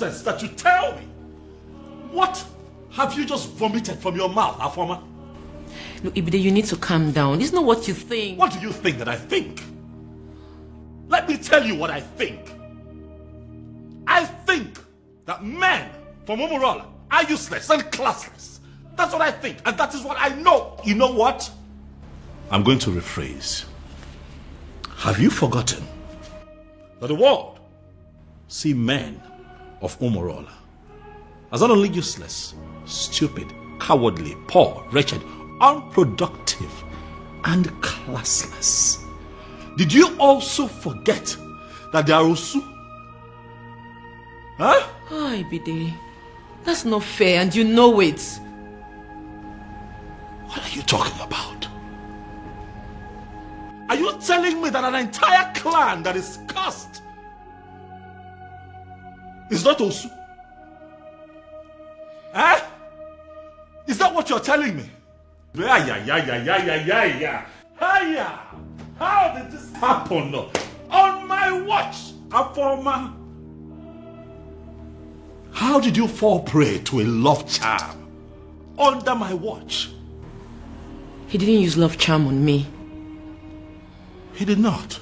nonsense that you tell me? What have you just vomited from your mouth, Afoma? Look, Ibide, you need to calm down. This is not what you think. What do you think that I think? Let me tell you what I think. I think that men from Umorola are useless and classless. That's what I think, and that is what I know. You know what? I'm going to rephrase. Have you forgotten that the world see men of Umorola as not only useless, stupid, cowardly, poor, wretched, unproductive, and classless? Did you also forget that they are Osu? Huh? Oh, Ibide, that's not fair, and you know it. What are you talking about? Are you telling me that an entire clan that is cursed is not Osu? Eh? Is that what you're telling me? Yeah. How did this happen? On my watch, Afoma. How did you fall prey to a love charm under my watch? He didn't use love charm on me. He did not.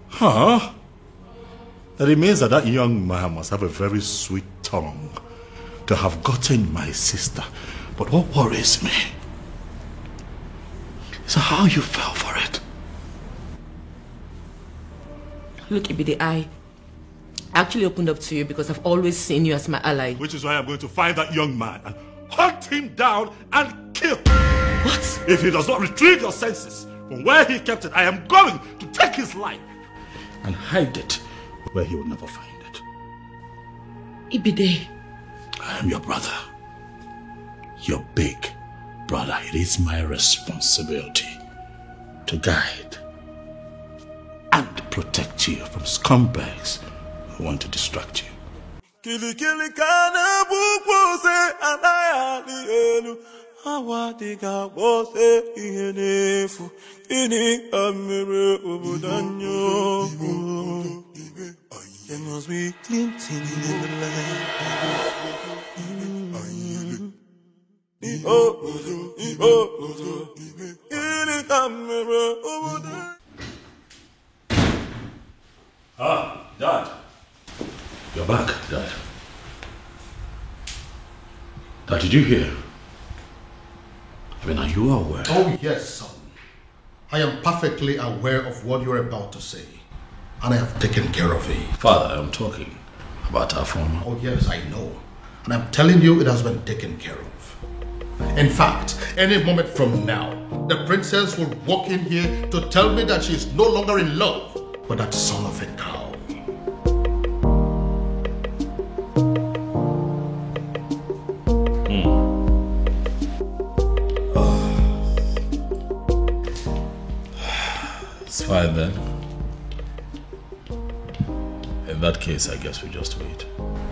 Huh? That it means that that young man must have a very sweet tongue to have gotten my sister. But what worries me is how you fell for it. Look, Ibide, I actually opened up to you because I've always seen you as my ally. Which is why I'm going to find that young man and hunt him down and kill. What? If he does not retrieve your senses from where he kept it, I am going to take his life and hide it where he will never find it. Ibide. I am your brother. Your big brother. It is my responsibility to guide and protect you from scumbags who want to distract you. There must be glinting in the light. Ah, Dad. You're back, Dad. Dad, did you hear? I mean, are you aware? Oh, yes, son. I am perfectly aware of what you're about to say. And I have taken care of it. Father, I'm talking about our former. Oh, yes, I know. And I'm telling you, it has been taken care of. In fact, any moment from now, the princess will walk in here to tell me that she is no longer in love with that son of a cow. It's fine then. In that case, I guess we just wait.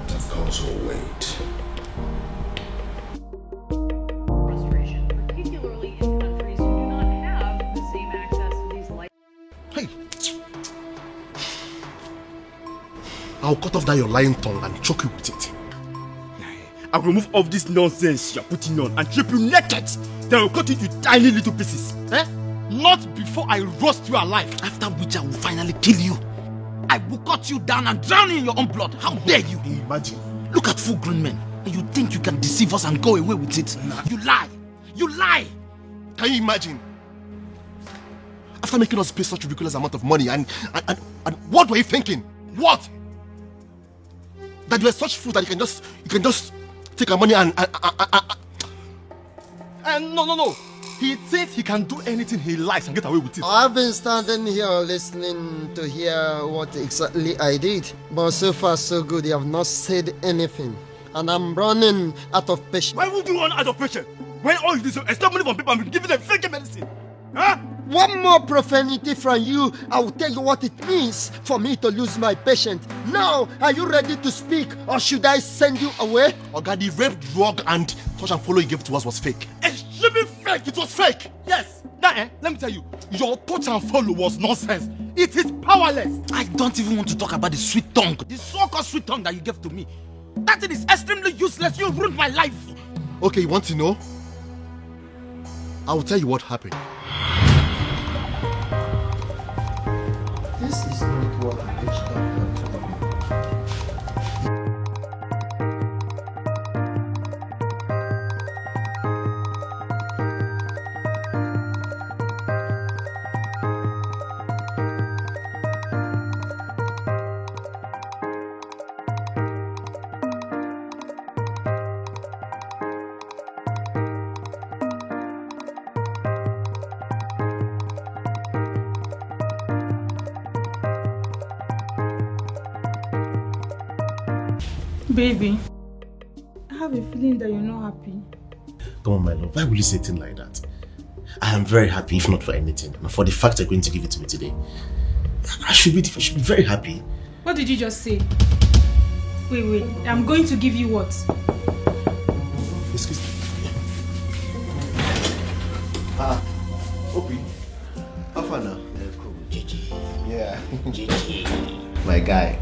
Of course we'll wait. Frustration, particularly in countries who do not have the same access to these lights. Hey! I'll cut off that your lying tongue and choke you with it. I'll remove all this nonsense you're putting on and strip you naked. Then I'll cut it into tiny little pieces. Eh? Not before I roast you alive. After which I will finally kill you. I will cut you down and drown you in your own blood. How dare you? Imagine. Look at full-grown men. And you think you can deceive us and go away with it? Nah. You lie. You lie. Can you imagine? After making us pay such a ridiculous amount of money and what were you thinking? What? That you are such fool that you can just take our money and no. He thinks he can do anything he likes and get away with it. I've been standing here listening to hear what exactly I did. But so far so good, you have not said anything. And I'm running out of patience. Why would you run out of patience? When all you do is extort money from people and give them fake medicine? Huh? One more profanity from you, I will tell you what it means for me to lose my patience. Now, are you ready to speak or should I send you away? Oga, the rape, drug and touch and follow you gave to us was fake. Extremely fake! It was fake! Yes! Now, let me tell you, your touch and follow was nonsense. It is powerless. I don't even want to talk about the sweet tongue. The so-called sweet tongue that you gave to me. That thing is extremely useless. You ruined my life. Okay, you want to know? I will tell you what happened. This is not what I wish to have. Baby, I have a feeling that you're not happy. Come on, my love. Why will you say things like that? I am very happy, if not for anything. For the fact you're going to give it to me today. I should be very happy. What did you just say? Wait. I'm going to give you what? Excuse me. Obi. How far now? Gigi. Yeah. Gigi. My guy.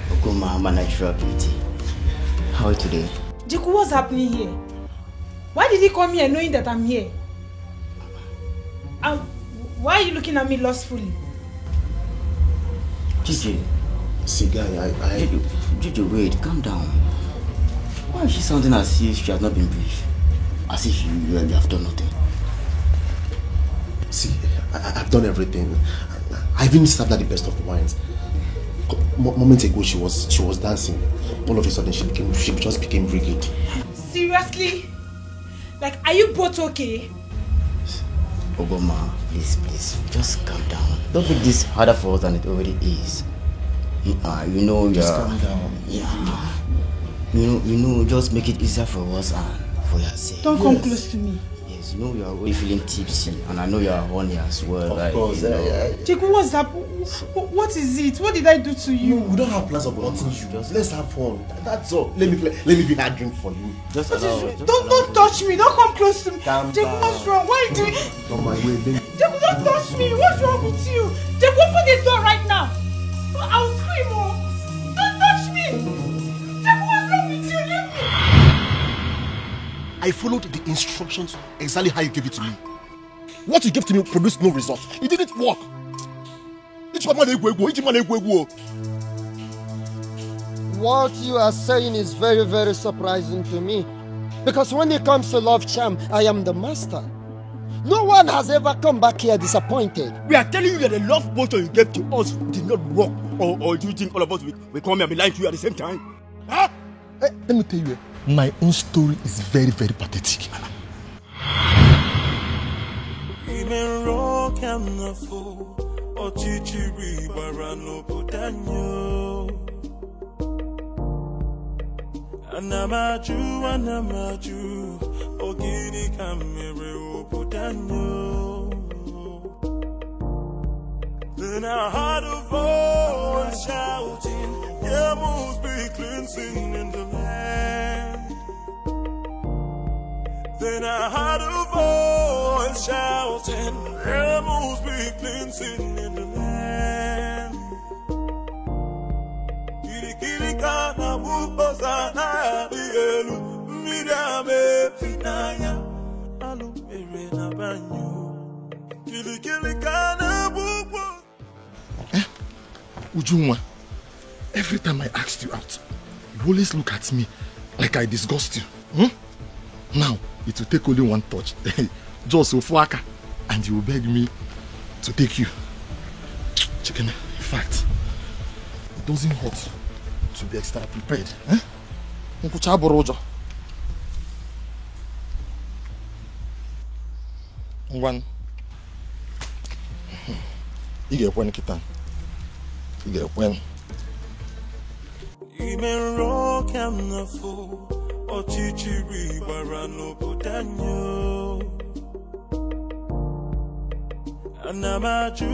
Okuma, my natural beauty. How are you today? Jiku, what's happening here? Why did he come here knowing that I'm here? Why are you looking at me lustfully? Gigi. See, guy, Gigi, wait, calm down. Why is she sounding as if she has not been briefed? As if you have done nothing? See, I've done everything. I've even served her the best of the wines. Moments ago, she was dancing. All of a sudden, she just became rigid. Seriously? Like, are you both okay? Ogoma, please, just calm down. Don't make this harder for us than it already is. Just calm down. Yeah. You know, just make it easier for us and for yourself. Don't come close to me. Yes, you know you are already feeling tipsy, and I know you are horny as well. Of course, Jiku, what's up? What is it? What did I do to you? No, we don't have plans of hurting you. Let's have fun. That's all. Let me be that drink for you. Don't touch me. Don't come close to me. Jiku, what's wrong? Why are you doing? On my way, Jiku, don't touch me. What's wrong with you? Jiku, open the door right now. I'll scream. Don't touch me. Jiku, what's wrong with you? Leave me. I followed the instructions exactly how you gave it to me. What you gave to me produced no result. It didn't work. What you are saying is very, very surprising to me. Because when it comes to love charm, I am the master. No one has ever come back here disappointed. We are telling you that the love potion you gave to us did not work. Or do you think all of us will come here and be lying to you at the same time? Huh? Hey, let me tell you, my own story is very, very pathetic. Anamaju, ogini kamere obudanyo. Then I heard a voice shouting, there must be cleansing in the land. Then I heard a voice shouting, there must be cleansing in the land. Kana bukosa na bielu midame finaya alu mere na banyo kili kana buko. Ujunwa, every time I asked you out, you always look at me like I disgust you. Now, it will take only one touch, just Ofuaka, and you will beg me to take you. Chicken, in fact, it doesn't hurt to be extra prepared. One. You get one kitan. You get one. Even rock and the fool, or chichiri barano putanyo. Anamaju,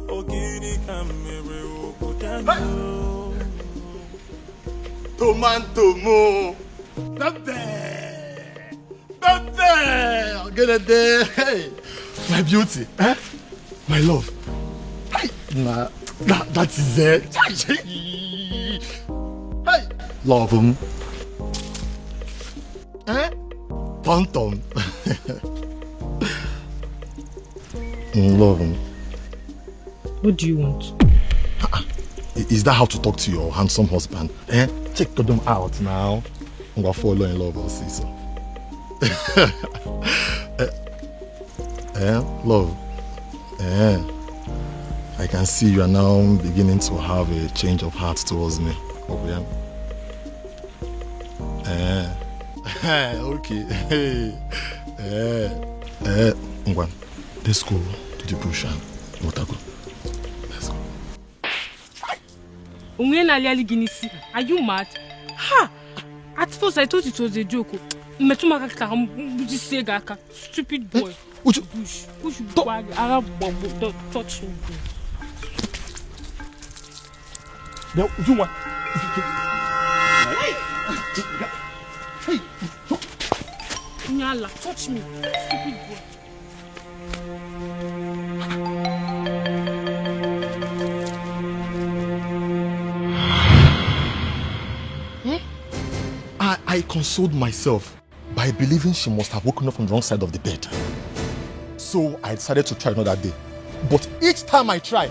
ogini kamere oputanyo. Tomanto mo. Bebe, get it there. Hey, my beauty. My love. Nah, that is it. Hey, love. Tonton. Love. What do you want? Is that how to talk to your handsome husband? Take them out now. I'm gonna fall in love, see so. Love. I can see you are now beginning to have a change of heart towards me. Okay. Let's go to the bush and water go. Let's go. Are you mad? Ha! At first I thought it was a joke. Stupid boy. Push don't touch me. No, you want? Hey! Nyala, touch me. Stupid boy. I consoled myself by believing she must have woken up from the wrong side of the bed. So I decided to try another day. But each time I try,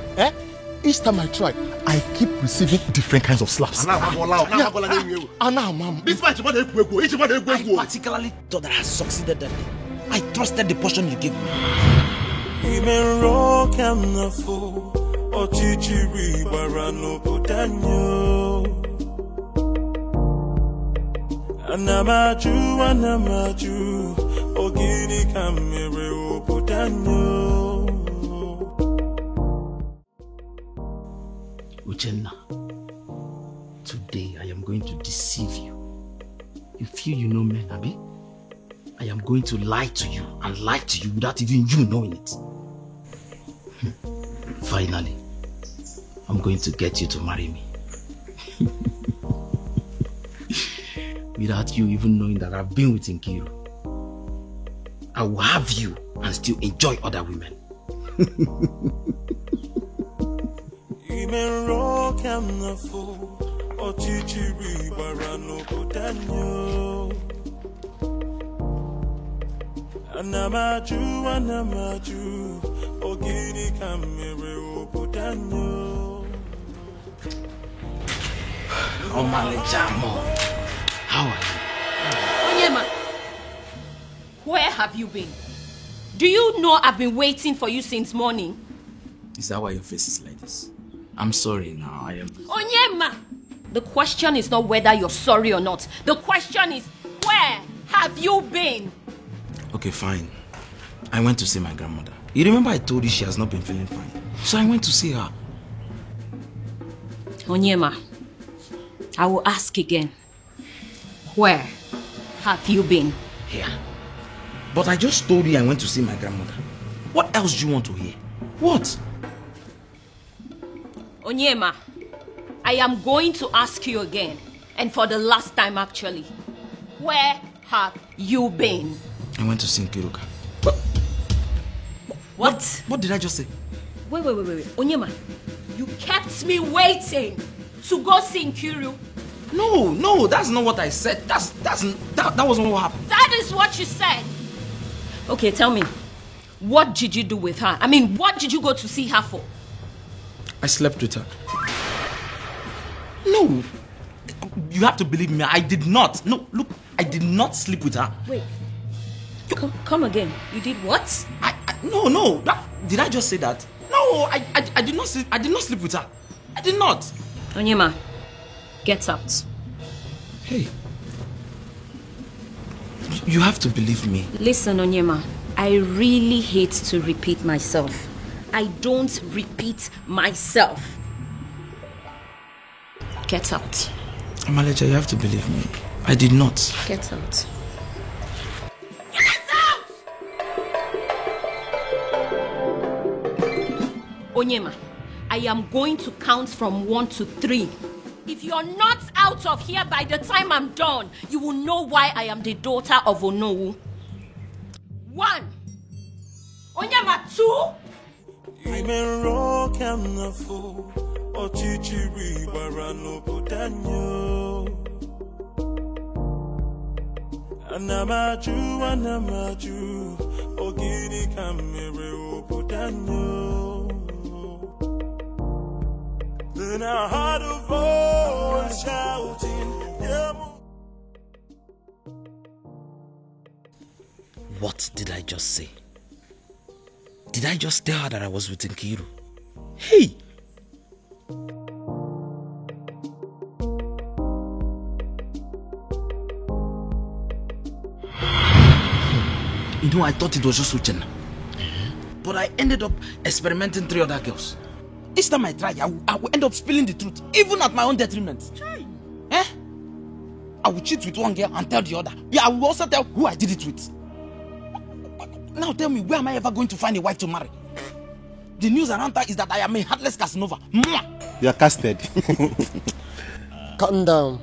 I keep receiving different kinds of slaps. This match, I particularly thought that I succeeded that day. I trusted the portion you gave me. Anamaju, ogini kamere oputanyo. Uchenna, today I am going to deceive you. You feel you know men, Abi? I am going to lie to you and lie to you without even you knowing it. Finally, I'm going to get you to marry me. Without you even knowing that I've been with Nkiru. I will have you and still enjoy other women. Oh my Jamo. How are you? Onyema, where have you been? Do you know I've been waiting for you since morning? Is that why your face is like this? I'm sorry now, I am... Onyema! The question is not whether you're sorry or not. The question is, where have you been? Okay, fine. I went to see my grandmother. You remember I told you she has not been feeling fine? So I went to see her. Onyema, I will ask again. Where have you been? Here. But I just told you I went to see my grandmother. What else do you want to hear? What? Onyema, I am going to ask you again, and for the last time actually. Where have you been? I went to see Nkiruka. What? What did I just say? Wait. Onyema, you kept me waiting to go see Nkiru. No, that's not what I said. That wasn't what happened. That is what you said. Okay, tell me, what did you do with her? I mean, what did you go to see her for? I slept with her. No, you have to believe me. I did not. No, look, I did not sleep with her. Wait, come again. You did what? No. Did I just say that? No, I did not sleep. I did not sleep with her. I did not. Onyema, get out. Hey, you have to believe me. Listen, Onyema, I really hate to repeat myself. I don't repeat myself. Get out. Amaleja, you have to believe me. I did not. Get out. Get out! Onyema, I am going to count from 1 to 3. If you're not out of here by the time I'm done, you will know why I am the daughter of Onowu. 1. Onyema, 2. Ime rock and the fool, or chichiri barano putanyo. Anamaju, ogini kamere putanyo. Then I heard a voice shouting, What did I just say? Did I just tell her that I was with Nkiru? Hey! You know, I thought it was just Uchenna. But I ended up experimenting 3 other girls. Each time I try, I will end up spilling the truth, even at my own detriment. Eh? I will cheat with one girl and tell the other. Yeah, I will also tell who I did it with. Now tell me, where am I ever going to find a wife to marry? The news around her is that I am a heartless Casanova. You are casted. Calm down.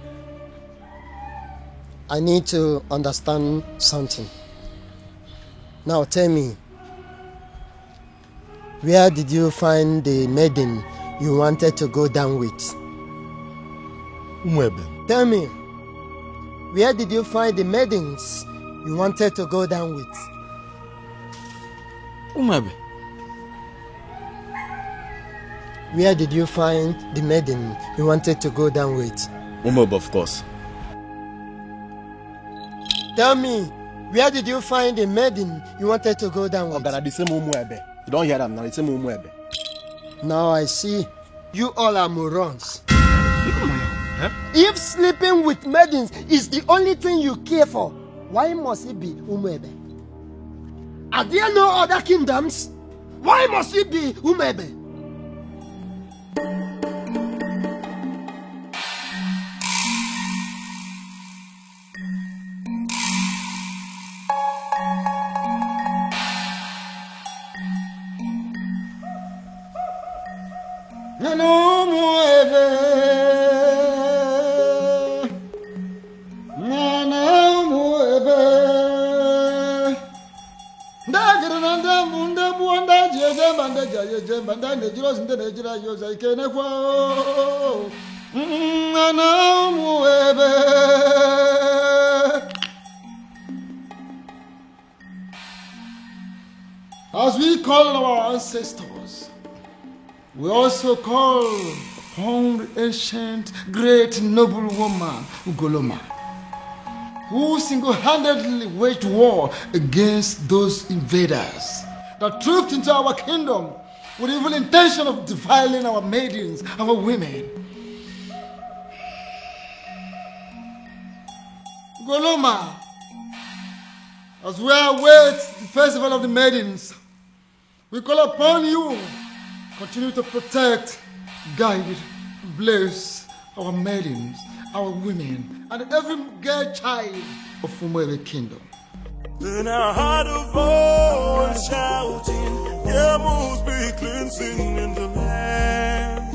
I need to understand something. Now tell me, where did you find the maiden you wanted to go down with? Umwebe. Tell me, where did you find the maidens you wanted to go down with? Umwebe. Where did you find the maiden you wanted to go down with? Umwebe, of course. Tell me, where did you find the maiden you wanted to go down with? The same Umwebe. You don't hear them now, it's the same Umwebe. Now I see. You all are morons. If sleeping with maidens is the only thing you care for, why must it be Umwebe? Are there no other kingdoms? Why must it be Umwebe? As we call our ancestors, we also call upon the ancient, great, noble woman, Ugoloma, who single-handedly waged war against those invaders that trooped into our kingdom with the evil intention of defiling our maidens, our women. Ugoloma, as we await the festival of the maidens, we call upon you. Continue to protect, guide, bless our maidens, our women, and every girl child of Umwebe kingdom. Then I heard a voice shouting, there must be cleansing in the land.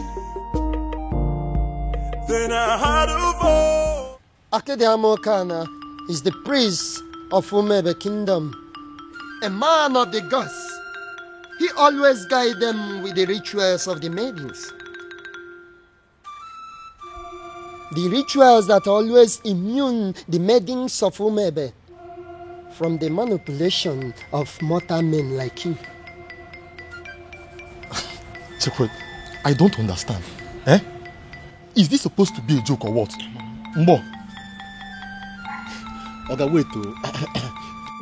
Then I heard a voice. Akedeamokana is the priest of Umwebe kingdom, a man of the gods. He always guides them with the rituals of the maidens. The rituals that always immune the maidens of Umwebe from the manipulation of mortal men like you. Chekwe, I don't understand. Eh? Is this supposed to be a joke or what? Mbo. Okay, wait.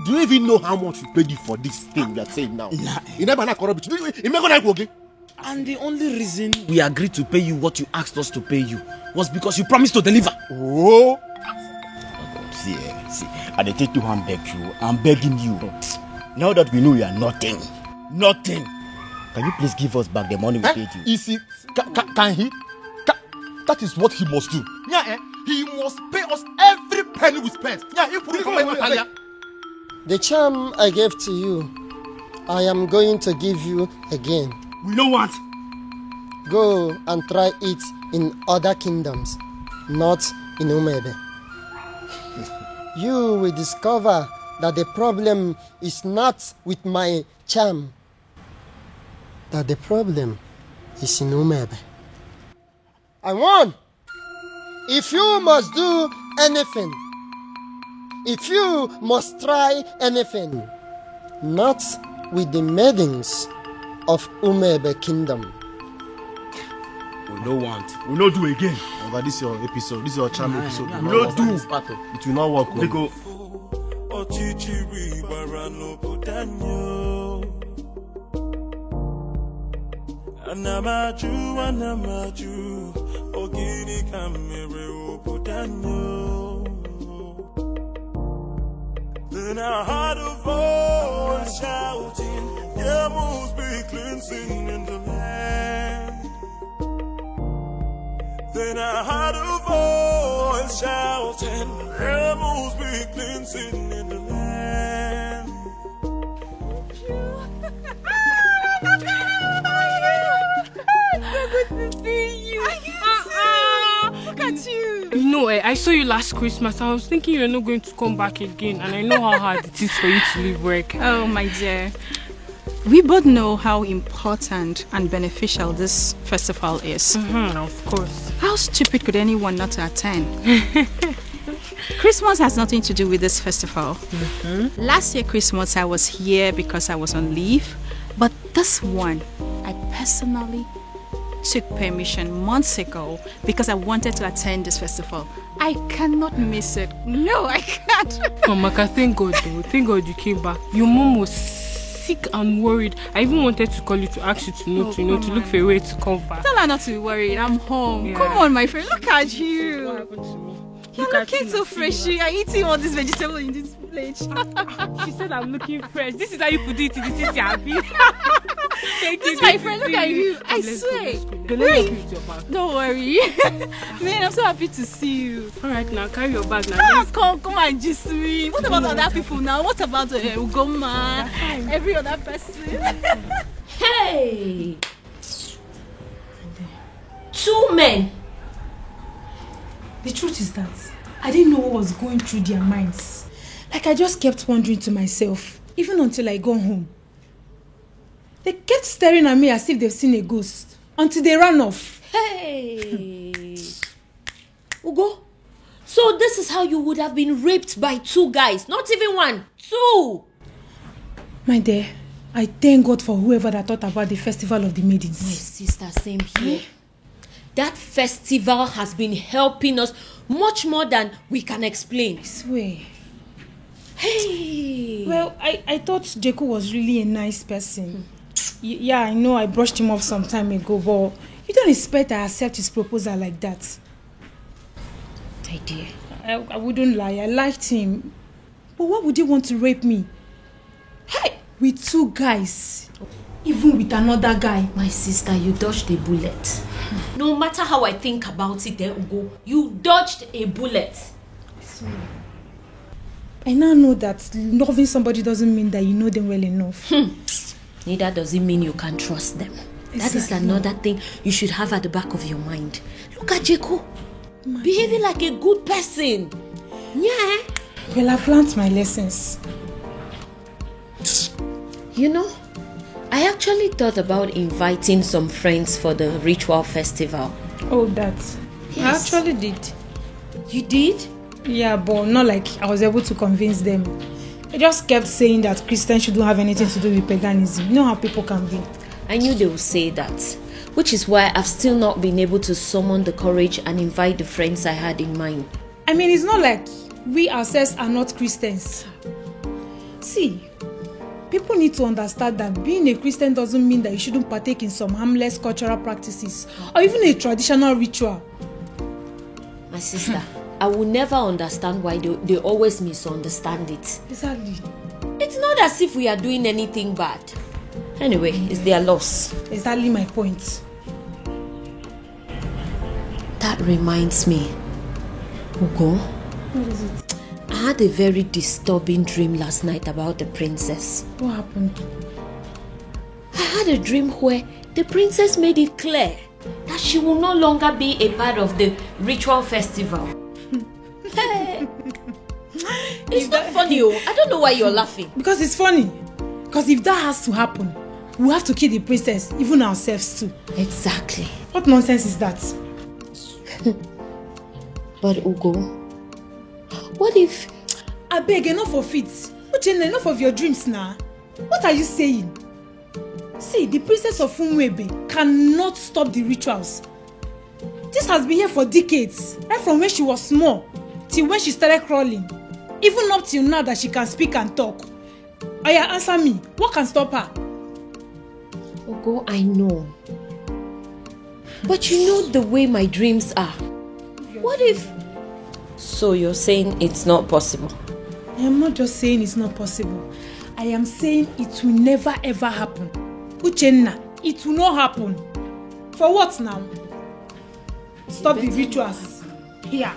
Do you even know how much we paid you for this thing you are saying now? Nah. You never know corrupt. And the only reason we agreed to pay you what you asked us to pay you was because you promised to deliver. Oh. See, I take you and beg you. I'm begging you. Now that we know you are nothing, can you please give us back the money we paid you? Is he? Can he? That is what he must do. Yeah, he must pay us every penny we spent. Yeah, he put it. The charm I gave to you, I am going to give you again. We don't want. Go and try it in other kingdoms, not in Umwebe. You will discover that the problem is not with my charm, that the problem is in Umebe. I won! If you must do anything, if you must try anything, not with the maidens of Umebe Kingdom. We don't want. We don't do again. But this is your episode. This is your charm episode. We don't do. It will not work. We go. Anamaju, ogini kamere opudanyo. Then I heard a voice shouting, there must be cleansing in the land. Then I heard a voice shouting, there must be cleansing in the land. So good to see you. Look at you. You know, I saw you last Christmas. I was thinking you're not going to come back again, and I know how hard it is for you to leave work. Oh, my dear. We both know how important and beneficial this festival is. Of course. How stupid could anyone not attend? Christmas has nothing to do with this festival. Last year Christmas I was here because I was on leave, but this one I personally took permission months ago because I wanted to attend this festival. I cannot miss it. No, I can't. Oh, Maka, thank God though. Thank God you came back. Your mom was sick and worried. I even wanted to call you to ask you to look for a way to come back. Tell her not to be worried. I'm home. Yeah. Come on, my friend. Look at you. What happened to me? You're looking so fresh. You're eating all this vegetable in this plate. She said I'm looking fresh. This is how you put it in the city, happy. Thank you. This is my friend. Look at you. I swear. Don't worry. Man, I'm so happy to see you. Alright, now carry your bag now. Come and just me. What about other people now? What about Ugoma? Every other person? Hey! 2 men. The truth is that I didn't know what was going through their minds. Like I just kept wondering to myself, even until I got home. They kept staring at me as if they've seen a ghost, until they ran off. Hey! Ugo, so this is how you would have been raped by 2 guys, not even 1, 2! My dear, I thank God for whoever that thought about the Festival of the Maidens. My sister, same here. That festival has been helping us much more than we can explain. I swear. Hey! Well, I thought Jeku was really a nice person. Yeah, I know I brushed him off some time ago, but you don't expect I accept his proposal like that. My dear. I wouldn't lie, I liked him. But why would he want to rape me? Hey! With 2 guys. Even with another guy. My sister, you dodged a bullet. No matter how I think about it, Ugo, you dodged a bullet. I now know that loving somebody doesn't mean that you know them well enough. Neither does it mean you can trust them. Exactly. That is another thing you should have at the back of your mind. Look at Jeko. Behaving like a good person. Yeah. Well, I've learned my lessons. You know, I actually thought about inviting some friends for the ritual festival. Oh, that. Yes. I actually did. You did? Yeah, but not like I was able to convince them. They just kept saying that Christians shouldn't have anything to do with paganism. You know how people can be. I knew they would say that. Which is why I've still not been able to summon the courage and invite the friends I had in mind. I mean, it's not like we ourselves are not Christians. See, people need to understand that being a Christian doesn't mean that you shouldn't partake in some harmless cultural practices or even a traditional ritual. My sister, I will never understand why they always misunderstand it. Exactly. It's not as if we are doing anything bad. Anyway, it's their loss. Exactly my point. That reminds me. Ugo? What is it? I had a very disturbing dream last night about the princess. What happened? I had a dream where the princess made it clear that she will no longer be a part of the ritual festival. It's not funny, oh. I don't know why you're laughing. Because it's funny. Because if that has to happen, we have to kill the princess, even ourselves too. Exactly. What nonsense is that? But Ugo, what if... I beg, enough of it. Uchenna, enough of your dreams now. What are you saying? See, the princess of Umwebe cannot stop the rituals. This has been here for decades, right from when she was small till when she started crawling. Even up till now that she can speak and talk. Oya, answer me. What can stop her? Ugo, I know. But you know the way my dreams are. What if... So you're saying it's not possible? I am not just saying it's not possible. I am saying it will never ever happen. Uchenna, it will not happen. For what now? Stop the rituals. Here.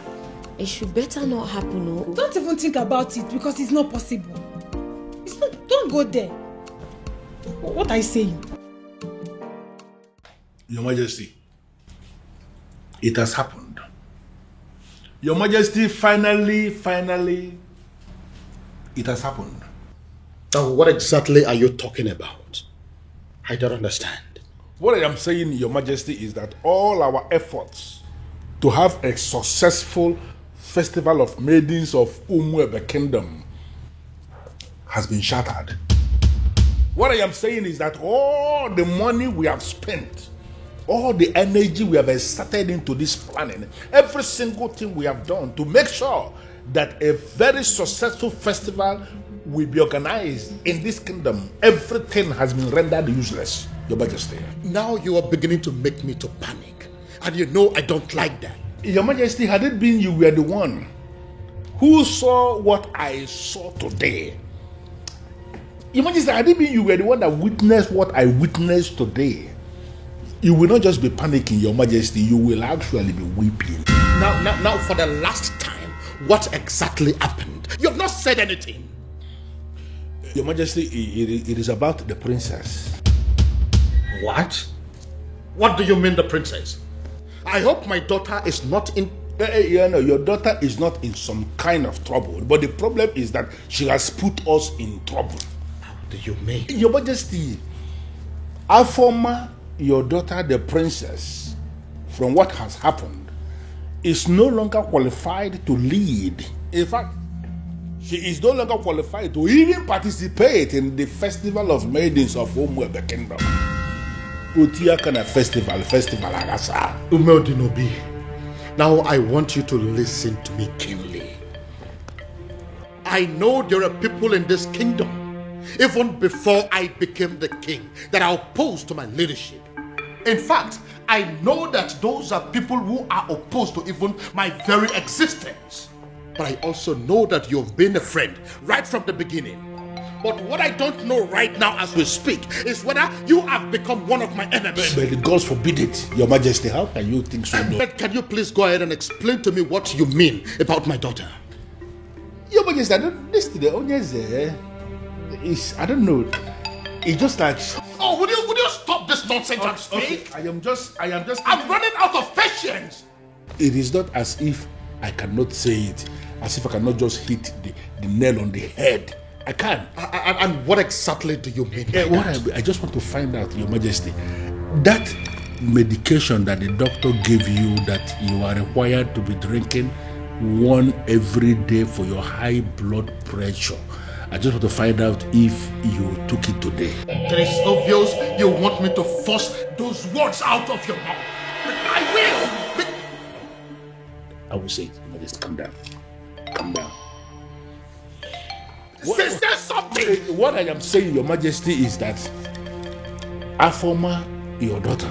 It should better not happen, no? Don't even think about it because it's not possible. It's not, don't go there. What are you saying? Your Majesty, it has happened. Your Majesty, finally, it has happened. Now, what exactly are you talking about? I don't understand. What I am saying, Your Majesty, is that all our efforts to have a successful festival of maidens of Umwebe Kingdom has been shattered. What I am saying is that all the money we have spent, all the energy we have exerted into this planning, every single thing we have done to make sure that a very successful festival will be organized in this kingdom, everything has been rendered useless, Your Majesty. Now you are beginning to make me to panic. And you know I don't like that. Your Majesty, had it been you were the one who saw what I saw today, Your Majesty, had it been you were the one that witnessed what I witnessed today, you will not just be panicking, Your Majesty, you will actually be weeping. Now, for the last time, what exactly happened? You have not said anything. Your Majesty, it is about the princess. What? What do you mean, the princess? I hope my daughter is not in... Your daughter is not in some kind of trouble, but the problem is that she has put us in trouble. How do you mean? Your Majesty, Afoma, your daughter, the princess, from what has happened, is no longer qualified to lead. In fact, she is no longer qualified to even participate in the festival of maidens of Umwebe Kingdom. Utia kana festival agasa. Umeodinobi, now I want you to listen to me keenly. I know there are people in this kingdom, even before I became the king, that are opposed to my leadership. In fact, I know that those are people who are opposed to even my very existence. But I also know that you've been a friend right from the beginning. But what I don't know right now as we speak is whether you have become one of my enemies. But the gods forbid it, Your Majesty. How can you think so? But can you please go ahead and explain to me what you mean about my daughter? Your Majesty, I don't know. It's just like... Oh, would you stop this nonsense and speak? Okay, I am just... I'm running out of patience. It is not as if I cannot say it, as if I cannot just hit the nail on the head. I can. And what exactly do you mean by that? I just want to find out, Your Majesty, that medication that the doctor gave you that you are required to be drinking one every day for your high blood pressure, I just want to find out if you took it today. It is obvious you want me to force those words out of your mouth. I will. I will say it. Your Majesty, calm down. Calm down. Say something. What I am saying, Your Majesty, is that Afoma, your daughter,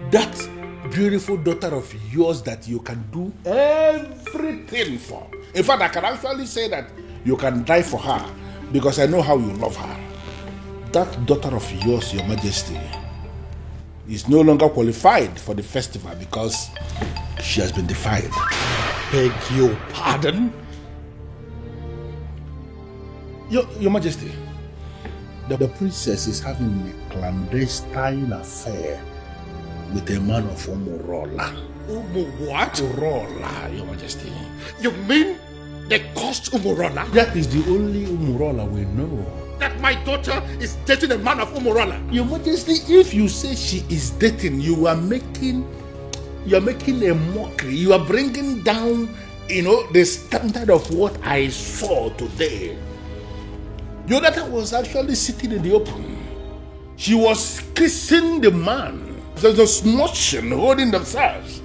that beautiful daughter of yours that you can do everything for. In fact, I can actually say that you can die for her because I know how you love her. That daughter of yours, Your Majesty, is no longer qualified for the festival because she has been defiled. Beg your pardon? Your Majesty, the princess is having a clandestine affair with a man of Umurola. What? Umurola, Your Majesty. You mean they caused Umurola? That is the only Umurola we know. that my daughter is dating a man of Umurola? Your Majesty, if you say she is dating, you are making a mockery. You are bringing down, the standard of what I saw today. Your daughter was actually sitting in the open. She was kissing the man. There's a smooching, holding themselves.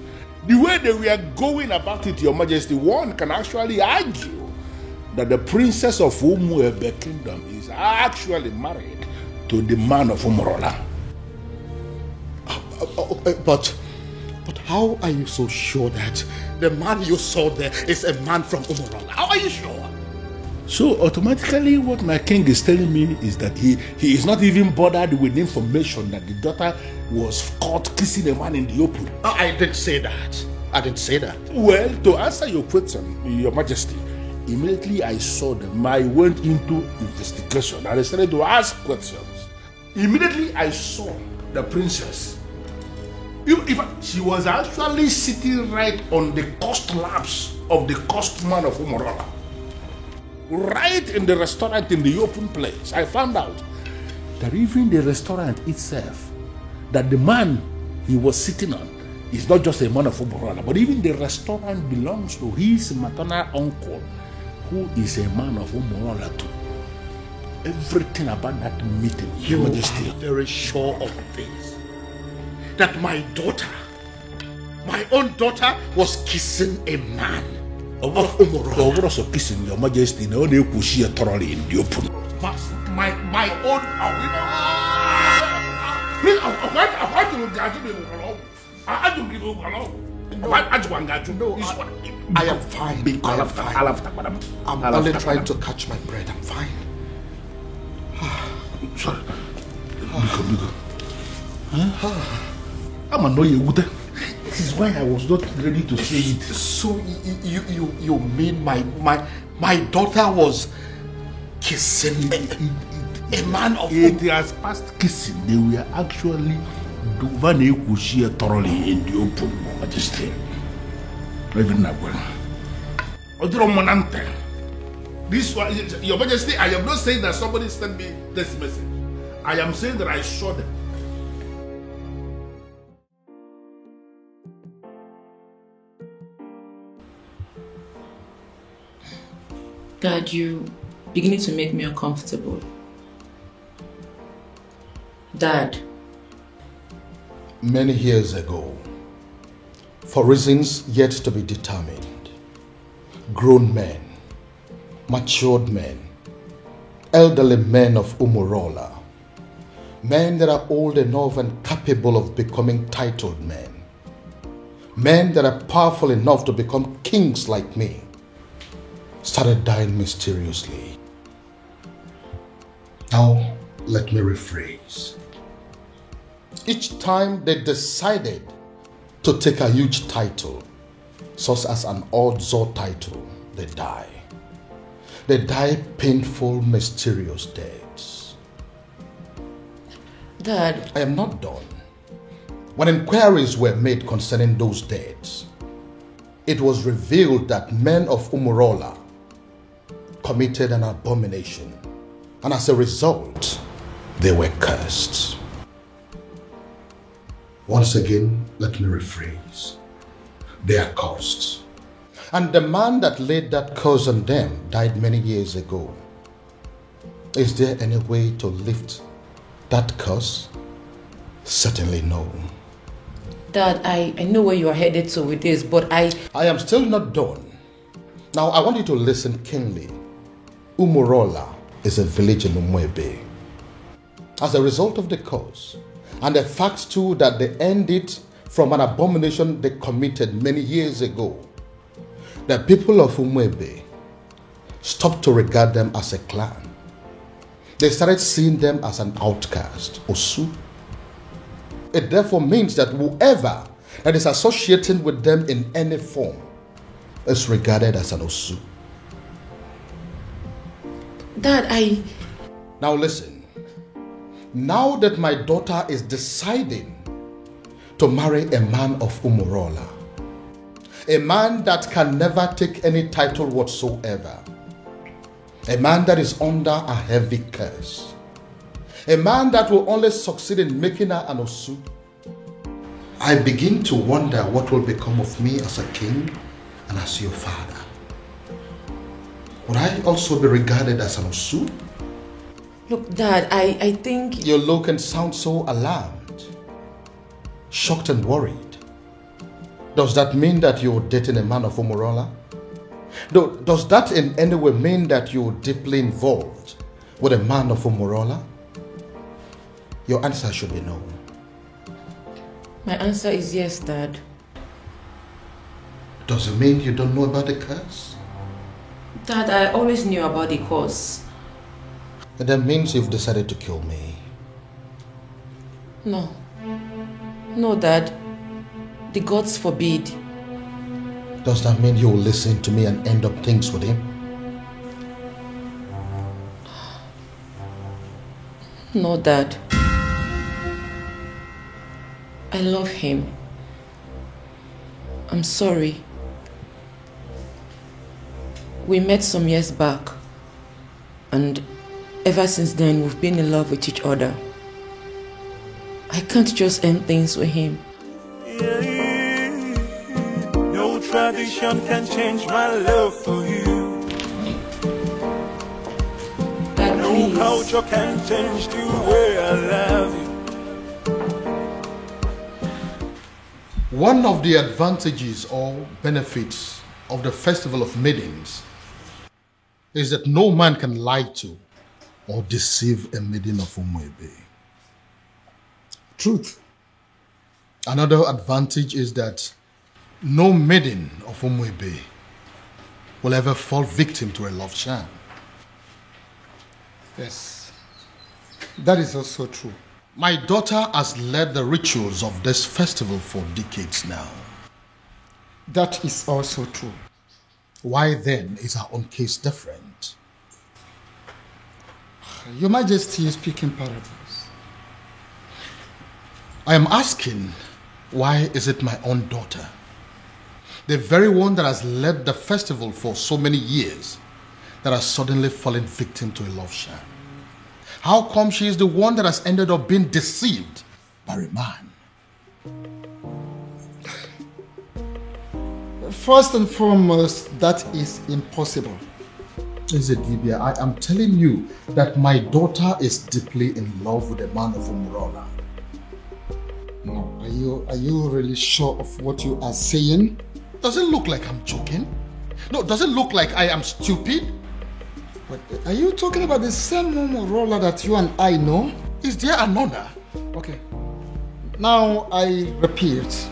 The way they were going about it, Your Majesty, one can actually argue that the princess of Umuebe Kingdom is actually married to the man of Umurola. But how are you so sure that the man you saw there is a man from Umurola? How are you sure? So automatically what my king is telling me is that he is not even bothered with information that the daughter was caught kissing a man in the open. I didn't say that. I didn't say that. Well, to answer your question, Your Majesty, immediately I saw them, I went into investigation and I started to ask questions. Immediately I saw the princess. She was actually sitting right on the cost laps of the cost man of Umurola. Right in the restaurant in the open place, I found out that even the restaurant itself, that the man he was sitting on is not just a man of Umurola, but even the restaurant belongs to his maternal uncle, who is a man of Umurola too. Everything about that meeting, Your Majesty, are very sure of this. That my daughter, my own daughter, was kissing a man of Umurola. Also kissing, Your Majesty, no they push her thoroughly in the open. My own. Please, I am fine. I'm only trying to catch my breath. I'm fine. Sorry. I'm annoyed. This is why I was not ready to say it. So you mean my daughter was kissing a man of it has passed kissing. They were actually thoroughly in the open, Majesty. Even now, this one, Your Majesty, I am not saying that somebody sent me this message. I am saying that I saw them. Dad, you beginning to make me uncomfortable. Dad. Many years ago, for reasons yet to be determined, grown men, matured men, elderly men of Umurola, men that are old enough and capable of becoming titled men that are powerful enough to become kings like me, started dying mysteriously. Now, let me rephrase. Each time they decided to take a huge title, such as an Odzo title, they die. They die painful, mysterious deaths. Dad. I am not done. When inquiries were made concerning those deaths, it was revealed that men of Umurola committed an abomination, and as a result, they were cursed. Once again, let me rephrase. They are cursed. And the man that laid that curse on them died many years ago. Is there any way to lift that curse? Certainly no. Dad, I know where you are headed to with this, but I am still not done. Now, I want you to listen keenly. Umurola is a village in Umuebe. As a result of the curse, and the fact too that they ended from an abomination they committed many years ago, the people of Umuebe stopped to regard them as a clan. They started seeing them as an outcast, Osu. It therefore means that whoever that is associating with them in any form is regarded as an Osu. Dad, Now listen. Now that my daughter is deciding to marry a man of Umurola, a man that can never take any title whatsoever, A man that is under a heavy curse. A man that will only succeed in making her an Osu. I begin to wonder what will become of me as a king and as your father. Would I also be regarded as an Osu? Look, Dad, I think... You look and sound so alarmed, shocked and worried. Does that mean that you're dating a man of Umurola? Does that in any way mean that you're deeply involved with a man of Umurola? Your answer should be no. My answer is yes, Dad. Does it mean you don't know about the curse? Dad, I always knew about the curse. That means you've decided to kill me. No. No, Dad. The gods forbid. Does that mean you'll listen to me and end up things with him? No, Dad. I love him. I'm sorry. We met some years back, and ever since then we've been in love with each other. I can't just end things with him. No tradition can change my love for you. No culture can change the way I love you. One of the advantages or benefits of the Festival of Maidens is that no man can lie to or deceive a maiden of Umuebe. Truth. Another advantage is that no maiden of Umuebe will ever fall victim to a love charm. Yes, that is also true. My daughter has led the rituals of this festival for decades now. That is also true. Why then is our own case different? Your Majesty is speaking parables. I am asking, why is it my own daughter, the very one that has led the festival for so many years, that has suddenly fallen victim to a love charm? How come she is the one that has ended up being deceived by a man? First and foremost, that is impossible. Ezedibia, I am telling you that my daughter is deeply in love with a man of Umurola. No, are you really sure of what you are saying? Does it look like I'm joking? No, does it look like I am stupid? But are you talking about the same Umurola that you and I know? Is there another? Okay. Now I repeat,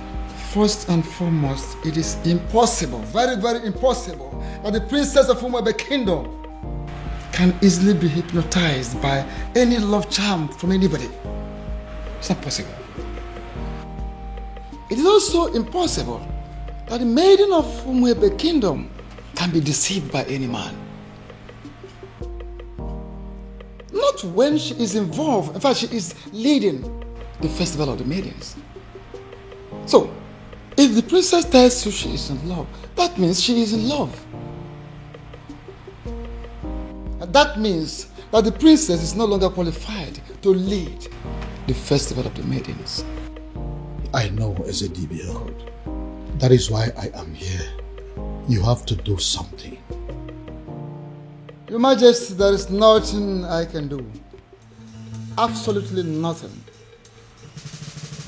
first and foremost, it is impossible, very, very impossible, that the princess of Umuebe Kingdom can easily be hypnotized by any love charm from anybody. It's not possible. It is also impossible that the maiden of Umuebe Kingdom can be deceived by any man. Not when she is involved. In fact, she is leading the Festival of the Maidens. So, if the princess tells you she is in love, that means she is in love. And that means that the princess is no longer qualified to lead the Festival of the Maidens. I know, Ezedibia. That is why I am here. You have to do something. Your Majesty, there is nothing I can do. Absolutely nothing.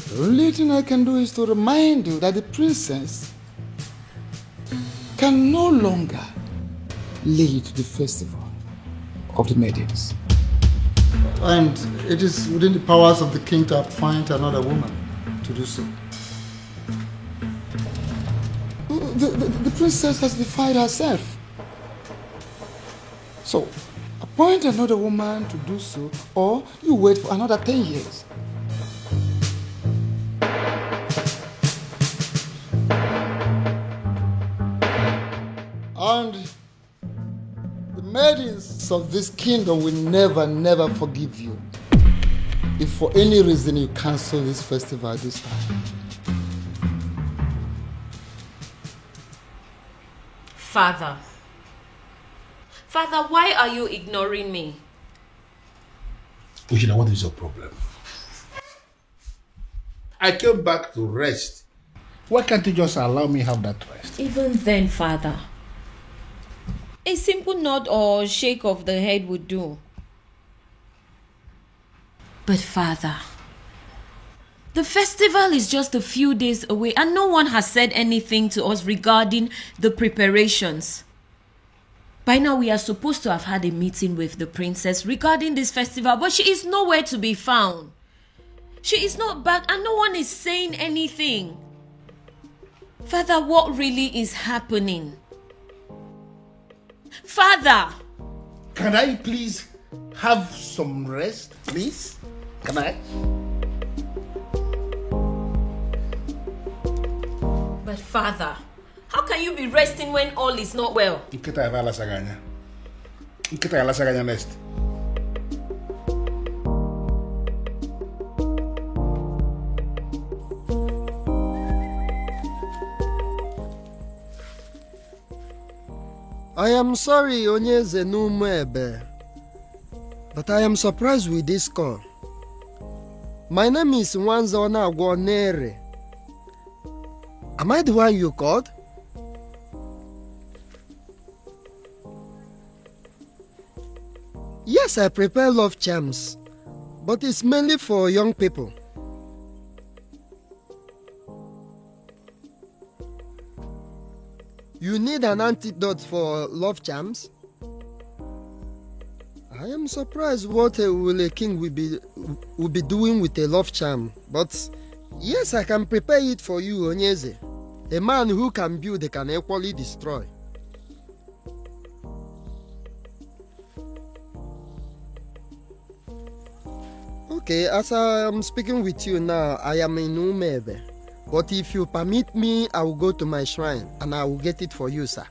The only thing I can do is to remind you that the princess can no longer lead the Festival of the Maidens. And it is within the powers of the king to appoint another woman to do so. The princess has defied herself. So, appoint another woman to do so, or you wait for another 10 years. And the maidens of this kingdom will never forgive you if for any reason you cancel this festival this time. Father, Father, why are you ignoring me? Ujina, what is your problem? I came back to rest. Why can't you just allow me have that rest? Even then, Father, a simple nod or shake of the head would do. But Father, the festival is just a few days away and no one has said anything to us regarding the preparations. By now we are supposed to have had a meeting with the princess regarding this festival, but she is nowhere to be found. She is not back and no one is saying anything. Father, what really is happening? Father! Can I please have some rest, please? Can I? But Father, how can you be resting when all is not well? Nkita ya vala saganya. Nkita ya la saganya next. I am sorry, Onyeze Numebe, but I am surprised with this call. My name is Nwanzona Agwonere. Am I the one you called? Yes, I prepare love charms, but it's mainly for young people. You need an antidote for love charms? I am surprised what a king will be doing with a love charm, but yes, I can prepare it for you, Onyeze. A man who can build can equally destroy. Okay, as I am speaking with you now, I am in Umebe. But if you permit me, I will go to my shrine and I will get it for you, sir.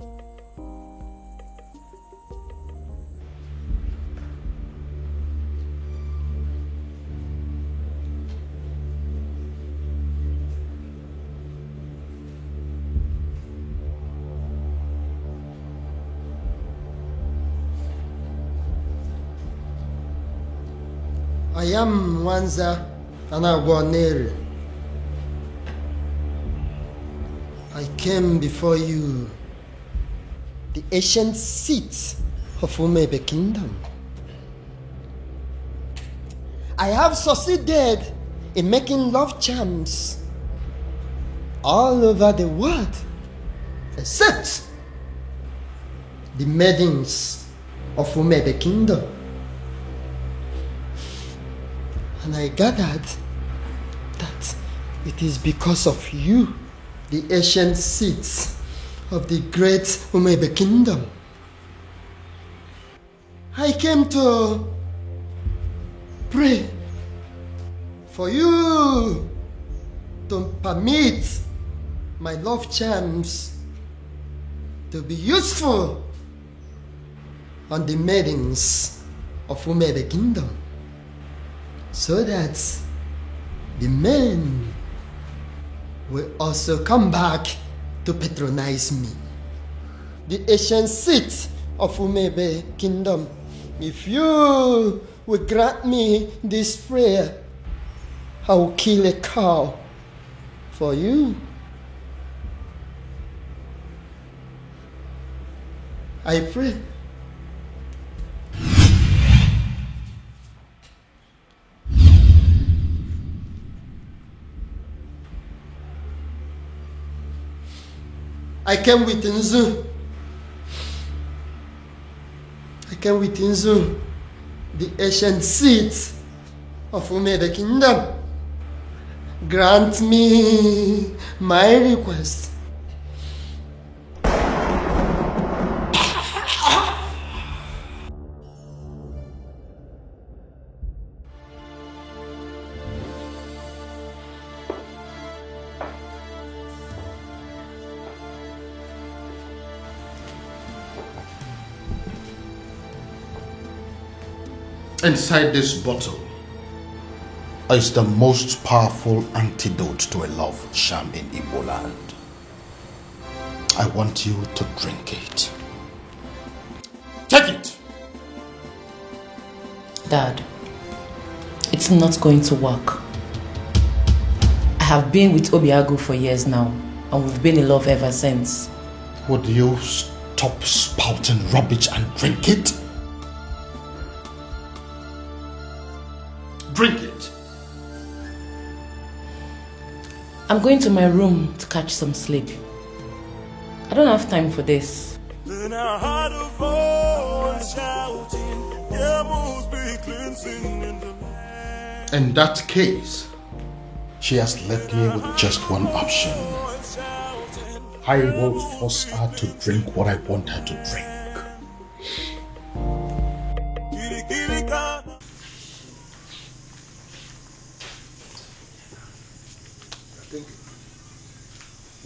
I am Nwanza Anagwanere. I came before you, the ancient seat of Umebe Kingdom. I have succeeded in making love charms all over the world, except the maidens of Umebe Kingdom. And I gathered that it is because of you, the ancient seats of the great Umebe Kingdom. I came to pray for you to permit my love charms to be useful on the maidens of Umebe Kingdom, so that the men will also come back to patronize me. The ancient seat of Umebe Kingdom, if you will grant me this prayer, I will kill a cow for you. I pray. I came with Nzu. I came with Nzu, the ancient seat of Umebe Kingdom. Grant me my request. Inside this bottle is the most powerful antidote to a love charm in Igbo land. I want you to drink it. Take it! Dad, it's not going to work. I have been with Obiago for years now, and we've been in love ever since. Would you stop spouting rubbish and drink it? Drink it! I'm going to my room to catch some sleep. I don't have time for this. Then I heard a voice shouting, there must be cleansing in the land. In that case, she has left me with just one option. I will force her to drink what I want her to drink.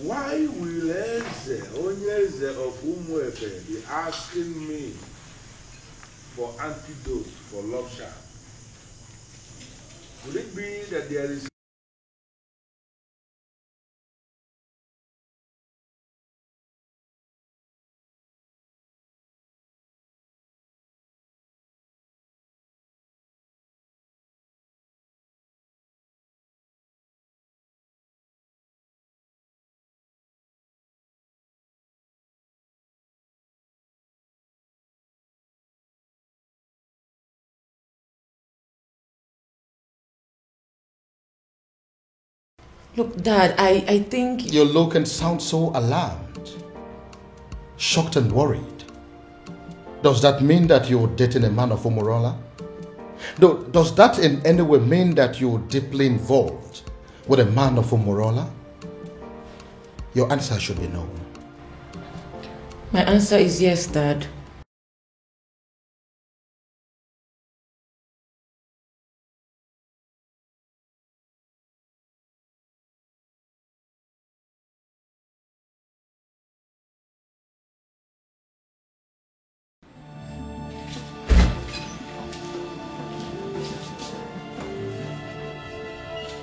Why will Eze, Onyeze of Umuefe, be asking me for antidote for love charm? Would it be that there is Look, Dad, I think... You look and sound so alarmed, shocked and worried. Does that mean that you're dating a man of Omorola? Does that in any way mean that you're deeply involved with a man of Omorola? Your answer should be no. My answer is yes, Dad.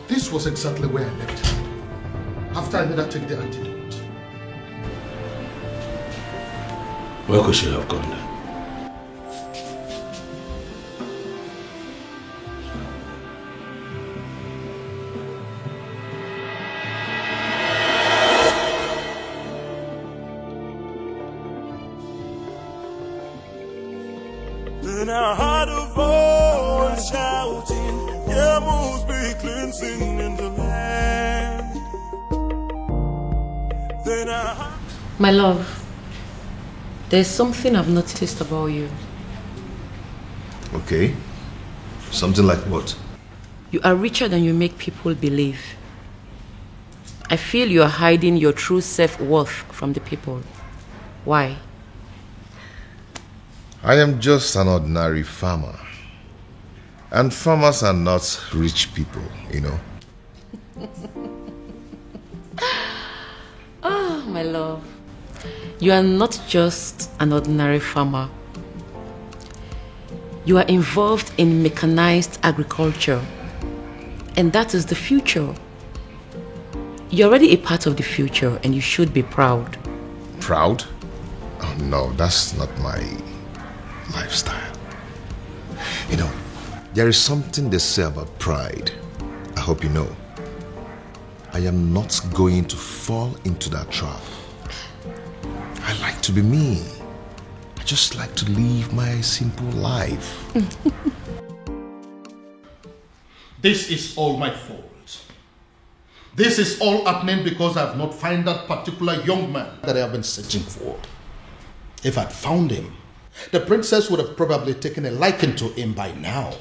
This was exactly where I left her, after I made her take the antidote. where could she have gone then? Then I heard a voice shouting, there must be cleansing in the land. Then I heard... My love, there's something I've noticed about you. Okay. Something like what? You are richer than you make people believe. I feel you are hiding your true self-worth from the people. Why? I am just an ordinary farmer. And farmers are not rich people, you know. Oh, my love. You are not just an ordinary farmer. You are involved in mechanized agriculture. And that is the future. You're already a part of the future and you should be proud. Proud? Oh no, that's not my lifestyle. You know, there is something they say about pride. I hope you know. I am not going to fall into that trap. I like to be me. I just like to live my simple life. This is all my fault. This is all happening because I have not found that particular young man that I have been searching for. If I'd found him, the princess would have probably taken a liking to him by now.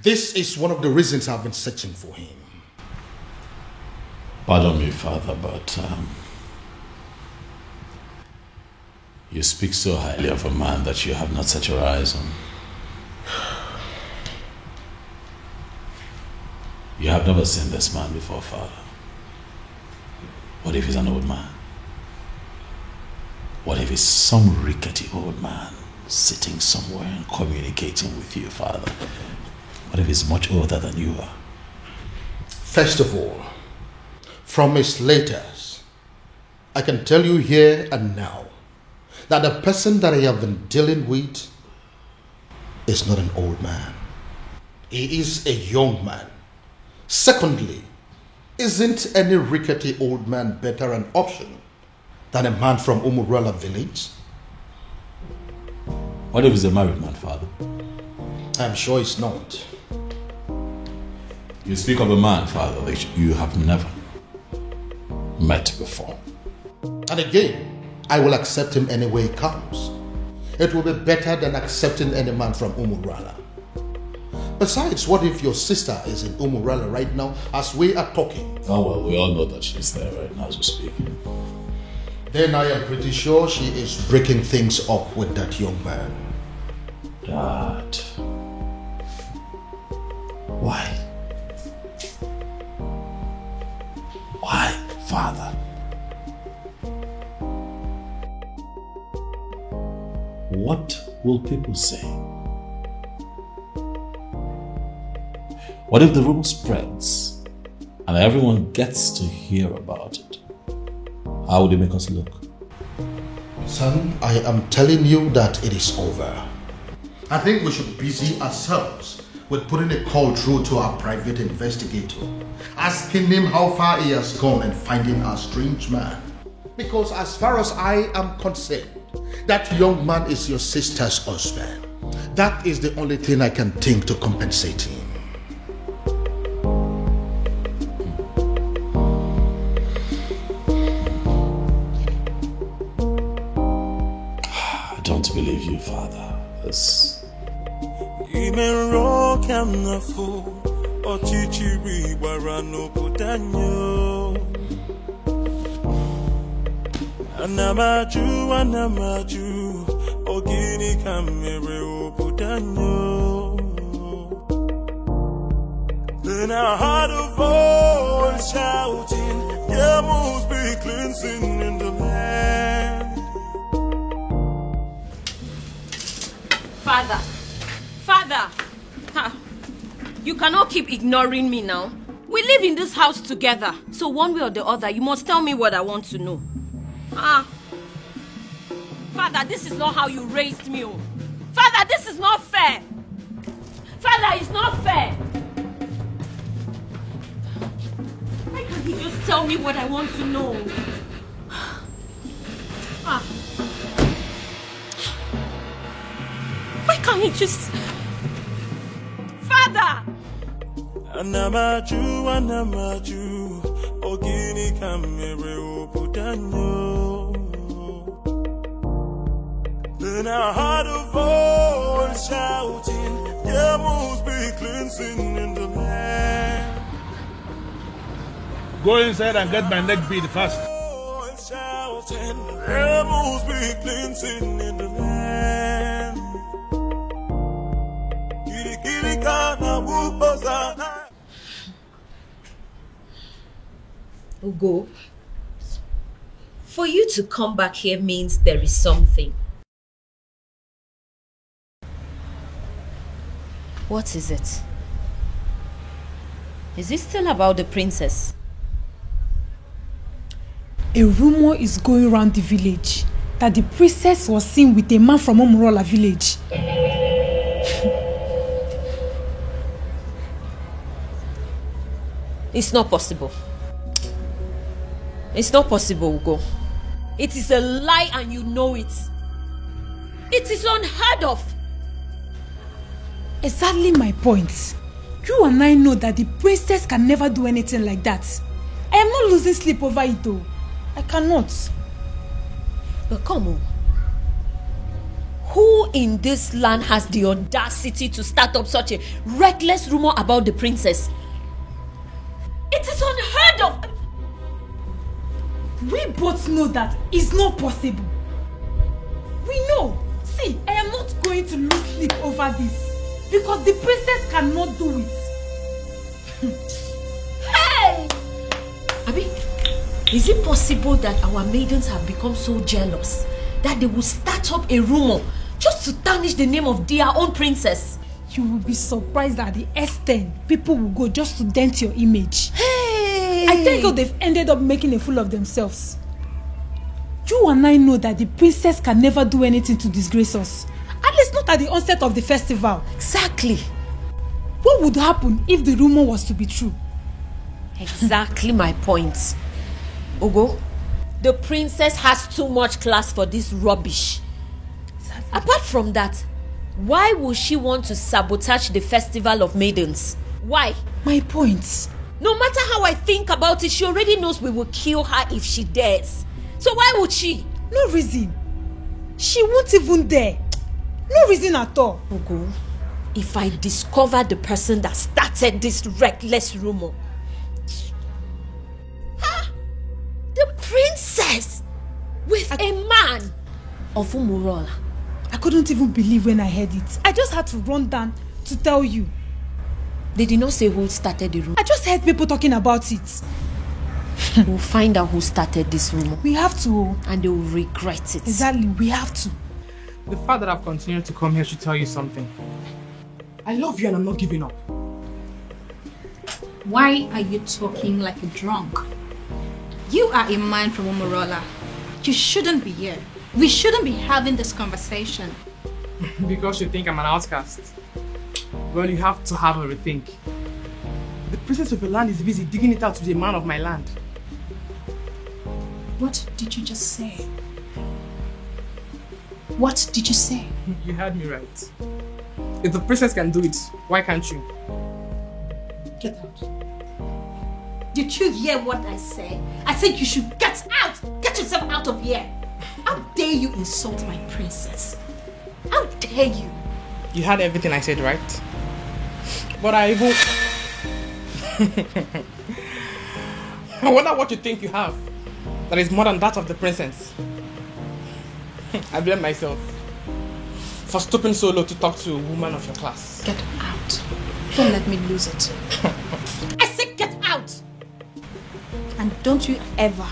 This is one of the reasons I've been searching for him. Pardon me, Father, but you speak so highly of a man that you have not set your eyes on. You have never seen this man before, Father. What if he's an old man? What if he's some rickety old man sitting somewhere and communicating with you, Father? What if he's much older than you are? First of all, from his letters, I can tell you here and now that the person that I have been dealing with is not an old man. He is a young man. Secondly, isn't any rickety old man better an option than a man from Umurala village? What if he's a married man, Father? I'm sure it's not. You speak of a man, Father, that you have never met before. And again, I will accept him any way he comes. It will be better than accepting any man from Umurala. Besides, what if your sister is in Umurala right now as we are talking? Oh, well, we all know that she's there right now as we speak. Then I am pretty sure she is breaking things up with that young man. Dad. Why? Why, Father? What will people say? What if the rumor spreads and everyone gets to hear about it? How would it make us look? Son, I am telling you that it is over. I think we should busy ourselves with putting a call through to our private investigator, asking him how far he has gone and finding our strange man. Because as far as I am concerned, that young man is your sister's husband. That is the only thing I can think to compensate him. I don't believe you, Father. Anamaju, ogini kamere obudanyo. Then I heard a voice shouting, there must be cleansing in the land. Father, you cannot keep ignoring me now. We live in this house together, so one way or the other, you must tell me what I want to know. Father, this is not how you raised me. Oh. Father, this is not fair. Father, it's not fair. Why can't you just tell me what I want to know? Why can't you just... Father! Anamaju, ogini kamere obudanyo. Then I heard a voice shouting, there must be cleansing in the land. Go inside and get my neck beat fast. Shouting, there must be cleansing in the land. Ugo, for you to come back here means there is something. What is it? Is it still about the princess? A rumor is going around the village that the princess was seen with a man from Omorola village. It's not possible. It's not possible, Ugo. It is a lie and you know it. It is unheard of. Exactly my point. You and I know that the princess can never do anything like that. I am not losing sleep over it though. I cannot. But come on. Who in this land has the audacity to start up such a reckless rumor about the princess? It is unheard of. We both know that it's not possible. We know. See, I am not going to lose sleep over this. Because the princess cannot do it. Hey! Abi, is it possible that our maidens have become so jealous that they will start up a rumor just to tarnish the name of their own princess? You will be surprised at the extent people will go just to dent your image. Hey! I thank God they've ended up making a fool of themselves. You and I know that the princess can never do anything to disgrace us. At least not at the onset of the festival. Exactly. What would happen if the rumor was to be true? Exactly my point. Ogo, the princess has too much class for this rubbish. Exactly. Apart from that, why would she want to sabotage the festival of maidens? Why? My point. No matter how I think about it, she already knows we will kill her if she dares. So why would she? No reason. She won't even dare. No reason at all. Ogo, if I discover the person that started this reckless rumor, the princess with a man of Umurola. I couldn't even believe when I heard it. I just had to run down to tell you. They did not say who started the rumor. I just heard people talking about it. We'll find out who started this rumor. We have to. And they will regret it. Exactly, we have to. The fact that I've continued to come here should tell you something. I love you and I'm not giving up. Why are you talking like a drunk? You are a man from Umurola. You shouldn't be here. We shouldn't be having this conversation. Because you think I'm an outcast. Well, you have to have a rethink. The princess of your land is busy digging it out to the man of my land. What did you just say? What did you say? You heard me right. If the princess can do it, why can't you? Get out. Did you hear what I said? I said you should get out! Get yourself out of here! How dare you insult my princess? How dare you? You heard everything I said, right? But I even... I wonder what you think you have that is more than that of the princess. I blame myself for stooping so low to talk to a woman of your class. Get out. Don't let me lose it. I said get out! And don't you ever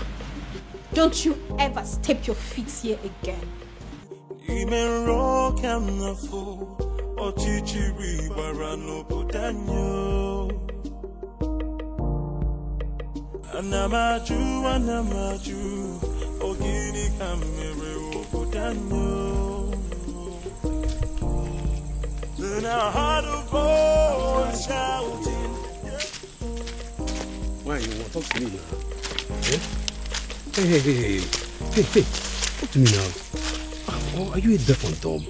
step your feet here again. Anamaju, ogini kamere obudanyo. Then I heard a voice shouting. Why you want to talk to me now? Eh? Hey, talk to me now. Or are you a deaf and dumb?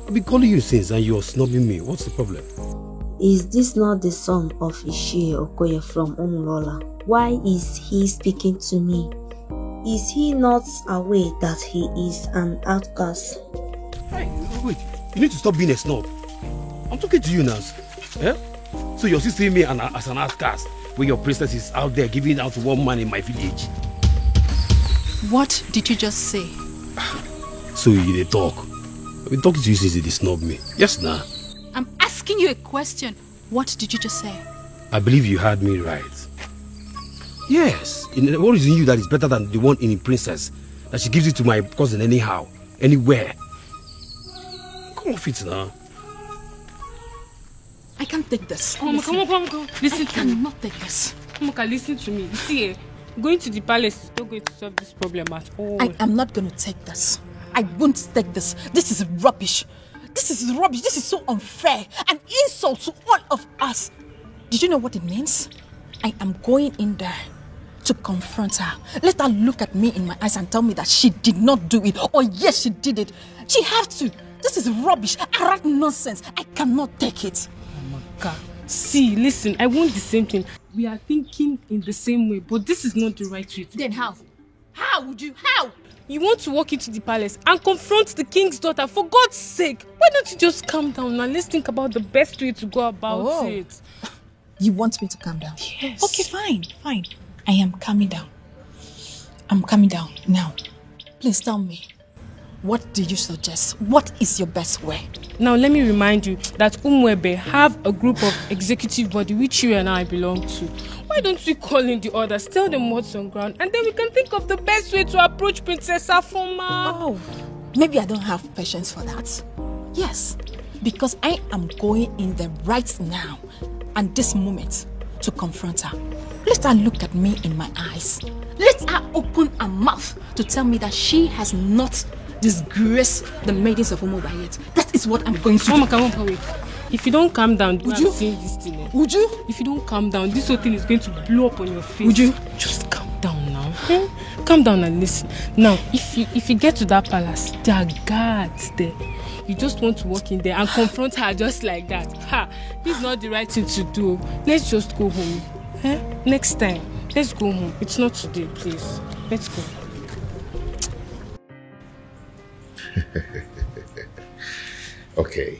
I've been calling you since and you're snubbing me. What's the problem? Is this not the son of Ishie Okoye from Umurola? Why is he speaking to me? Is he not aware that he is an outcast? Hey, wait. You need to stop being a snob. I'm talking to you now. Eh? So you're still seeing me as an outcast when your princess is out there giving out to one man in my village. What did you just say? So you dey talk. I've been talking to you since you snub me. Yes, nah. I'm asking you a question. What did you just say? I believe you heard me right. Yes. What is in you that is better than the one in the princess? That she gives it to my cousin anyhow, anywhere. Come off it now. I can't take this. Come on. Listen to me. I cannot take this. Come listen to me. You see, going to the palace is not going to solve this problem at all. I am not going to take this. I won't take this. This is rubbish. This is rubbish. This is so unfair. An insult to all of us. Did you know what it means? I am going in there to confront her. Let her look at me in my eyes and tell me that she did not do it. Or yes, she did it. She have to. This is rubbish. Arrant nonsense. I cannot take it. Amaka, see, listen, I want the same thing. We are thinking in the same way, but this is not the right way. Then how? How would you? How? You want to walk into the palace and confront the king's daughter, for God's sake. Why don't you just calm down and let's think about the best way to go about it. You want me to calm down? Yes. Okay, fine. I am calming down. I'm calming down now. Please tell me, what do you suggest? What is your best way? Now let me remind you that Umwebe have a group of executive body which you and I belong to. Why don't we call in the others, tell them what's on ground, and then we can think of the best way to approach Princess Afoma. Oh, maybe I don't have patience for that. Yes, because I am going in there right now and this moment to confront her. Let her look at me in my eyes Let her open her mouth to tell me that she has not disgraced the maidens of Omoba yet. That is what I'm going to do. Mama, come on, wait. If you don't calm down, would you? This thing, would you? If you don't calm down, this whole thing is going to blow up on your face. Would you? Just calm down now. Okay? Calm down and listen. Now, if you get to that palace, there are guards there. You just want to walk in there and confront her just like that. Ha! This is not the right thing to do. Let's just go home. Next time, let's go home. It's not today, please. Let's go. Okay.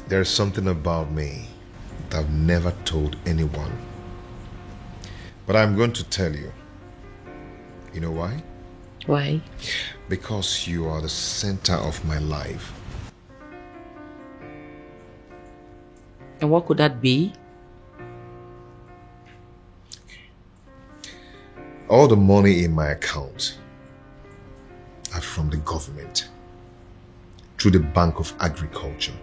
There's something about me that I've never told anyone. But I'm going to tell you. You know why? Why? Because you are the center of my life. And what could that be? All the money in my account are from the government through the Bank of Agriculture.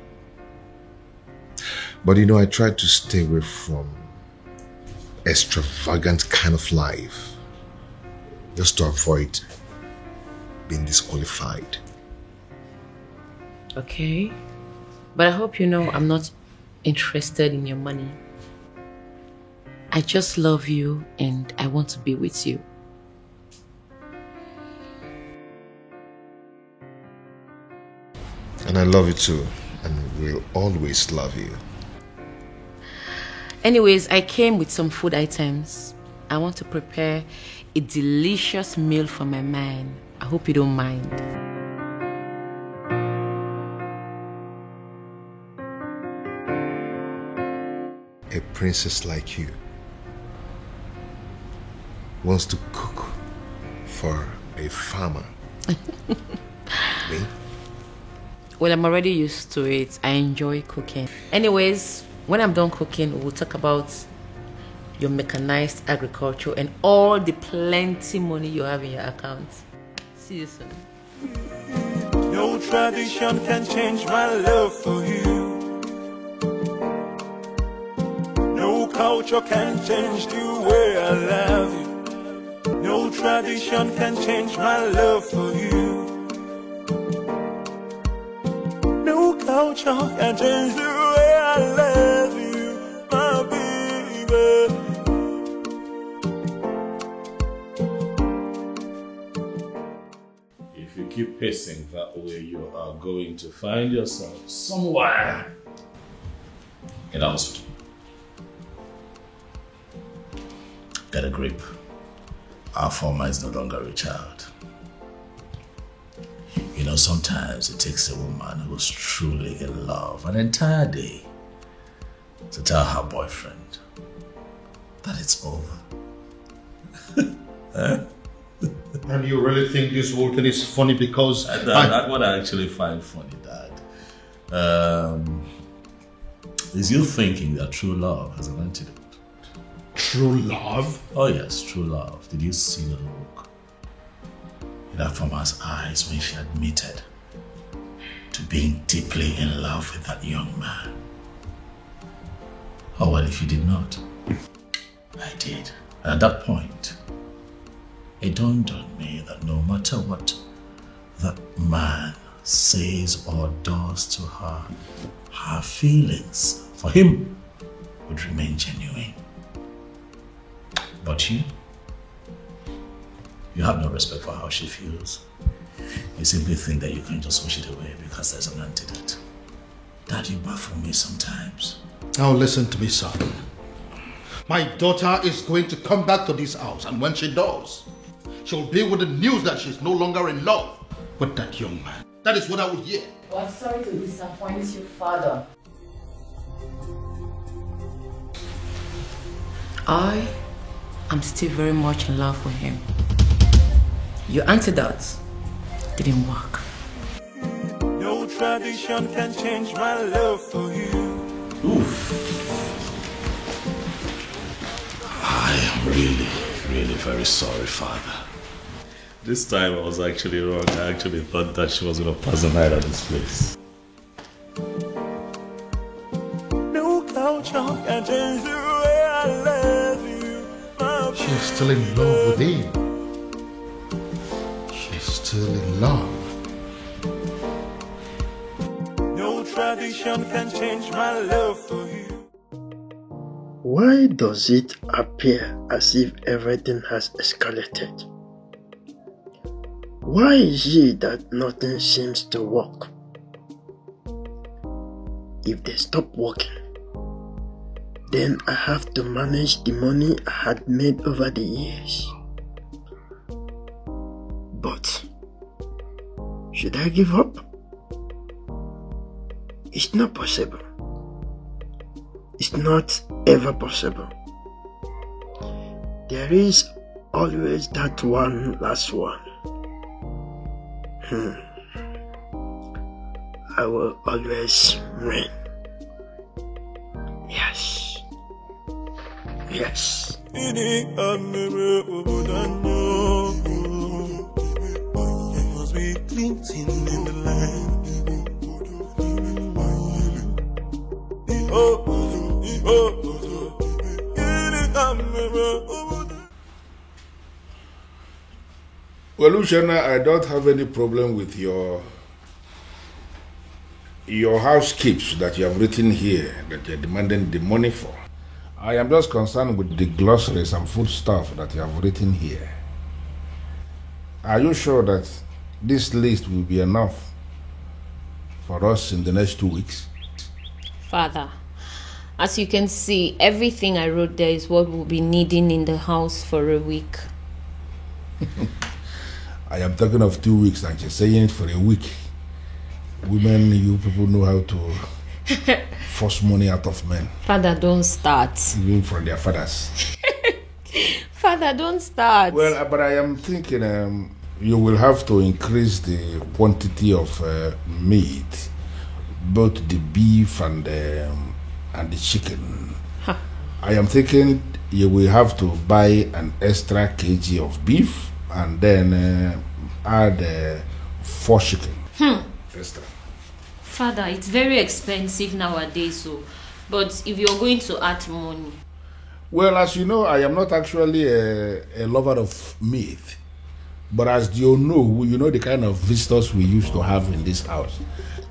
But you know, I try to stay away from extravagant kind of life just to avoid being disqualified. Okay. But I hope you know I'm not interested in your money. I just love you and I want to be with you. And I love you too, and will always love you. Anyways, I came with some food items. I want to prepare a delicious meal for my man. I hope you don't mind. A princess like you wants to cook for a farmer. Me? Well, I'm already used to it. I enjoy cooking. Anyways, when I'm done cooking, we'll talk about your mechanized agriculture and all the plenty money you have in your account. See you soon. No tradition can change my love for you. No culture can change the way I love you. No tradition can change my love for you. No culture can change the way I love you, my baby. If you keep pacing that way, you are going to find yourself somewhere in the hospital. Get a grip. Our former is no longer a child. You know, sometimes it takes a woman who's truly in love an entire day to tell her boyfriend that it's over. And you really think this whole thing is funny because... That's what I actually find funny, Dad. Is you thinking that true love has an antidote? True love? Oh yes, true love. Did you see the look in that farmer's eyes when she admitted to being deeply in love with that young man? Oh well, if you did not, I did. And at that point, it dawned on me that no matter what that man says or does to her, her feelings for him would remain genuine. But you have no respect for how she feels. You simply think that you can just wish it away because there's an antidote. Dad, you baffle me sometimes. Now listen to me, son. My daughter is going to come back to this house, and when she does, she'll be with the news that she's no longer in love with that young man. That is what I would hear. Well, sorry to disappoint you, Father. I'm still very much in love with him. Your antidote didn't work. No tradition can change my love for you. Oof. I am really, really very sorry, Father. This time I was actually wrong. I actually thought that she was going to pass the night at this place. No culture can change the way I love you. She's still in love with him. She's still in love. No tradition can change my love for you. Why does it appear as if everything has escalated? Why is it that nothing seems to work? If they stop working, then I have to manage the money I had made over the years. But should I give up? It's not possible. It's not ever possible. There is always that one last one. I will always win. Yes. Yes. Well, Luciana, I don't have any problem with your housekeeps that you have written here that you're demanding the money for. I am just concerned with the glossaries and food stuff that you have written here. Are you sure that this list will be enough for us in the next 2 weeks? Father, as you can see, everything I wrote there is what we'll be needing in the house for a week. I am talking of 2 weeks and you're saying it for a week. Women, you people know how to force money out of men. Father, don't start. Even from their fathers. Father, don't start. Well, but I am thinking you will have to increase the quantity of meat, both the beef and the chicken. Huh. I am thinking you will have to buy an extra kg of beef and then add 4 chicken. Extra. Father, it's very expensive nowadays, but if you're going to add money. Well, as you know, I am not actually a lover of meat. But as you know the kind of visitors we used to have in this house.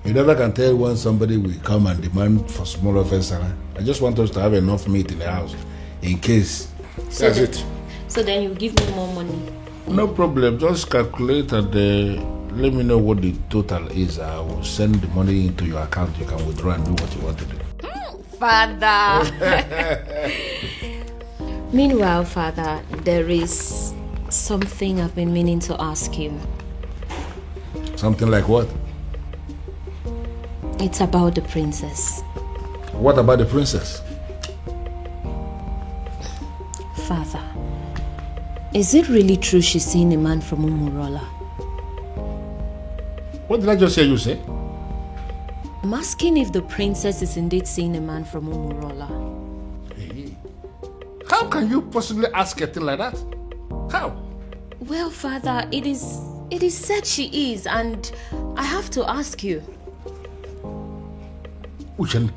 You never can tell when somebody will come and demand for small offense. I just want us to have enough meat in the house in case. So That's it. So then you give me more money. No problem. Just calculate and let me know what the total is. I will send the money into your account. You can withdraw and do what you want to do. Father. Meanwhile, Father, there is something I've been meaning to ask you. Something like what? It's about the princess. What about the princess? Father, is it really true she's seeing a man from Umurola? What did I just hear you say? I'm asking if the princess is indeed seeing a man from Umurola. Hey, how can you possibly ask a thing like that? How? Well, Father, it is said she is, and I have to ask you. Uchenna.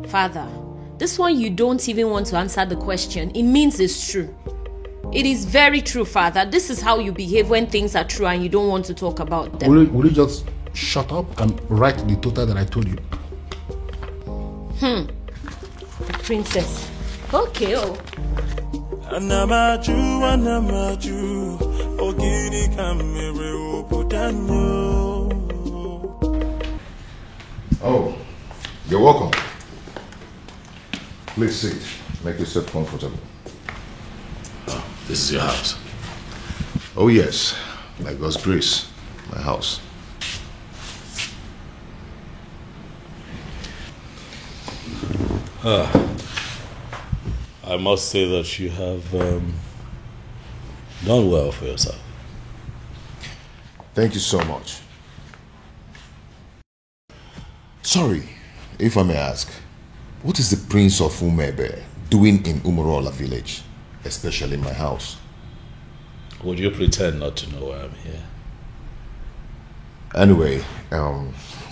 Father, this one you don't even want to answer the question. It means it's true. It is very true, Father. This is how you behave when things are true and you don't want to talk about them. Will you just shut up and write the total that I told you? The princess. Okay, Anamaju, ogini kamere opudanyo. Oh, you're welcome. Please sit. Make yourself comfortable. Oh, this is your house? Oh yes, by God's grace, my house. I must say that you have done well for yourself. Thank you so much. Sorry, if I may ask, what is the Prince of Umebe doing in Umurola village, especially in my house? Would you pretend not to know why I'm here? Anyway,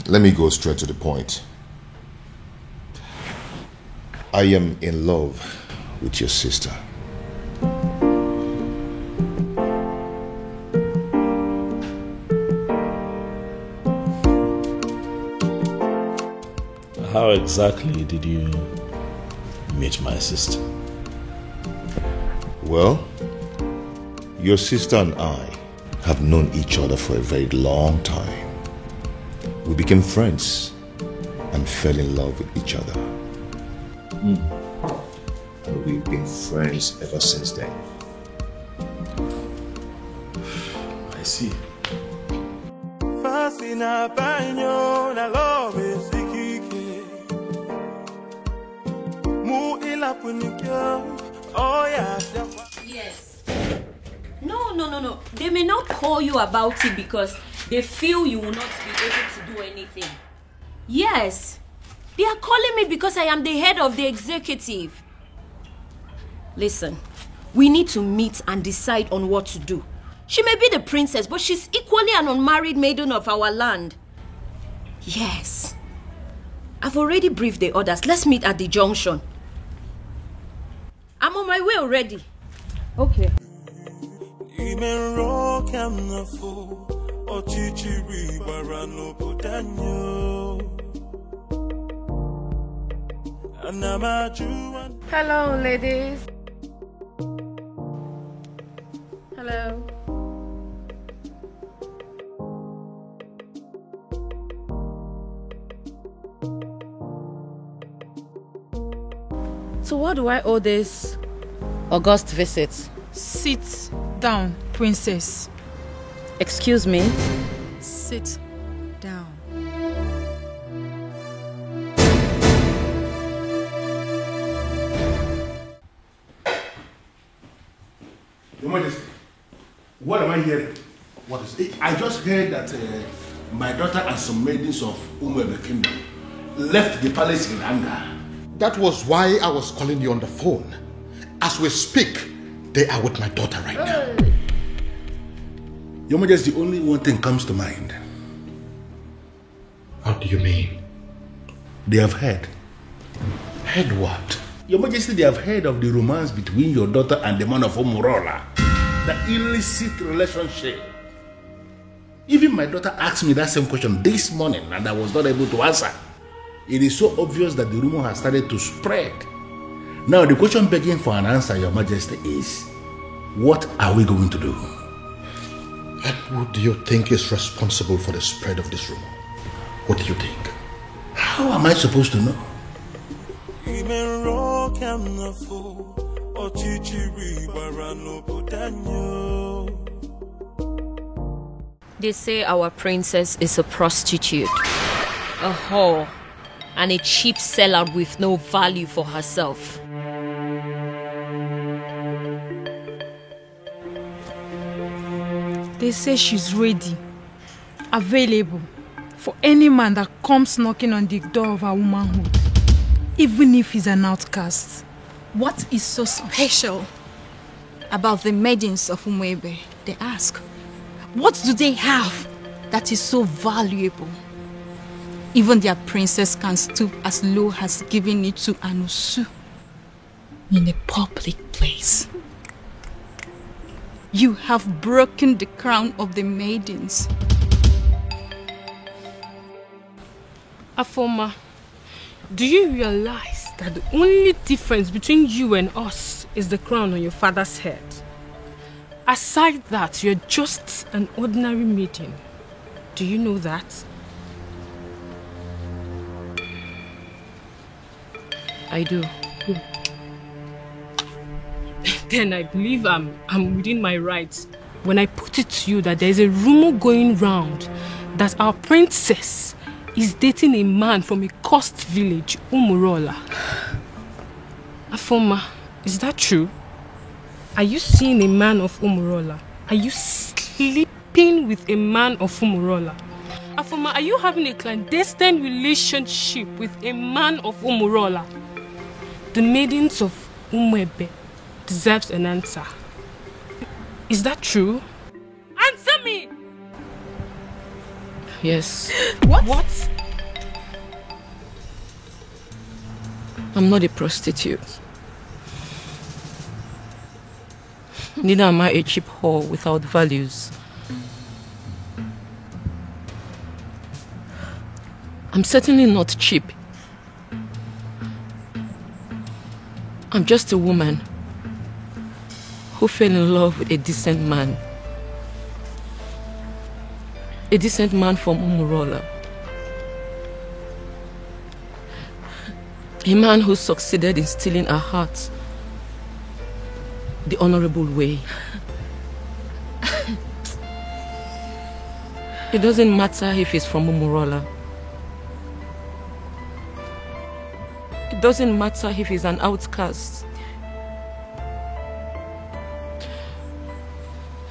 let me go straight to the point. I am in love with your sister. How exactly did you meet my sister? Well, your sister and I have known each other for a very long time. We became friends and fell in love with each other. And we've been friends ever since then. I see. Yes. No. They may not call you about it because they feel you will not be able to do anything. Yes. They are calling me because I am the head of the executive. Listen, we need to meet and decide on what to do. She may be the princess, but she's equally an unmarried maiden of our land. Yes. I've already briefed the others. Let's meet at the junction. I'm on my way already. Okay. Hello, ladies. Hello. So what do I owe this august visit? Sit down, princess. Excuse me? Sit down. Your Majesty, what am I hearing? What is it? I just heard that my daughter and some maidens of Umwebe Kingdom left the palace in anger. That was why I was calling you on the phone. As we speak, they are with my daughter right now. Your Majesty, only one thing comes to mind. What do you mean? They have heard. Heard what? Your Majesty, they have heard of the romance between your daughter and the man of Umurola. The illicit relationship. Even my daughter asked me that same question this morning and I was not able to answer. It is so obvious that the rumor has started to spread. Now the question begging for an answer, Your Majesty, is what are we going to do? And who do you think is responsible for the spread of this rumor? What do you think? How am I supposed to know? They say our princess is a prostitute, a whore, and a cheap sellout with no value for herself. They say she's ready, available for any man that comes knocking on the door of her womanhood, even if he's an outcast. What is so special about the maidens of Umwebe? They ask. What do they have that is so valuable? Even their princess can stoop as low as giving it to Anusu in a public place. You have broken the crown of the maidens. Afoma, do you realize that the only difference between you and us is the crown on your father's head? Aside that, you're just an ordinary maiden. Do you know that? I do. Then I believe I'm within my rights when I put it to you that there's a rumor going round that our princess is dating a man from a coast village, Umurola. Afoma, is that true? Are you seeing a man of Umurola? Are you sleeping with a man of Umurola? Afoma, are you having a clandestine relationship with a man of Umurola? The maidens of Umwebe deserves an answer. Is that true? Answer me! Yes. What? I'm not a prostitute. Neither am I a cheap whore without values. I'm certainly not cheap. I'm just a woman who fell in love with a decent man. A decent man from Umurola. A man who succeeded in stealing our hearts the honorable way. It doesn't matter if he's from Umurola. It doesn't matter if he's an outcast.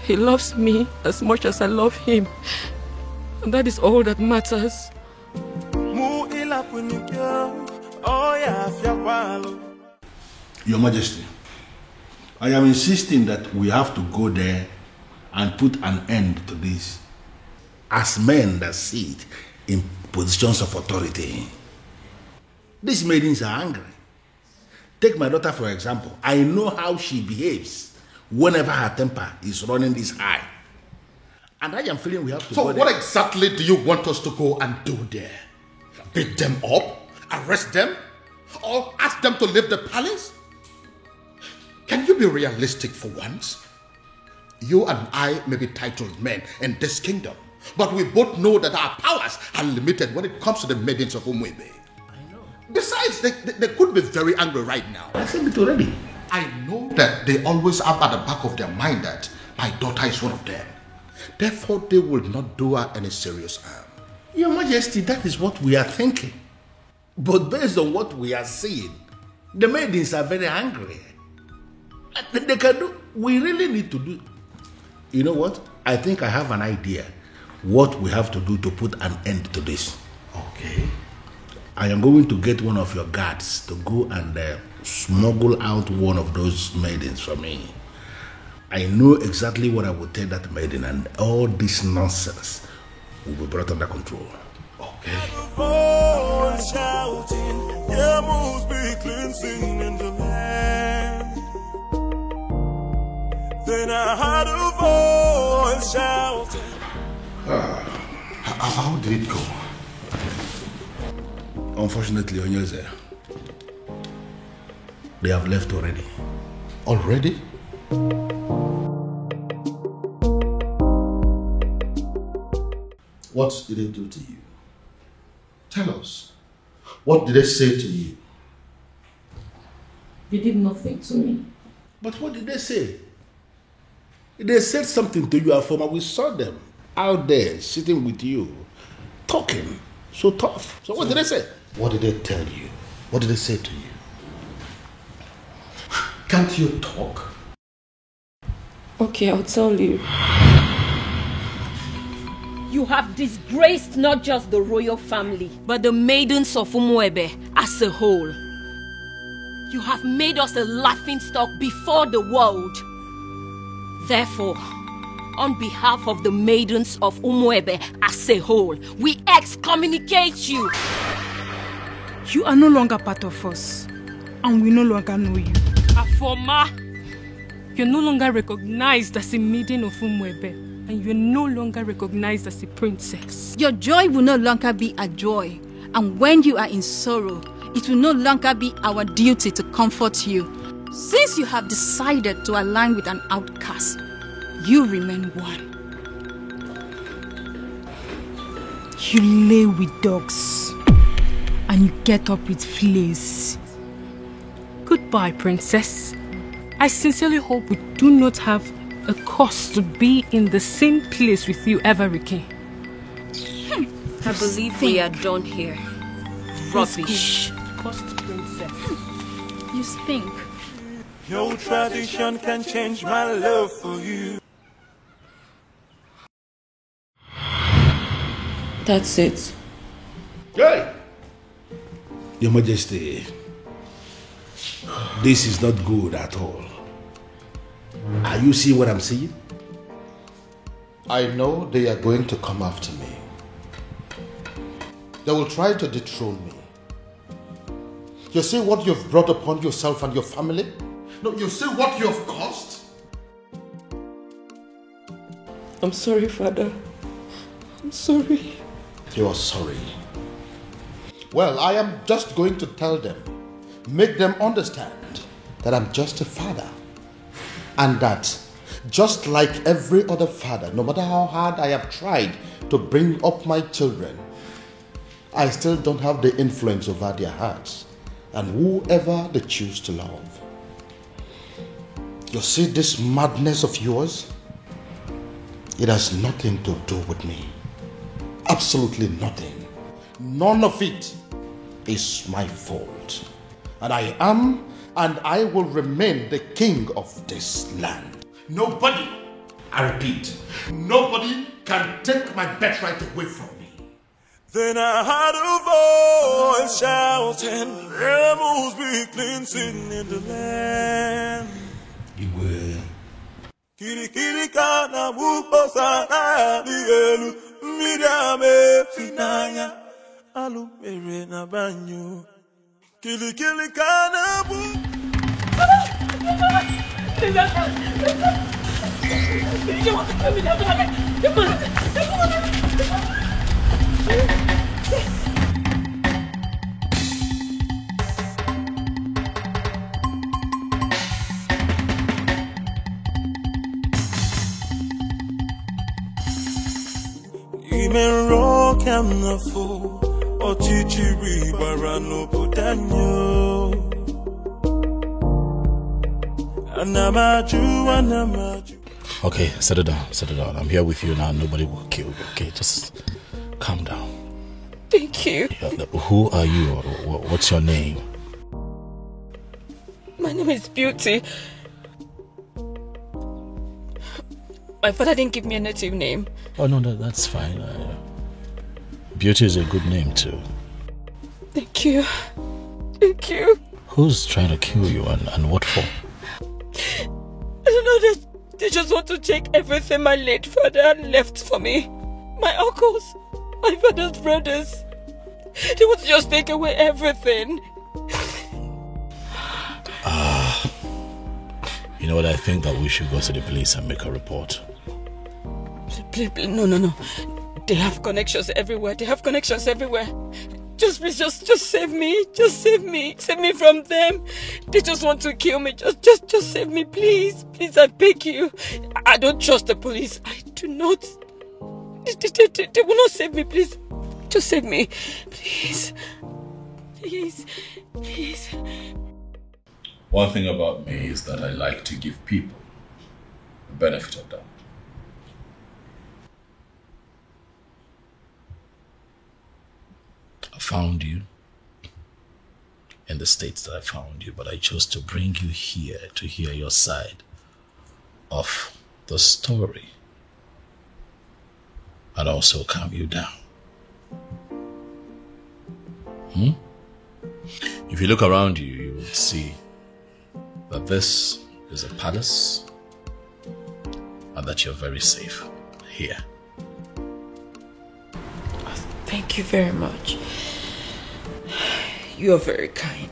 He loves me as much as I love him. And that is all that matters. Your Majesty, I am insisting that we have to go there and put an end to this as men that sit in positions of authority. These maidens are angry. Take my daughter for example. I know how she behaves whenever her temper is running this high. And I am feeling we have to go there. So what exactly do you want us to go and do there? Beat them up? Arrest them? Or ask them to leave the palace? Can you be realistic for once? You and I may be titled men in this kingdom, but we both know that our powers are limited when it comes to the maidens of Umwebe. Besides, they could be very angry right now. I said it already. I know that they always have at the back of their mind that my daughter is one of them. Therefore, they will not do her any serious harm. Your Majesty, that is what we are thinking. But based on what we are seeing, the maidens are very angry. They can do. We really need to do. You know what? I think I have an idea what we have to do to put an end to this. Okay. I am going to get one of your guards to go and smuggle out one of those maidens for me. I know exactly what I will tell that maiden, and all this nonsense will be brought under control. Okay. Shouting, yeah, moves be cleansing in the land. Then I heard a voice shouting. How did it go? Unfortunately, Onyeze, they have left already. Already? What did they do to you? Tell us. What did they say to you? They did nothing to me. But what did they say? They said something to you, Afoma. We saw them out there sitting with you, talking so tough. So what did they say? What did they tell you? What did they say to you? Can't you talk? Okay, I'll tell you. You have disgraced not just the royal family, but the maidens of Umuebe as a whole. You have made us a laughingstock before the world. Therefore, on behalf of the maidens of Umuebe as a whole, we excommunicate you. You are no longer part of us, and we no longer know you. Afoma, you're no longer recognized as a maiden of Umuebe, and you're no longer recognized as a princess. Your joy will no longer be a joy, and when you are in sorrow, it will no longer be our duty to comfort you. Since you have decided to align with an outcast, you remain one. You lay with dogs, and you get up with fleas. Goodbye, princess. I sincerely hope we do not have a cause to be in the same place with you ever again. I believe we are done here. Rubbish. Cost princess. You stink. No tradition can change my love for you. That's it. Hey! Your Majesty, this is not good at all. Are you seeing what I'm seeing? I know they are going to come after me. They will try to dethrone me. You see what you've brought upon yourself and your family? No, you see what you have caused? I'm sorry, Father. I'm sorry. You are sorry. Well, I am just going to tell them, make them understand that I'm just a father. And that, just like every other father, no matter how hard I have tried to bring up my children, I still don't have the influence over their hearts and whoever they choose to love. You see this madness of yours? It has nothing to do with me. Absolutely nothing. None of it is my fault. And I am and I will remain the king of this land. Nobody, I repeat, nobody can take my birthright away from me. Then I heard a voice shouting, rebels be cleansing in the land. You will. Kiri kana buko sana dielu mirame finanya alu mere na banyo kiri kana bu. Ime rock am na fo ochichiri bara no podanyo anamaju. Okay, settle down. I'm here with you now. Nobody will kill you. Okay, just calm down. Thank you. Who are you? What's your name? My name is Beauty. My father didn't give me a native name. Oh no, that's fine. Beauty is a good name too. Thank you. Thank you. Who's trying to kill you and what for? I don't know, they just want to take everything my late father left for me. My uncles, my father's brothers. They want to just take away everything. You know what, I think that we should go to the police and make a report. Please, no. They have connections everywhere. Just please, just save me. Just save me. Save me from them. They just want to kill me. Just save me, please. Please, I beg you. I don't trust the police. I do not. They will not save me, please. Just save me. Please. Please. One thing about me is that I like to give people the benefit of doubt. I found you in the states that I found you, but I chose to bring you here to hear your side of the story and also calm you down. If you look around you, you will see that this is a palace and that you're very safe here. Thank you very much. You are very kind.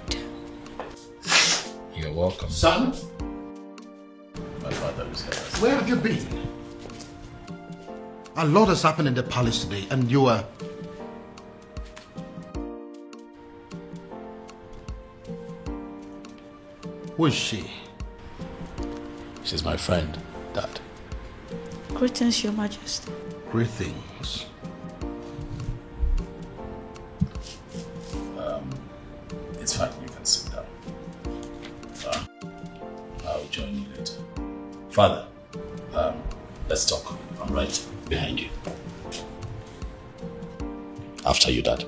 You're welcome. Son? My father is here. Where have you been? A lot has happened in the palace today, and you are... Who is she? She's my friend, Dad. Greetings, Your Majesty. Greetings. It's fine, you can sit down. I'll join you later. Father, let's talk. I'm right behind you. After you, Dad.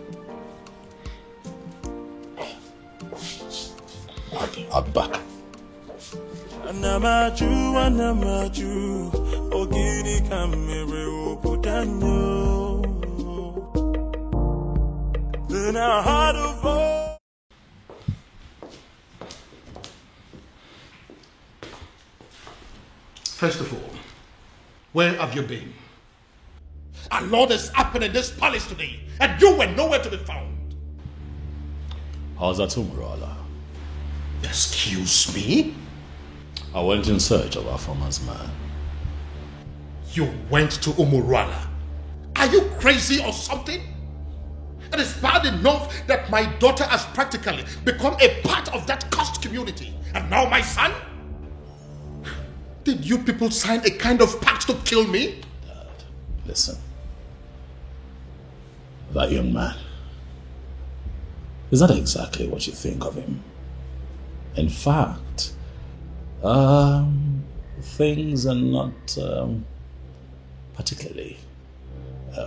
I'll be back. Anamaju, ogiri kamere obudanyo. Then I had a voice. First of all, where have you been? A lot has happened in this palace today, and you were nowhere to be found. How's that, Umrala? Excuse me? I went in search of our farmer's man. You went to Umuruala. Are you crazy or something? It is bad enough that my daughter has practically become a part of that cursed community. And now my son? Did you people sign a kind of pact to kill me? Dad, listen. That young man, is that exactly what you think of him? In fact, things are not particularly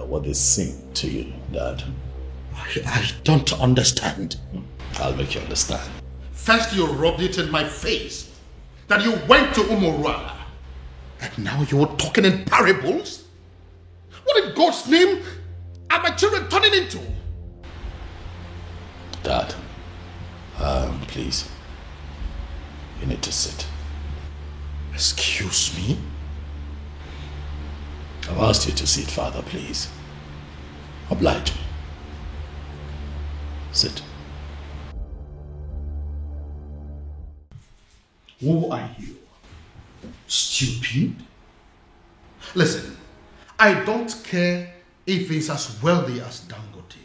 what they seem to you, Dad. I don't understand. I'll make you understand. First you rubbed it in my face that you went to Umuruala. And now you're talking in parables? What in God's name are my children turning into? Dad, please. You need to sit. Excuse me? I've asked you to sit, Father, please. Oblige me. Sit. Who are you? Stupid? Listen, I don't care if he's as wealthy as Dangote.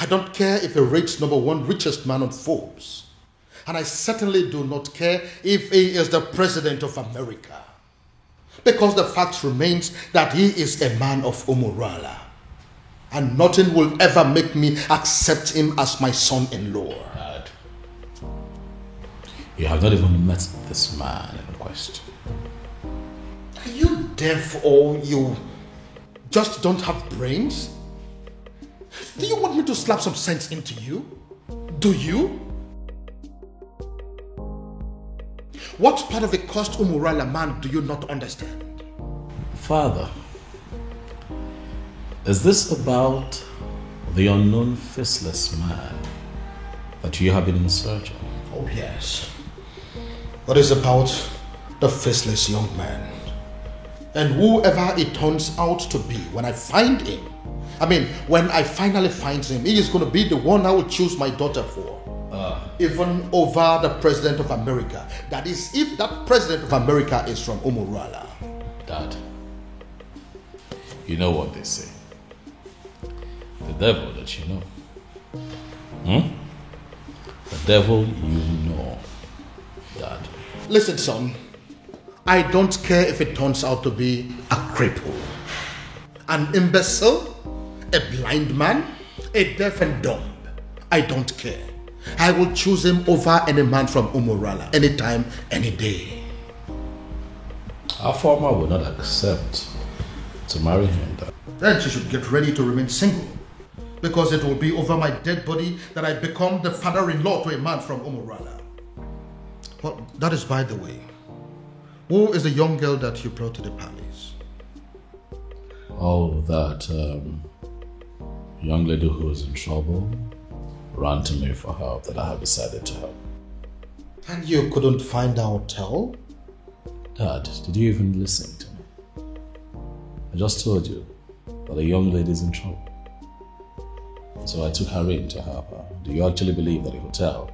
I don't care if he rates #1 richest man on Forbes. And I certainly do not care if he is the president of America. Because the fact remains that he is a man of Umuruala. And nothing will ever make me accept him as my son-in-law. Dad, you have not even met this man in question. Are you deaf or you just don't have brains? Do you want me to slap some sense into you? Do you? What part of the cursed Umuruala man do you not understand? Father, is this about the unknown faceless man that you have been in search of? Oh yes. What is about the faceless young man? And whoever it turns out to be, when I find him, when I finally find him, he is going to be the one I will choose my daughter for. Even over the President of America. That is, if that President of America is from Umuruala. Dad, you know what they say. The devil that you know. The devil you know, Dad. Listen, son. I don't care if it turns out to be a cripple, an imbecile, a blind man, a deaf and dumb. I don't care. I will choose him over any man from Umuruala, anytime, any day. Our farmer will not accept to marry him. Dad. Then she should get ready to remain single, because it will be over my dead body that I become the father-in-law to a man from Umuruala. Well, that is by the way. Who is the young girl that you brought to the palace? Oh, that young lady who is in trouble ran to me for help that I have decided to help. And you couldn't find our hotel? Dad, did you even listen to me? I just told you that a young lady is in trouble. So I took her in to help her. Do you actually believe that a hotel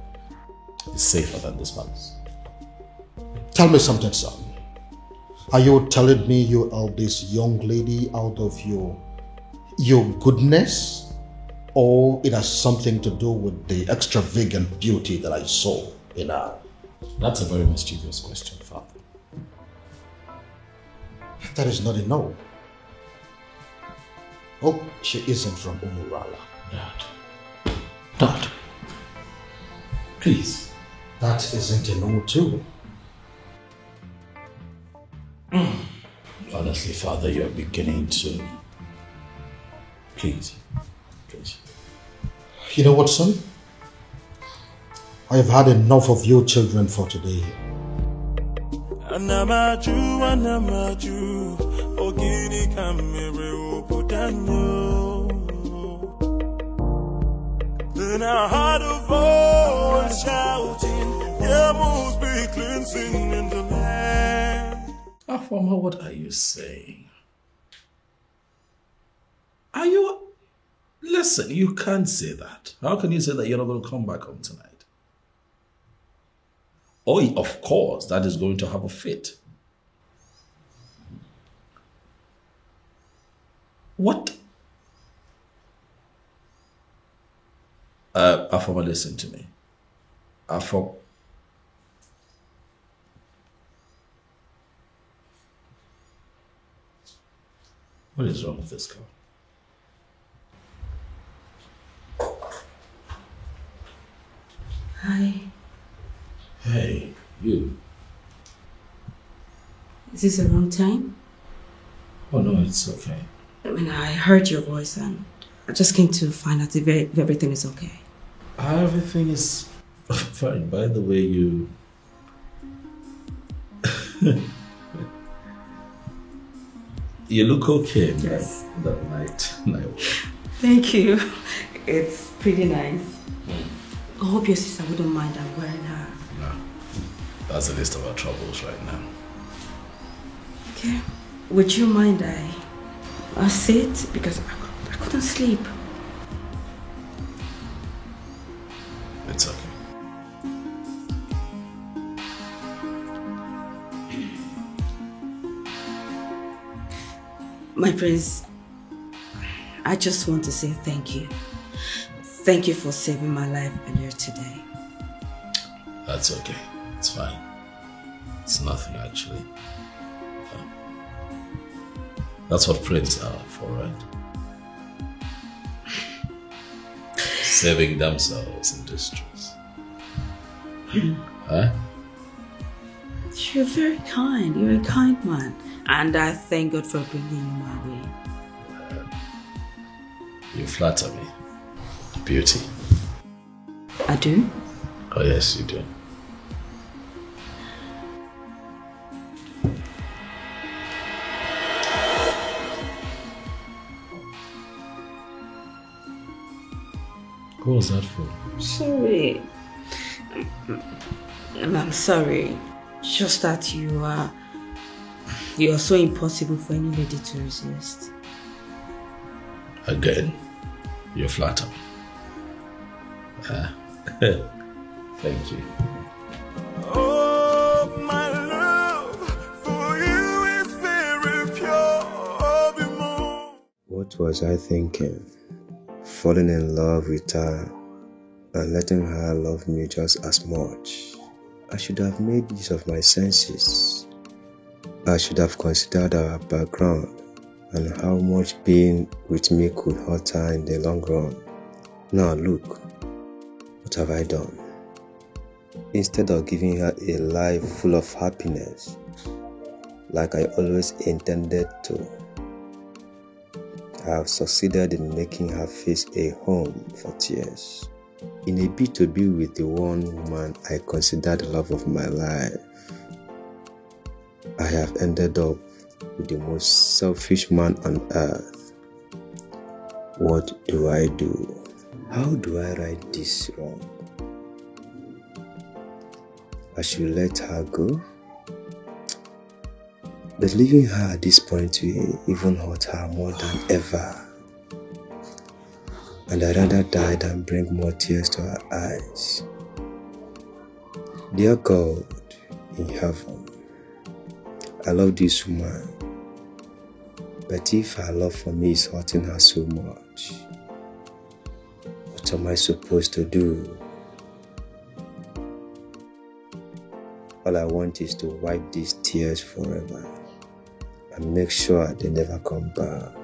is safer than this palace? Tell me something, son. Are you telling me you helped this young lady out of your goodness? Or it has something to do with the extravagant beauty that I saw in her? That's a very mischievous question, Father. That is not a no. Oh, she isn't from Umuruala. Dad, please. That isn't a no too. Honestly, Father, you're beginning to... Please. You know what, son? I have had enough of you children for today. Anamaju, ogini kamere opudanyo. Then I heard a voice shouting, "There must be cleansing in the land." Afama, what are you saying? Are you... Listen, you can't say that. How can you say that you're not going to come back home tonight? Oh, of course, that is going to have a fit. What? Afoma, listen to me. What is wrong with this girl? Hi. Hey, you. Is this the wrong time? Oh no, it's okay. I mean, I heard your voice and I just came to find out if everything is okay. Everything is fine. By the way, you... you look okay, yes. That night. Thank you. It's pretty nice. I hope your sister wouldn't mind I'm wearing her. No. That's the least of our troubles right now. Okay. Would you mind I sit? Because I couldn't sleep. It's okay. My prince, I just want to say thank you. Thank you for saving my life earlier today. That's okay. It's fine. It's nothing actually. That's what princes are for, right? Saving themselves in distress. Huh? You're very kind. You're a kind man. And I thank God for bringing you my way. You flatter me. Beauty. I do? Oh yes, you do. What was that for? Sorry. I'm sorry. Just that you are so impossible for any lady to resist. Again, you flatter me. Thank you. Oh, my love for you is very pure. What was I thinking? Falling in love with her and letting her love me just as much. I should have made use of my senses. I should have considered our background and how much being with me could hurt her in the long run. Now look, what have I done? Instead of giving her a life full of happiness, like I always intended to, I have succeeded in making her face a home for tears. In a bid to be with the one woman I consider the love of my life, I have ended up with the most selfish man on earth. What do I do? How do I right this wrong? I should let her go? But leaving her at this point will even hurt her more than ever. And I'd rather die than bring more tears to her eyes. Dear God in heaven, I love this woman. But if her love for me is hurting her so much, what am I supposed to do? All I want is to wipe these tears forever and make sure they never come back.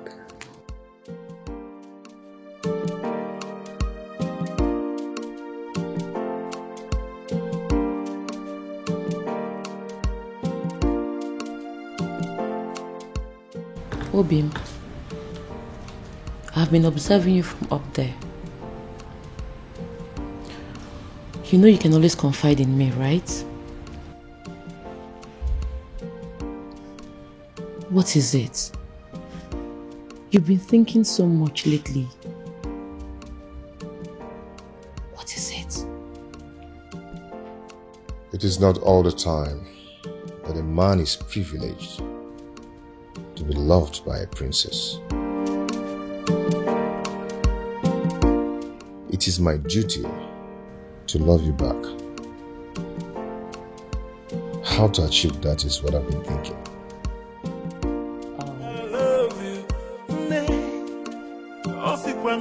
Obim, I've been observing you from up there. You know you can always confide in me, right? What is it? You've been thinking so much lately. What is it? It is not all the time that a man is privileged to be loved by a princess. It is my duty to love you back. How to achieve that is what I've been thinking. I love you, No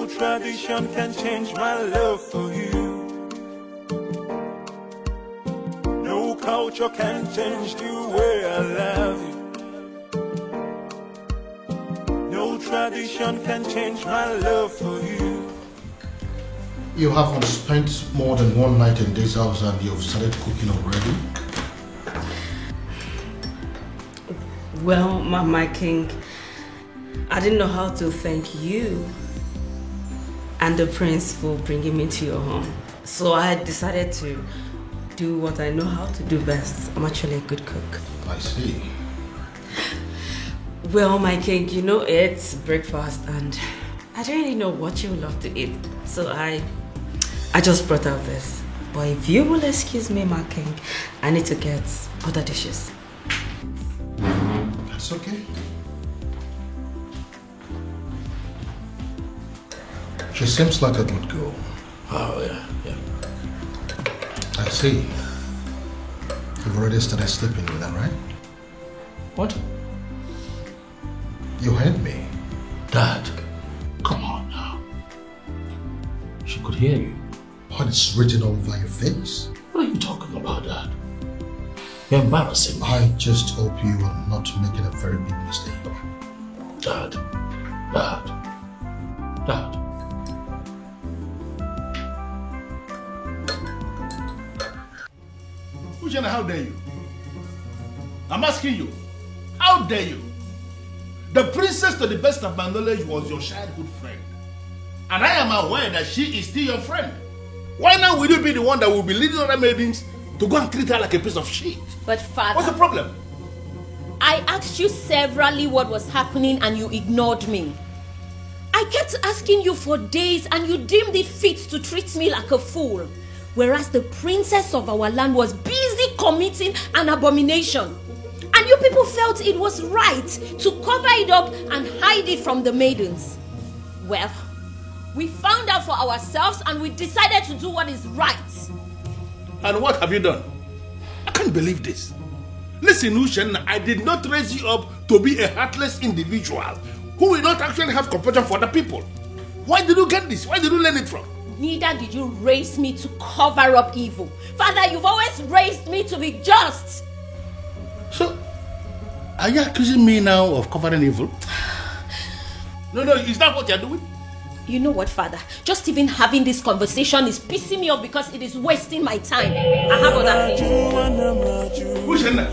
tradition can change my love for you. No culture can change the way I love you. No tradition can change my love for you. You haven't spent more than one night in this house and you've started cooking already? Well, my king, I didn't know how to thank you and the prince for bringing me to your home. So I decided to do what I know how to do best. I'm actually a good cook. I see. Well, my king, you know it's breakfast and I don't really know what you love to eat. So I just brought out this. But if you will excuse me, my king, I need to get other dishes. That's okay. She seems like a good girl. Oh, yeah. I see. You've already started sleeping with her, right? What? You heard me. Dad, come on now. She could hear you. What is written all over your face? What are you talking about, Dad? You're embarrassing me. I just hope you are not making a very big mistake. Dad. Ujana, how dare you? I'm asking you, how dare you? The princess, to the best of my knowledge, was your childhood friend. And I am aware that she is still your friend. Why now will you be the one that will be leading other maidens to go and treat her like a piece of shit? But father... What's the problem? I asked you severally what was happening and you ignored me. I kept asking you for days and you deemed it fit to treat me like a fool. Whereas the princess of our land was busy committing an abomination. And you people felt it was right to cover it up and hide it from the maidens. Well, we found out for ourselves and we decided to do what is right. And what have you done? I can't believe this. Listen, Ushen, I did not raise you up to be a heartless individual who will not actually have compassion for other people. Why did you get this? Where did you learn it from? Neither did you raise me to cover up evil. Father, you've always raised me to be just. So, are you accusing me now of covering evil? No, is that what you're doing? You know what, Father? Just even having this conversation is pissing me off because it is wasting my time. I have other things. Who's in there?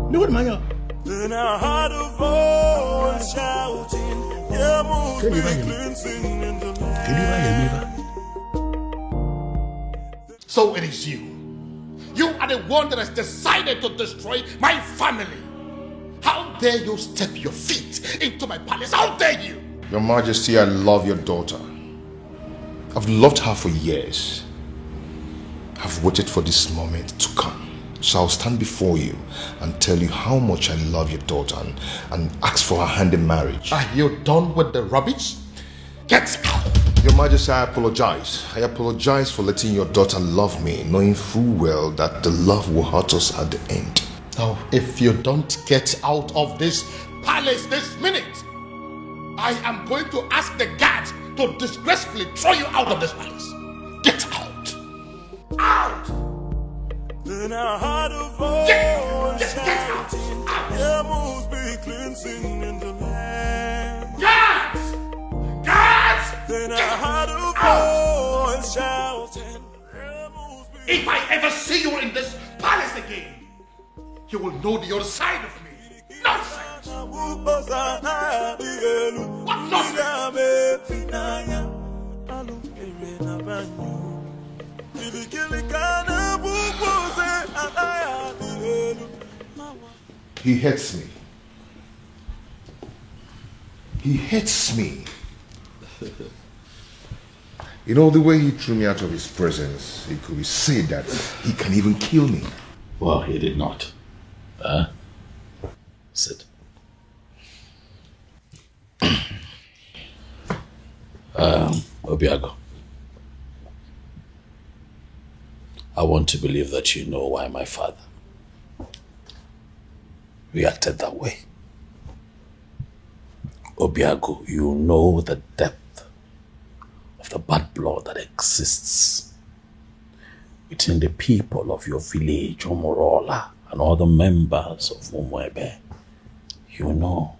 No, what am I? Then I heard a voice shouting, "Yeah, move, cleansing in the land." So it is you. You are the one that has decided to destroy my family. How dare you step your feet into my palace? How dare you? Your Majesty, I love your daughter. I've loved her for years. I've waited for this moment to come. So I'll stand before you and tell you how much I love your daughter and ask for her hand in marriage. Are you done with the rubbish? Get out! Your Majesty, I apologize. I apologize for letting your daughter love me, knowing full well that the love will hurt us at the end. Now, if you don't get out of this palace this minute, I am going to ask the guards to disgracefully throw you out of this palace. Get out! Out! Then I heard a voice shouting, "Yeah, must be cleansing in the land." Guards! Guards! Then I heard a voice shouting, "If I ever see you in this palace again, you will know the other side of me." Nonsense! What He hates me. He hates me. You know, the way he threw me out of his presence, it could be said that he can even kill me. Well, he did not. Sit. Obiago. I want to believe that you know why my father reacted that way. Obiago, you know the depth of the bad blood that exists between the people of your village, Omorola, and all the members of Umwebe. You know.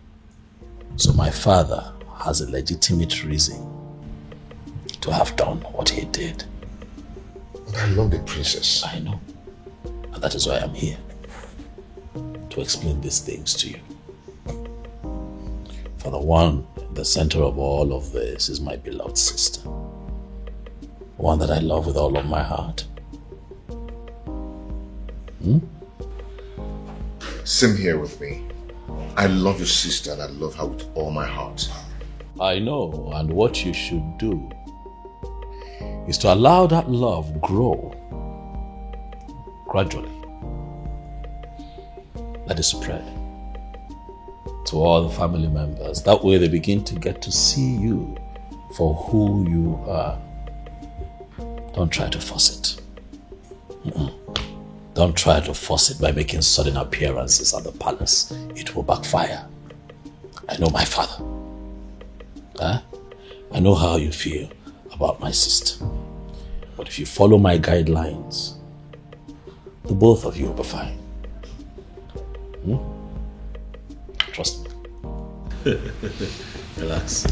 So my father has a legitimate reason to have done what he did. But I love the princess. I know. And that is why I'm here. To explain these things to you. For the one in the center of all of this is my beloved sister. One that I love with all of my heart. Same here with me. I love your sister and I love her with all my heart. I know, and what you should do is to allow that love grow gradually. Let it spread to all the family members. That way they begin to get to see you for who you are. Don't try to force it. Don't try to force it by making sudden appearances at the palace. It will backfire. I know my father. I know how you feel about my sister. But if you follow my guidelines, the both of you will be fine. Trust me. Relax. It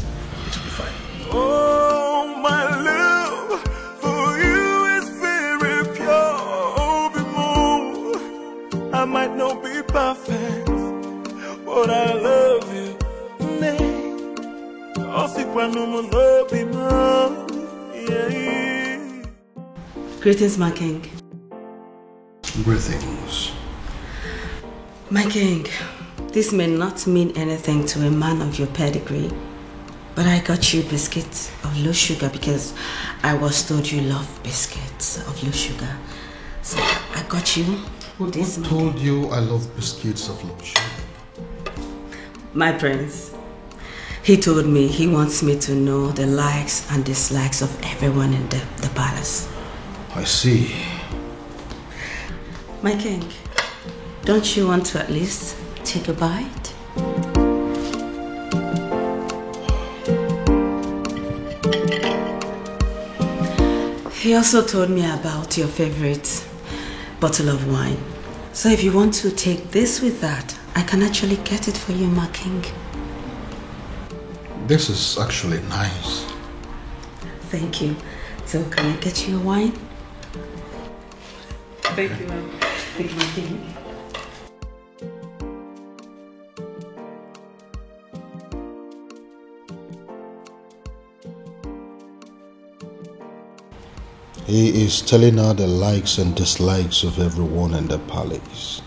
will be fine. Oh, my love for you is very pure. I might not be perfect, but I love you. Greetings, my king. Greetings. My king, this may not mean anything to a man of your pedigree, but I got you biscuits of low sugar because I was told you love biscuits of low sugar. So I got you. Who told you I love biscuits of low sugar? My prince. He told me he wants me to know the likes and dislikes of everyone in the palace. I see. My king, don't you want to at least take a bite? He also told me about your favorite bottle of wine. So if you want to take this with that, I can actually get it for you, my king. This is actually nice. Thank you. So can I get you a wine? Thank you, ma'am. Thank you, my king. He is telling her the likes and dislikes of everyone in the palace.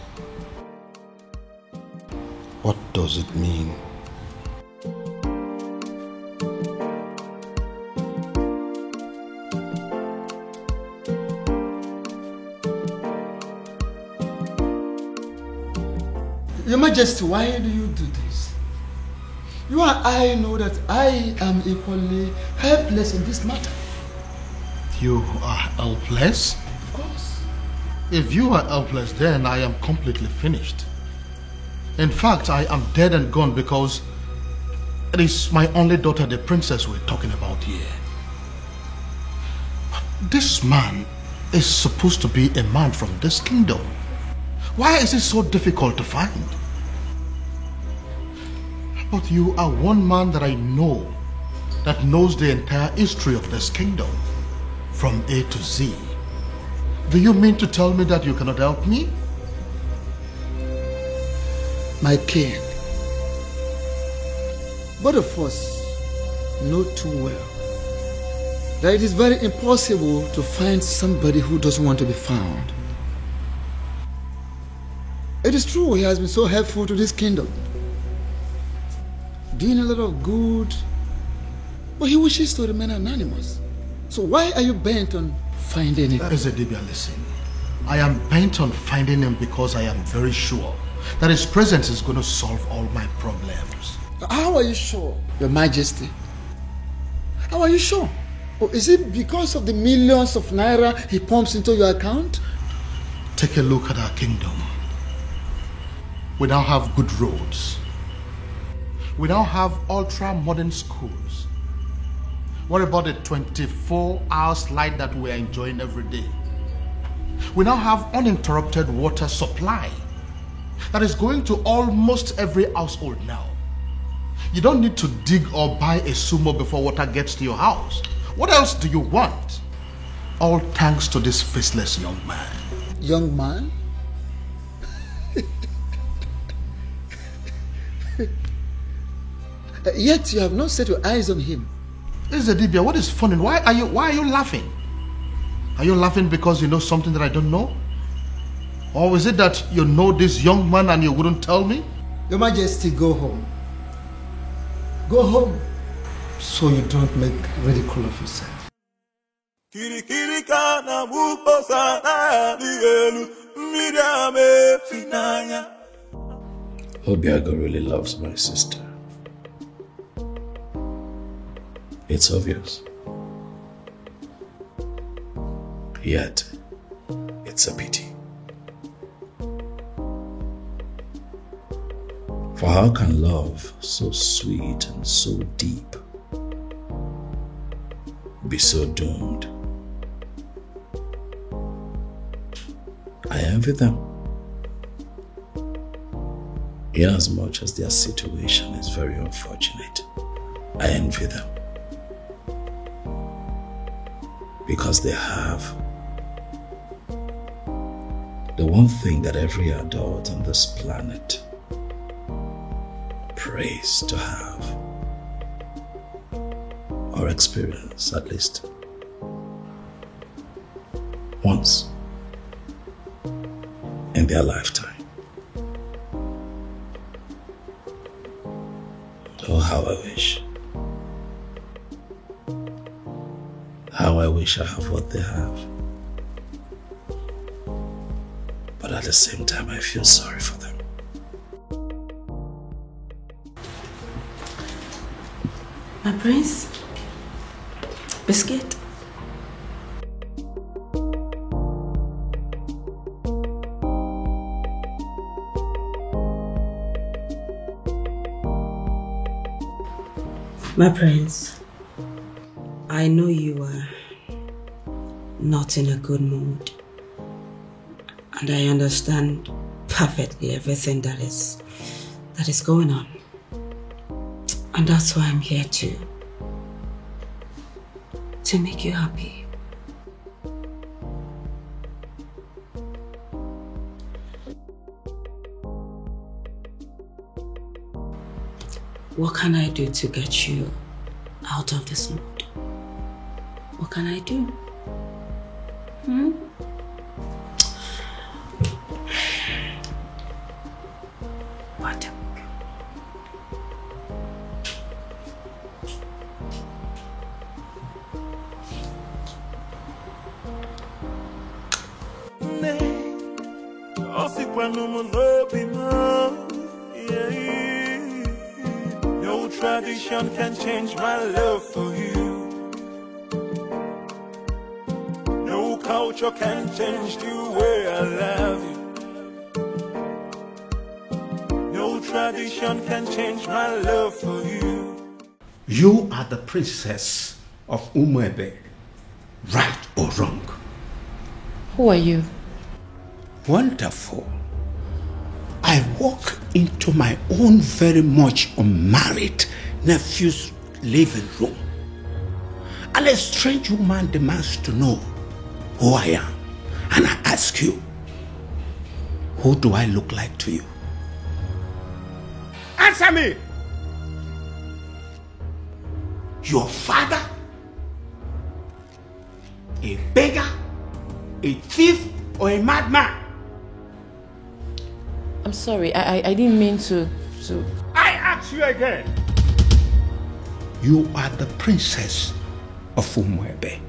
What does it mean? Your Majesty, why do you do this? You and I know that I am equally helpless in this matter. You are helpless? Of course. If you are helpless, then I am completely finished. In fact, I am dead and gone because it is my only daughter, the princess, we're talking about here. This man is supposed to be a man from this kingdom. Why is it so difficult to find? But you are one man that I know that knows the entire history of this kingdom from A to Z. Do you mean to tell me that you cannot help me? My king, both of us know too well that it is very impossible to find somebody who doesn't want to be found. It is true he has been so helpful to this kingdom, doing a lot of good, but he wishes to remain anonymous. So why are you bent on finding him? Ezedibia, listen. I am bent on finding him because I am very sure that his presence is going to solve all my problems. How are you sure, Your Majesty? How are you sure? Or is it because of the millions of naira he pumps into your account? Take a look at our kingdom. We now have good roads. We now have ultra-modern schools. What about the 24 hours light that we're enjoying every day? We now have uninterrupted water supply that is going to almost every household now. You don't need to dig or buy a sumo before water gets to your house. What else do you want? All thanks to this faceless young man. Young man? Yet you have not set your eyes on him. This is Adibia. What is funny? Why are you laughing? Are you laughing because you know something that I don't know? Or is it that you know this young man and you wouldn't tell me? Your Majesty, go home. Go home so you don't make ridicule of yourself. Obiago really loves my sister. It's obvious. Yet, it's a pity. For how can love so sweet and so deep be so doomed? I envy them, inasmuch as their situation is very unfortunate. I envy them because they have the one thing that every adult on this planet prays to have, or experience at least once in their lifetime. Oh, how I wish. How I wish I have what they have. But at the same time, I feel sorry for them. My prince? Biscuit? My prince, I know you are not in a good mood, and I understand perfectly everything that is going on, and that's why I'm here to make you happy. What can I do to get you out of this mood? What can I do? What? No tradition can change my love for you. No culture can change the way I love you. No tradition can change my love for you. You are the princess of Umuebe, right or wrong? Who are you? Wonderful. I walk into my own very much unmarried nephew's living room, and a strange woman demands to know who I am. And I ask you, who do I look like to you? Answer me! Your father? A beggar? A thief? Or a madman? I'm sorry, I didn't mean to... I ask you again. You are the princess of Umuebe,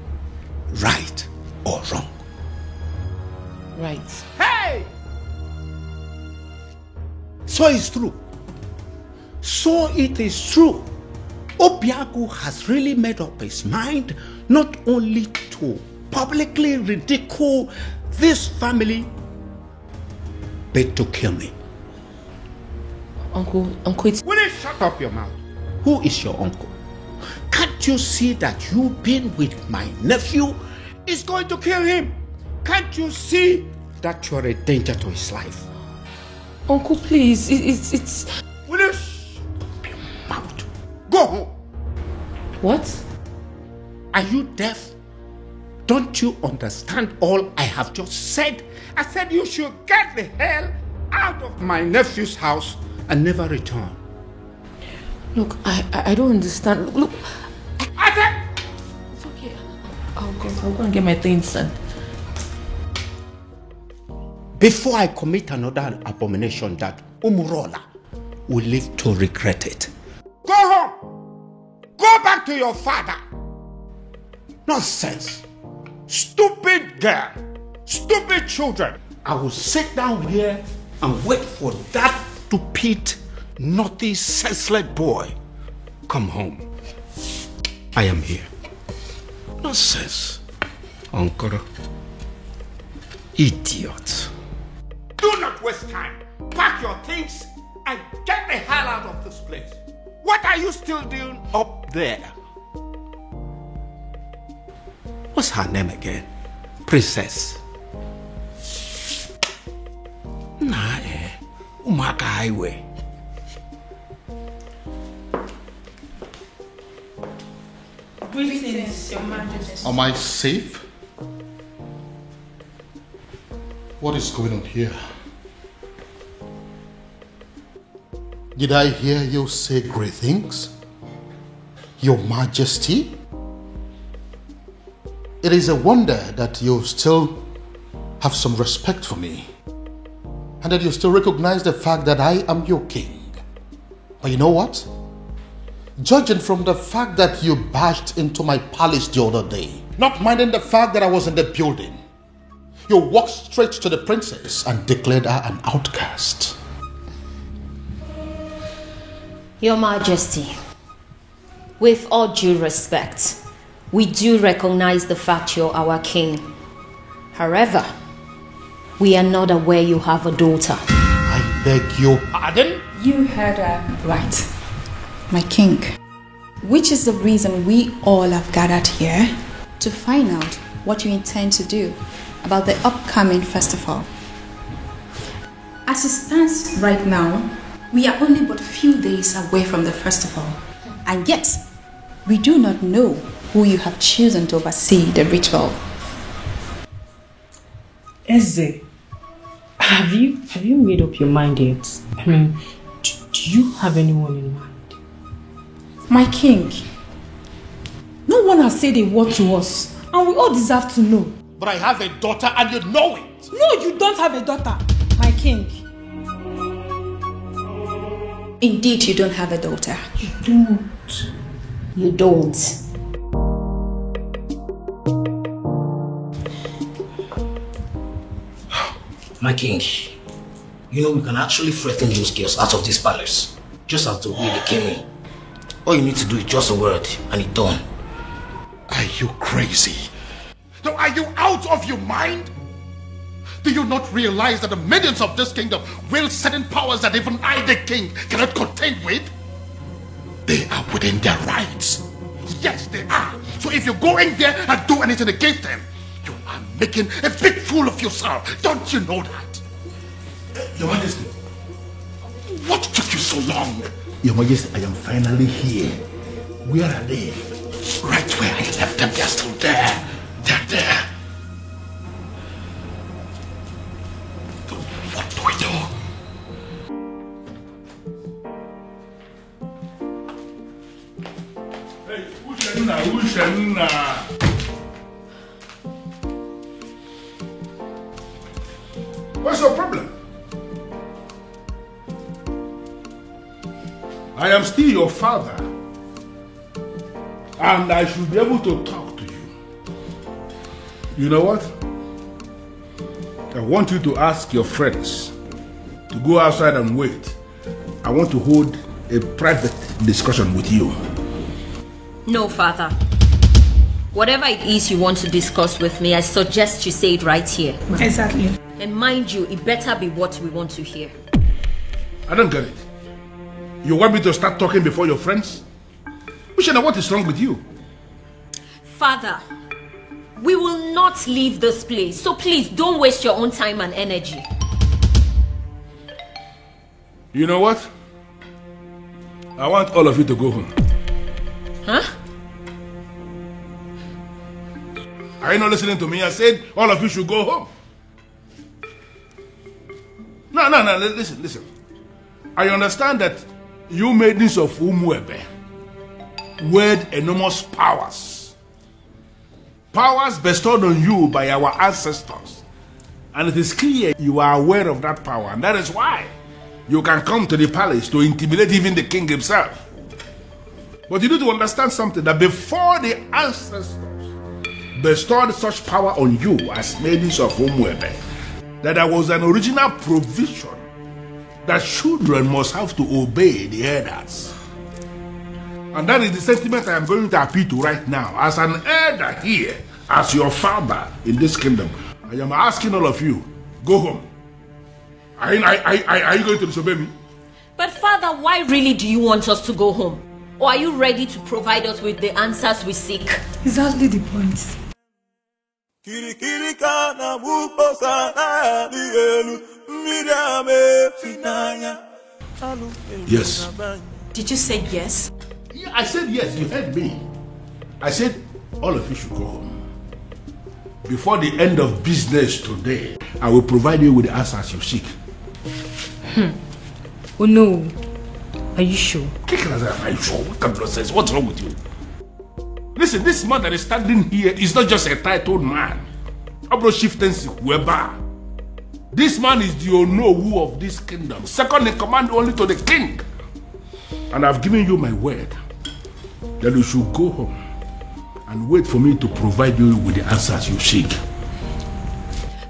right or wrong? Right. Hey! So it's true. So it is true Obiago has really made up his mind not only to publicly ridicule this family, but to kill me. Uncle, it's... Will you shut up your mouth? Who is your uncle? Can't you see that you being with my nephew is going to kill him? Can't you see that you're a danger to his life? Uncle, please, it's... Will you shut up your mouth? Go home. What? Are you deaf? Don't you understand all I have just said? I said you should get the hell out of my nephew's house and never return. Look, I don't understand. Look, I said... It's okay. I'll go and get my things done. Before I commit another abomination that Umurola will live to regret it. Go home! Go back to your father! Nonsense! Stupid girl! Stupid children! I will sit down here and wait for that stupid, naughty, senseless boy. Come home. I am here. Nonsense. Uncle. Idiot. Do not waste time. Pack your things and get the hell out of this place. What are you still doing up there? What's her name again? Princess. Nah, Umaka Highway. Greetings, Your Majesty. Am I safe? What is going on here? Did I hear you say great things? Your Majesty? It is a wonder that you still have some respect for me and that you still recognize the fact that I am your king. But you know what? Judging from the fact that you barged into my palace the other day, not minding the fact that I was in the building, you walked straight to the princess and declared her an outcast. Your Majesty, with all due respect, we do recognize the fact you're our king. However, we are not aware you have a daughter. I beg your pardon? You heard her right, my king. Which is the reason we all have gathered here to find out what you intend to do about the upcoming festival. As it stands right now, we are only but a few days away from the festival, and yet we do not know who you have chosen to oversee the ritual. Eze, have you made up your mind yet? I mean, do you have anyone in mind? My king, no one has said a word to us, and we all deserve to know. But I have a daughter and you know it. No, you don't have a daughter, my king. Indeed, you don't have a daughter. You don't. You don't. My king, you know we can actually threaten those girls out of this palace. Just as the way they came in. All you need to do is just a word and it's done. Are you crazy? No, are you out of your mind? Do you not realize that the millions of this kingdom wield certain powers that even I, the king, cannot contend with? They are within their rights. Yes, they are. So if you go in there and do anything against them, you are making a big fool of yourself. Don't you know that? Your Majesty. What took you so long? Your Majesty, I am finally here. Where are they? Right where I left them. They're still there. They're there. What do we do? Hey, Ushenna. What's your problem? I am still your father, and I should be able to talk to you. You know what? I want you to ask your friends to go outside and wait. I want to hold a private discussion with you. No, Father. Whatever it is you want to discuss with me, I suggest you say it right here. Exactly. And mind you, it better be what we want to hear. I don't get it. You want me to start talking before your friends? Ushana, what is wrong with you? Father, we will not leave this place, so please don't waste your own time and energy. You know what? I want all of you to go home. Huh? Are you not listening to me? I said all of you should go home. No, listen. I understand that you maidens of Umuebe wield enormous powers. Powers bestowed on you by our ancestors. And it is clear you are aware of that power. And that is why you can come to the palace to intimidate even the king himself. But you need to understand something, that before the ancestors bestowed such power on you as maidens of Umuebe, that there was an original provision that children must have to obey the elders. And that is the sentiment I am going to appeal to right now. As an elder here, as your father in this kingdom, I am asking all of you, go home. Are you going to disobey me? But Father, why really do you want us to go home? Or are you ready to provide us with the answers we seek? Exactly the point. Yes. Did you say yes? Yeah, I said yes, you heard me. I said all of you should go home. Before the end of business today, I will provide you with the answers you seek. Oh no. Are you sure? Are you sure? What kind of nonsense? What's wrong with you? Listen, this man that is standing here is not just a titled man. This man is the Onowu of this kingdom, second in command only to the king. And I've given you my word that you should go home and wait for me to provide you with the answers you seek.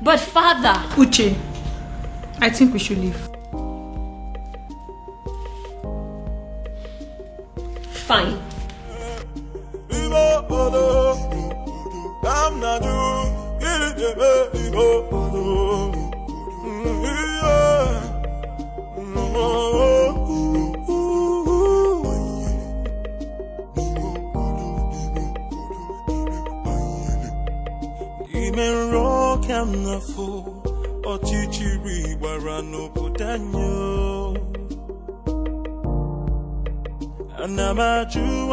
But Father... Uche, I think we should leave. Fine.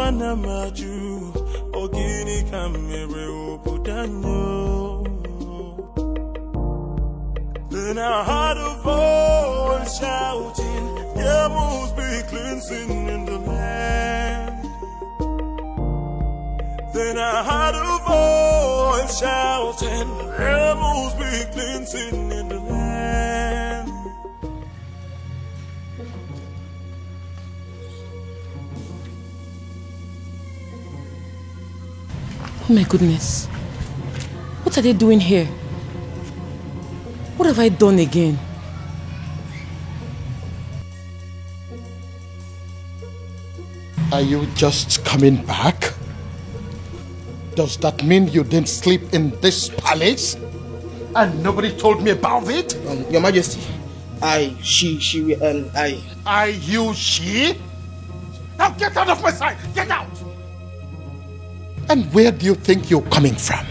Anamaju, ogini kamere obudanyo. Then I heard a voice shouting, there must be cleansing in the land. Then I heard a voice shouting, there must be cleansing in the land. Oh my goodness. What are they doing here? What have I done again? Are you just coming back? Does that mean you didn't sleep in this palace? And nobody told me about it? Your Majesty, she, she? Now get out of my sight! Get out! And where do you think you're coming from?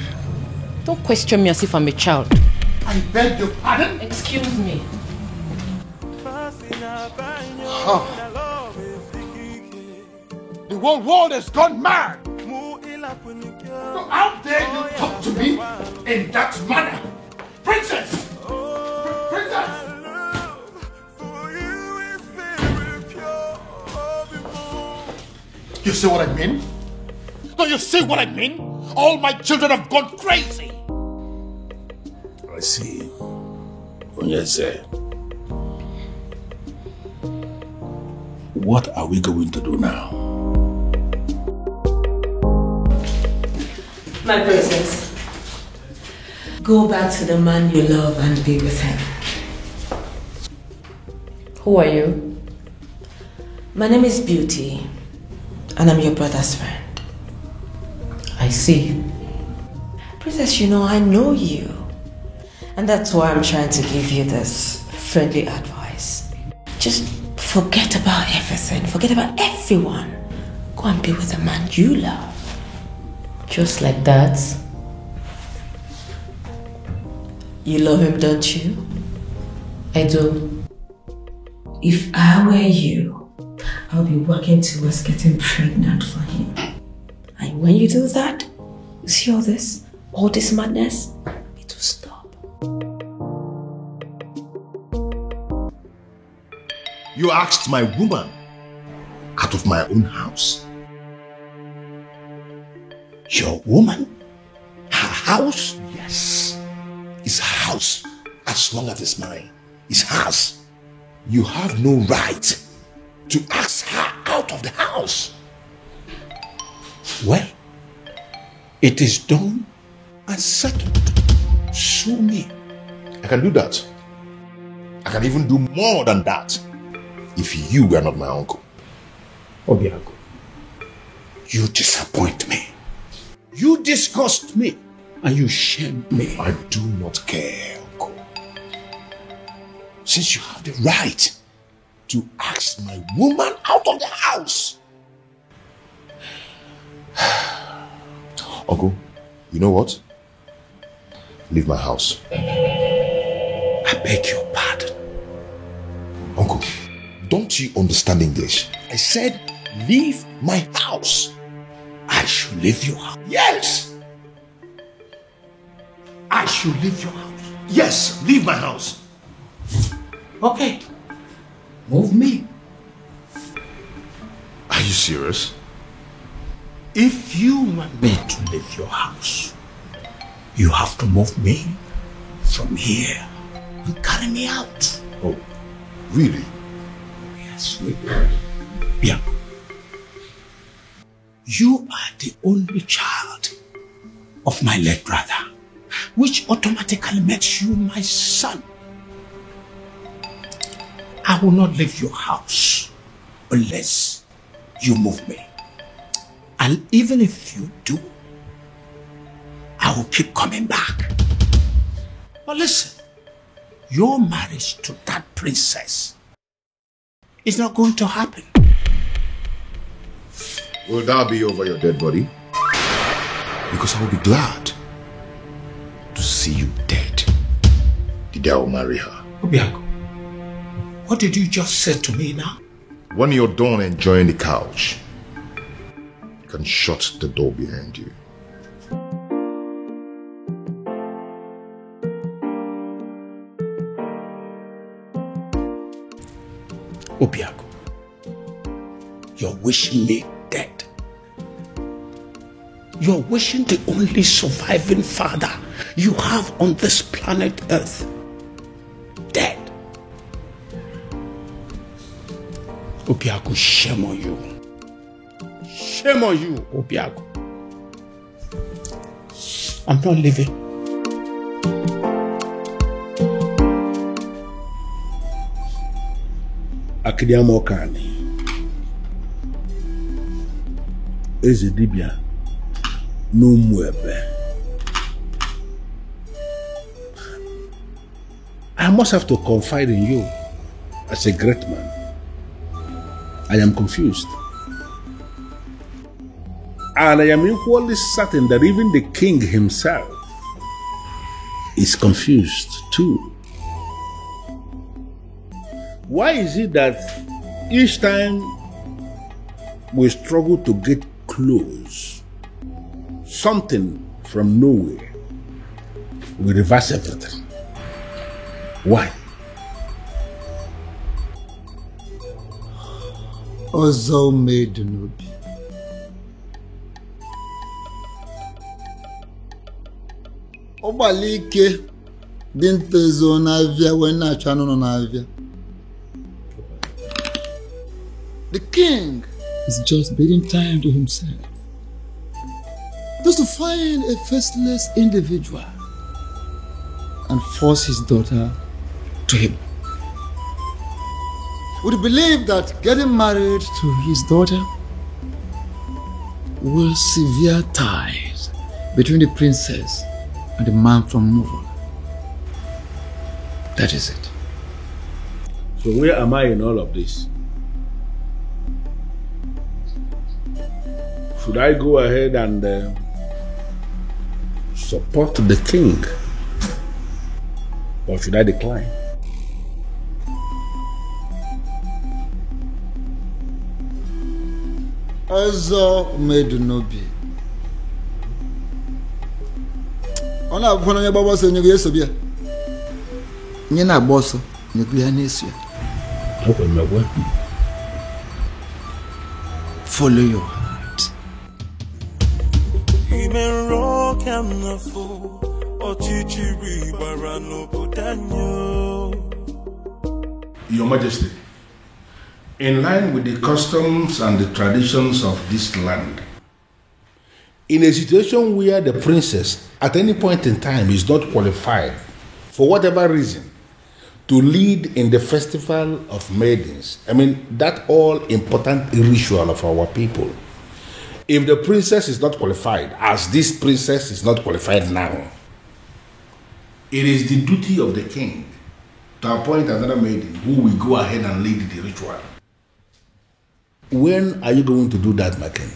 Don't question me as if I'm a child. I beg your pardon? Excuse me. Huh. The whole world has gone mad! So how dare you talk to me in that manner? Princess! Princess! You see what I mean? Do you see what I mean? All my children have gone crazy! I see. Onyeze. What are we going to do now? My princess, go back to the man you love and be with him. Who are you? My name is Beauty, and I'm your brother's friend. see. Princess, you know, I know you. And that's why I'm trying to give you this friendly advice. Just forget about everything. Forget about everyone. Go and be with the man you love. Just like that? You love him, don't you? I do. If I were you, I'll be working towards getting pregnant for him. And when you do that, you see all this madness, it will stop. You asked my woman out of my own house. Your woman? Her house? Yes. It's her house. As long as it's mine, it's hers. You have no right to ask her out of the house. Well, it is done and settled. Sue me. I can do that. I can even do more than that if you were not my uncle. Obiago, you disappoint me. You disgust me and you shame me. I do not care, uncle. Since you have the right to ask my woman out of the house. Uncle, you know what? Leave my house. I beg your pardon. Uncle, don't you understand English? I said leave my house. I should leave your house. Yes! I should leave your house. Yes, leave my house. Okay. Move me. Are you serious? If you want me to leave your house, you have to move me from here and carry me out. Oh, really? Yes, really. Yeah. You are the only child of my late brother, which automatically makes you my son. I will not leave your house unless you move me. And even if you do, I will keep coming back. But listen, your marriage to that princess is not going to happen. Will that be over your dead body? Because I will be glad to see you dead. The day I will marry her. Obiago, what did you just say to me now? When you're done enjoying the couch, you can shut the door behind you. Obiago, you're wishing me dead. You're wishing the only surviving father you have on this planet Earth dead. Obiago, shame on you. Shame on you, Obiago. I'm not leaving. Akidiamokani. Eze dibia no mwebe. I must have to confide in you as a great man. I am confused. And I am equally certain that even the king himself is confused too. Why is it that each time we struggle to get close, something from nowhere will reverse everything? Why? Ozo made n'obi. Obalike dị ntezo n'avia when na-achọ anụ nọ n'avia. The king is just bidding time to himself, just to find a faceless individual and force his daughter to him. Would believe that getting married to his daughter will sever ties between the princess and the man from Muro. That is it. So where am I in all of this? Should I go ahead and support the king? Or should I decline? Ọzọ mmedu n'obi. Ọ na-agwa onye gbagba ọsọ nyego eso bịa. Nye na-agba ọsọ nyego ya na-eso ya. Follow your heart. Your Majesty, in line with the customs and the traditions of this land, in a situation where the princess at any point in time is not qualified, for whatever reason, to lead in the festival of maidens, I mean, that all important ritual of our people, if the princess is not qualified, as this princess is not qualified now, it is the duty of the king to appoint another maiden who will go ahead and lead the ritual. When are you going to do that, my king?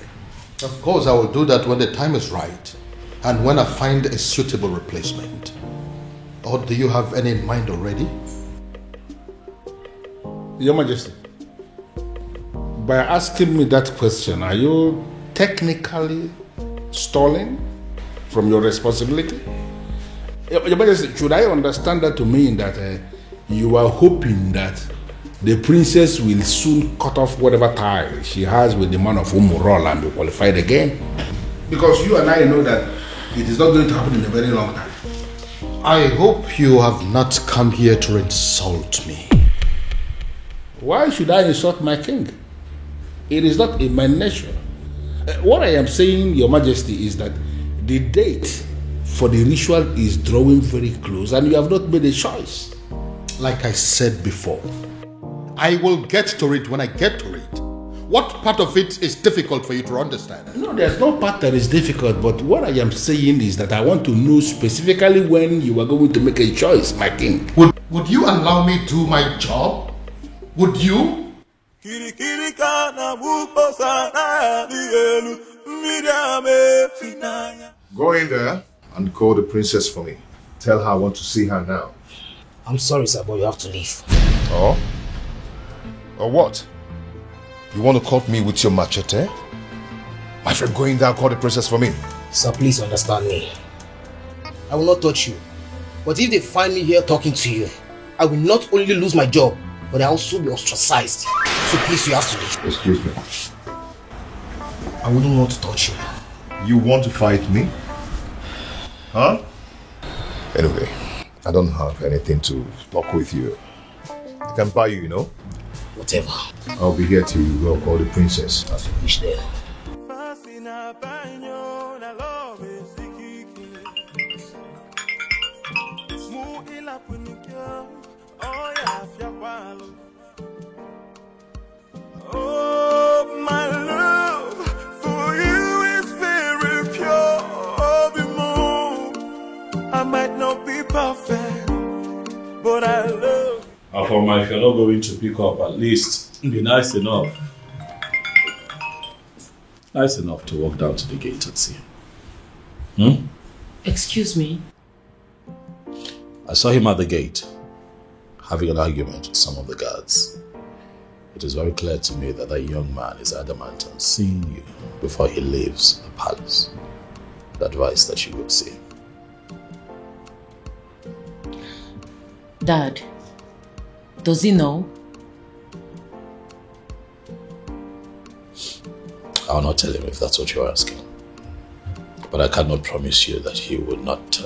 Of course, I will do that when the time is right and when I find a suitable replacement. Or do you have any in mind already? Your Majesty, by asking me that question, are you technically stalling from your responsibility? Your Majesty, should I understand that to mean that you are hoping that the princess will soon cut off whatever tie she has with the man of Umurola and be qualified again? Because you and I know that it is not going to happen in a very long time. I hope you have not come here to insult me. Why should I insult my king? It is not in my nature. What I am saying, Your Majesty, is that the date for the ritual is drawing very close and you have not made a choice. Like I said before, I will get to it when I get to it. What part of it is difficult for you to understand? No, there's no part that is difficult, but what I am saying is that I want to know specifically when you are going to make a choice, my king. Would you allow me to do my job? Would you? Go in there and call the princess for me. Tell her I want to see her now. I'm sorry, sir, but you have to leave. Oh? Or what? You want to cut me with your machete? My friend, go in there and call the princess for me. Sir, please understand me. I will not touch you. But if they find me here talking to you, I will not only lose my job, but I will also be ostracized. So please, you have to leave. Excuse me. I wouldn't want to touch you. You want to fight me? Huh? Anyway, I don't have anything to talk with you. I can buy you, you know? Whatever. I'll be here till you go call the princess. As you wish there. Oh, my love for you is very pure. I might not be perfect, but I love. Afoma, if you're not going to pick up, at least be nice enough. Nice enough to walk down to the gate and see him. Excuse me? I saw him at the gate, having an argument with some of the guards. It is very clear to me that young man is adamant on seeing you before he leaves the palace. I'd advise that you would see him. Dad, does he know? I'll not tell him if that's what you're asking. But I cannot promise you that he would not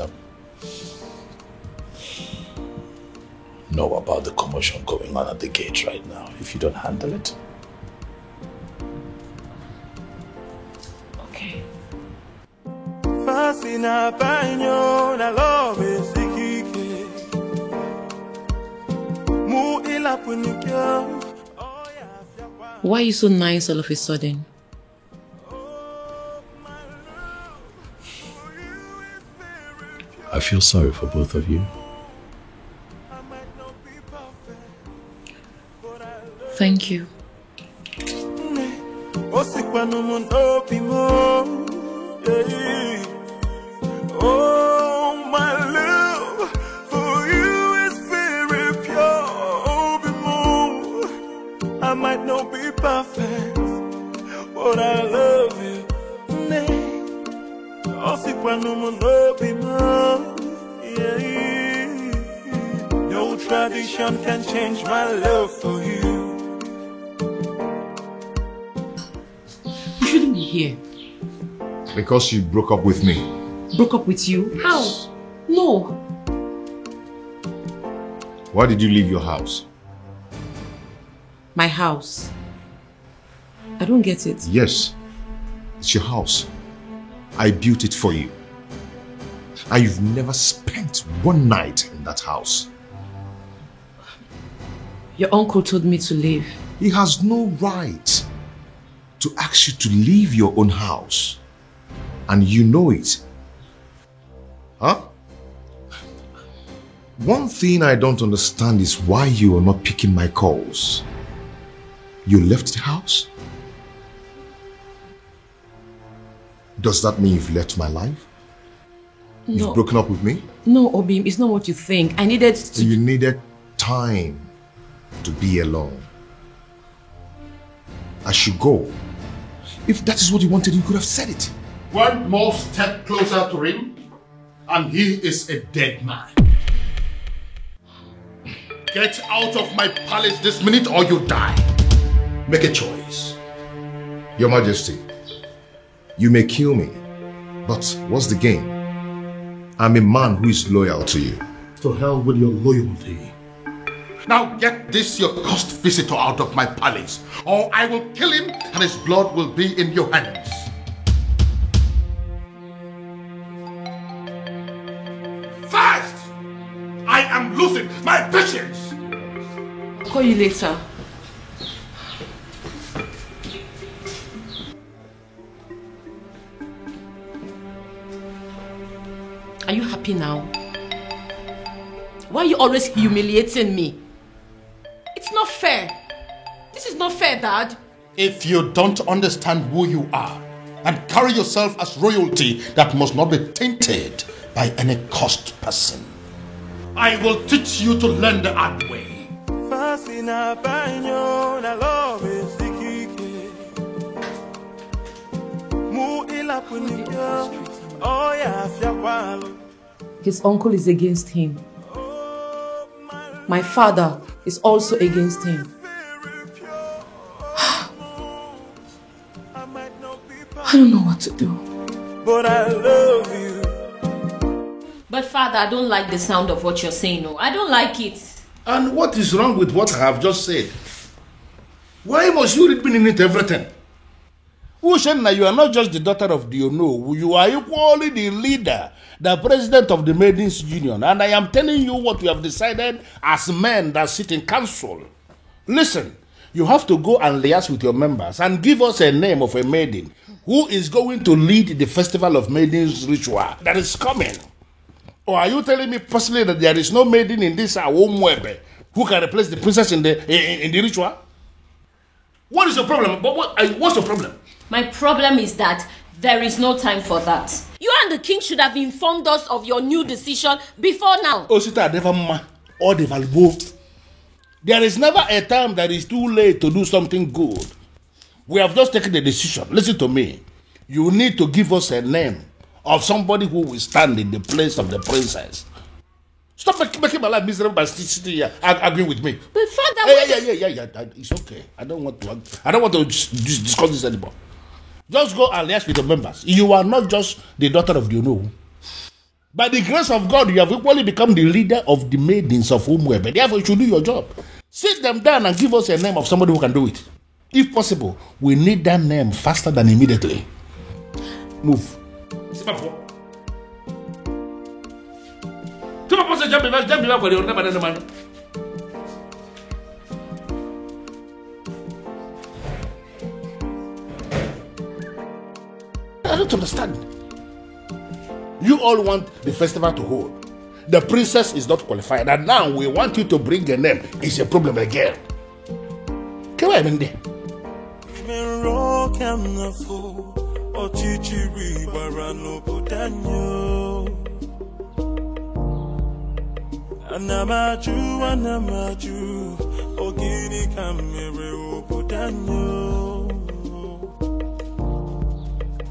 know about the commotion going on at the gate right now if you don't handle it. Okay. Why are you so nice all of a sudden? I feel sorry for both of you. Thank you. Oh, my love for you is very pure. I might not be perfect, but I love you. No tradition can change my love for you. You shouldn't be here. Because you broke up with me. Broke up with you? How? No. Why did you leave your house? My house. I don't get it. Yes, it's your house. I built it for you. And you've never spent one night in that house. Your uncle told me to leave. He has no right to ask you to leave your own house. And you know it. Huh? One thing I don't understand is why you are not picking my calls. You left the house? Does that mean you've left my life? No. You've broken up with me? No, Obim, it's not what you think. I needed to... You needed time to be alone. I should go. If that is what you wanted, you could have said it. One more step closer to him, and he is a dead man. Get out of my palace this minute or you die. Make a choice. Your Majesty, you may kill me, but what's the gain? I'm a man who is loyal to you. To hell with your loyalty. Now get this your cursed visitor out of my palace, or I will kill him and his blood will be in your hands. Fast! I am losing my patience! I'll call you later. Are you happy now? Why are you always humiliating me? It's not fair. This is not fair, Dad. If you don't understand who you are and carry yourself as royalty that must not be tainted by any cursed person, I will teach you to learn the hard way. His uncle is against him. My father is also against him. I don't know what to do. But I love you. But Father, I don't like the sound of what you're saying. No, I don't like it. And what is wrong with what I have just said? Why must you read meaning into everything? Ushenna, you are not just the daughter of the Ono. You are equally the leader, the president of the Maidens Union. And I am telling you what we have decided as men that sit in council. Listen, you have to go and liaise with your members and give us a name of a maiden who is going to lead the Festival of Maidens ritual that is coming. Or are you telling me personally that there is no maiden in this Awomwebe who can replace the princess in the ritual? What is your problem? What's your problem? My problem is that there is no time for that. You and the king should have informed us of your new decision before now. Osita Devama or Devalbo. There is never a time that is too late to do something good. We have just taken the decision. Listen to me. You need to give us a name of somebody who will stand in the place of the princess. Stop making my life miserable by sitting here arguing with me. But Father, yeah. It's okay. I don't want to discuss this anymore. Just go and liaise with the members. You are not just the daughter of the Ono. By the grace of God, you have equally become the leader of the maidens of Umwebe. Therefore, you should do your job. Sit them down and give us a name of somebody who can do it. If possible, we need that name faster than immediately. Move. I don't understand. You all want the festival to hold. The princess is not qualified, and now we want you to bring a name. It's a problem again. Come on, Mende. Anamaju, ogini kamere obudanyo.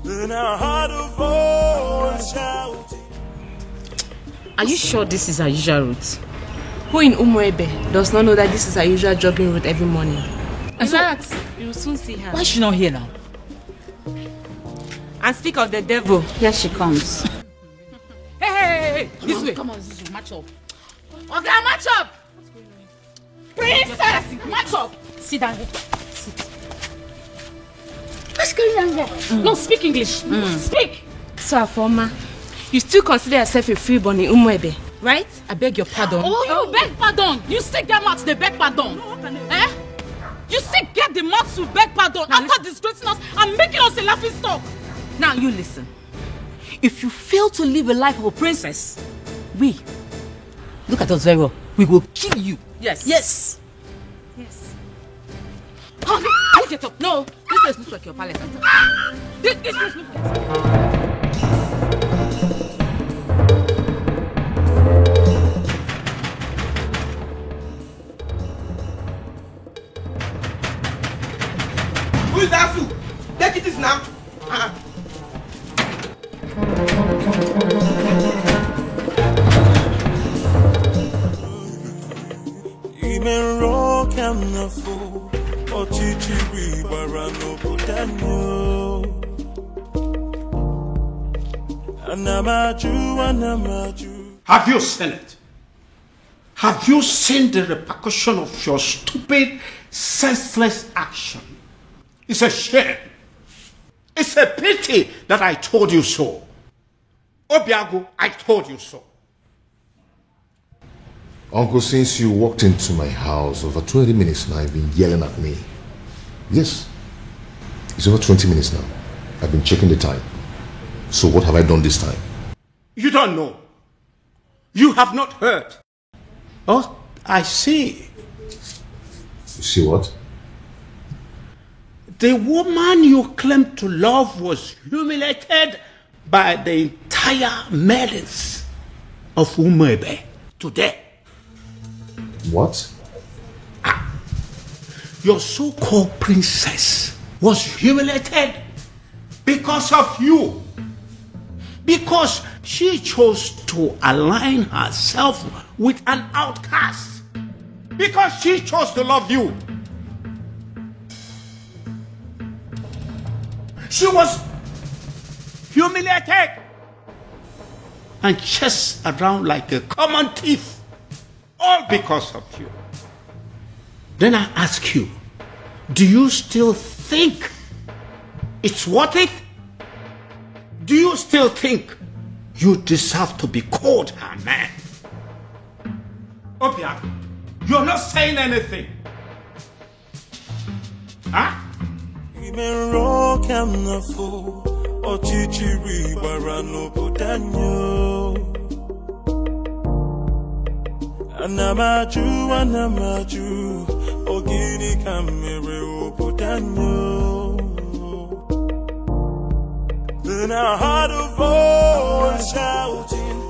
Then I heard a voice shouting. Are you sure this is our usual route? Who in Umuebe does not know that this is our usual jogging route every morning? In fact, you will soon see her. Why is she not here now? And speak of the devil, here she comes. Hey, this way. Come on, this way, match up. Okay, match up! Princess, match up! Sit down here. Sit. What's going on here? No, speak English. Speak! So, Afoma, you still consider yourself a freeborn in Umuebe, right? I beg your pardon. Oh, you beg pardon. You still get mouths, they beg pardon. No, eh? You still get the mouths to beg pardon now after disgracing us and making us a laughing stock. Now you listen. If you fail to live a life of a princess, look at us very well. We will kill you. Yes. Yes. Yes. Oh, no. Get up. No. This place looks like your palace. This place looks like... Who is that fool? Take it now. Have you seen it? Have you seen the repercussion of your stupid, senseless action? It's a shame. It's a pity that I told you so. Obiago, I told you so. Uncle, since you walked into my house over 20 minutes now, you've been yelling at me. Yes. It's over 20 minutes now. I've been checking the time. So what have I done this time? You don't know. You have not heard. Oh, I see. You see what? The woman you claim to love was humiliated by the entire maidens of Umuebe today. What? Your so-called princess was humiliated because of you. Because she chose to align herself with an outcast. Because she chose to love you. She was humiliated and chased around like a common thief, all because of you. Then I ask you, do you still think it's worth it? Do you still think you deserve to be called her man? Obia, you're not saying anything. Huh? Anamaju, ogini kamere obudanyo. Then I heard a voice shouting,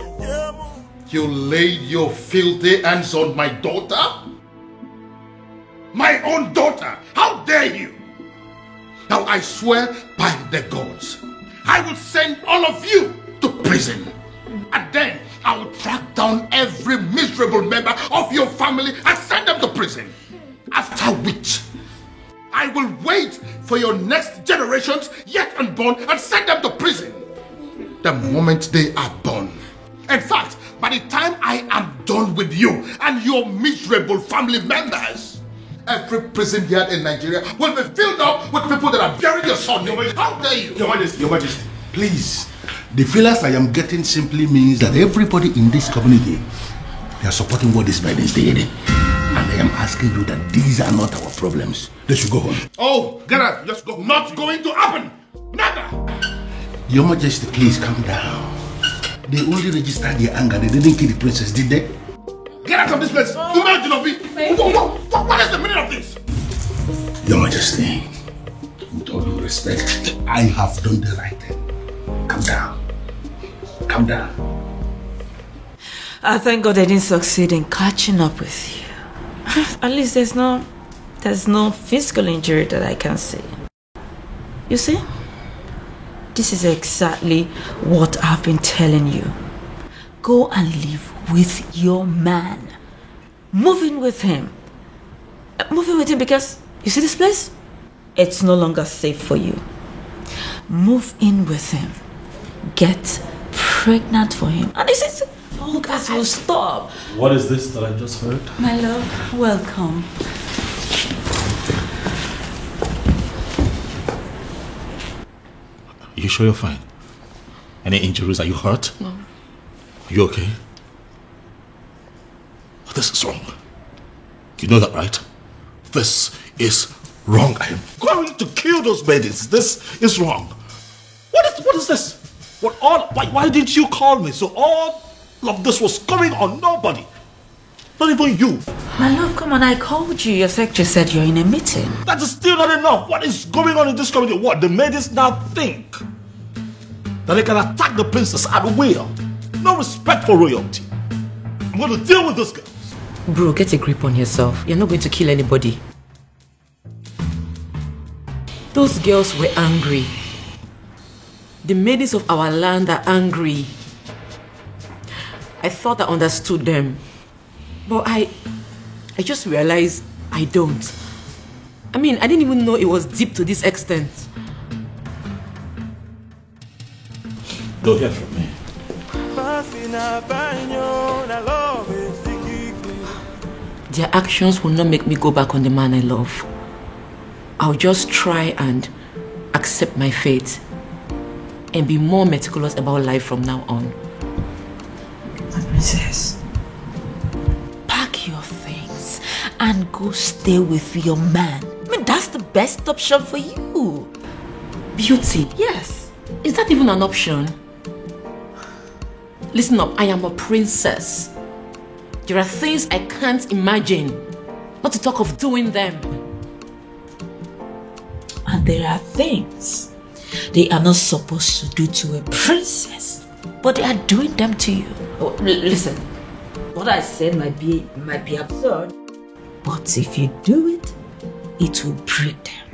You laid your filthy hands on my daughter? My own daughter! How dare you! Now I swear by the gods, I will send all of you to prison. And then I will track down every miserable member of your family and send them to prison. After which, I will wait for your next generations yet unborn and send them to prison. The moment they are born. In fact, by the time I am done with you and your miserable family members, every prison yard in Nigeria will be filled up with people that are burying your son. How dare you? Your Majesty, please. The feelers I am getting simply means that everybody in this community, they are supporting what this man is doing. And I am asking you that these are not our problems. They should go home. Oh, get out. Just go. Not going to happen. Never. Your Majesty, please calm down. They only registered their anger. They didn't kill the princess, did they? Get out of this place! Imagine of it! What is the meaning of this? Your Majesty, with all due respect, I have done the right thing. Calm down. Calm down. I thank God I didn't succeed in catching up with you. At least there's no physical injury that I can see. You see? This is exactly what I've been telling you. Go and live with your man. Move in with him. Move in with him because, you see this place? It's no longer safe for you. Move in with him. Get pregnant for him. And this is all that will stop. What is this that I just heard? My love, welcome. You sure you're fine? Any injuries? Are you hurt? No. Are you okay? This is wrong. You know that, right? This is wrong. I am going to kill those babies. This is wrong. What is this? Why didn't you call me? So all of this was coming on nobody. Not even you. My love, come on, I called you. Your secretary said you're in a meeting. That is still not enough. What is going on in this community? What? The ladies now think that they can attack the princess at will. No respect for royalty. I'm going to deal with this girl. Bro, get a grip on yourself. You're not going to kill anybody. Those girls were angry. The maidens of our land are angry. I thought I understood them. But I just realized I don't. I mean, I didn't even know it was deep to this extent. Don't hear from me. Their actions will not make me go back on the man I love. I'll just try and accept my fate and be more meticulous about life from now on. My princess, pack your things and go stay with your man. I mean, that's the best option for you. Beauty? Yes. Is that even an option? Listen up, I am a princess. There are things I can't imagine, not to talk of doing them. And there are things they are not supposed to do to a princess, but they are doing them to you. Oh, listen, what I said might be absurd, but if you do it, it will break them.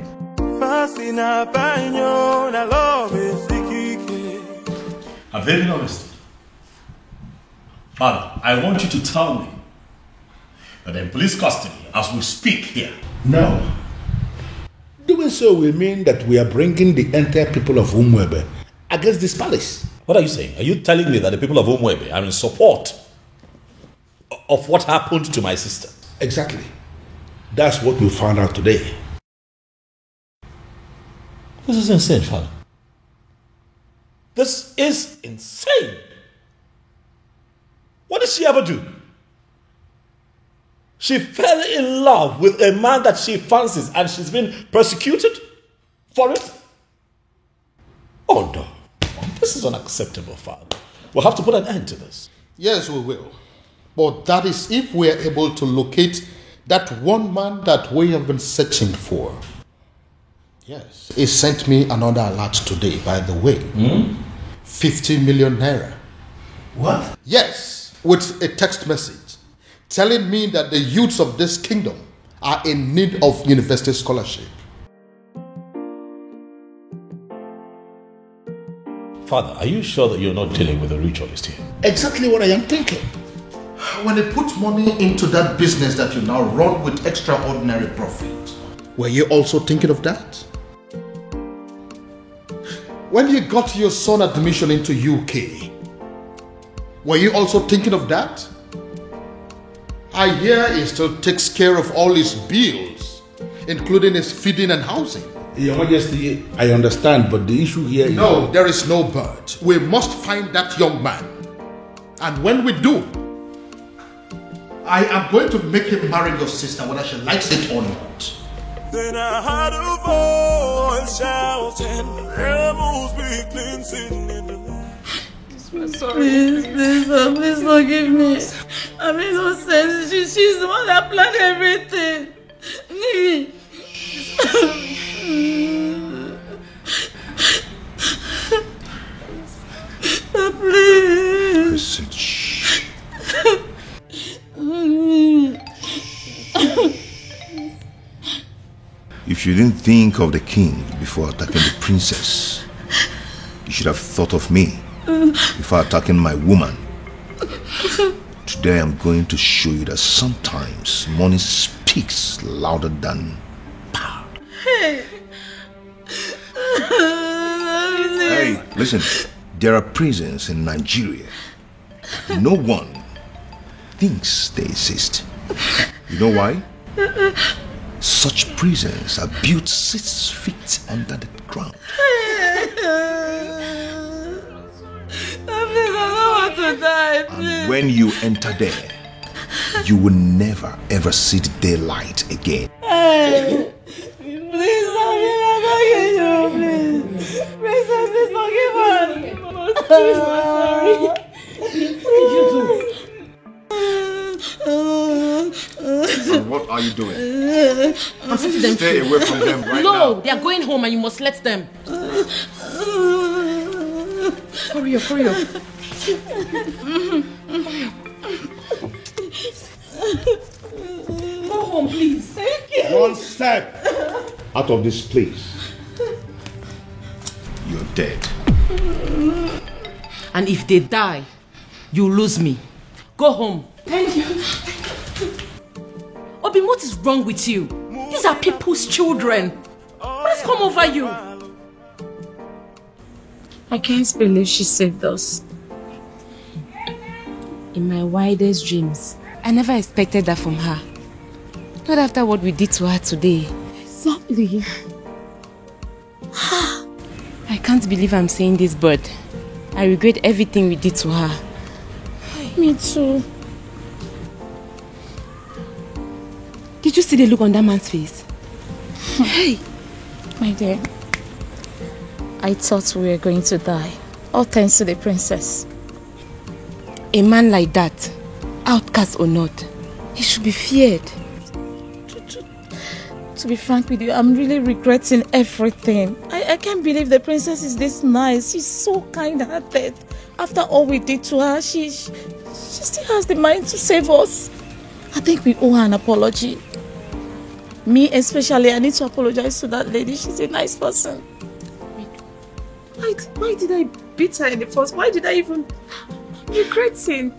I'm very honest. Father, I want you to tell me that in police custody as we speak here. No. Doing so will mean that we are bringing the entire people of Umwebe against this palace. What are you saying? Are you telling me that the people of Umwebe are in support of what happened to my sister? Exactly. That's what we found out today. This is insane, Father. This is insane. What did she ever do? She fell in love with a man that she fancies and she's been persecuted for it? Oh no. This is unacceptable, Father. We'll have to put an end to this. Yes, we will. But that is if we are able to locate that one man that we have been searching for. Yes. He sent me another alert today, by the way. 50 million naira. What? Yes, with a text message telling me that the youths of this kingdom are in need of university scholarship. Father, are you sure that you're not dealing with a ritualist here? Exactly what I am thinking. When they put money into that business that you now run with extraordinary profit, were you also thinking of that? When you got your son admission into UK, were you also thinking of that? I hear he still takes care of all his bills, including his feeding and housing. Your Majesty, I understand, but the issue here is... No, there is no but. We must find that young man. And when we do, I am going to make him marry your sister, whether she likes it or not. Then I heard a voice shouting, "Rebels be cleansing in the land." Please, please forgive me. I made no sense. She's the one that planned everything. Please. If you didn't think of the king before attacking the princess, you should have thought of me before attacking my woman. Today I'm going to show you that sometimes money speaks louder than power. Hey. Hey, listen, there are prisons in Nigeria. No one thinks they exist. You know why? Such prisons are built 6 feet under the ground. I don't want to die, please. And when you enter there, you will never ever see the daylight again. Hey, please, I'm begging you, please. Princess, please forgive us. I'm sorry. And what are you doing? I'm setting them Stay free. away from them right no, now. they are going home and you must let them. Hurry up, hurry up. Go home, please. Thank you. One step out of this place, you're dead. And if they die, you lose me. Go home. Thank you. Obi, what is wrong with you? These are people's children. What has come over you? I can't believe she saved us. In my wildest dreams, I never expected that from her. Not after what we did to her today. Exactly. I can't believe I'm saying this, but I regret everything we did to her. Me too. Did you see the look on that man's face? Hey, my dear. I thought we were going to die. All thanks to the princess. A man like that, outcast or not, he should be feared. To be frank with you, I'm really regretting everything. I can't believe the princess is this nice. She's so kind-hearted. After all we did to her, she still has the mind to save us. I think we owe her an apology. Me especially, I need to apologize to that lady. She's a nice person. Why did I beat her in the first? Why did I even regret it?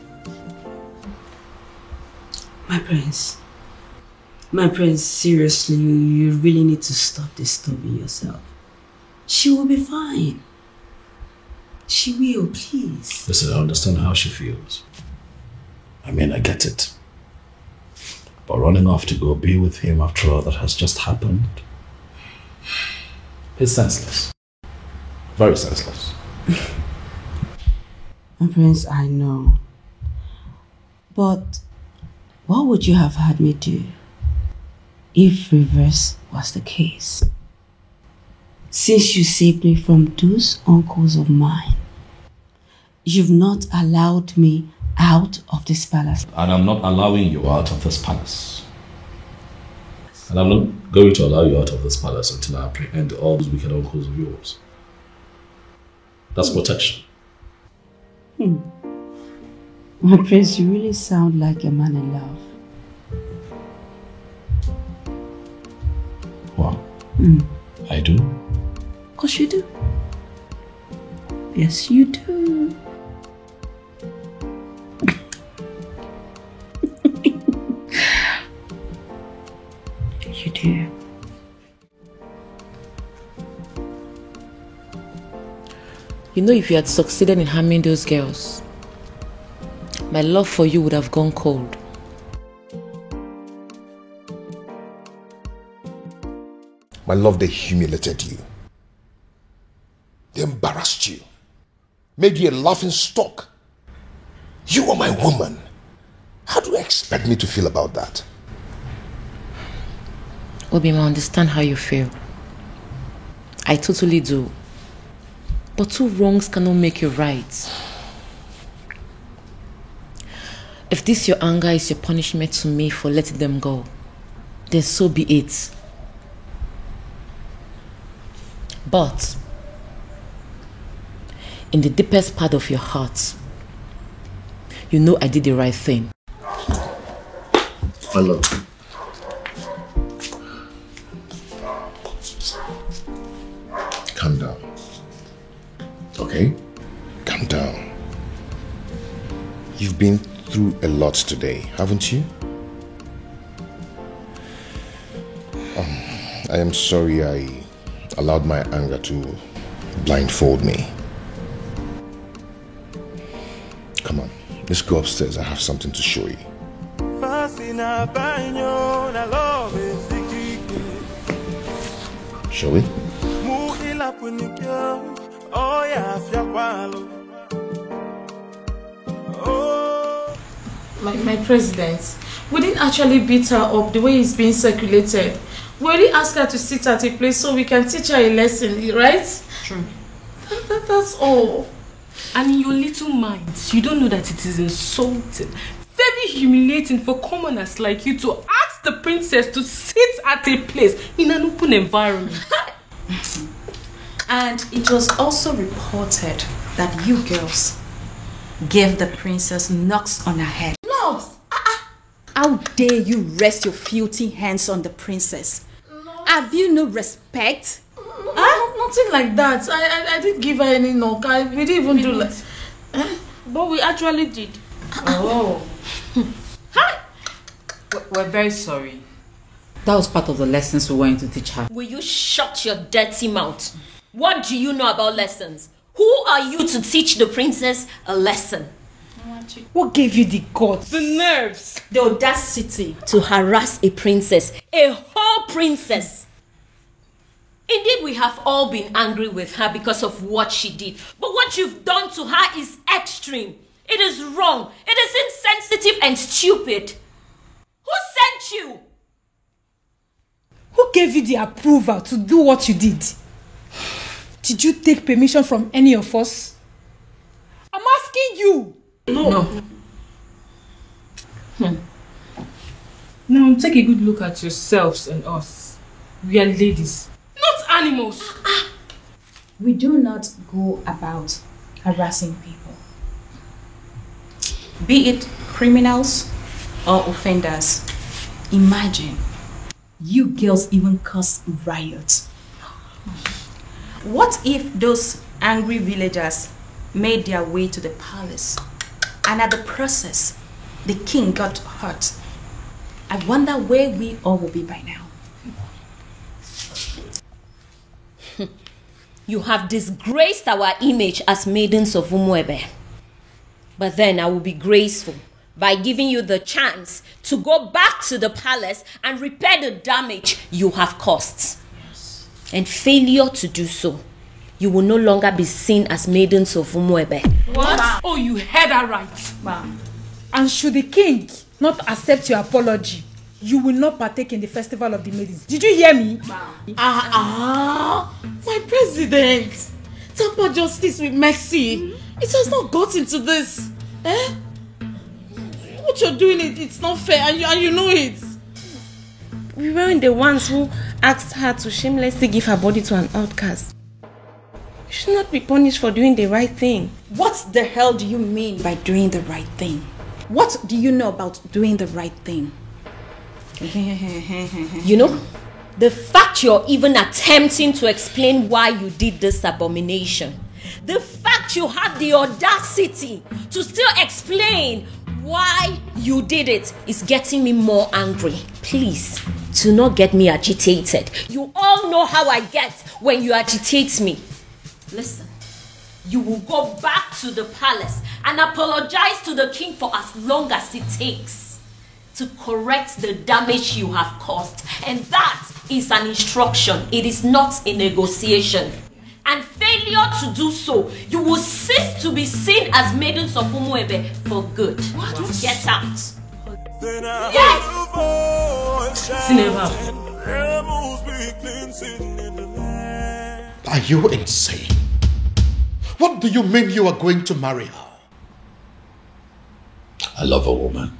My prince, seriously, you really need to stop disturbing yourself. She will be fine. She will, please. Listen, I understand how she feels. I mean, I get it. But running off to go be with him after all that has just happened, it's senseless. Very senseless. My prince, I know. But what would you have had me do if reverse was the case? Since you saved me from those uncles of mine, you've not allowed me out of this palace. And I'm not allowing you out of this palace. And I'm not going to allow you out of this palace until I apprehend all those wicked uncles of yours. That's protection. My prince, you really sound like a man in love. Wow. I do? Of course you do. Yes, you do. You do. You know, if you had succeeded in harming those girls, my love for you would have gone cold. My love, they humiliated you. They embarrassed you. Made you a laughing stock. You are my woman. How do you expect me to feel about that? Obima, I understand how you feel. I totally do. But two wrongs cannot make you right. If this your anger is your punishment to me for letting them go, then so be it. But in the deepest part of your heart, you know I did the right thing. Hello. Calm down. Okay? Calm down. You've been through a lot today, haven't you? I am sorry I allowed my anger to blindfold me. Come on, let's go upstairs. I have something to show you. Shall we? My president, we didn't actually beat her up the way it's being circulated. We already asked her to sit at a place so we can teach her a lesson, right? True. That's all. And in your little minds, you don't know that it is insulting, very humiliating for commoners like you to ask the princess to sit at a place in an open environment. And it was also reported that you girls gave the princess knocks on her head. Knocks? How dare you rest your filthy hands on the princess? Have you no respect? Nothing like that. I didn't give her any knock. We didn't even do that. But we actually did. Oh. We're very sorry. That was part of the lessons we were going to teach her. Will you shut your dirty mouth? What do you know about lessons? Who are you to teach the princess a lesson? What gave you the guts? The nerves. The audacity to harass a princess. A whole princess. Indeed, we have all been angry with her because of what she did. But what you've done to her is extreme. It is wrong. It is insensitive and stupid. Who sent you? Who gave you the approval to do what you did? Did you take permission from any of us? I'm asking you. No. Now take a good look at yourselves and us. We are ladies, not animals. We do not go about harassing people, be it criminals or offenders. Imagine, you girls even cause riots. What if those angry villagers made their way to the palace and at the process, the king got hurt? I wonder where we all will be by now. You have disgraced our image as maidens of Umuebe. But then I will be graceful by giving you the chance to go back to the palace and repair the damage you have caused. And failure to do so, you will no longer be seen as maidens of Umuebe. What? Wow. Oh, you heard her right. Wow. And should the king not accept your apology, you will not partake in the festival of the maidens. Did you hear me? Wow. My president. Tamper justice with mercy. It has not got into this. What you're doing, it's not fair, and you know it. We weren't the ones who asked her to shamelessly give her body to an outcast. You should not be punished for doing the right thing. What the hell do you mean by doing the right thing? What do you know about doing the right thing? You know, the fact you're even attempting to explain why you did this abomination, the fact you had the audacity to still explain why you did it is getting me more angry. Please, do not get me agitated. You all know how I get when you agitate me. Listen, you will go back to the palace and apologize to the king for as long as it takes to correct the damage you have caused. And that is an instruction. It is not a negotiation. And failure to do so, you will cease to be seen as maidens of Umuebe for good. What? Get out. Yes! Are you insane? What do you mean you are going to marry her? I love a woman.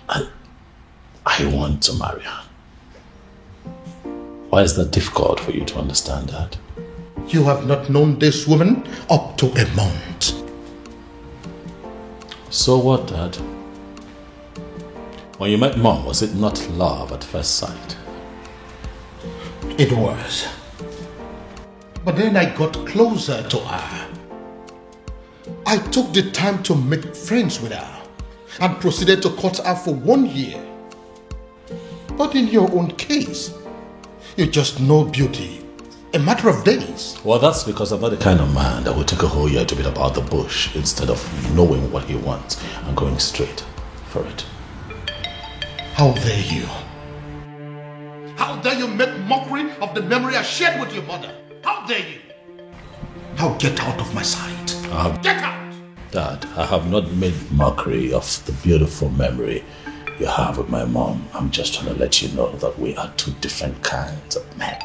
I want to marry her. Why is that difficult for you to understand, Dad? You have not known this woman up to a month. So what, Dad? When you met Mom, was it not love at first sight? It was. But then I got closer to her. I took the time to make friends with her and proceeded to court her for 1 year. But in your own case, you just know beauty. A matter of days. Well, that's because I'm not the kind of man that will take a whole year to beat about the bush instead of knowing what he wants and going straight for it. How dare you? How dare you make mockery of the memory I shared with your mother? How dare you? Now get out of my sight. Get out! Dad, I have not made mockery of the beautiful memory you have with my mom. I'm just trying to let you know that we are two different kinds of men.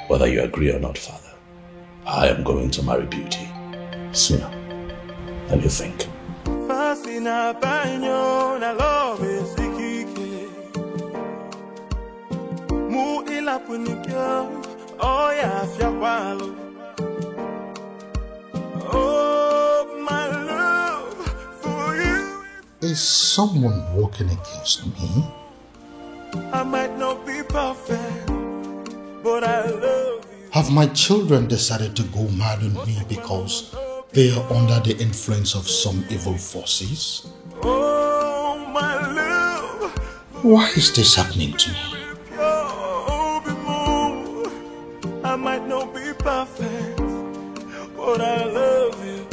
Whether you agree or not, Father, I am going to marry Beauty sooner than you think. Oh, my love for you. Is someone working against me? I might not be perfect, but I love you. Have my children decided to go mad on me because they are under the influence of some evil forces? Oh, my love. Why is this happening to me? I might not be perfect, but I love you.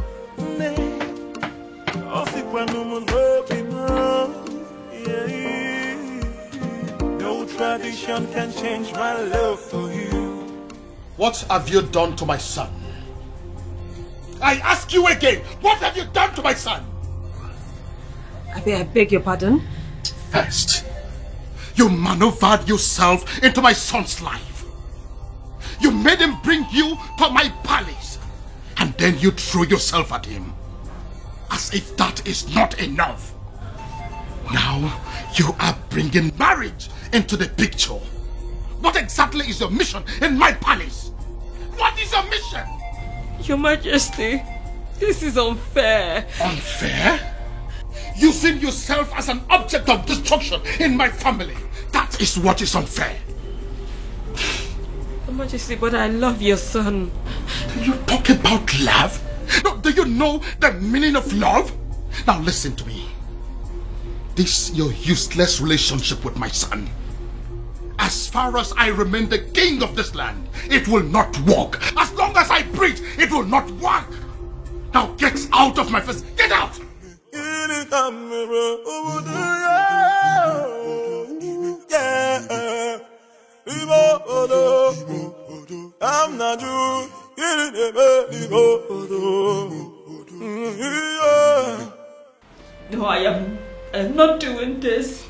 No tradition can change my love for you. What have you done to my son? I ask you again, what have you done to my son? I beg your pardon? First, you maneuvered yourself into my son's life. You made him bring you to my palace. And then you threw yourself at him. As if that is not enough. Now, you are bringing marriage into the picture. What exactly is your mission in my palace? What is your mission? Your Majesty, this is unfair. Unfair? Using yourself as an object of destruction in my family. That is what is unfair. Your Majesty, but I love your son. You talk about love? No, do you know the meaning of love? Now listen to me. This your useless relationship with my son. As far as I remain the king of this land, it will not work. As long as I breathe, it will not work. Now get out of my face. Get out! I'm not you. No, I am not doing this.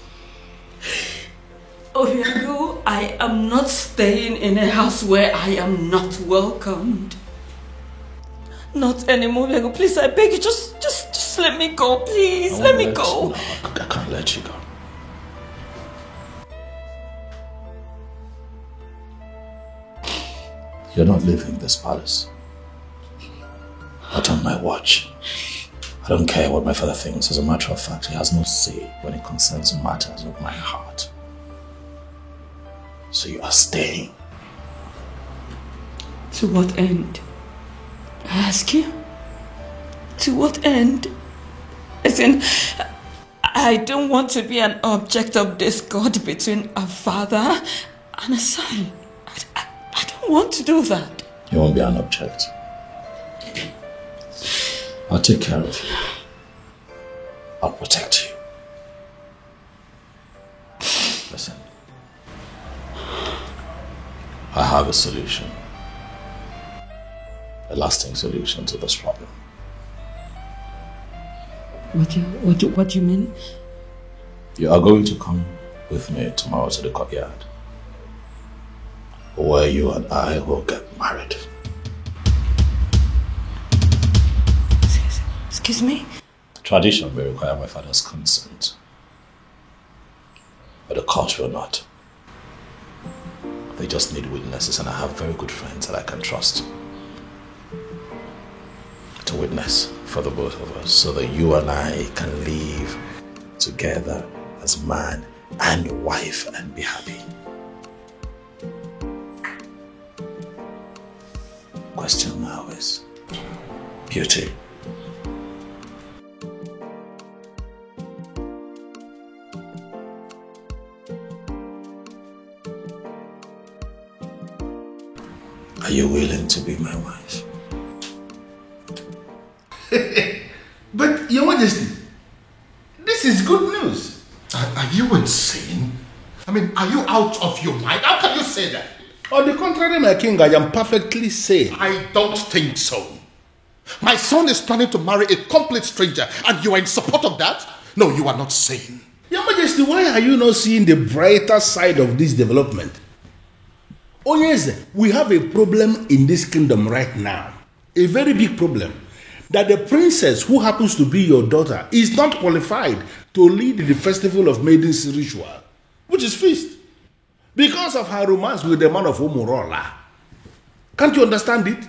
Obiago, I am not staying in a house where I am not welcomed. Not anymore, Obiago. Please, I beg you, just let me go, please. Let me go. No, I can't let you go. You're not leaving this palace. Not on my watch. I don't care what my father thinks. As a matter of fact, he has no say when it concerns matters of my heart. So you are staying. To what end? I ask you. To what end? As in, I don't want to be an object of discord between a father and a son. I don't want to do that. You won't be an object. I'll take care of you. I'll protect you. Listen. I have a solution. A lasting solution to this problem. What do you mean? You are going to come with me tomorrow to the courtyard, where you and I will get married. Excuse me? Tradition may require my father's consent, but the court will not. They just need witnesses, and I have very good friends that I can trust to witness for the both of us, so that you and I can live together as man and wife and be happy. Question now is beauty. Are you willing to be my wife? But, Your Majesty, this is good news. Are you insane? I mean, are you out of your mind? How can you say that? On the contrary, my king, I am perfectly sane. I don't think so. My son is planning to marry a complete stranger, and you are in support of that? No, you are not sane. Your Majesty, why are you not seeing the brighter side of this development? Oh yes, we have a problem in this kingdom right now. A very big problem. That the princess who happens to be your daughter is not qualified to lead the festival of maidens ritual, which is feast, because of her romance with the man of Omorola. Can't you understand it?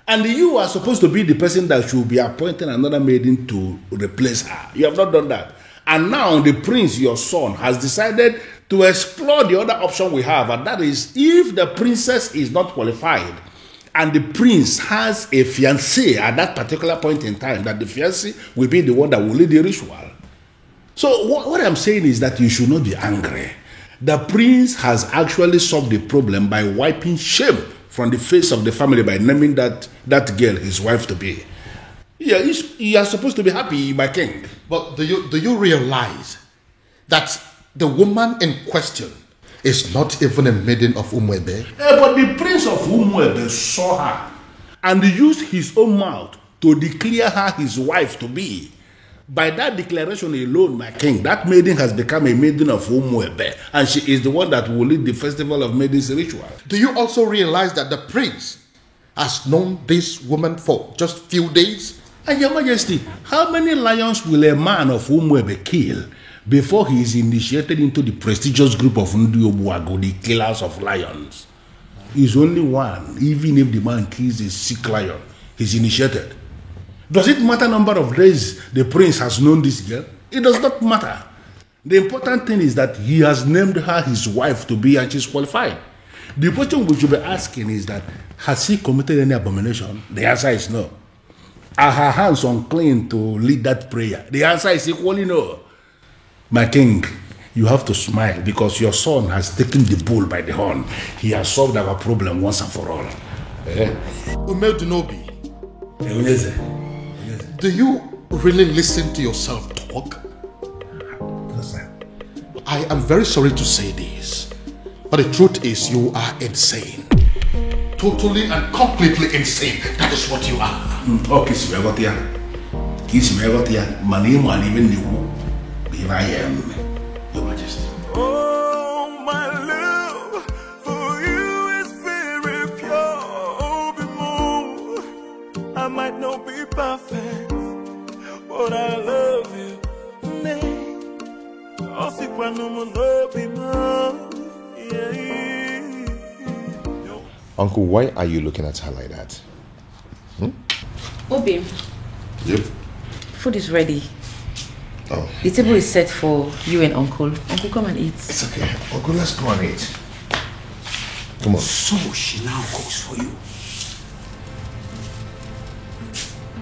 And you are supposed to be the person that should be appointing another maiden to replace her. You have not done that. And now the prince, your son, has decided to explore the other option we have, and that is if the princess is not qualified and the prince has a fiancé at that particular point in time, that the fiancé will be the one that will lead the ritual. So what I'm saying is that you should not be angry. The prince has actually solved the problem by wiping shame from the face of the family by naming that girl his wife to be. Yeah, you are supposed to be happy, my king. But do you realize that the woman in question is not even a maiden of Umwebe? But the prince of Umwebe saw her and used his own mouth to declare her his wife to be. By that declaration alone, my king, that maiden has become a maiden of Umwebe, and she is the one that will lead the festival of maidens ritual. Do you also realize that the prince has known this woman for just few days? And Your Majesty, how many lions will a man of Umwebe kill before he is initiated into the prestigious group of Ndiobuago, the killers of lions? He's only one. Even if the man kills a sick lion, he's initiated. Does it matter number of days the prince has known this girl? It does not matter. The important thing is that he has named her his wife to be, and she's qualified. The question we should be asking is that, has she committed any abomination? The answer is no. Are her hands unclean to lead that prayer? The answer is equally no. My king, you have to smile because your son has taken the bull by the horn. He has solved our problem once and for all. Umedunobi, do you really listen to yourself talk? I am very sorry to say this, but the truth is you are insane. Totally and completely insane. That is what you are. Okay, Smegotia. Here I am, Your Majesty. Oh, my love for you is very pure. I might not be perfect, but I love you. Uncle, why are you looking at her like that? Obi. Yep. Food is ready. Oh. The table is set for you and Uncle. Uncle, come and eat. It's okay. Uncle, let's go and eat. Come on. So she now cooks for you.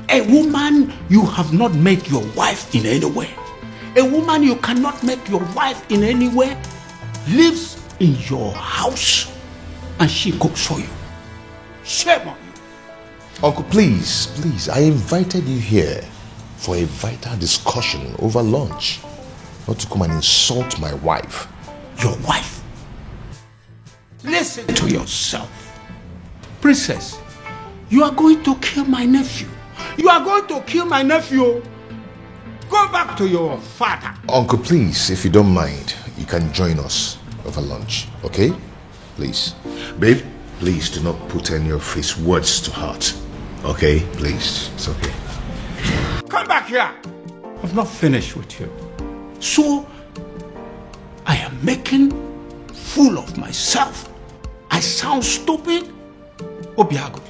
A woman you have not met your wife in any way. A woman you cannot make your wife in any way lives in your house and she cooks for you. Shame on you. Uncle, please, I invited you here for a vital discussion over lunch, not to come and insult my wife. Your wife? Listen to yourself. Princess, you are going to kill my nephew. You are going to kill my nephew. Go back to your father. Uncle, please, if you don't mind, you can join us over lunch, okay? Please. Babe, please do not put any of his words to heart. Okay? Please. It's okay. Come back here. I've not finished with you. So, I am making fool of myself. I sound stupid? Obiago.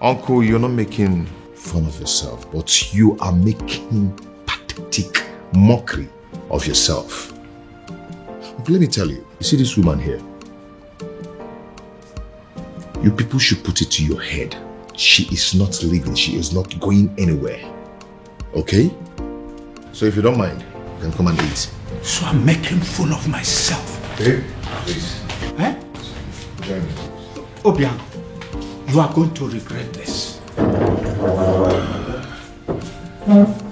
Uncle, you're not making fun of yourself, but you are making pathetic mockery of yourself. Okay, let me tell you, you see this woman here? You people should put it to your head. She is not leaving. She is not going anywhere. Okay? So if you don't mind, then come and eat. So I'm making fool of myself. Okay? Please. Eh? Join me. Obiago, you are going to regret this.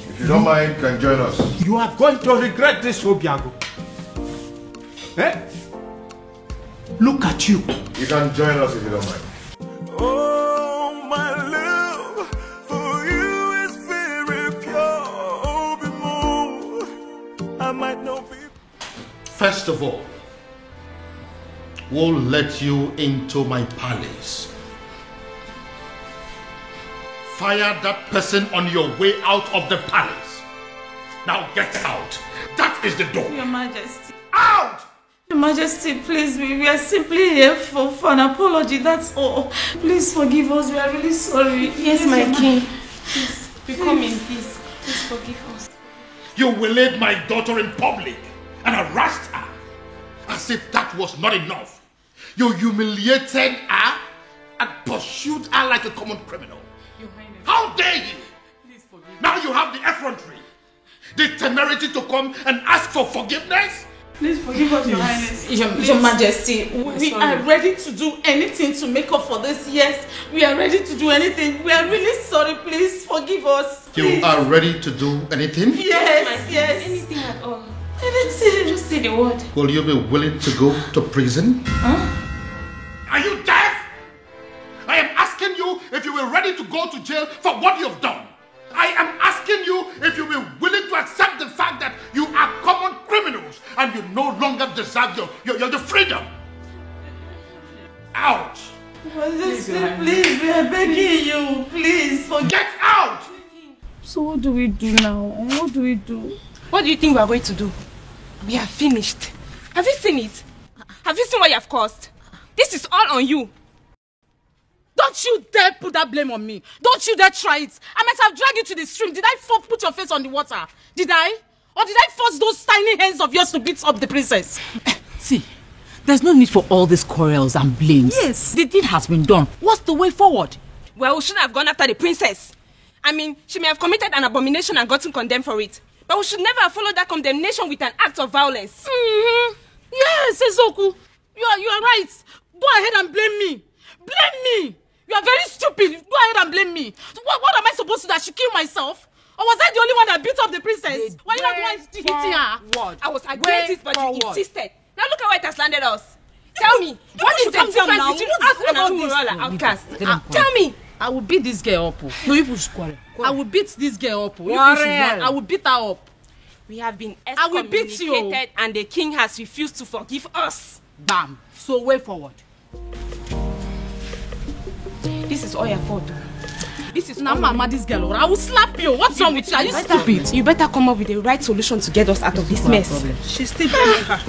If you don't mind, you can join us. You are going to regret this, Obiago. Eh? Look at you. You can join us if you don't mind. Oh, my love for you is very pure. I might not be. First of all, we'll let you into my palace. Fire that person on your way out of the palace. Now get out. That is the door. Your Majesty. Out! Your Majesty, please, we are simply here for an apology, that's all. Please forgive us, we are really sorry. Yes, my king. Please, we come in peace. Please forgive us. You waylaid my daughter in public and harassed her. As if that was not enough. You humiliated her and pursued her like a common criminal. How dare you? Now you have the effrontery, the temerity to come and ask for forgiveness? Please forgive us, Your Highness. Your Majesty, we are ready to do anything to make up for this. Yes, we are ready to do anything. We are really sorry. Please forgive us. Please. You are ready to do anything? Yes, yes. Anything at all. Anything. Just say the word. Will you be willing to go to prison? Huh? Are you deaf? I am asking you if you were ready to go to jail for what you have done. I am asking you if you were willing to accept the fact that you are common criminals and you no longer deserve your freedom. Out! Majesty, please, we are begging you. Please, get out! So what do we do now? What do we do? What do you think we are going to do? We are finished. Have you seen it? Have you seen what you have caused? This is all on you. Don't you dare put that blame on me. Don't you dare try it. I might have dragged you to the stream. Did I put your face on the water? Did I? Or did I force those tiny hands of yours to beat up the princess? See, there's no need for all these quarrels and blames. Yes. The deed has been done. What's the way forward? Well, we shouldn't have gone after the princess. I mean, she may have committed an abomination and gotten condemned for it. But we should never have followed that condemnation with an act of violence. Mm-hmm. Yes, Ezoku. You are right. Go ahead and blame me. Blame me. You are very stupid. Go ahead and blame me. What am I supposed to do? I should kill myself? Or was I the only one that beat up the princess? Why you not the one hitting her? I was against it, but you insisted. Now look at where it has landed us. Tell me, what is the difference between us and Umurola outcast? Tell me. I will beat this girl up. No, you push quarrel. I will beat this girl up. I will beat her up. We have been I will beat you. excommunicated and the king has refused to forgive us. Bam. So way forward. This is all your fault. This is now, Mama, this girl. I will slap you. What's wrong with you? Are you stupid? You better come up with the right solution to get us out of this mess. She's still blaming her.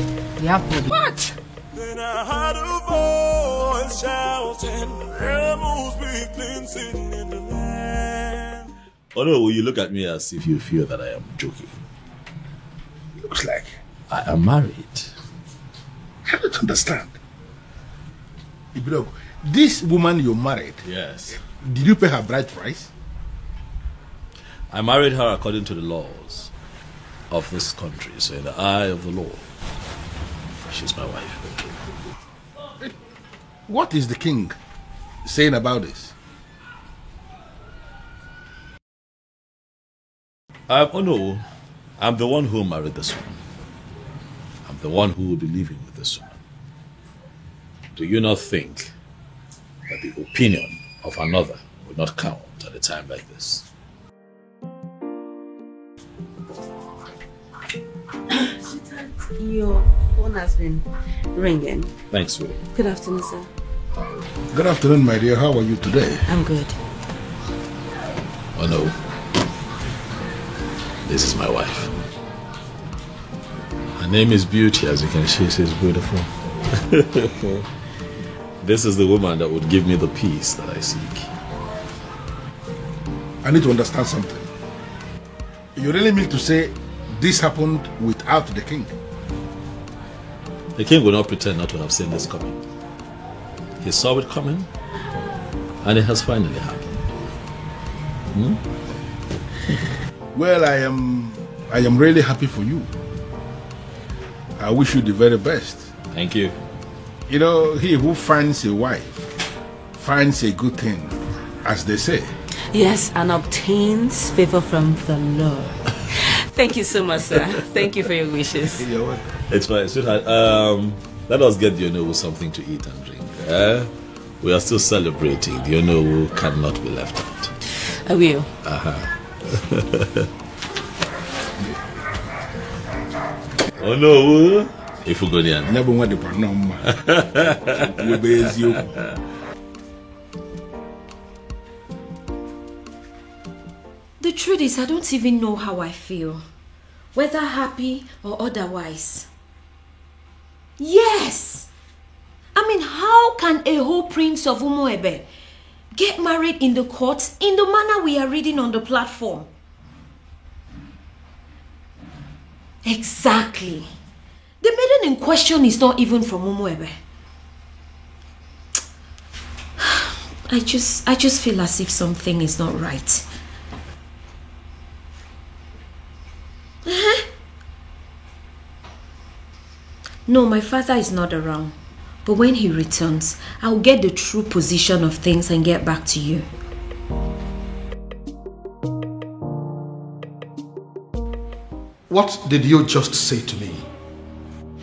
Yeah, what? Then I heard a voice shouting, there must be cleansing in the land. Although you look at me as if you feel that I am joking. Looks like I am married. I don't understand. Ibrogo, this woman you married, yes. Did you pay her bride price? I married her according to the laws of this country. So in the eye of the law, she's my wife. What is the king saying about this? Oh no, I'm the one who married this woman. I'm the one who will be living with this woman. Do you not think that the opinion of another would not count at a time like this? Your phone has been ringing. Thanks, sweetie. Good afternoon, sir. Good afternoon, my dear. How are you today? I'm good. Oh no. This is my wife. Her name is Beauty, as you can see, she's beautiful. This is the woman that would give me the peace that I seek. I need to understand something. You really mean to say this happened without the king? The king will not pretend not to have seen this coming. He saw it coming, and it has finally happened. Well, I am really happy for you. I wish you the very best. Thank you. You know, he who finds a wife finds a good thing, as they say. Yes, and obtains favor from the Lord. Thank you so much, sir. Thank you for your wishes. You're welcome. It's fine, sweetheart. Let us get the Onowu something to eat and drink. We are still celebrating. The Onowu cannot be left out. I will. Onowu, if you go there. Never want to pronounce. The truth is, I don't even know how I feel, whether happy or otherwise. Yes! I mean, how can a whole prince of Umuebe get married in the courts in the manner we are reading on the platform? Exactly. The maiden in question is not even from Umuebe. I just feel as if something is not right. No, my father is not around. But when he returns, I'll get the true position of things and get back to you. What did you just say to me?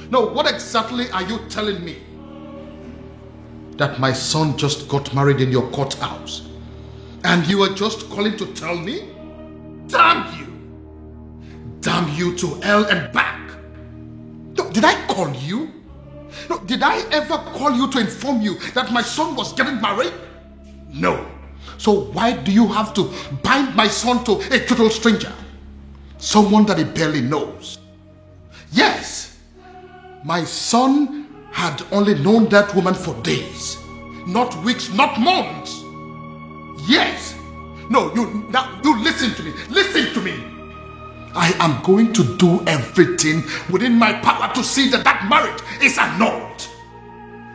No, what exactly are you telling me? That my son just got married in your courthouse, and you are just calling to tell me? Damn you! Damn you to hell and back! No, did I call you? No, did I ever call you to inform you that my son was getting married? No. So why do you have to bind my son to a total stranger? Someone that he barely knows. Yes, my son had only known that woman for days, not weeks, not months. Yes. No, you listen to me. Listen to me. I am going to do everything within my power to see that that marriage is annulled.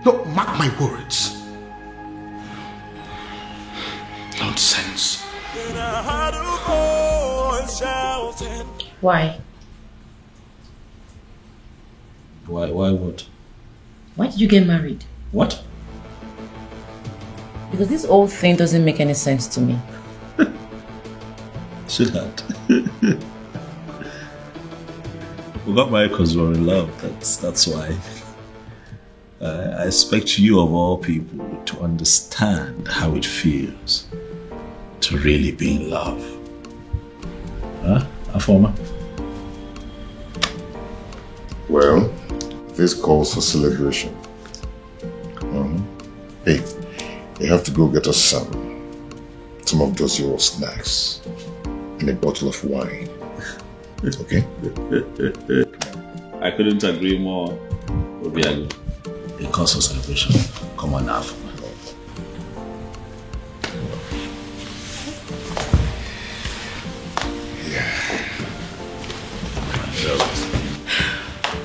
No, mark my words. Nonsense. Why? Why what? Why did you get married? What? Because this whole thing doesn't make any sense to me. Sweetheart. We got married because we were in love. That's why. I expect you of all people to understand how it feels to really be in love. Huh, Afoma? Well, this calls for celebration. Hey, you have to go get us some of those your snacks and a bottle of wine. Okay? I couldn't agree more. Obiago. It calls for celebration. Come on now.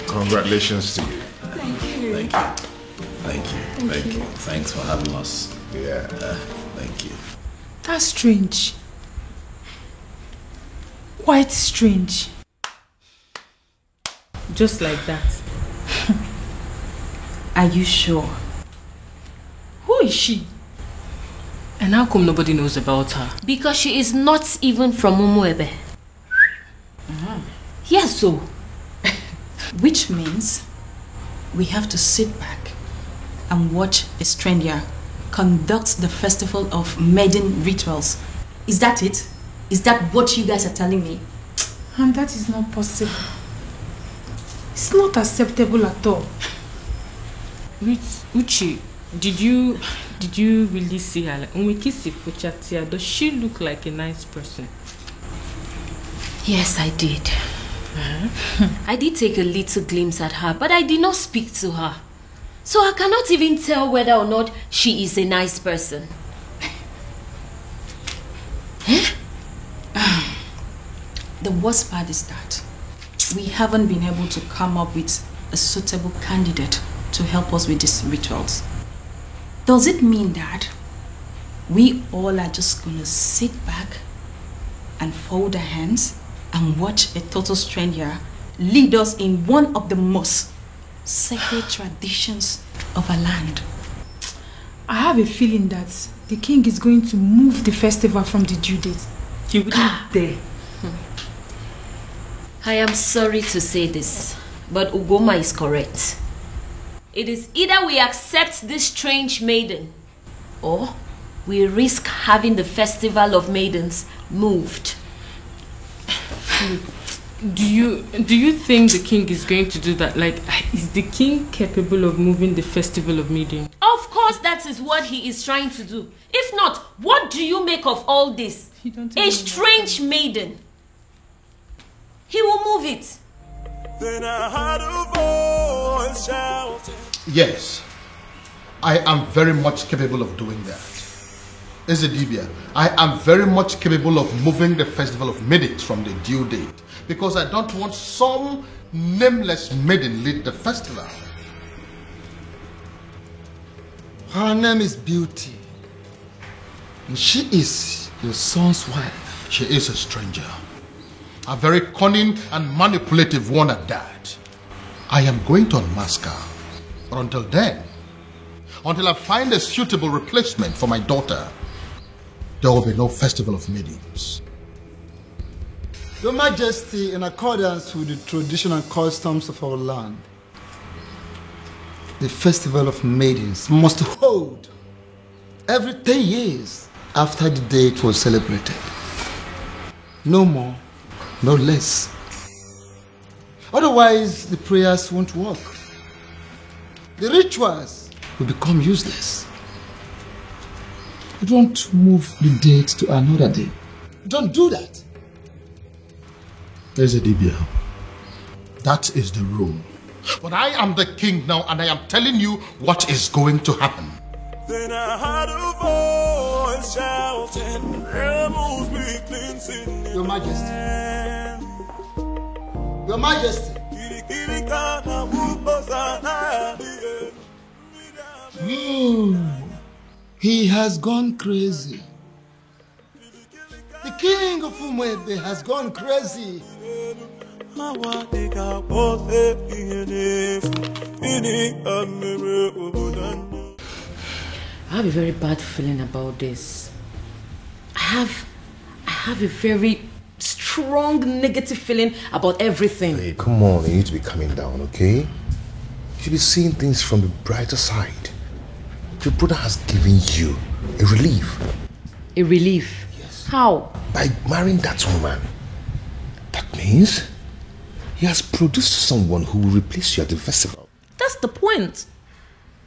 Congratulations to you. Thank you. Thank you. Thank you. Thank you. Thanks for having us. Yeah. Thank you. That's strange. Quite strange. Just like that. Are you sure? Who is she? And how come nobody knows about her? Because she is not even from Umuebe. Yes, so. Which means we have to sit back and watch a stranger conduct the festival of maiden rituals. Is that it? Is that what you guys are telling me? And that is not possible. It's not acceptable at all. Uchi, did you really see her? Like, when we kiss Ifuchatia, does she look like a nice person? Yes, I did. I did take a little glimpse at her, but I did not speak to her. So I cannot even tell whether or not she is a nice person. The worst part is that we haven't been able to come up with a suitable candidate to help us with these rituals. Does it mean that we all are just gonna sit back and fold our hands and watch a total stranger lead us in one of the most sacred traditions of our land? I have a feeling that the king is going to move the festival from the due date. You wouldn't dare. I am sorry to say this, but Ugoma is correct. It is either we accept this strange maiden, or we risk having the festival of maidens moved. Do you think the king is going to do that? Like, is the king capable of moving the festival of maidens? Of course, that is what he is trying to do. If not, what do you make of all this? A strange maiden. He will move it. Then I heard a voice shouting. Yes, I am very much capable of doing that. Ezedibia, I am very much capable of moving the festival of maidens from the due date, because I don't want some nameless maiden lead the festival. Her name is Beauty, and she is your son's wife. She is a stranger, a very cunning and manipulative one at that. I am going to unmask her, but until then, until I find a suitable replacement for my daughter, there will be no festival of maidens. Your Majesty, in accordance with the traditional customs of our land, the festival of maidens must hold every 10 years after the date was celebrated. No more, no less. Otherwise, the prayers won't work. The rituals will become useless. You don't move the date to another day. Don't do that. Ezedibia, that is the rule. But I am the king now, and I am telling you what is going to happen. Then I heard a voice shouting, "Rebels be cleansing." Your Majesty. Your Majesty. He has gone crazy. The king of Umwebe has gone crazy. I have a very bad feeling about this. I have a very strong negative feeling about everything. Hey, come on, you need to be calming down, okay? You should be seeing things from the brighter side. Your brother has given you a relief. A relief? Yes. How? By marrying that woman. That means he has produced someone who will replace you at the festival. That's the point.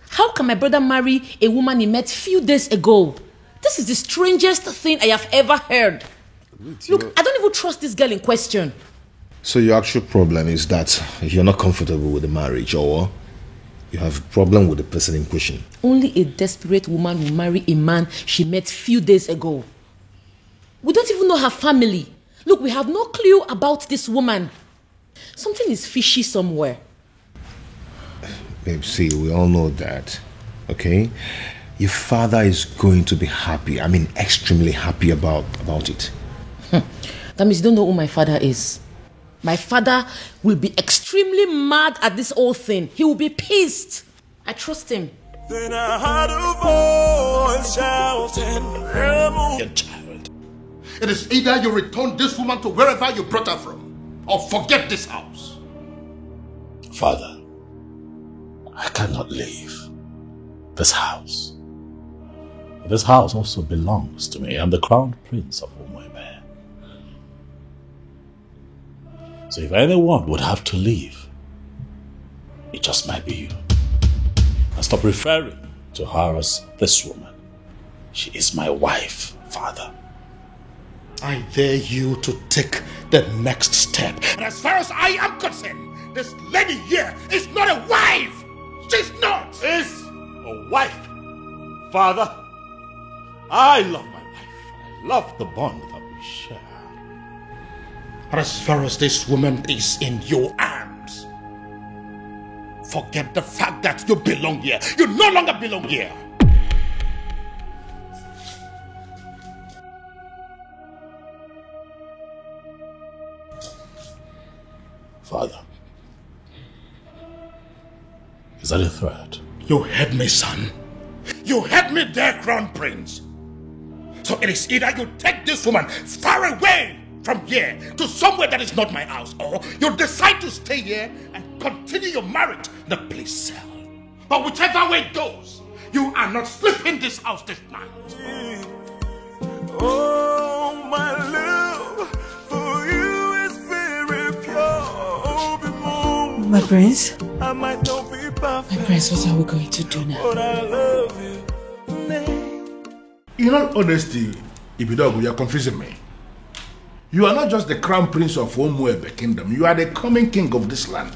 How can my brother marry a woman he met few days ago? This is the strangest thing I have ever heard. Look, I don't even trust this girl in question. So your actual problem is that you're not comfortable with the marriage, or you have a problem with the person in question? Only a desperate woman will marry a man she met few days ago. We don't even know her family. Look, we have no clue about this woman. Something is fishy somewhere. Babe, see, we all know that, okay? Your father is going to be happy. I mean, extremely happy about it. That means you don't know who my father is. My father will be extremely mad at this whole thing. He will be pissed. I trust him. Then I heard a voice shouting, "Rebel." Child, it is either you return this woman to wherever you brought her from, or forget this house. Father, I cannot leave this house. This house also belongs to me. I'm the crown prince of Umwebe. So if anyone would have to leave, it just might be you. And stop referring to her as this woman. She is my wife, Father. I dare you to take the next step. And as far as I am concerned, this lady here is not a wife. She's not. Is a wife. Father, I love my wife. I love the bond that we share. And as far as this woman is in your arms, forget the fact that you belong here. You no longer belong here. Father, is that a threat? You heard me, son. You heard me there, Crown Prince. So it is either you take this woman far away from here to somewhere that is not my house, or you decide to stay here and continue your marriage in the police cell. But whichever way it goes, you are not sleeping in this house this night. Oh, my love for you is very pure. My prince? I might not be perfect. My prince, what are we going to do now? But I love you. In all honesty, Ibidogu, you are confusing me. You are not just the crown prince of Umuebe kingdom, you are the coming king of this land.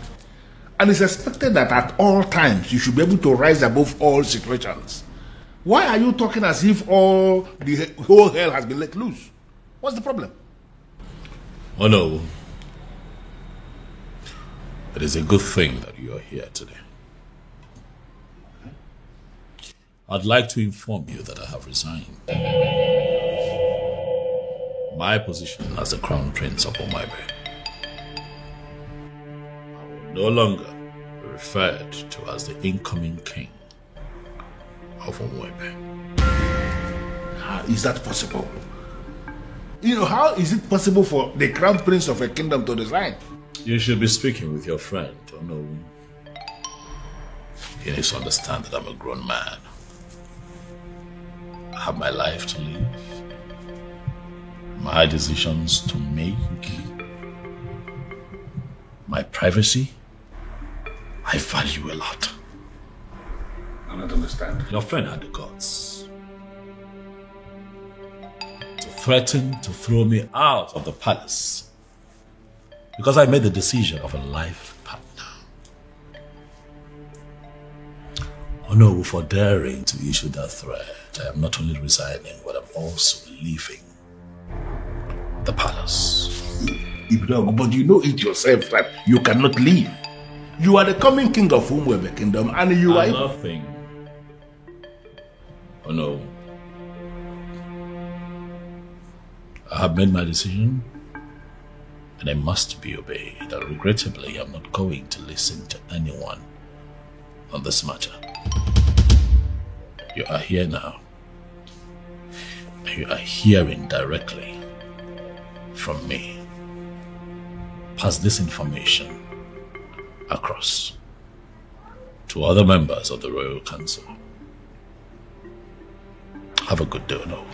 And it's expected that at all times you should be able to rise above all situations. Why are you talking as if the whole hell has been let loose? What's the problem? Oh no. It is a good thing that you are here today. I'd like to inform you that I have resigned. My position as the Crown Prince of Omaibe. I will no longer be referred to as the incoming king of Omaibe. How is that possible? You know, how is it possible for the Crown Prince of a kingdom to resign? You should be speaking with your friend, oh no. You need to understand that I'm a grown man. I have my life to live, my decisions to make, my privacy. I value a lot. I don't understand. Your friend had the guts to threaten to throw me out of the palace because I made the decision of a life partner. Oh no, for daring to issue that threat, I am not only resigning, but I'm also leaving the palace. But you know it yourself that you cannot leave. You are the coming king of Umuebe kingdom, and you are nothing. Oh no. I have made my decision, and I must be obeyed. And regrettably, I'm not going to listen to anyone on this matter. You are here now. You are hearing directly from me. Pass this information across to other members of the Royal Council. Have a good day, no.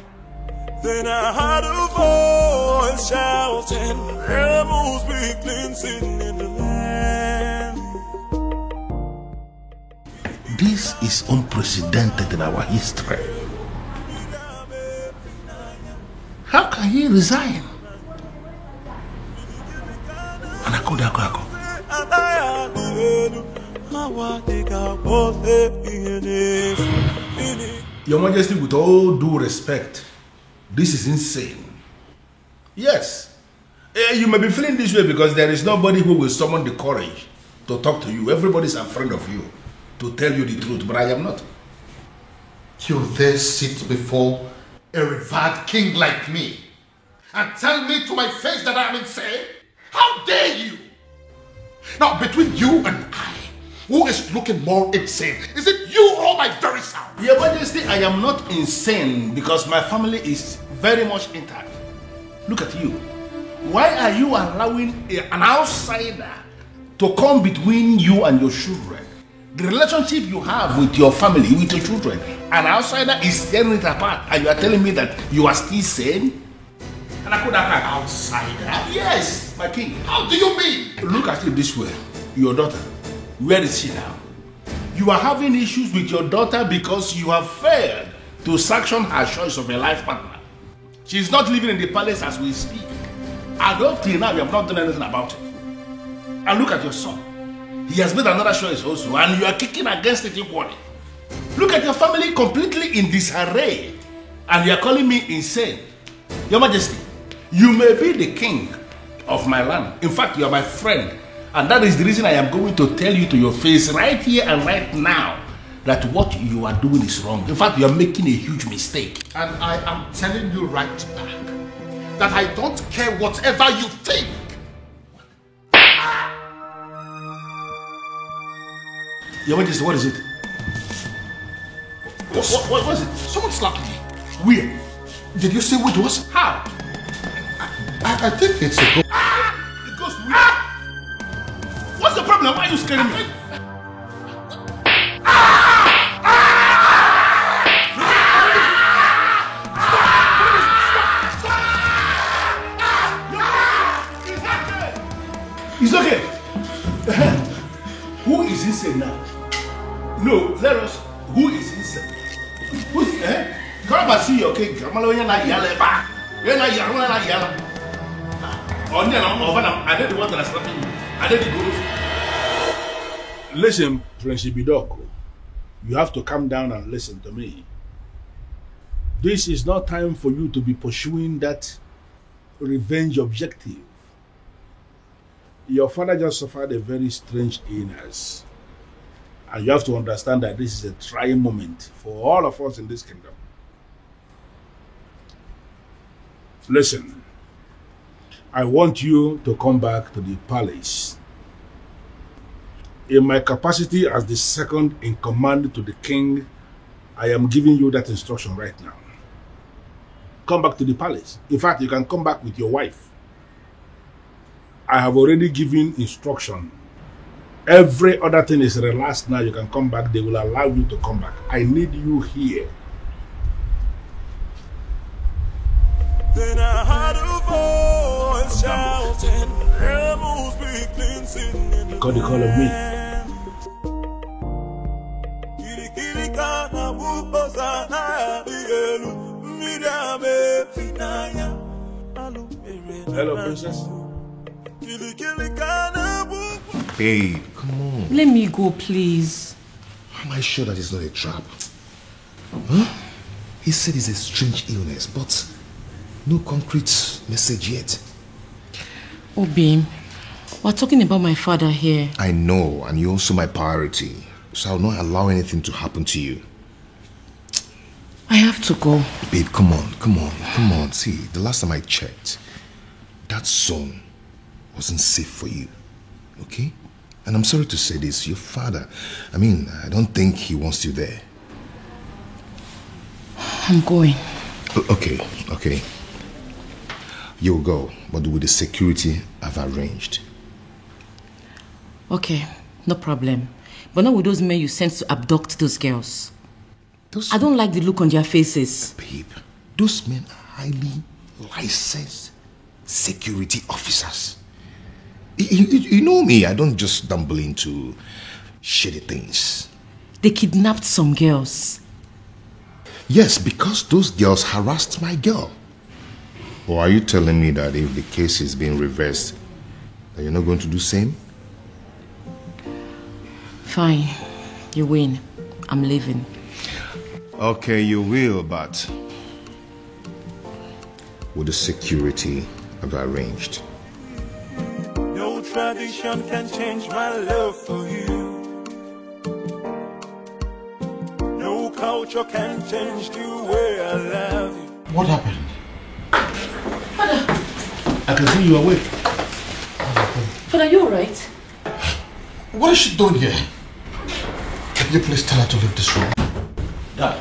Then I heard a voice shouting, "Rebels be cleansing in the land." This is unprecedented in our history. How can he resign? Your Majesty, with all due respect, this is insane. Yes, you may be feeling this way because there is nobody who will summon the courage to talk to you. Everybody's afraid of you to tell you the truth, but I am not. You dare sit before a revered king like me and tell me to my face that I am insane? How dare you? Now, between you and I, who is looking more insane? Is it you or my very self? Your Majesty, I am not insane because my family is very much intact. Look at you. Why are you allowing an outsider to come between you and your children? The relationship you have with your family, with your children, an outsider is tearing it apart, and you are telling me that you are still sane? And I could have an outsider? Yes, my king. How do you mean? Look at it this way. Your daughter, where is she now? You are having issues with your daughter because you have failed to sanction her choice of a life partner. She is not living in the palace as we speak. And up till now, you have not done anything about it. And look at your son. He has made another choice also, and you are kicking against it equally. Look at your family completely in disarray, and you are calling me insane. Your Majesty, you may be the king of my land. In fact, you are my friend. And that is the reason I am going to tell you to your face right here and right now that what you are doing is wrong. In fact, you are making a huge mistake. And I am telling you right back that I don't care whatever you think. Your Majesty, what is it? What was it? Someone slapped me. Where? Did you see who it was? How? I think it's a ghost. It goes where? What's the problem? Why are you scaring me? It's okay. Who is insane now? No, let us. Who is insane? Who is come and see your king. I did the one that is slapping you. I did the ghost. Listen, Prince Ibidoko. You have to calm down and listen to me. This is not time for you to be pursuing that revenge objective. Your father just suffered a very strange illness. And you have to understand that this is a trying moment for all of us in this kingdom. Listen, I want you to come back to the palace. In my capacity as the second in command to the king, I am giving you that instruction right now. Come back to the palace. In fact, you can come back with your wife. I have already given instruction. Every other thing is relaxed now. You can come back. They will allow you to come back. I need you here. Then I heard a voice shouting, rebels begin singing. Got the call of me. Hello, princess. Babe, come on. Let me go, please. Am I sure that it's not a trap? Huh? He said it's a strange illness, but no concrete message yet. Obi, we're talking about my father here. I know, and you're also my priority. So I'll not allow anything to happen to you. I have to go. Babe, come on. See, the last time I checked, that zone wasn't safe for you. Okay? And I'm sorry to say this, your father, I don't think he wants you there. I'm going. Okay. You'll go, but with the security I've arranged. Okay, no problem. But not with those men you sent to abduct those girls. I don't like the look on their faces. Babe, those men are highly licensed security officers. You know me, I don't just stumble into shitty things. They kidnapped some girls. Yes, because those girls harassed my girl. Or are you telling me that if the case is being reversed, that you're not going to do the same? Fine, you win. I'm leaving. Okay, you will, but with the security I've arranged. No tradition can change my love for you. No culture can change the way I love you. What happened? Father! I can see you awake. Father, you alright? What is she doing here? Can you please tell her to leave this room? Dad,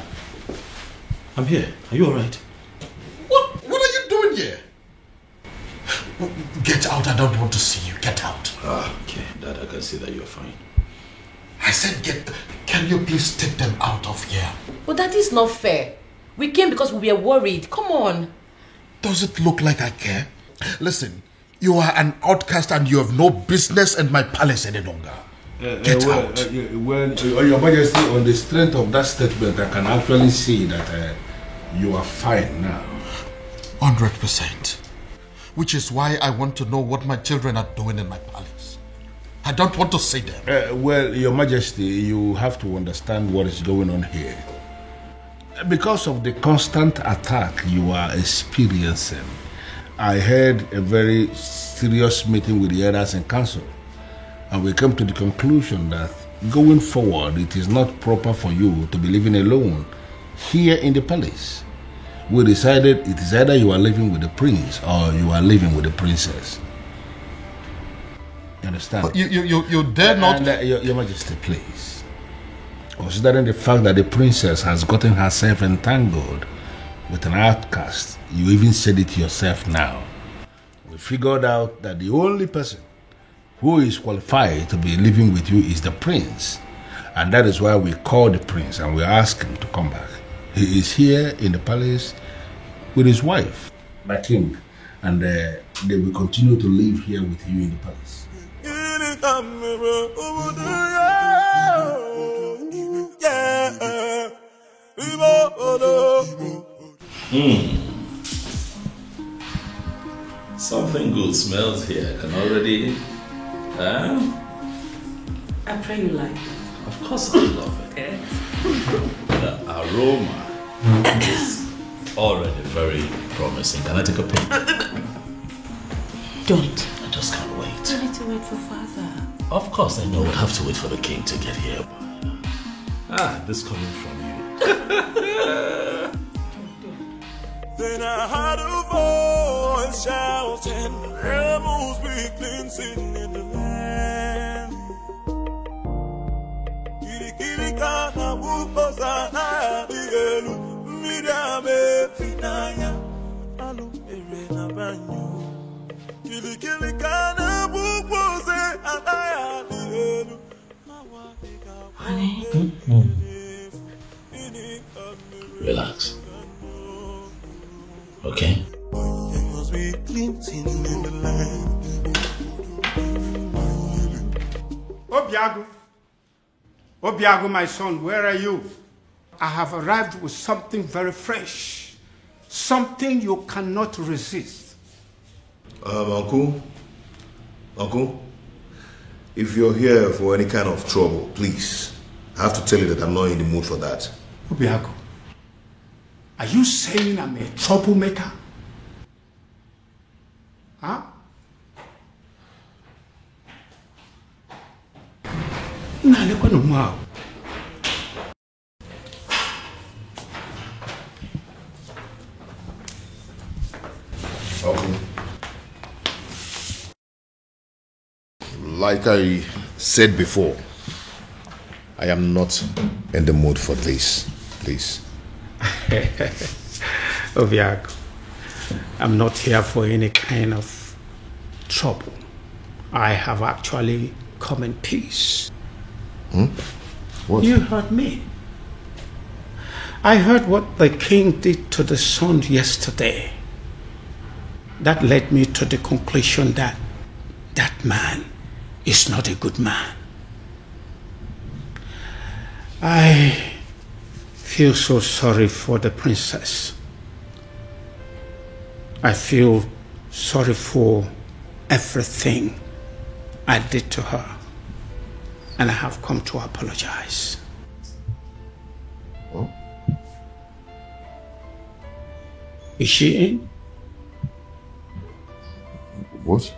I'm here. Are you alright? What are you doing here? Get out, I don't want to see you. Get out. Okay, Dad, I can see that you're fine. I said can you please take them out of here? But that is not fair. We came because we were worried. Come on. Does it look like I care? Listen, you are an outcast and you have no business in my palace any longer. Get out. Your Majesty, on the strength of that statement, I can actually see that you are fine now. 100%. Which is why I want to know what my children are doing in my palace. I don't want to see them. Well, Your Majesty, you have to understand what is going on here. Because of the constant attack you are experiencing, I had a very serious meeting with the elders in council, and we came to the conclusion that going forward, it is not proper for you to be living alone here in the palace. We decided it is either you are living with the prince or you are living with the princess. You understand? But you dare not... Your Majesty, please. Considering the fact that the princess has gotten herself entangled with an outcast, you even said it yourself now. We figured out that the only person who is qualified to be living with you is the prince. And that is why we called the prince and we asked him to come back. He is here in the palace with his wife, my king, and they will continue to live here with you in the palace. Something good smells here. I can already... I pray you like it. Of course I love it. The aroma is already very promising. Can I take a peek? Don't. I just can't wait. I need to wait for father. Of course I know we'll have to wait for the king to get here. But, this coming from you. Then I heard a voice shouting, rebels be cleansing in the land. Kiri kana bukosa na dielu, midame finaya, alu na banyo. Kiri kana bukose anaya dielu. Honey. Relax. Okay? Obiago, my son, where are you? I have arrived with something very fresh. Something you cannot resist. Uncle, if you're here for any kind of trouble, please, I have to tell you that I'm not in the mood for that. Obiago, are you saying I'm a troublemaker? Huh? Like I said before, I am not in the mood for this, please. Obiago, I'm not here for any kind of trouble. I have actually come in peace. What? You heard me. I heard what the king did to the son yesterday. That led me to the conclusion that that man is not a good man. I feel so sorry for the princess. I feel sorry for everything I did to her. And I have come to apologize. Oh? Is she in? What?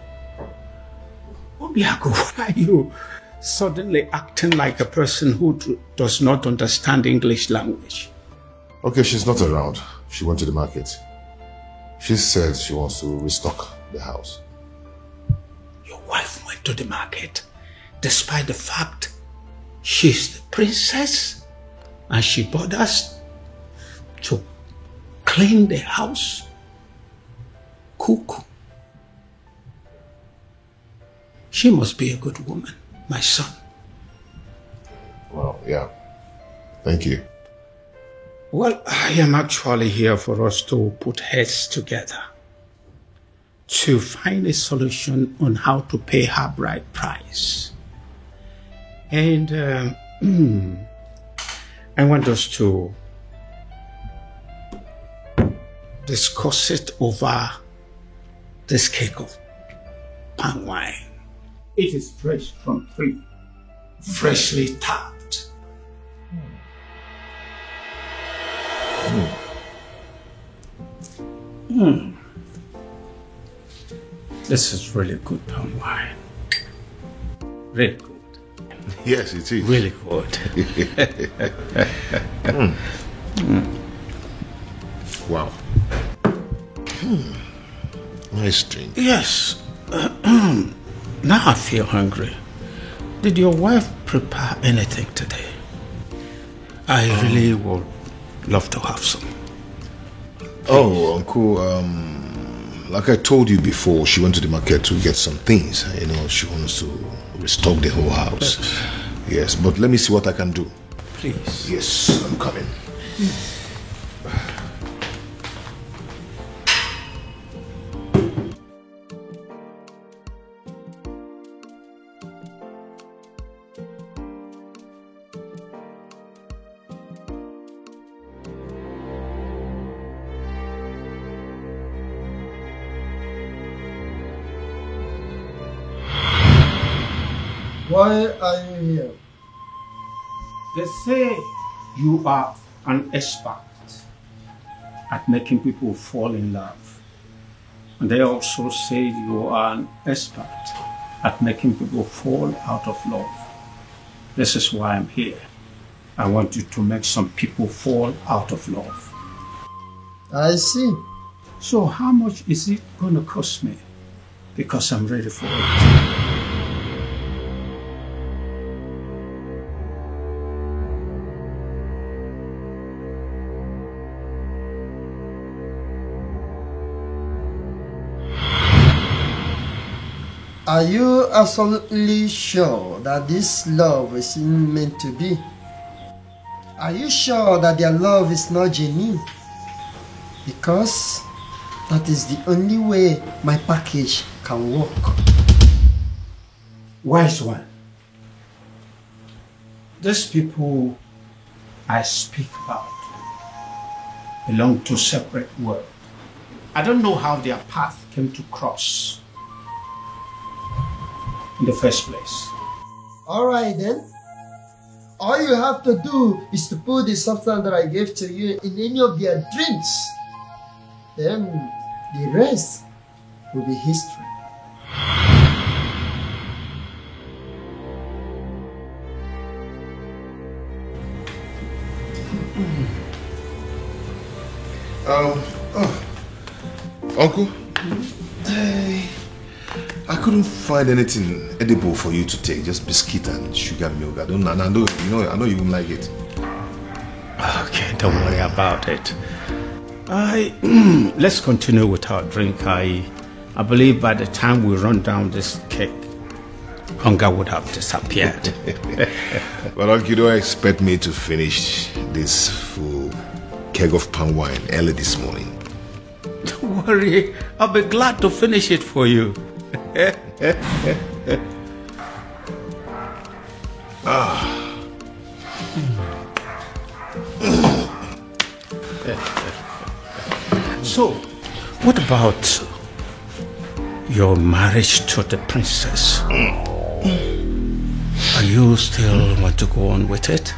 Obiago, why are you suddenly acting like a person who does not understand English language? Okay, she's not around. She went to the market. She said she wants to restock the house. Your wife went to the market despite the fact she's the princess and she bothers to clean the house, cook. She must be a good woman, my son. Well, yeah. Thank you. Well, I am actually here for us to put heads together to find a solution on how to pay her bride price. And I want us to discuss it over this cake of palm wine. It is fresh from tree, freshly tapped. This is really good palm wine. Really good. Yes, it is. Really good. Wow. Nice drink. Yes. Now I feel hungry. Did your wife prepare anything today? I really would love to have some. Oh, Uncle, like I told you before, she went to the market to get some things. You know, she wants to restock the whole house. Yes, but let me see what I can do. Please. Yes, I'm coming. Why are you here? They say you are an expert at making people fall in love. And they also say you are an expert at making people fall out of love. This is why I'm here. I want you to make some people fall out of love. I see. So how much is it going to cost me? Because I'm ready for it. Are you absolutely sure that this love is meant to be? Are you sure that their love is not genuine? Because that is the only way my package can work. Wise one. These people I speak about belong to separate worlds. I don't know how their path came to cross in the first place. Alright then. All you have to do is to put the substance that I gave to you in any of their drinks. Then the rest will be history. Uncle, I couldn't find anything edible for you to take. Just biscuit and sugar milk. I know you won't like it. Okay, don't worry about it. Let's continue with our drink. I believe by the time we run down this cake, hunger would have disappeared. But Uncle, you don't expect me to finish this full keg of palm wine early this morning. Don't worry, I'll be glad to finish it for you. So, what about your marriage to the princess? Are you still want to go on with it?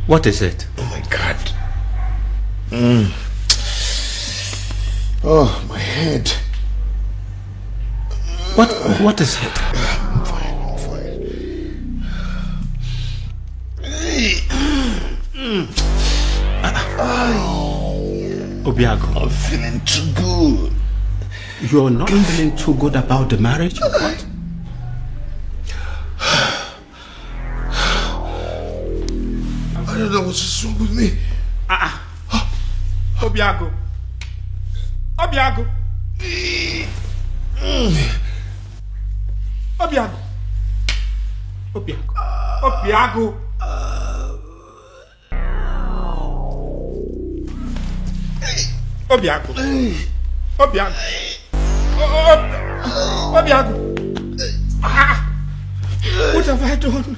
What is it? Oh my God. Oh, my head. What is it? I'm fine. Obiago, I'm feeling too good. You're not feeling too good about the marriage or what? I don't know what's wrong with me. Obiago. Obiago. Obiago. Obiago. Obiago. Obiago. Obiago. Obiago. What have I done?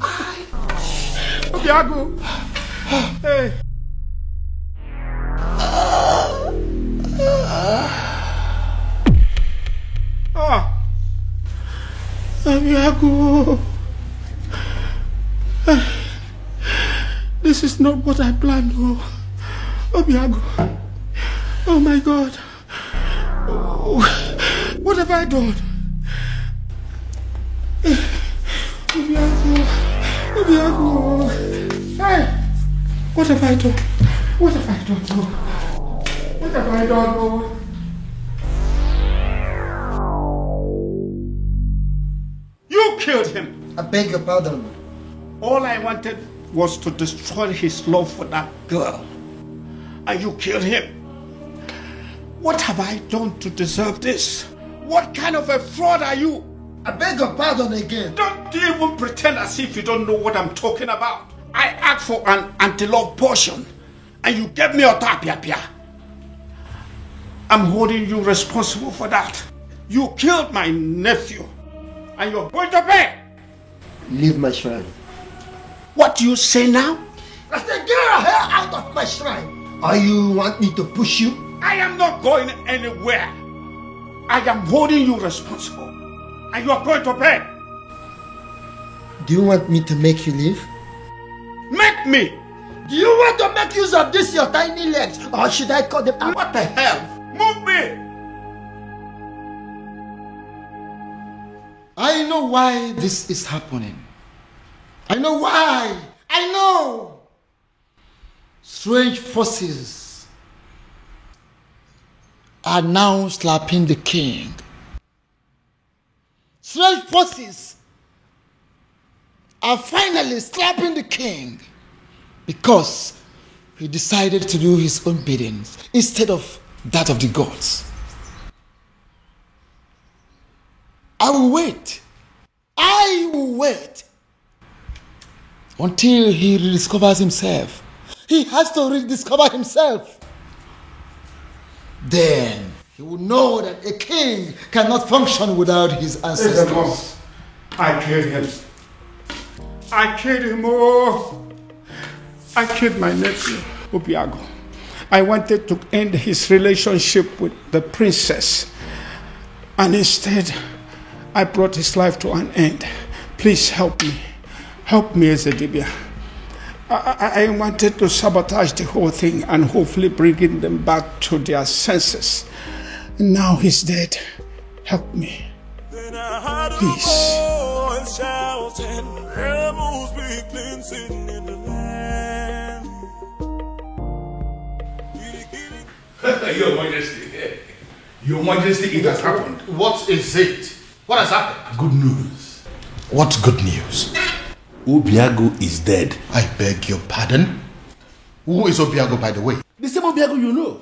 Obiago. Hey. Obiago. This is not what I planned. Oh, Obiago. Oh my God. Oh, what have I done? Obiago. Obiago. Hey, what have I done? What have I done? Oh, what have I done? Oh. You killed him. I beg your pardon. All I wanted was to destroy his love for that girl. And you killed him. What have I done to deserve this? What kind of a fraud are you? I beg your pardon again. Don't even pretend as if you don't know what I'm talking about. I asked for an anti-love potion and you gave me a tapia. I'm holding you responsible for that. You killed my nephew and you're going to pay. Leave my shrine. What do you say now? I said, get her hair out of my shrine. Or you want me to push you? I am not going anywhere. I am holding you responsible. And you are going to pay. Do you want me to make you leave? Make me! Do you want to make use of this, your tiny legs? Or should I cut them out? What the hell? Move me! I know why this is happening. I know why. I know. Strange forces are now slapping the king. Strange forces are finally slapping the king because he decided to do his own bidding instead of that of the gods. I will wait until he rediscovers himself. He has to rediscover himself. Then he will know that a king cannot function without his ancestors. I killed him. I killed him. Oh, I killed my nephew, Obiago. I wanted to end his relationship with the princess. And instead, I brought his life to an end. Please help me. Help me, Ezedibia. I wanted to sabotage the whole thing and hopefully bringing them back to their senses. Now he's dead. Help me. Please. Your Majesty. Your Majesty, it has happened. What is it? What has happened? Good news. What's good news? Obiago is dead. I beg your pardon? Who is Obiago, by the way? The same Obiago you know.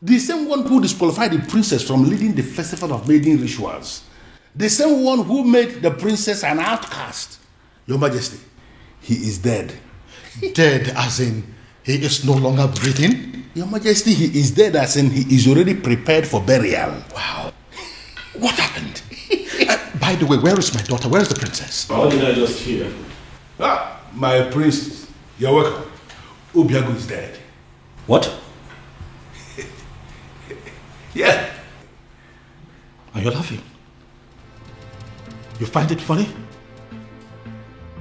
The same one who disqualified the princess from leading the festival of maiden rituals. The same one who made the princess an outcast. Your Majesty, he is dead. Dead as in he is no longer breathing? Your Majesty, he is dead as in he is already prepared for burial. Wow. What happened? By the way, where is my daughter? Where is the princess? How did I just hear? Ah, my princess. You're welcome. Obiago is dead. What? Yeah. And you're laughing. You find it funny?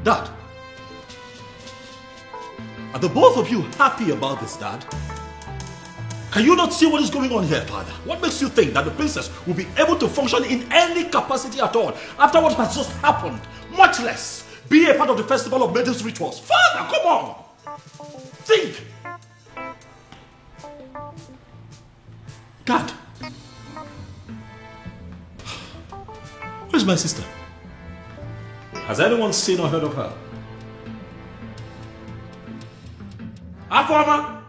Dad, are the both of you happy about this, Dad? Can you not see what is going on here, Father? What makes you think that the princess will be able to function in any capacity at all after what has just happened? Much less be a part of the festival of maidens rituals. Father, come on! Think! Dad! Where's my sister? Has anyone seen or heard of her? Afoma!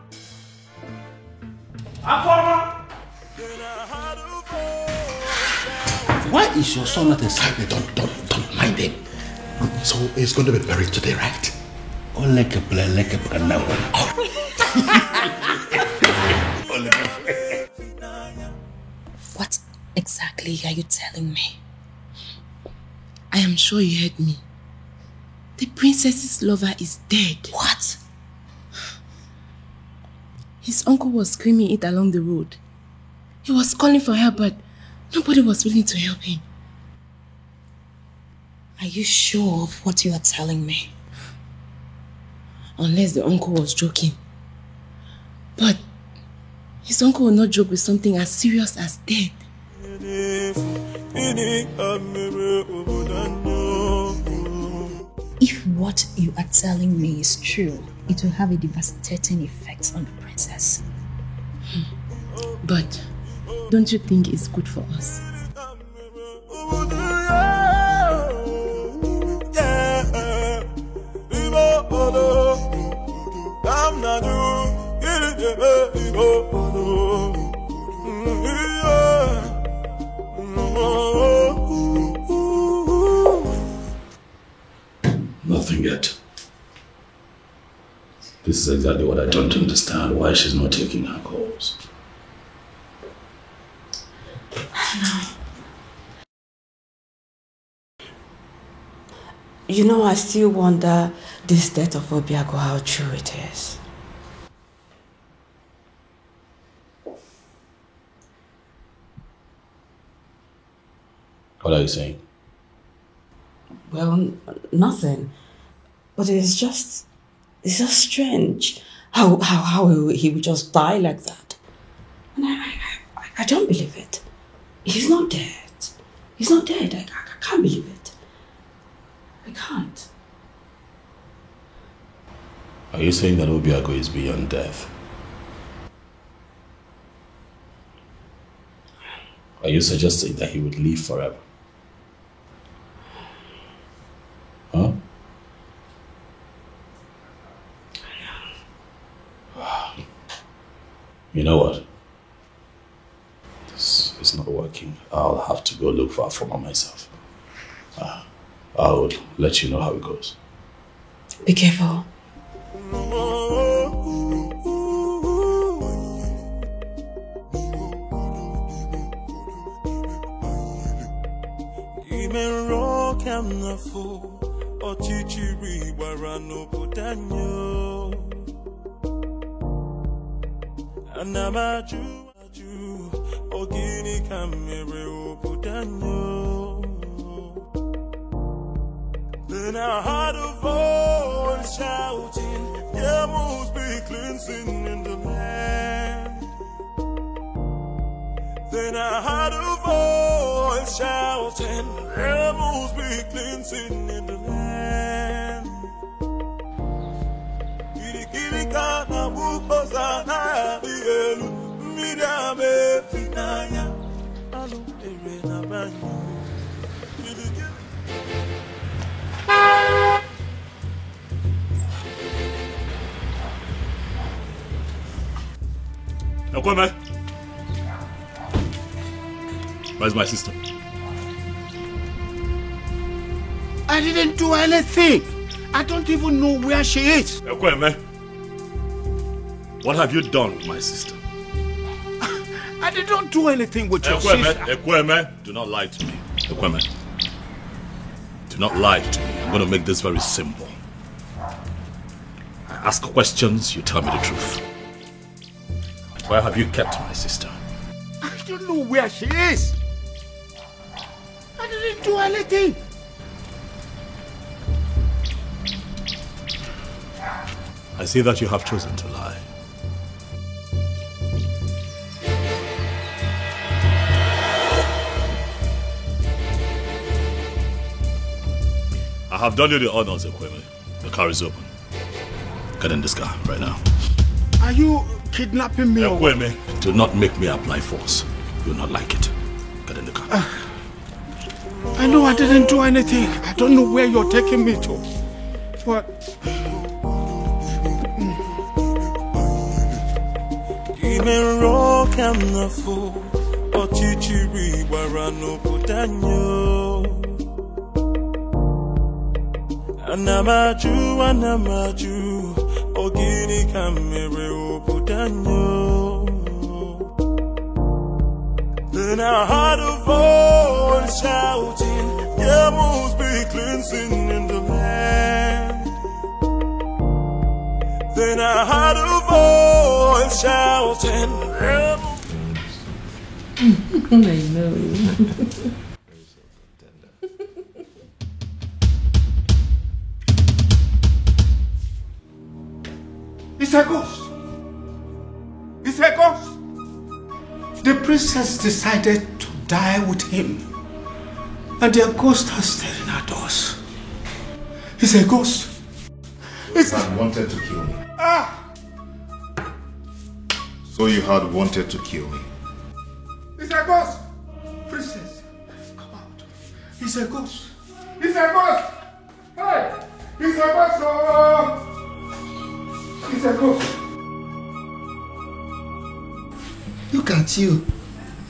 Afoma! Why is your son not inside? Don't mind him. So he's going to be buried today, right? What exactly are you telling me? I am sure you heard me. The princess's lover is dead. What? His uncle was screaming it along the road. He was calling for help, but Nobody was willing to help him. Are you sure of what you are telling me? Unless the uncle was joking. But his uncle will not joke with something as serious as death. If what you are telling me is true, it will have a devastating effect on the princess. But don't you think it's good for us? Nothing yet. This is exactly what I don't understand, why she's not taking her calls. You know, I still wonder this death of Obiago, how true it is. What are you saying? Well, nothing. But it's just strange how he would just die like that. And I don't believe it. He's not dead. He's not dead. I can't believe it. I can't. Are you saying that Obiago is beyond death? Are you suggesting that he would live forever? Huh? You know what? This is not working. I'll have to go look for Afoma myself. I will let you know how it goes. Be careful. Then I heard a voice shouting, there must be cleansing in the land. Then I heard a voice shouting, there must be cleansing in the land. Kirikana mukosana bielu midame finanya alu erena banyu. Ekweme, where's my sister? I didn't do anything. I don't even know where she is. Ekweme, what have you done with my sister? I didn't do anything with your Ekweme, sister. Ekweme, do not lie to me. Ekweme, do not lie to me. I'm going to make this very simple. I ask questions, you tell me the truth. Where have you kept my sister? I don't know where she is. I didn't do anything. I see that you have chosen to lie. I have done you the honors, Ekweme. The car is open. Get in this car right now. Are you kidnapping me? Ekweme, do not make me apply force. You'll not like it. Get in the car. I know I didn't do anything. I don't know where you're taking me to. But... Even rock and the fool, or chichiri, warano putanyo. Anamaju, ogini kamere putanyo. Then I heard a voice shouting, there must be cleansing in the land. Then I heard a voice shouting, there must be I know. It's a ghost. It's a ghost. The princess decided to die with him. And their ghost are staring at us. It's a ghost. It's had wanted to kill me. So you had wanted to kill me. It's a ghost. Princess, come out. It's a ghost. It's a ghost. Hey, it's a ghost. Oh. It's a ghost. Look at you.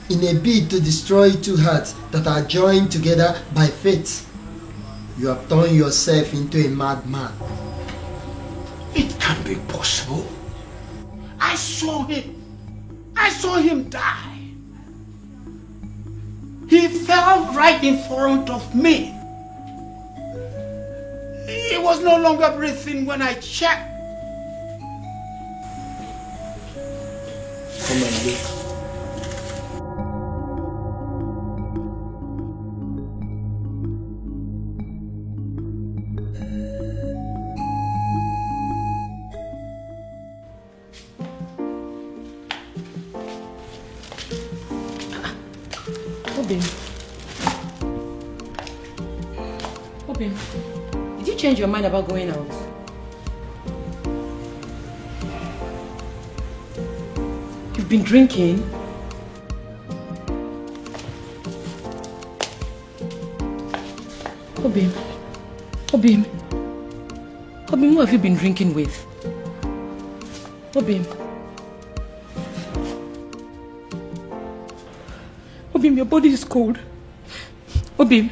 In a bid to destroy two hearts that are joined together by fate, you have turned yourself into a madman. It can't be possible. I saw him. I saw him die. He fell right in front of me. He was no longer breathing when I checked. Come and look. Obim, did you change your mind about going out? You've been drinking? Obim, who have you been drinking with? Obim, your body is cold. Obim,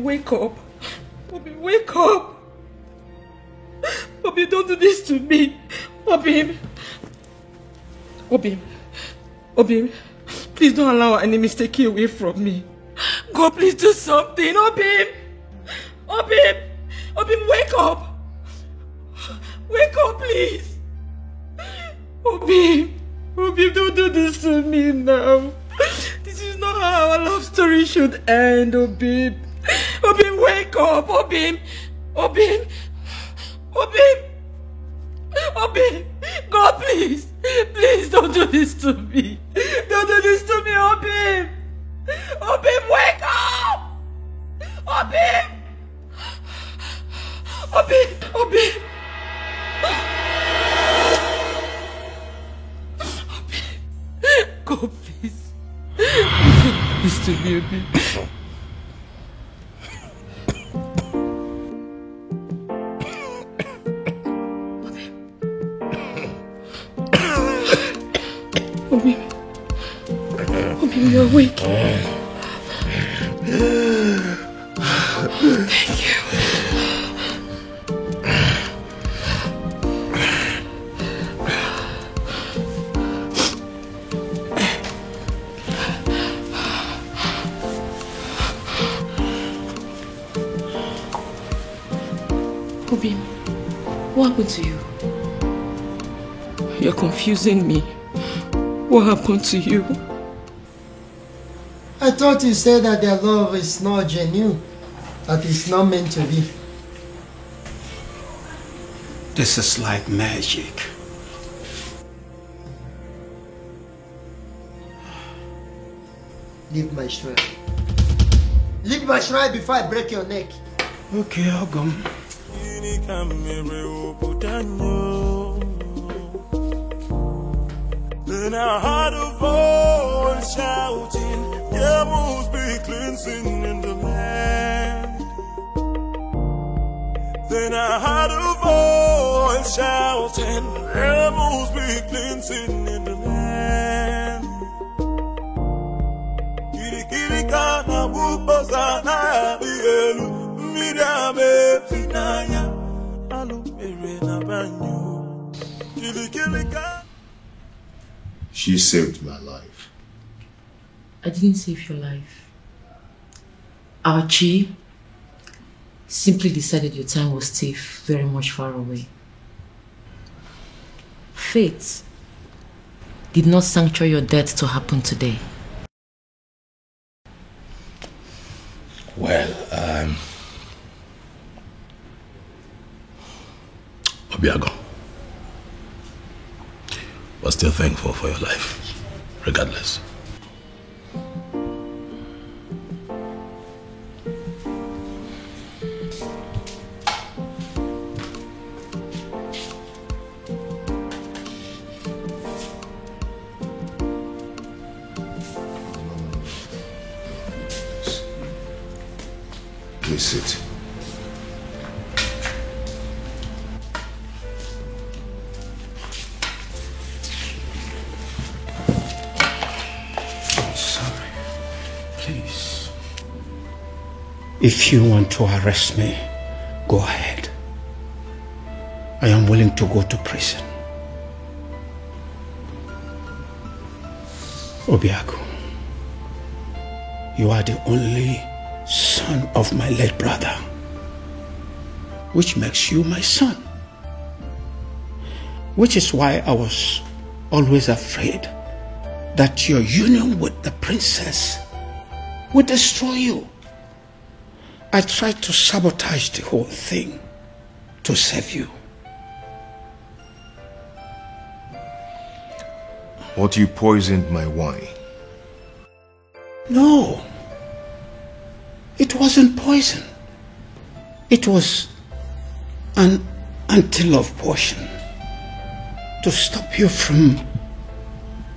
wake up. Obim, wake up. Obim, don't do this to me. Obim, please don't allow our enemies to take you away from me. God, please do something. Obim, wake up. Wake up, please. Obim, don't do this to me now. This is not how our love story should end, Obim. Wake up, Obim. God, please don't do this to me. Don't do this to me, Obim. Wake up. Obim. God, please. Don't do this to me, Obim. Obim, you're awake. Thank you. Obim, what happened to you? You're confusing me. What happened to you? I thought you said that their love is not genuine, that it's not meant to be. This is like magic. Leave my shrine. Leave my shrine before I break your neck. Okay, I'll go. Then I heard a voice shouting, there must be cleansing in the land. Then I heard a voice shouting, there must be cleansing in the land. Kirikana bukosana bielu mirame finanya alu merena banyu. Kirikana. She saved my life. I didn't save your life. Archie simply decided your time was still very much far away. fate did not sanctuary your death to happen today? Well, Obiago, but still thankful for your life, regardless. Please sit. Sorry. Please. If you want to arrest me, go ahead. I am willing to go to prison. Obiago, you are the only son of my late brother, which makes you my son. Which is why I was always afraid that your union with the princess would destroy you. I tried to sabotage the whole thing to save you. What, you poisoned my wine? No. It wasn't poison. It was an anti-love potion to stop you from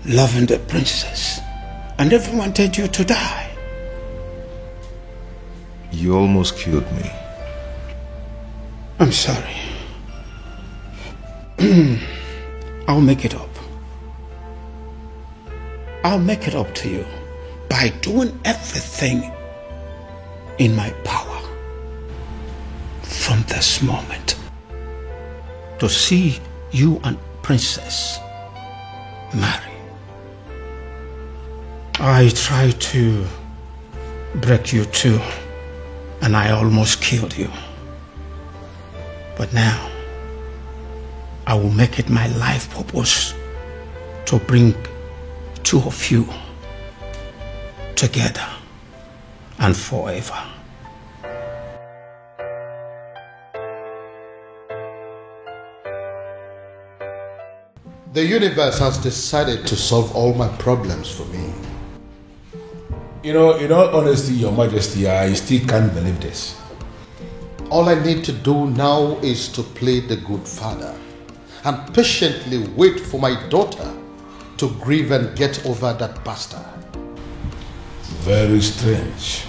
loving the princess. I never wanted you to die. You almost killed me. I'm sorry. I'll make it up. I'll make it up to you by doing everything in my power from this moment to see you and Princess marry. I tried to break you too, and I almost killed you. But now, I will make it my life purpose to bring two of you together and forever. The universe has decided to solve all my problems for me. In all honesty, Your Majesty, I still can't believe this. All I need to do now is to play the good father and patiently wait for my daughter to grieve and get over that bastard. Very strange.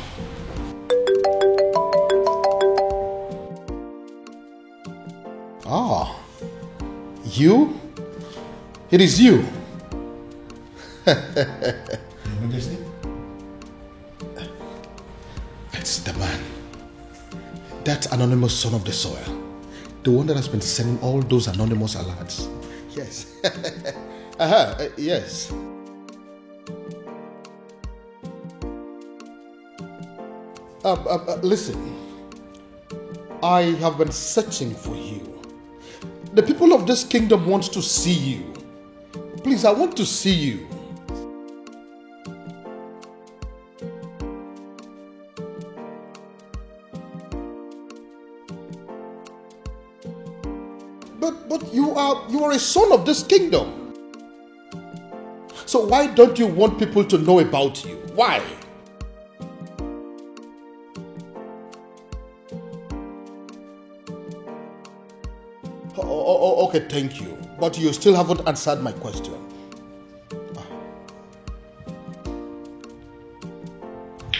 Ah, you? It is you. Your Majesty? It's the man. That anonymous son of the soil. The one that has been sending all those anonymous alerts. Yes. Yes. Listen. I have been searching for you. The people of this kingdom want to see you. Please, I want to see you. But you are a son of this kingdom. So why don't you want people to know about you? Why? Okay, thank you. But you still haven't answered my question.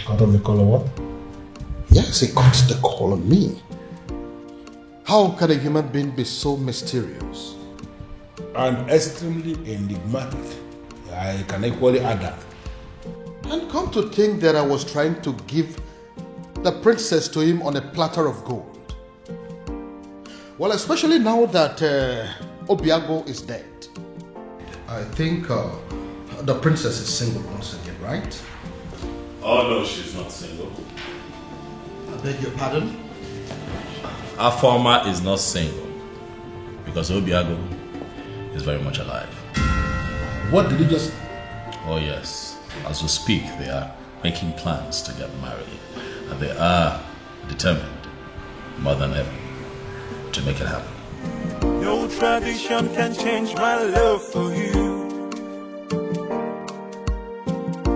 Cut off the call on what? Yes, he got the call on me. How can a human being be so mysterious? And extremely enigmatic. I can equally add that. And come to think that I was trying to give the princess to him on a platter of gold. Well, especially now that Obiago is dead. I think the princess is single once again, right? Oh no, she's not single. I beg your pardon? Our former is not single because Obiago is very much alive. What did you just... Oh yes, as we speak, they are making plans to get married. And they are determined, more than ever, to make it happen. No tradition can change my love for you.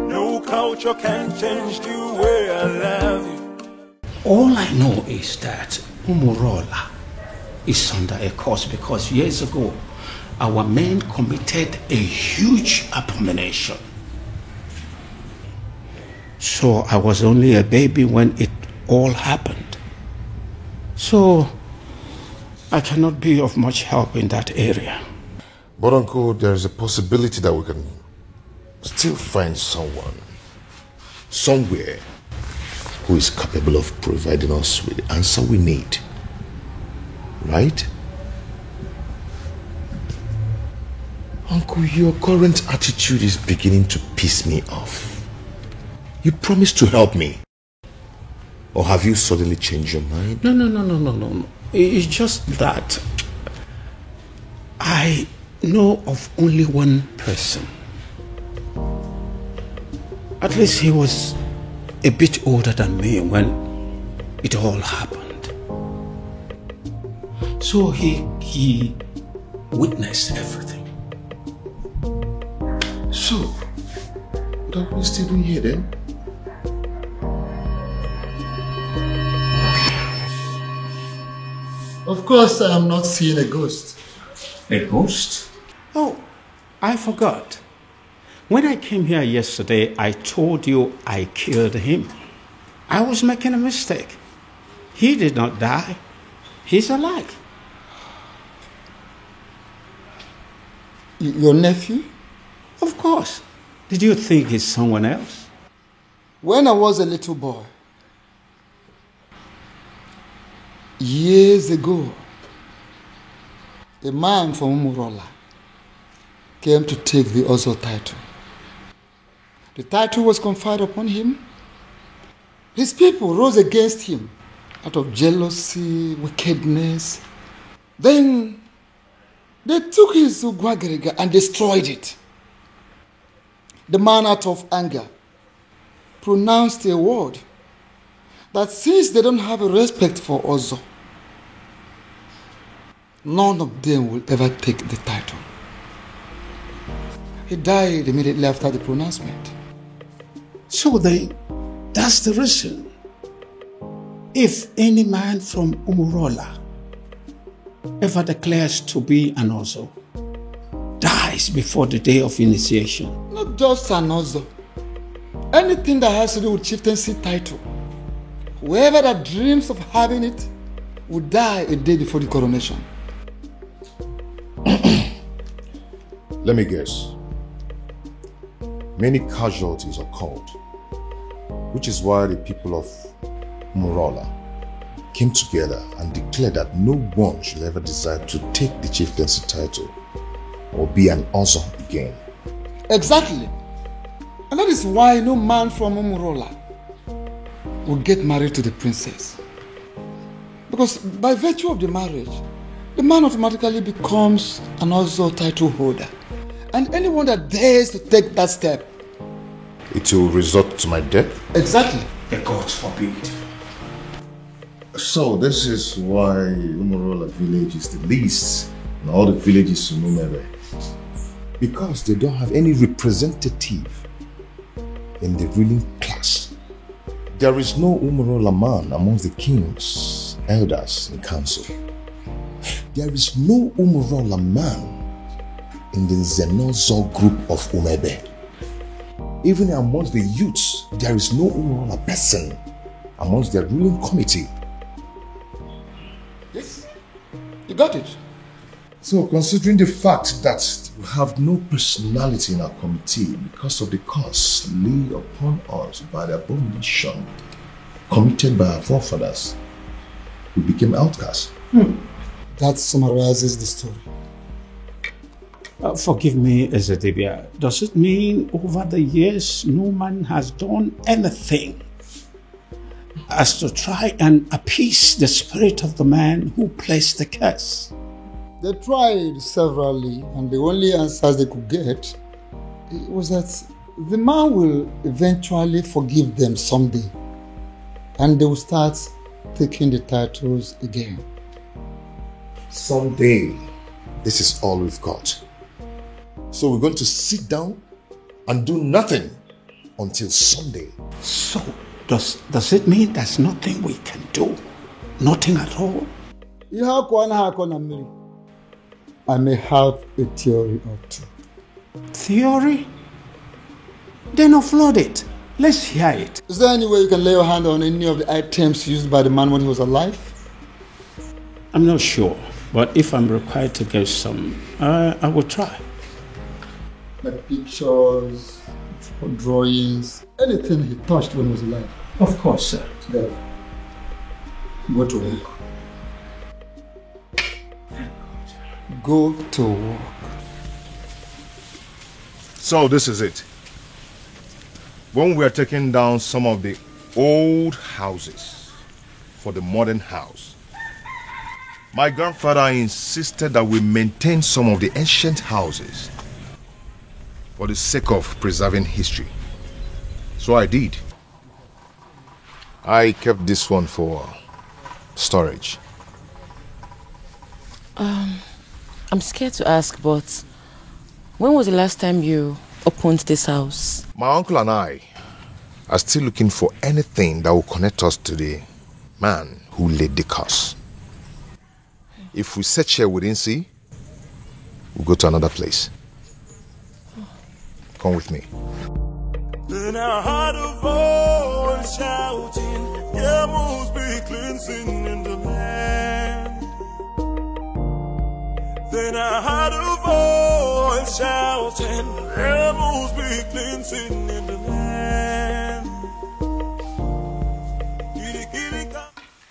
No culture can change the way I love you. All I know is that Umurola is under a curse because years ago, our men committed a huge abomination. So I was only a baby when it all happened. So I cannot be of much help in that area. But Uncle, there is a possibility that we can still find someone, somewhere, who is capable of providing us with the answer we need. Right? Uncle, your current attitude is beginning to piss me off. You promised to help me. Or have you suddenly changed your mind? No. It's just that I know of only one person. At least he was a bit older than me when it all happened. So he witnessed everything. So, what are we still doing here then? Of course, I am not seeing a ghost. A ghost? Oh, I forgot. When I came here yesterday, I told you I killed him. I was making a mistake. He did not die. He's alive. Your nephew? Of course. Did you think he's someone else? When I was a little boy, years ago, a man from Umurola came to take the Ozo title. The title was conferred upon him. His people rose against him out of jealousy, wickedness. Then they took his Ugwagariga and destroyed it. The man, out of anger, pronounced a word that since they don't have a respect for Ozo, none of them will ever take the title. He died immediately after the pronouncement. So that's the reason. If any man from Umurola ever declares to be an Ozo, dies before the day of initiation. Not just an Ozo. Anything that has to do with chieftaincy title. Whoever that dreams of having it will die a day before the coronation. Let me guess. Many casualties occurred, which is why the people of Umurola came together and declared that no one should ever desire to take the chieftaincy title or be an Ozo again. Exactly. And that is why no man from Umurola will get married to the princess. Because by virtue of the marriage, the man automatically becomes an Ozo title holder. And anyone that dares to take that step, it will result to my death? Exactly. The gods forbid. So this is why Umurola village is the least in all the villages in Umebe. Because they don't have any representative in the ruling class. There is no Umurola man amongst the kings, elders, and council. There is no Umurola man in the Zenozo group of Umebe. Even amongst the youths, there is no Umurola person amongst their ruling committee. Yes, you got it. So, considering the fact that we have no personality in our committee because of the curse laid upon us by the abomination committed by our forefathers, we became outcasts. That summarizes the story. Forgive me, Ezedibia. Does it mean over the years no man has done anything as to try and appease the spirit of the man who placed the curse? They tried severally, and the only answers they could get was that the man will eventually forgive them someday, and they will start taking the titles again. Someday, this is all we've got. So we're going to sit down and do nothing until Sunday. So, does it mean there's nothing we can do? Nothing at all? I may have a theory or two. Theory? Then offload it. Let's hear it. Is there any way you can lay your hand on any of the items used by the man when he was alive? I'm not sure, but if I'm required to get some, I will try. Like pictures, or drawings, anything he touched when he was alive. Of course, sir. There. Go to work. Go to work. So this is it. When we are taking down some of the old houses for the modern house, my grandfather insisted that we maintain some of the ancient houses for the sake of preserving history. So I did. I kept this one for storage. I'm scared to ask, but when was the last time you opened this house? My uncle and I are still looking for anything that will connect us to the man who laid the curse. If we search here we didn't see, we'll go to another place. Come with me. Then I heard a voice shouting, there must be cleansing in the land. Then I heard a voice shouting, there must be cleansing in the land.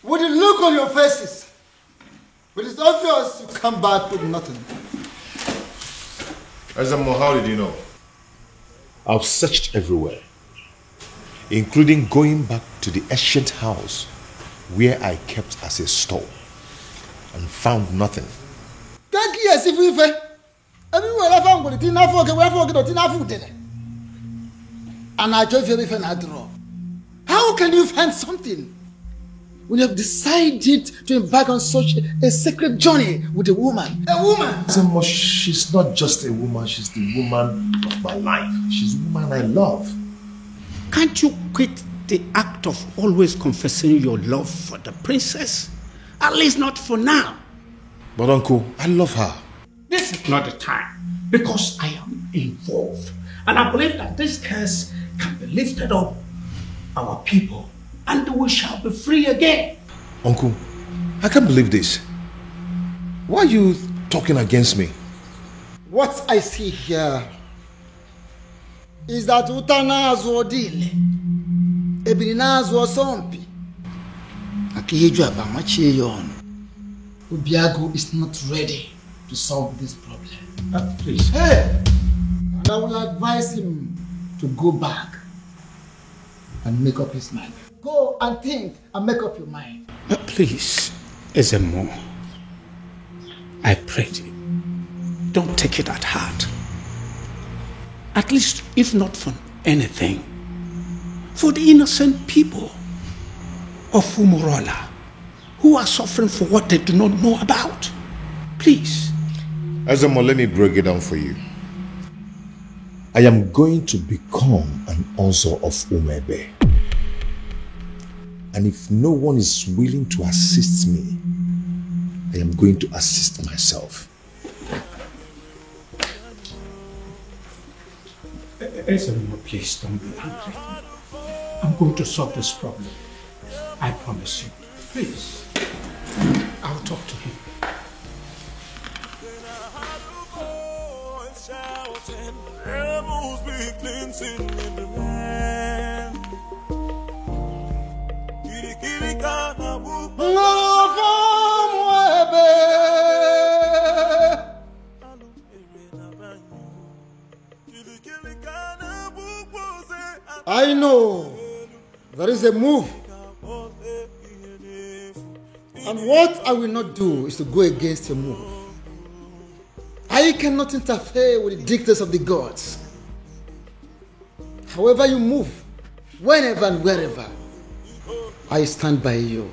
With the look on your faces, but it's obvious you come back with nothing. Ezemo, how did you know? I've searched everywhere, including going back to the ancient house where I kept as a store, and found nothing. How can you find something when you have decided to embark on such a sacred journey with a woman? A woman! She's not just a woman, she's the woman of my life. She's the woman I love. Can't you quit the act of always confessing your love for the princess? At least not for now. But uncle, I love her. This is not the time, because I am involved. And I believe that this curse can be lifted up, our people, and we shall be free again. Uncle, I can't believe this. Why are you talking against me? What I see here is that Utanazo Dile, Ebinazo Sompi, Akiyeju Abamacheyon, Ubiago is not ready to solve this problem. Please. Hey! And I will advise him to go back and make up his mind. Go and think and make up your mind. Please, Ezemo, I pray you, don't take it at heart. At least, if not for anything, for the innocent people of Umorola who are suffering for what they do not know about. Please. Ezemo, let me break it down for you. I am going to become an Ozo of Umebe. And if no one is willing to assist me, I am going to assist myself. Ezemo, please don't be angry. I'm going to solve this problem. I promise you. Please. I'll talk to him. There must be cleansing in the land. I know there is a move. And what I will not do is to go against a move. cannot interfere with the dictates of the gods. However you move, whenever and wherever, I stand by you.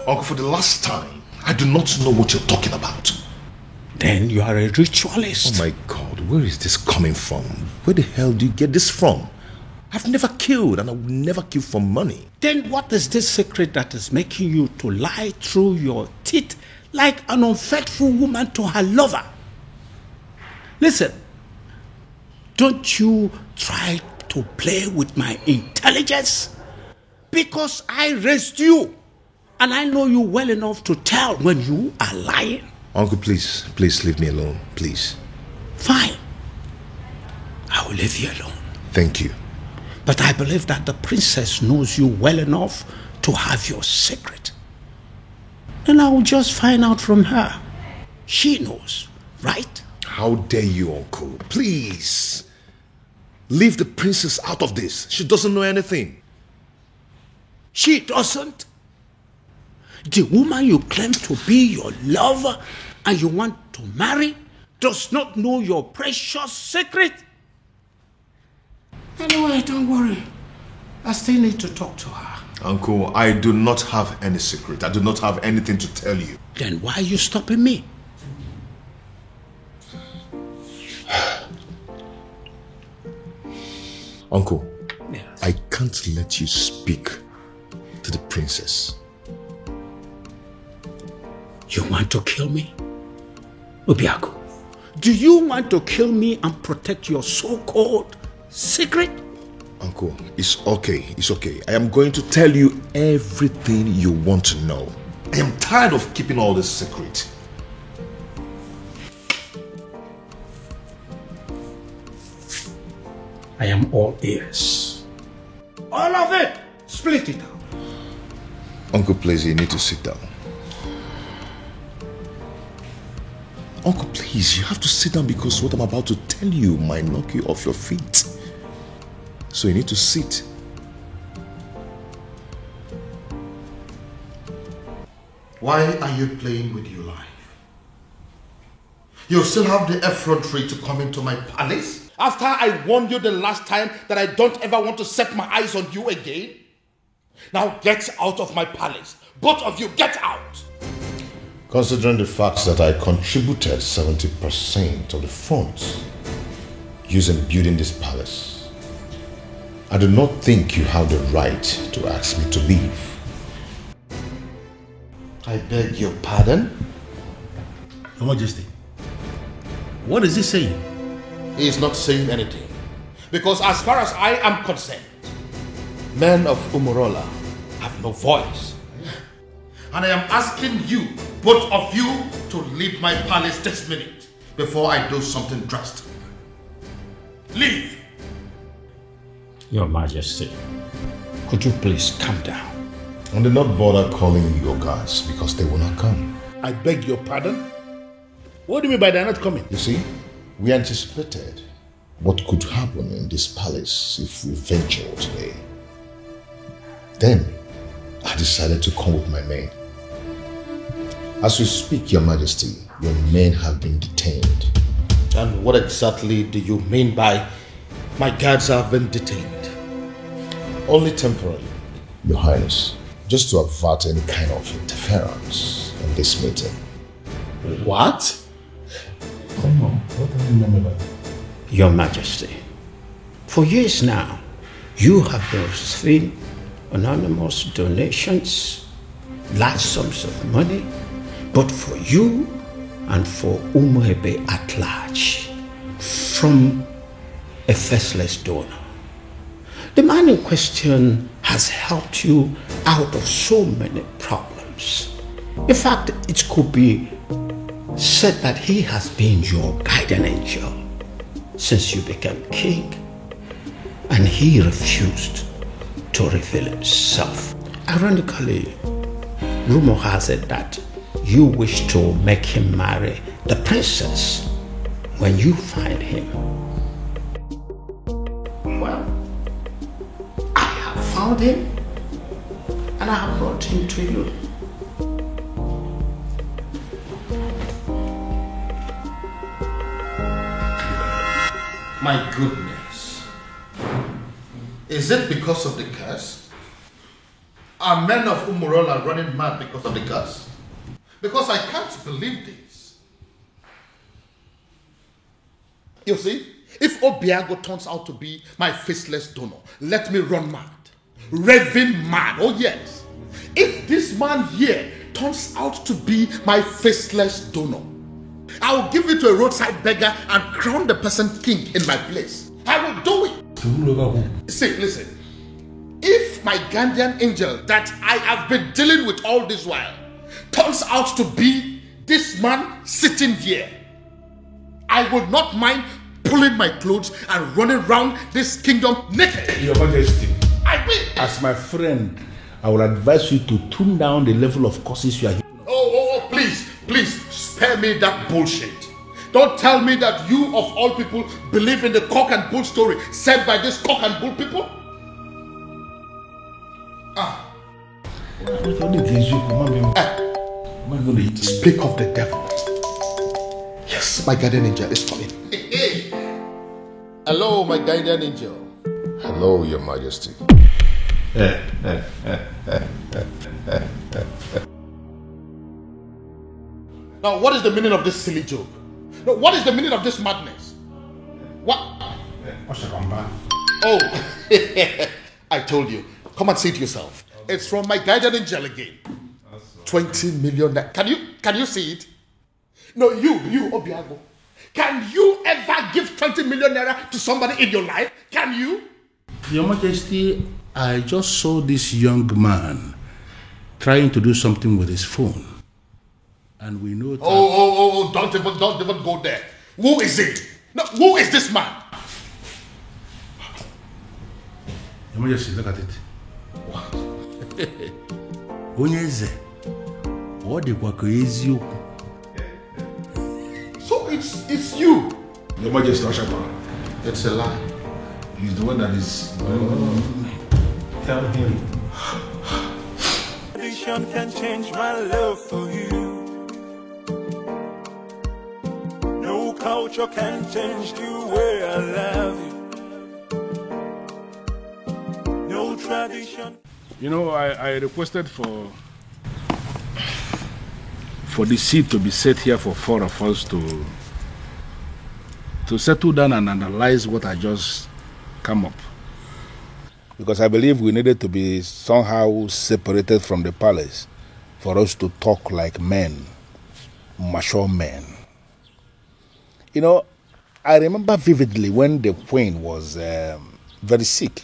Uncle, for the last time, I do not know what you're talking about. Then you are a ritualist. Oh my God, where is this coming from? Where the hell do you get this from? I've never killed and I will never kill for money. Then what is this secret that is making you to lie through your teeth like an unfaithful woman to her lover? Listen, don't you try to play with my intelligence, because I raised you and I know you well enough to tell when you are lying. Uncle, please leave me alone, please. Fine. I will leave you alone. Thank you. But I believe that the princess knows you well enough to have your secret. Then I will just find out from her. She knows, right? How dare you, Uncle? Please. Leave the princess out of this. She doesn't know anything. She doesn't? The woman you claim to be your lover and you want to marry does not know your precious secret? Anyway, don't worry. I still need to talk to her. Uncle, I do not have any secret. I do not have anything to tell you. Then why are you stopping me? Uncle, yes. I can't let you speak to the princess. You want to kill me? Obiaku, do you want to kill me and protect your so-called secret? Uncle, it's okay. It's okay. I am going to tell you everything you want to know. I am tired of keeping all this secret. I am all ears. All of it! Split it out. Uncle, please, you need to sit down. Uncle, please, you have to sit down because what I'm about to tell you might knock you off your feet. So you need to sit. Why are you playing with your life? You still have the effrontery to come into my palace? After I warned you the last time that I don't ever want to set my eyes on you again? Now get out of my palace. Both of you, get out! Considering the fact that I contributed 70% of the funds used in building this palace, I do not think you have the right to ask me to leave. I beg your pardon? Your Majesty, what is he saying? He is not saying anything. Because as far as I am concerned, men of Umurola have no voice. And I am asking you, both of you, to leave my palace this minute before I do something drastic. Leave! Your Majesty, could you please calm down? And do not bother calling your guards because they will not come. I beg your pardon? What do you mean by they're not coming? You see, we anticipated what could happen in this palace if we ventured today. Then, I decided to come with my men. As we speak, Your Majesty, your men have been detained. And what exactly do you mean by my guards have been detained? Only temporarily, Your Highness, just to avert any kind of interference in this meeting. What? Come on, what do you remember? Your Majesty, for years now, you have been receiving anonymous donations, large sums of money, but for you and for Umuebe at large, from a faceless donor. The man in question has helped you out of so many problems. In fact, it could be said that he has been your guardian angel since you became king, and he refused to reveal himself. Ironically, rumor has it that you wish to make him marry the princess when you find him. Well, found him and I have brought him to you. My goodness. Is it because of the curse? Are men of Umurola running mad because of the curse? Because I can't believe this. You see, if Obiago turns out to be my faceless donor, let me run mad. Raving mad, oh yes. If this man here turns out to be my faceless donor, I will give it to a roadside beggar and crown the person king in my place. I will do it. See, listen. If my guardian angel that I have been dealing with all this while turns out to be this man sitting here, I would not mind pulling my clothes and running around this kingdom naked. Your Majesty, I will. As my friend, I will advise you to tune down the level of curses you are. Oh, please, spare me that bullshit. Don't tell me that you of all people believe in the cock and bull story said by these cock and bull people. Speak of the devil. Yes, my guardian angel is coming. Hey. Hello, my guardian angel. Hello, Your Majesty. Now, what is the meaning of this silly joke? No, what is the meaning of this madness? What? Oh, I told you. Come and see it yourself. It's from my guardian angel again. 20 million. Can you see it? No, you, Obiago. Can you ever give 20 million naira to somebody in your life? Can you? Your Majesty, I just saw this young man trying to do something with his phone. And we know that... Oh, don't even go there. Who is it? No, who is this man? Your Majesty, look at it. What? So it's you. Your Majesty, Oshapa. It's a lie. He's the one that is... Tell him. Tradition can change my love for you. No culture can change the way I love you. No tradition. You know, I requested for the seat to be set here for four of us to settle down and analyze what I just come up. Because I believe we needed to be somehow separated from the palace for us to talk like men, mature men. You know, I remember vividly when the queen was very sick.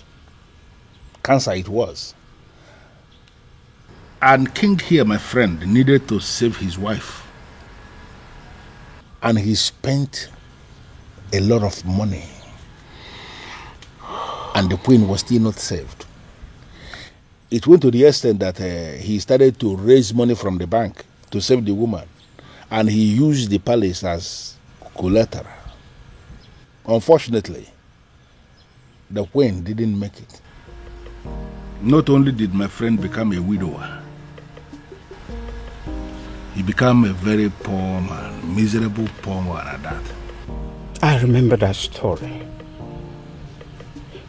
Cancer it was. And King here, my friend, needed to save his wife. And he spent a lot of money. And the queen was still not saved. It went to the extent that he started to raise money from the bank to save the woman. And he used the palace as collateral. Unfortunately, the queen didn't make it. Not only did my friend become a widower, he became a very poor man, miserable poor man at that. I remember that story.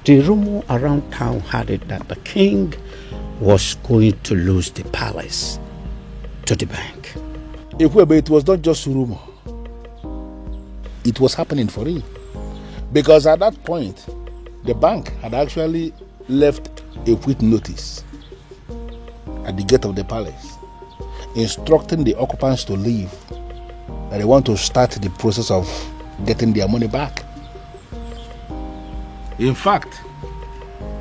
The rumor around town had it that the king was going to lose the palace to the bank. It was not just rumor. It was happening for real. Because at that point, the bank had actually left a quit notice at the gate of the palace, instructing the occupants to leave, that they want to start the process of getting their money back. In fact,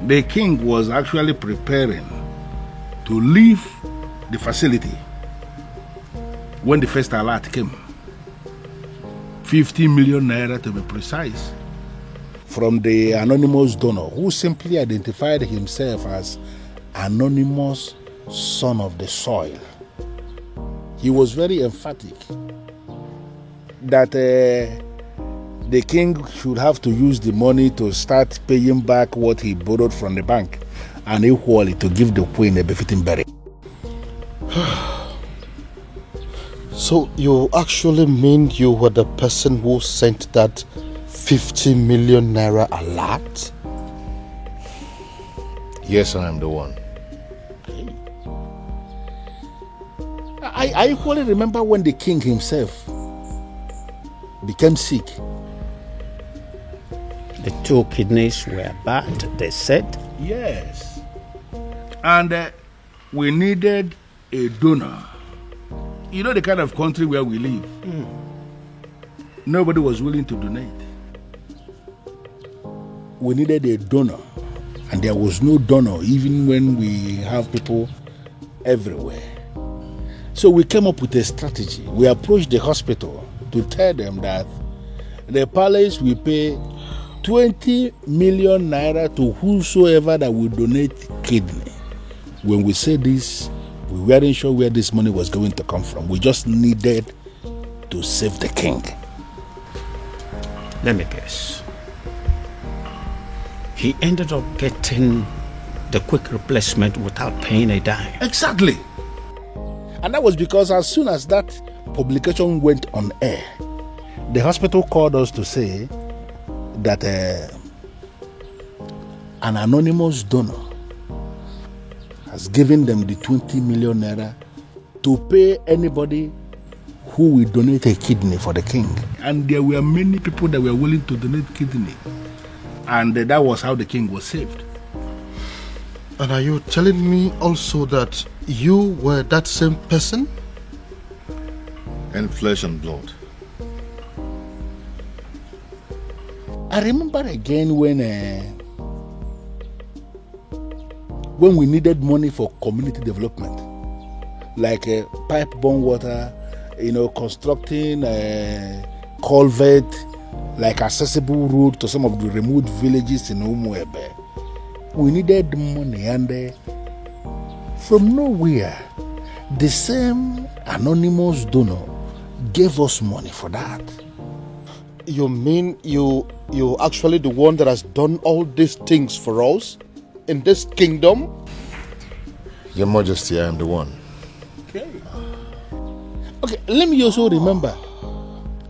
the king was actually preparing to leave the facility when the first alert came. 50 million naira to be precise, from the anonymous donor who simply identified himself as anonymous son of the soil. He was very emphatic that the king should have to use the money to start paying back what he borrowed from the bank and equally to give the queen a befitting burial. So you actually mean you were the person who sent that 50 million naira alert? Yes, I am the one. I equally remember when the king himself became sick. The 2 kidneys were bad, they said. Yes. And we needed a donor. You know the kind of country where we live. Nobody was willing to donate. We needed a donor. And there was no donor even when we have people everywhere. So we came up with a strategy. We approached the hospital to tell them that the palace will pay 20 million naira to whosoever that will donate kidney. When we said this, we weren't sure where this money was going to come from. We just needed to save the king. Let me guess. He ended up getting the quick replacement without paying a dime. Exactly. And that was because as soon as that publication went on air, the hospital called us to say that an anonymous donor has given them the 20 million naira to pay anybody who will donate a kidney for the king. And there were many people that were willing to donate kidney. And that was how the king was saved. And are you telling me also that you were that same person? And flesh and blood. I remember again when we needed money for community development, like pipe-borne water, constructing a culvert, like accessible road to some of the remote villages in Umuebe. We needed money, and from nowhere, the same anonymous donor gave us money for that. You mean you actually the one that has done all these things for us in this kingdom? Your Majesty, I am the one. Okay, let me also remember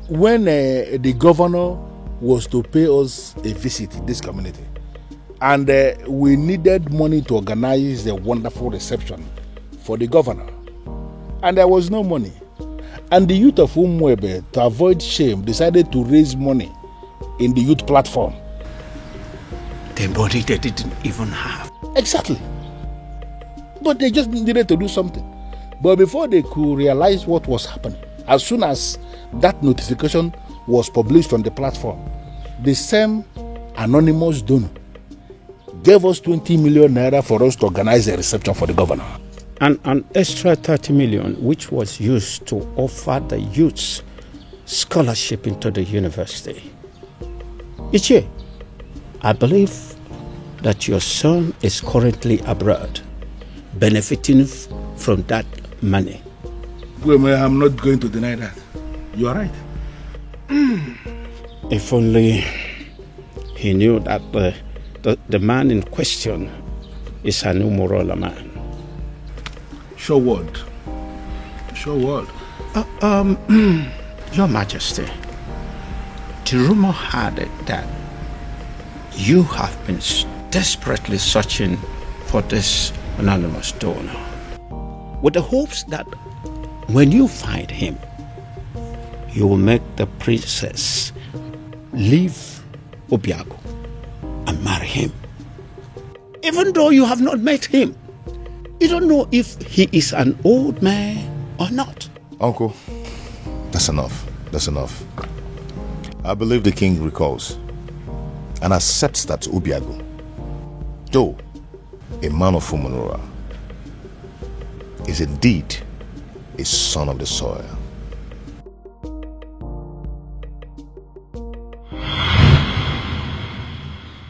when the governor was to pay us a visit in this community, and we needed money to organize a wonderful reception for the governor, and there was no money. And the youth of Umwebe, to avoid shame, decided to raise money in the youth platform. The money they didn't even have. Exactly. But they just needed to do something. But before they could realize what was happening, as soon as that notification was published on the platform, the same anonymous donor gave us 20 million naira for us to organize a reception for the governor. And an extra 30 million, which was used to offer the youths scholarship into the university. Ichie, I believe that your son is currently abroad, benefiting from that money. Well, I'm not going to deny that. You are right. If only he knew that the man in question is an Umorola man. Sure word. Sure word. Your Majesty, the rumor had it that you have been desperately searching for this anonymous donor, with the hopes that when you find him, you will make the princess leave Obiago and marry him. Even though you have not met him, you don't know if he is an old man or not. Uncle, that's enough. That's enough. I believe the king recalls and accepts that Obiago, though a man of Fumunura, is indeed a son of the soil.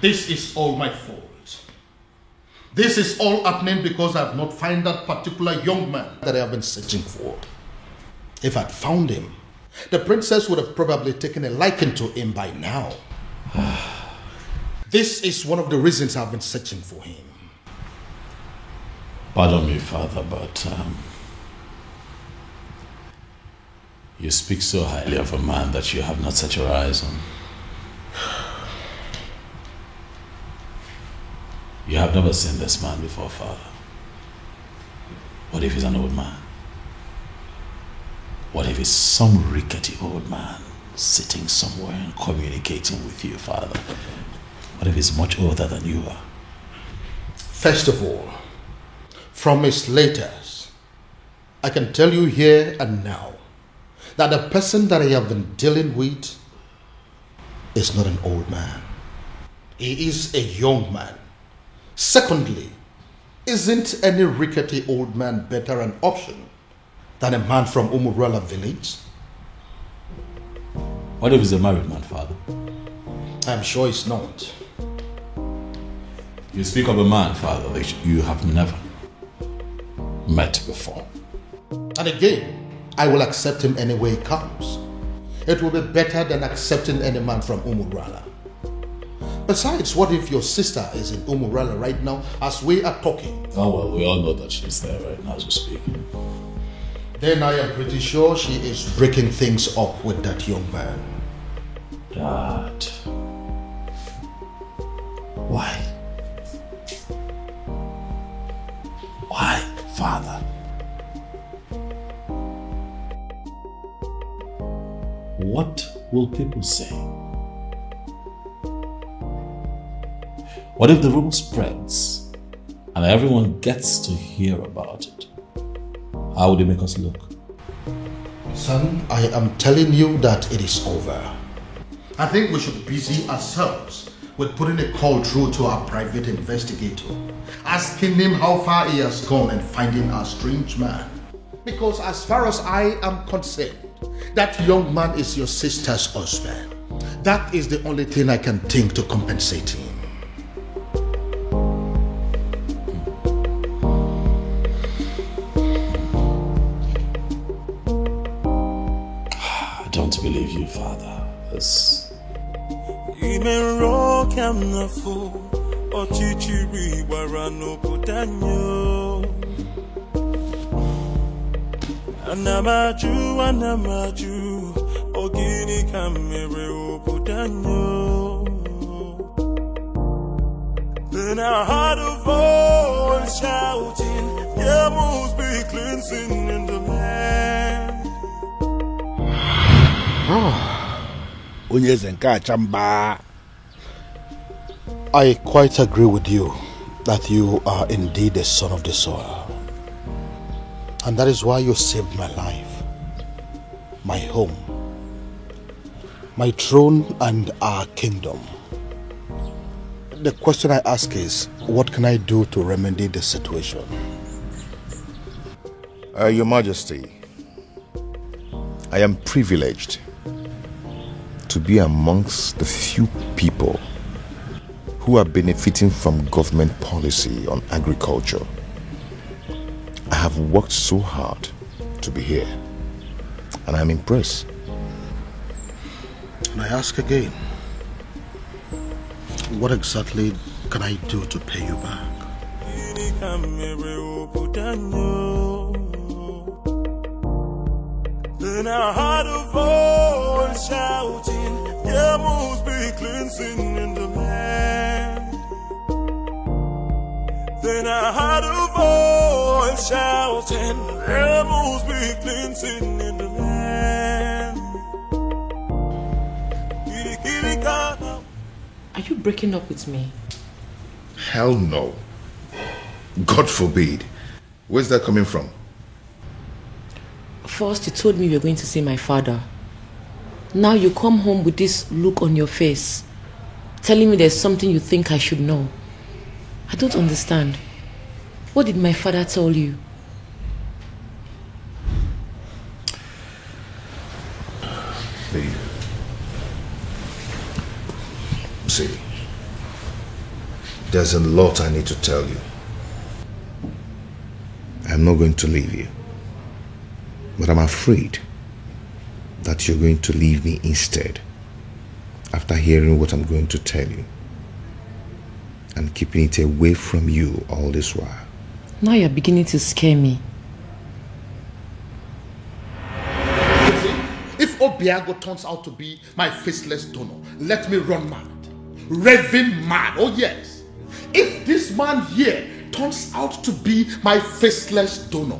This is all my fault. This is all happening because I have not found that particular young man that I have been searching for. If I'd found him, the princess would have probably taken a liking to him by now. This is one of the reasons I've been searching for him. Pardon me, Father, but you speak so highly of a man that you have not set your eyes on. You have never seen this man before, Father. What if he's an old man? What if he's some rickety old man sitting somewhere and communicating with you, Father? What if he's much older than you are? First of all, from his letters, I can tell you here and now that the person that I have been dealing with is not an old man. He is a young man. Secondly, isn't any rickety old man better an option than a man from Umurala village? What if he's a married man, Father? I'm sure it's not. You speak of a man, Father, that you have never met before. And again, I will accept him any way he comes. It will be better than accepting any man from Umurala. Besides, what if your sister is in Umurala right now as we are talking? Oh, well, we all know that she's there right now as we speak. Then I am pretty sure she is breaking things up with that young man. Dad. Why? Why, Father? What will people say? What if the rumor spreads and everyone gets to hear about it? How would it make us look? Son, I am telling you that it is over. I think we should busy ourselves with putting a call through to our private investigator, asking him how far he has gone and finding our strange man. Because as far as I am concerned, that young man is your sister's husband. That is the only thing I can think to compensate him. I don't believe you, Father. Anamaju, ogini kamere obudanyo. Then I heard a voice shouting, there must be cleansing in the land. I quite agree with you that you are indeed the son of the soil. And that is why you saved my life, my home, my throne and our kingdom. The question I ask is, what can I do to remedy the situation? Your Majesty, I am privileged to be amongst the few people who are benefiting from government policy on agriculture. I have worked so hard to be here, and I'm impressed. And I ask again, what exactly can I do to pay you back? Then I heard a voice shouting, there must be cleansing in the land. Then I heard a voice shouting, there must be cleansing in the land. Are you breaking up with me? Hell no. God forbid. Where's that coming from? First, you told me you were going to see my father. Now you come home with this look on your face, telling me there's something you think I should know. I don't understand. What did my father tell you? Babe. See, there's a lot I need to tell you. I'm not going to leave you. But I'm afraid that you're going to leave me instead after hearing what I'm going to tell you and keeping it away from you all this while. Now you're beginning to scare me. If Obiago turns out to be my faceless donor, let me run mad. Raving mad, oh yes. If this man here turns out to be my faceless donor,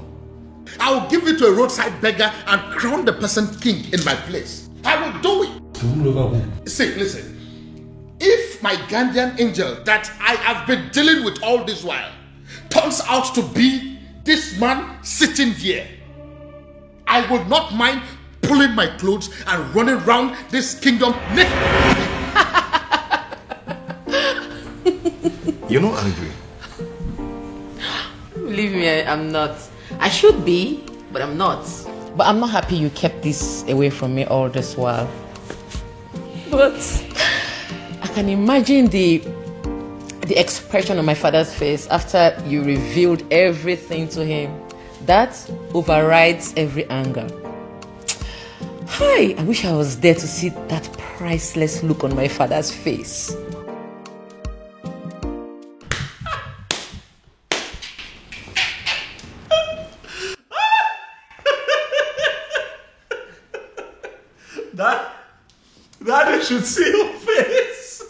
I will give it to a roadside beggar and crown the person king in my place. I will do it. See, listen. If my guardian angel that I have been dealing with all this while turns out to be this man sitting here, I would not mind pulling my clothes and running around this kingdom naked. You're not angry. Believe me, I'm not. I should be, but I'm not. But I'm not happy you kept this away from me all this while. But I can imagine the expression on my father's face after you revealed everything to him. That overrides every anger. Hi, I wish I was there to see that priceless look on my father's face. Daddy should see your face.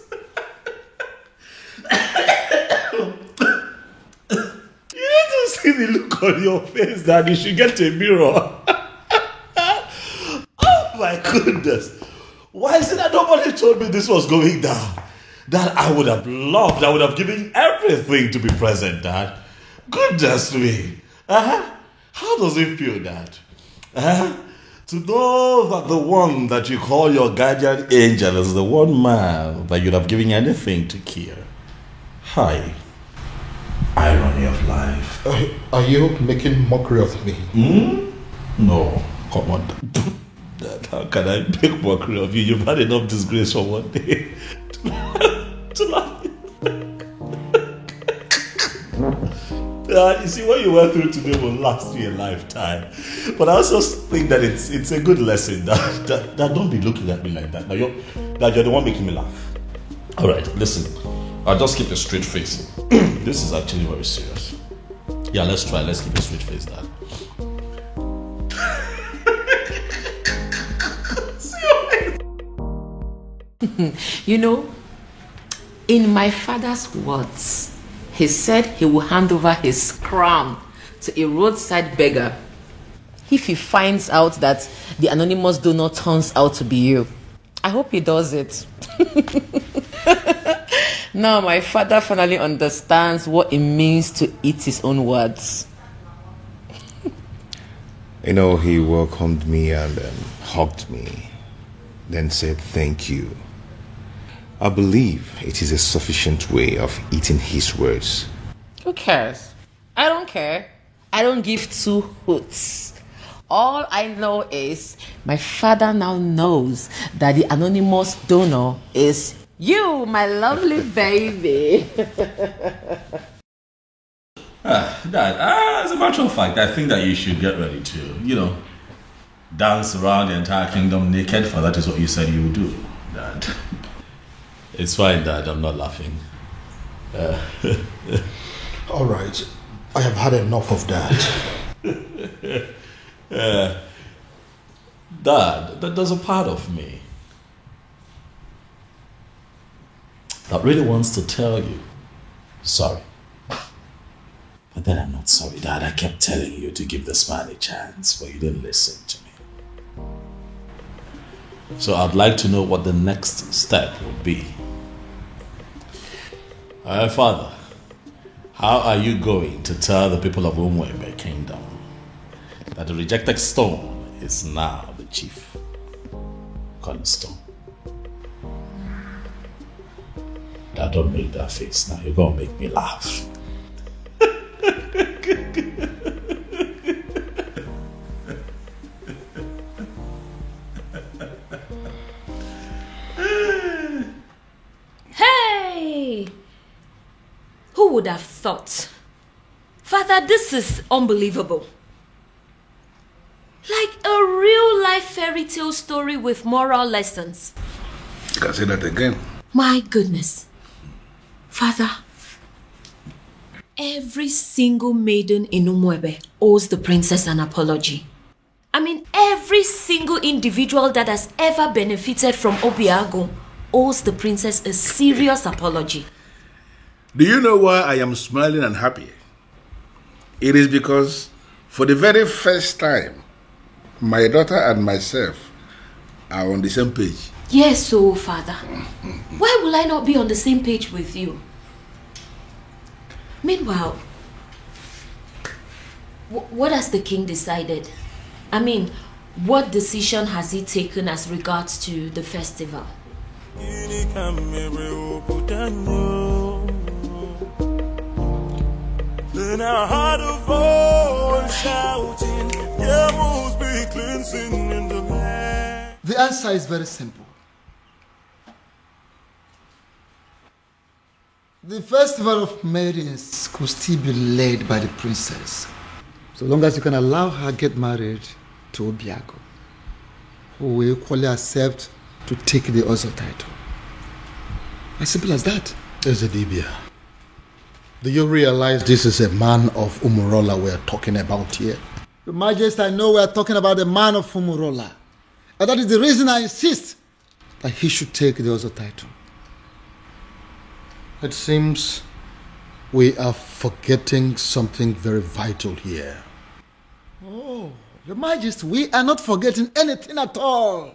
You need to see the look on your face, Daddy. You should get a mirror. Oh my goodness. Why is it that nobody told me this was going down? That I would have loved, I would have given everything to be present, Dad. Goodness me. How does it feel, Dad? To know that the one that you call your guardian angel is the one man that you'd have given anything to kill. Hi. Irony of life. Are you making mockery of me? No, come on. Dad, how can I make mockery of you? You've had enough disgrace for one day to laugh. You see, what you went through today will last you a lifetime. But I also think that it's a good lesson that don't be looking at me like that. Now you're the one making me laugh. All right, listen. I'll just keep a straight face. This is actually very serious. Yeah, let's try. Let's keep a straight face, Dad. You know, in my father's words, he said he will hand over his crown to a roadside beggar if he finds out that the anonymous donor turns out to be you. I hope he does it. Now my father finally understands what it means to eat his own words. You know, he welcomed me and hugged me, then said thank you. I believe it is a sufficient way of eating his words. Who cares? I don't care. I don't give two hoots. All I know is my father now knows that the anonymous donor is you, my lovely baby. Dad, as a matter of fact, I think that you should get ready to, dance around the entire kingdom naked, for that is what you said you would do, Dad. It's fine, Dad. I'm not laughing. All right. I have had enough of that. Dad, there's a part of me that really wants to tell you sorry. But then I'm not sorry, Dad. I kept telling you to give this man a chance, but you didn't listen to me. So I'd like to know what the next step would be. Father, how are you going to tell the people of Umwebe Kingdom that the rejected stone is now the chief cornerstone? Now don't make that face now. You're going to make me laugh. Hey! Who would have thought? Father, this is unbelievable. Like a real life fairy tale story with moral lessons. You can say that again. My goodness. Father, Every single maiden in Umuebe owes the princess an apology. I mean, every single individual that has ever benefited from Obiago owes the princess a serious apology. Do you know why I am smiling and happy? It is because for the very first time, my daughter and myself are on the same page. Yes, so father. Why will I not be on the same page with you? Meanwhile, what has the king decided? I mean, what decision has he taken as regards to the festival? Then I heard a voice shouting, there must be cleansing in the land. The answer is very simple. The festival of maidens could still be led by the princess, so long as you can allow her get married to Obiago, who will equally accept to take the Ozo title. As simple as that. Ezedibia, do you realize this is a man of Umurola we're talking about here? Your Majesty, I know we're talking about the man of Umurola. And that is the reason I insist that he should take the Ozo title. It seems we are forgetting something very vital here. Oh, Your Majesty, we are not forgetting anything at all.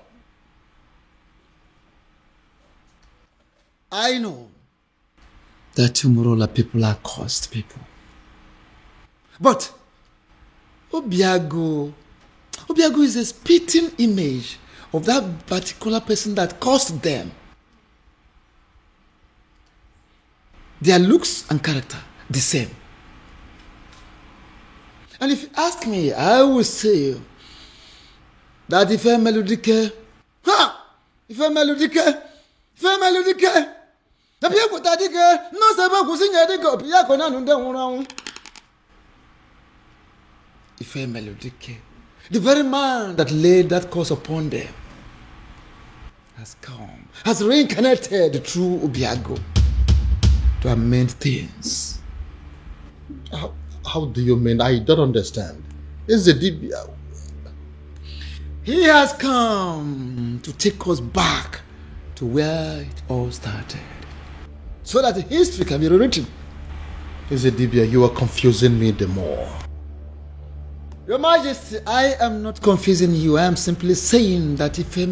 I know that Umurola people are cursed people. But Obiago is a spitting image of that particular person that cursed them. Their looks and character, the same. And if you ask me, I will say that if I'm Melodike, the very man that laid that curse upon them has come, has reincarnated through Obiago to amend things. How do you mean? I don't understand. Is the Dibia? He has come to take us back to where it all started, so that history can be rewritten. Is the Dibia? You are confusing me the more. Your Majesty, I am not confusing you. I am simply saying that Ife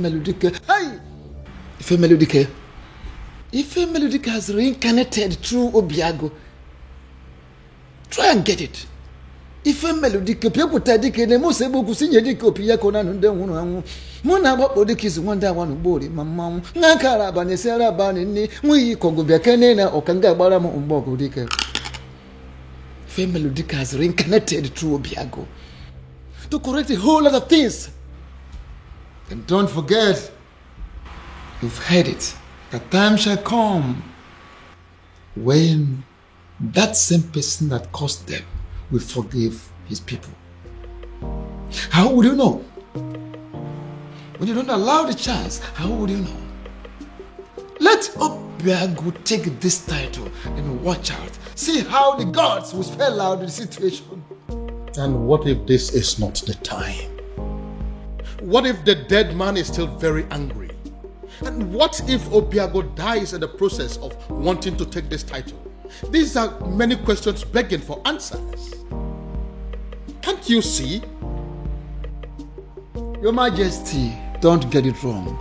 Melodike has reincarnated through Obiago. Try and get it. Ife Melodike, people tadike ne mo sebo kusinye dike opiya kona nunde hunu anwu. Muna wapo dikisi wanda wanu bori mamamu. Ngakara bane sera bane ni mwi kongo biakene na okanga bara mo umbogo dike. Ife Melodike has reincarnated through Obiago to correct a whole lot of things. And don't forget, you've heard it, the time shall come when that same person that caused them will forgive his people. How would you know? When you don't allow the chance, how would you know? Let Obiago take this title and watch out. See how the gods will spell out the situation. And what if this is not the time? What if the dead man is still very angry? And what if Obiago dies in the process of wanting to take this title? These are many questions begging for answers. Can't you see? Your Majesty, don't get it wrong.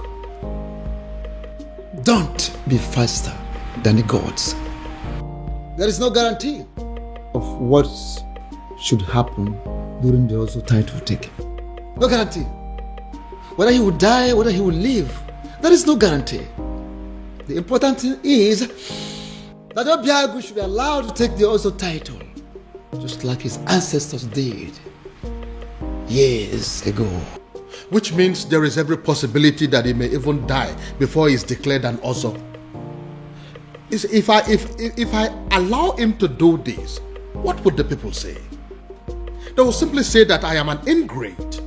Don't be faster than the gods. There is no guarantee of what should happen during the Ozo title taking. No guarantee. Whether he will die, whether he will live, there is no guarantee. The important thing is that Obiago should be allowed to take the Ozo title, just like his ancestors did years ago. Which means there is every possibility that he may even die before he is declared an Ozo. If I allow him to do this, what would the people say? They will simply say that I am an ingrate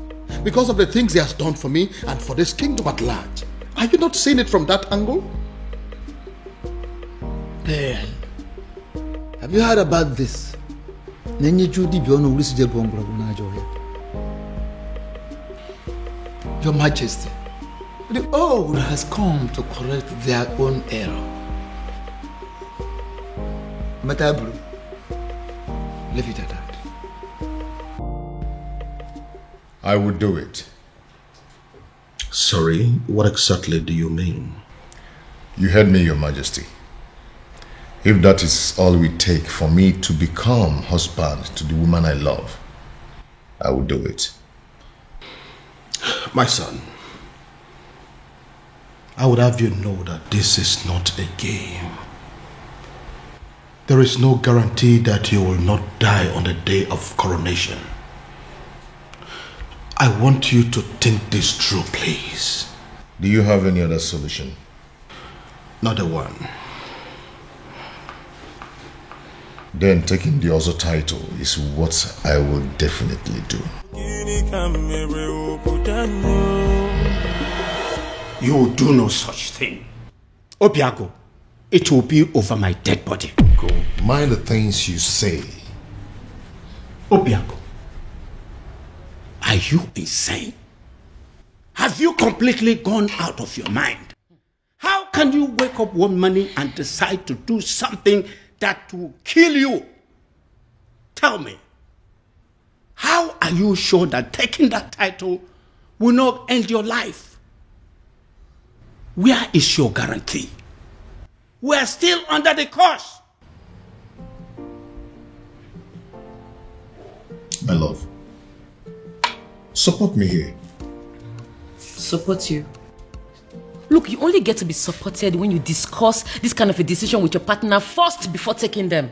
because of the things he has done for me and for this kingdom at large. Are you not seeing it from that angle? Then, have you heard about this? Your Majesty, the old has come to correct their own error. Matabru, leave it at that. I would do it. Sorry, what exactly do you mean? You heard me, Your Majesty. If that is all we take for me to become husband to the woman I love, I will do it. My son, I would have you know that this is not a game. There is no guarantee that you will not die on the day of coronation. I want you to think this through, please. Do you have any other solution? Not a one. Then taking the Ozo title is what I will definitely do. You will do no such thing. Obiago, it will be over my dead body. Go. Mind the things you say. Obiago, are you insane? Have you completely gone out of your mind? How can you wake up one morning and decide to do something that will kill you? Tell me, how are you sure that taking that title will not end your life? Where is your guarantee? We are still under the curse. My love, support me here. Support you? Look, you only get to be supported when you discuss this kind of a decision with your partner first before taking them.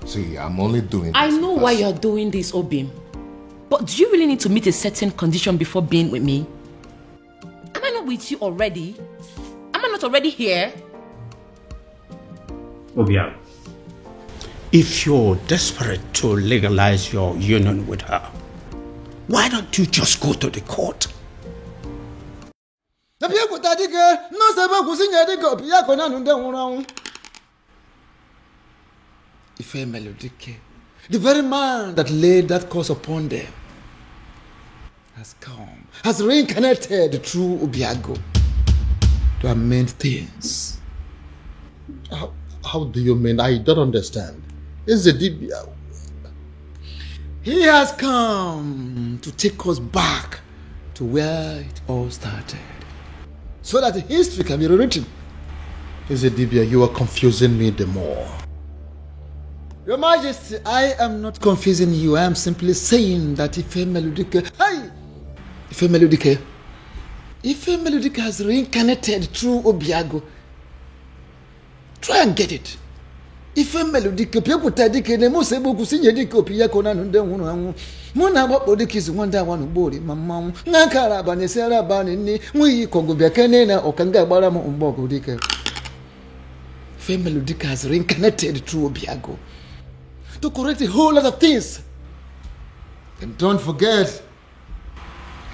See, I'm only doing this. I know why you're doing this, Obim. But do you really need to meet a certain condition before being with me? Am I not with you already? Am I not already here? Obia, if you're desperate to legalize your union with her, why don't you just go to the court? Ife Melodike, the very man that laid that curse upon them, has come, has reincarnated through Obiago to amend things. How do you mean? I don't understand. Is it Dibia? He has come to take us back to where it all started, so that history can be rewritten. Is it Dibia? You are confusing me the more. Your Majesty, I am not confusing you. I am simply saying that Ife Melodike, Ife Melodike has reincarnated through Obiago. Try and get it. Ife Melodike, people tadike, ne mo sebo kusinye dike Obiago na nunde wunu anwu. Muna wapo dike is wanda wanu bori mama. Ngankara bane sera bane ni mwi kongo biakene na okanga bara mo umbogo dike. Ife Melodike has reincarnated through Obiago to correct a whole lot of things. And don't forget,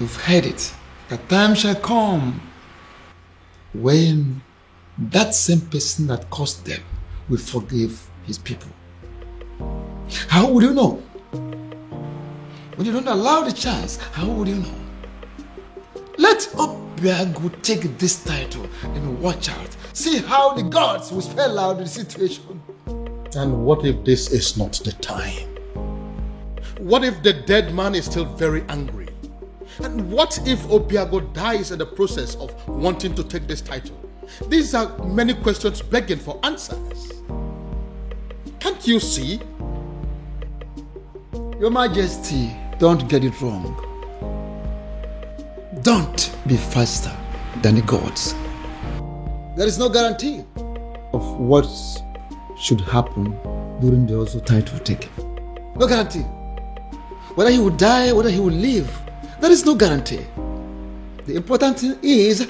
you've heard it, that time shall come when that same person that caused them will forgive his people. How would you know? When you don't allow the chance, how would you know? Let Obiago take this title and watch out. See how the gods will spell out the situation. And what if this is not the time? What if the dead man is still very angry? And what if Obiago dies in the process of wanting to take this title? These are many questions begging for answers. Can't you see? Your Majesty, don't get it wrong. Don't be faster than the gods. There is no guarantee of what should happen during the Ozo title taking. No guarantee. Whether he will die, whether he will live, there is no guarantee. The important thing is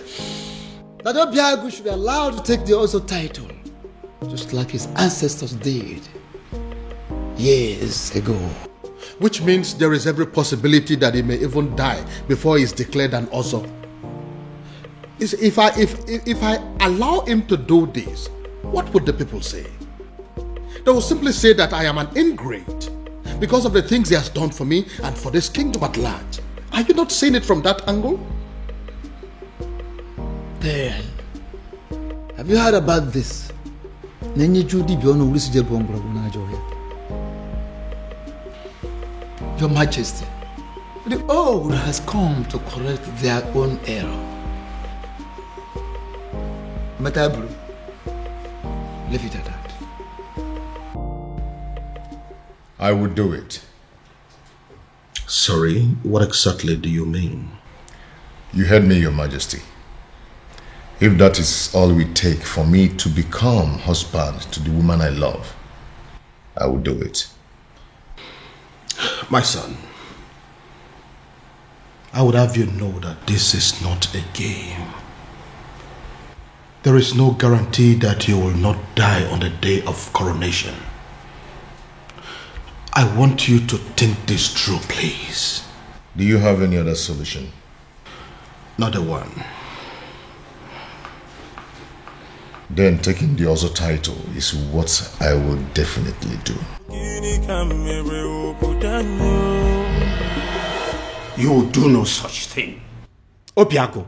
that Obiago should be allowed to take the Ozo title, just like his ancestors did years ago. Which means there is every possibility that he may even die before he is declared an Ozo. If I allow him to do this, what would the people say? They will simply say that I am an ingrate because of the things he has done for me and for this kingdom at large. Are you not seeing it from that angle? Then, have you heard about this? Your Majesty, the old has come to correct their own error. Matabru, leave it at that. I would do it. Sorry, what exactly do you mean? You heard me, Your Majesty. If that is all we take for me to become husband to the woman I love, I will do it. My son, I would have you know that this is not a game. There is no guarantee that you will not die on the day of coronation. I want you to think this through, please. Do you have any other solution? Not a one. Then taking the other title is what I will definitely do. You will do no such thing. Obiago,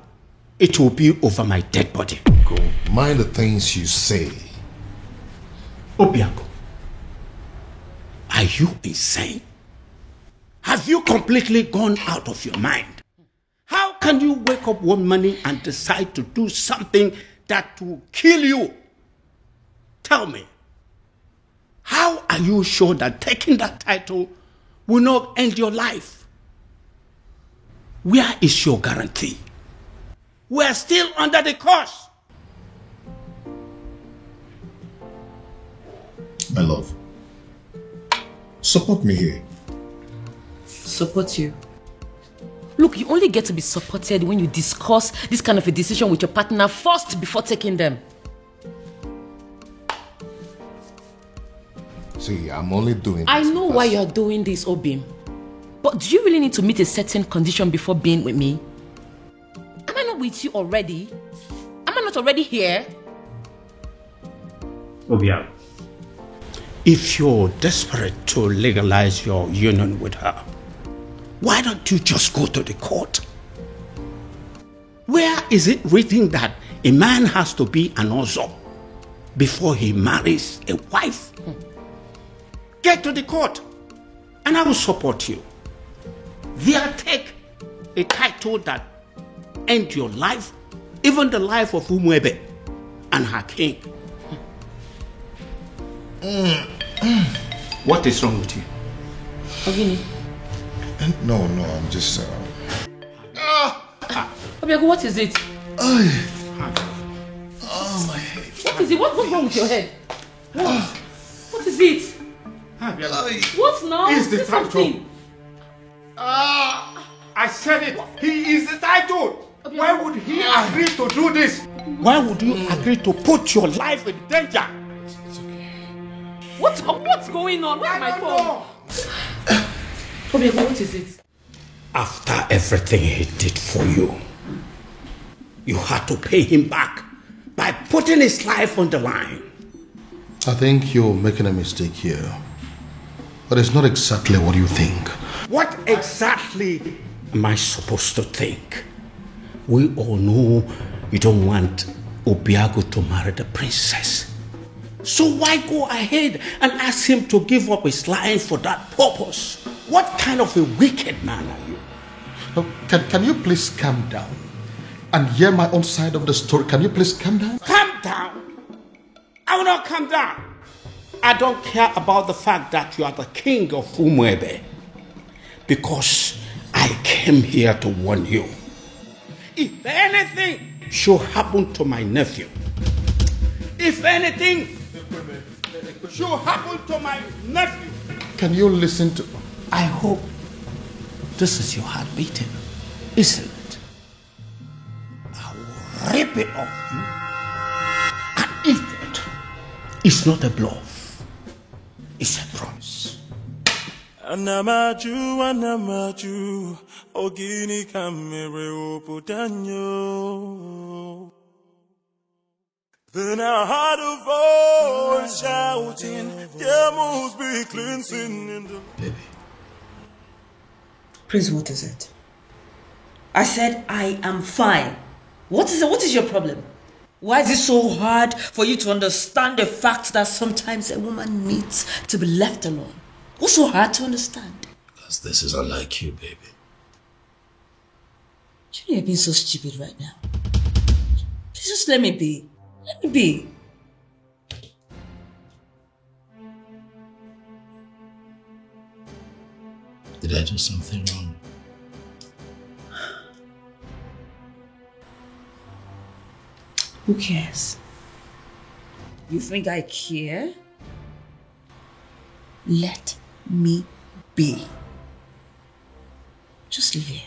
it will be over my dead body. Go. Mind the things you say. Obiago, are you insane? Have you completely gone out of your mind? How can you wake up one morning and decide to do something that will kill you? Tell me, how are you sure that taking that title will not end your life? Where is your guarantee? We are still under the curse. My love, support me here. Support you? Look, you only get to be supported when you discuss this kind of a decision with your partner first before taking them. See, I'm only doing this. I know why you're doing this, Obim. But do you really need to meet a certain condition before being with me? Am I not with you already? Am I not already here? Obia, if you're desperate to legalize your union with her, why don't you just go to the court? Where is it written that a man has to be an ozo before he marries a wife? Get to the court and I will support you. There, take a title that ends your life, even the life of Umwebe and her king. What is wrong with you? Ogini. No, I'm just... Obiago, what is it? Oh, my head. What is it? What's wrong with your head? What is it? What now? He's the Say title. something. I said it. He is the title. Why would he agree to do this? Why would you agree to put your life in danger? What's going on? Where's my phone? Obiago, what is it? After everything he did for you, you had to pay him back by putting his life on the line. I think you're making a mistake here. But it's not exactly what you think. What exactly am I supposed to think? We all know you don't want Obiago to marry the princess. So why go ahead and ask him to give up his life for that purpose? What kind of a wicked man are you? Can you please calm down and hear my own side of the story? Can you please calm down? Calm down? I will not calm down. I don't care about the fact that you are the king of Umwebe, because I came here to warn you. If anything should happen to my nephew, if anything should happen to my nephew, can you listen to... I hope this is your heart beating, isn't it? I will rip it off you and eat it. It's not a bluff. It's a promise. Anamaju, ogini kamere oputanyo. Then I heard a voice shouting, there must be cleansing in the... Baby. Prince, what is it? I said I am fine. What is it? What is your problem? Why is it so hard for you to understand the fact that sometimes a woman needs to be left alone? What's so hard to understand? Because this is unlike you, baby. You're being so stupid right now. Please just let me be. Let me be. Did I do something wrong? Who cares? You think I care? Let me be. Just leave here.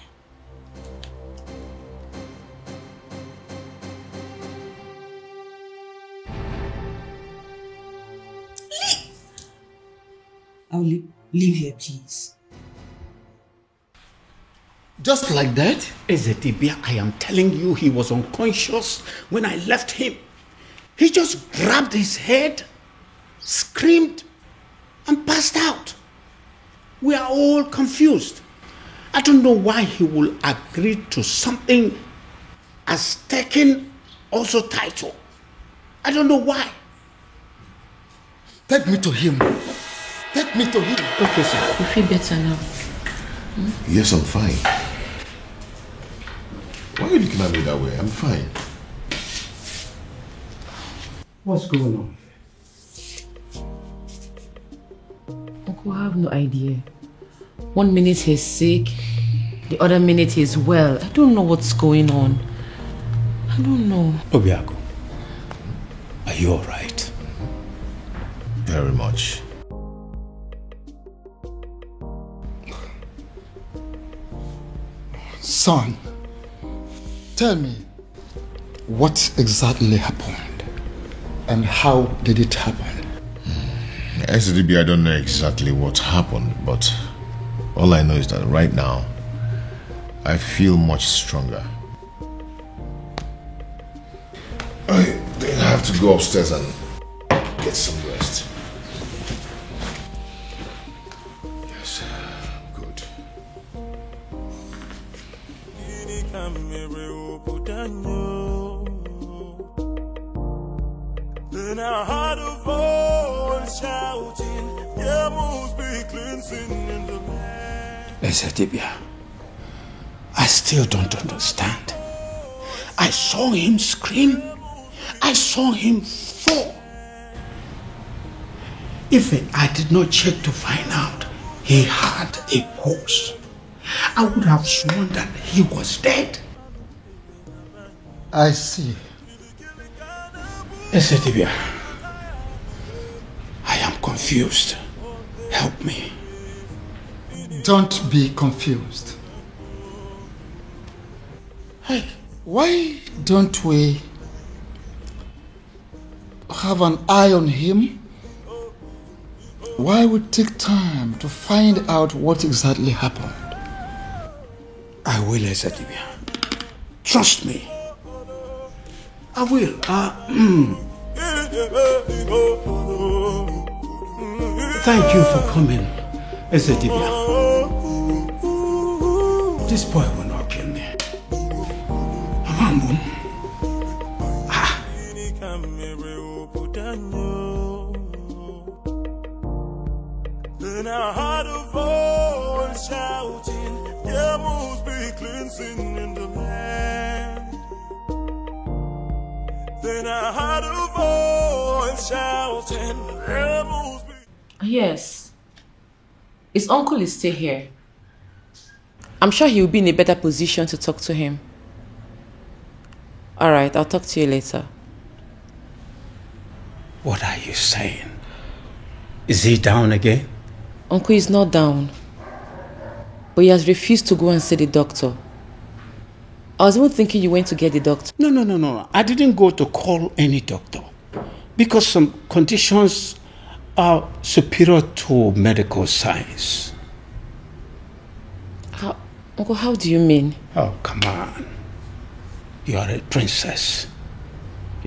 I'll leave here, please. Just like that? Ezetibia, I am telling you, he was unconscious when I left him. He just grabbed his head, screamed, and passed out. We are all confused. I don't know why he will agree to something as taken, also title. I don't know why. Take me to him. Take me to him. Okay, sir. You feel better now? Yes, I'm fine. Why are you looking at me that way? I'm fine. What's going on? Uncle, I have no idea. 1 minute he's sick, the other minute he's well. I don't know what's going on. I don't know. Obiago, are you alright? Very much. Son, tell me, what exactly happened? And how did it happen? SDB, I don't know exactly what happened, but all I know is that right now, I feel much stronger. I think I have to go upstairs and get some rest. Yes, good. Then I heard a voice shouting, there must be cleansing in the land. Ezetibia, I still don't understand. I saw him scream. I saw him fall. If I did not check to find out he had a pulse, I would have sworn that he was dead. I see. Ezetibia, I am confused. Help me. Don't be confused. Hey, why don't we have an eye on him? Why we take time to find out what exactly happened? I will, Ezetibia. Trust me. I will. Thank you for coming, Ezetibia. This boy will not kill me. Mamambo. Then I heard a voice shouting, there must be cleansing in the land. Then I heard a voice shouting, there must be... Yes. His uncle is still here. I'm sure he will be in a better position to talk to him. Alright, I'll talk to you later. What are you saying? Is he down again? Uncle is not down. But he has refused to go and see the doctor. I was even thinking you went to get the doctor. No. I didn't go to call any doctor. Because some conditions are superior to medical science. Uncle, how do you mean? Oh, come on. You are a princess.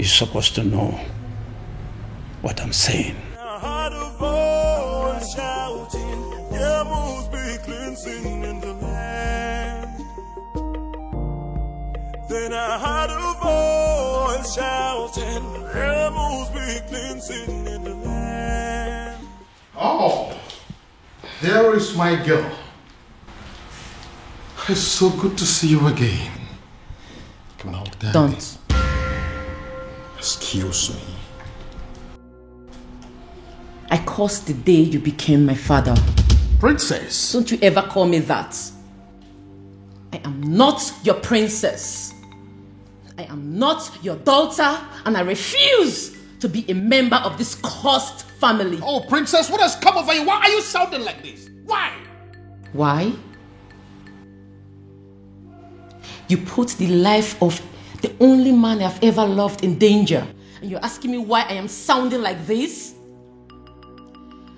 You're supposed to know what I'm saying. I heard a voice shouting, there must be cleansing in the land. Then I heard a voice shouting, there must be cleansing in the land. Oh, there is my girl. It's so good to see you again. Come on, Daddy. Don't. Excuse me. I cursed the day you became my father. Princess. Don't you ever call me that. I am not your princess. I am not your daughter, and I refuse to be a member of this cursed family. Oh, Princess, what has come over you? Why are you sounding like this? Why? Why? You put the life of the only man I've ever loved in danger, and you're asking me why I am sounding like this?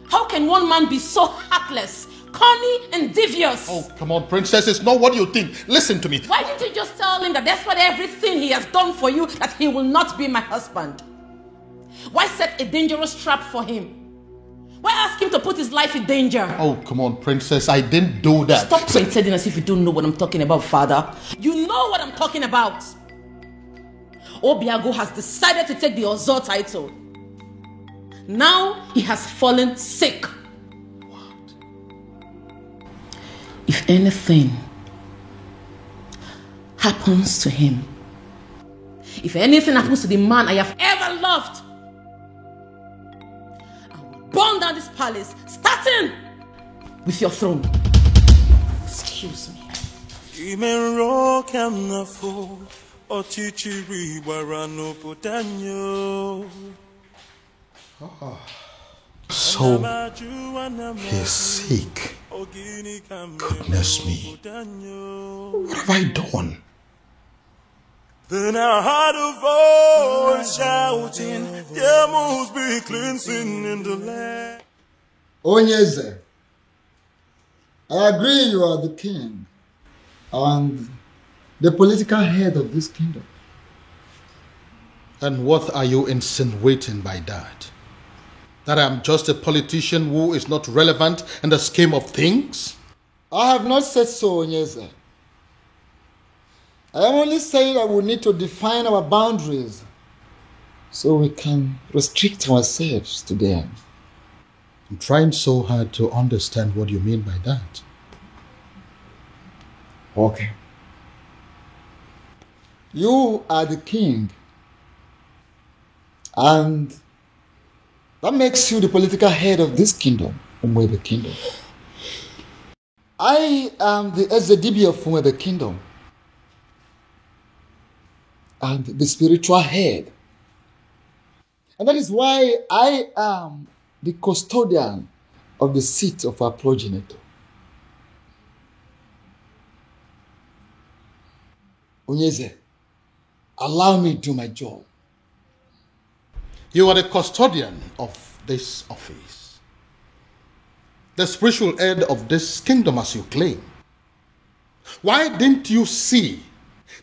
How can one man be so heartless, corny, and devious? Oh, come on, Princess, it's not what you think. Listen to me. Why didn't you just tell him that despite everything he has done for you, that he will not be my husband? Why set a dangerous trap for him? Why ask him to put his life in danger? Oh, come on, Princess, I didn't do that. Stop pretending as if you don't know what I'm talking about, Father. You know what I'm talking about. Obiago has decided to take the Ozo title. Now he has fallen sick. What? If anything happens to him, if anything happens to the man I have ever loved, I will burn down this palace, starting with your throne. Excuse me. So, he's sick. Goodness me. What have I done? Then I heard a voice shouting, there must be cleansing in the land. Onyeze, I agree you are the king and the political head of this kingdom. And what are you insinuating by that? That I'm just a politician who is not relevant in the scheme of things? I have not said so, Onyeze. I am only saying that we need to define our boundaries so we can restrict ourselves to them. I'm trying so hard to understand what you mean by that. Okay. You are the king, and that makes you the political head of this kingdom, Umwebe Kingdom. I am the Ezedibi of Umwebe Kingdom, and the spiritual head. And that is why I am the custodian of the seat of our progenitor. Onyeze, allow me to do my job. You are the custodian of this office, the spiritual head of this kingdom as you claim. Why didn't you see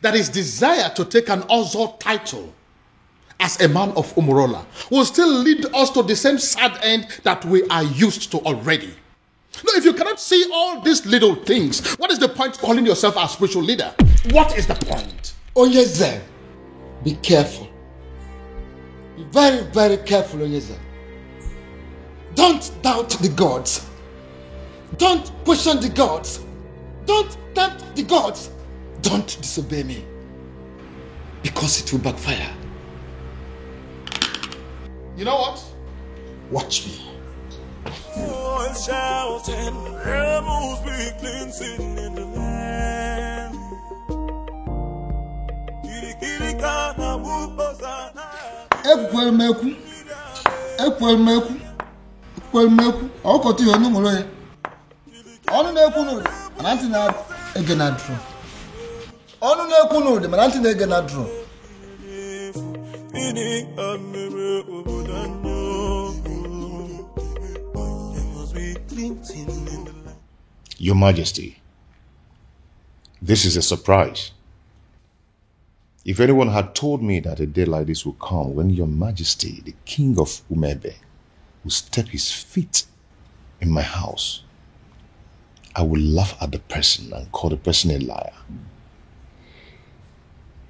that his desire to take an Ozo title as a man of Umurola will still lead us to the same sad end that we are used to already? No, if you cannot see all these little things, what is the point calling yourself a spiritual leader? What is the point? Onyeze, be careful. Be very, very careful, Onyeze. Don't doubt the gods. Don't question the gods. Don't tempt the gods. Don't disobey me, because it will backfire. You know what? Watch me. Shouting, there must be cleansing in the land. Ekwelmeku, ọkọtụ ihe ọnụ mụrụ ya. Ọnụ na-ekwu n'ụdị, mana ntị na-ege na drum. Ọnụ na-ekwu n'ụdị, mana ntị na-ege na drum. Your Majesty, this is a surprise. If anyone had told me that a day like this would come when Your Majesty, the King of Umebe, will step his feet in my house, I would laugh at the person and call the person a liar.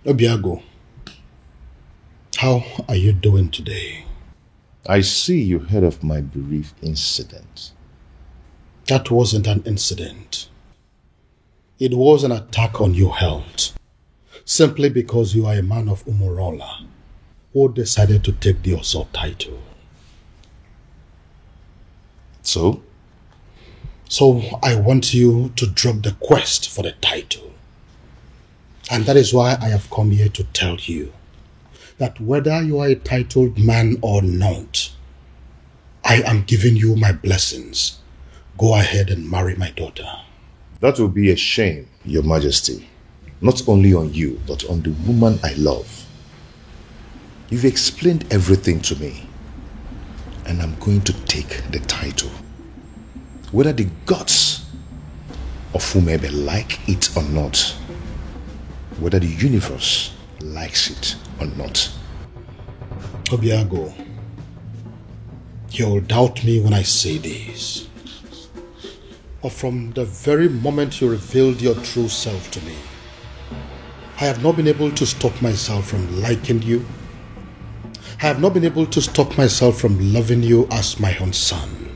Obiago, how are you doing today? I see you heard of my bereaved incident. That wasn't an incident. It was an attack on your health. Simply because you are a man of Umurola who decided to take the Ozo title. So? So I want you to drop the quest for the title. And that is why I have come here to tell you that whether you are a titled man or not, I am giving you my blessings. Go ahead and marry my daughter. That will be a shame, Your Majesty. Not only on you, but on the woman I love. You've explained everything to me, and I'm going to take the title. Whether the gods of Umebe like it or not, whether the universe likes it or not. Obiago, you'll doubt me when I say this. But from the very moment you revealed your true self to me, I have not been able to stop myself from liking you. I have not been able to stop myself from loving you as my own son.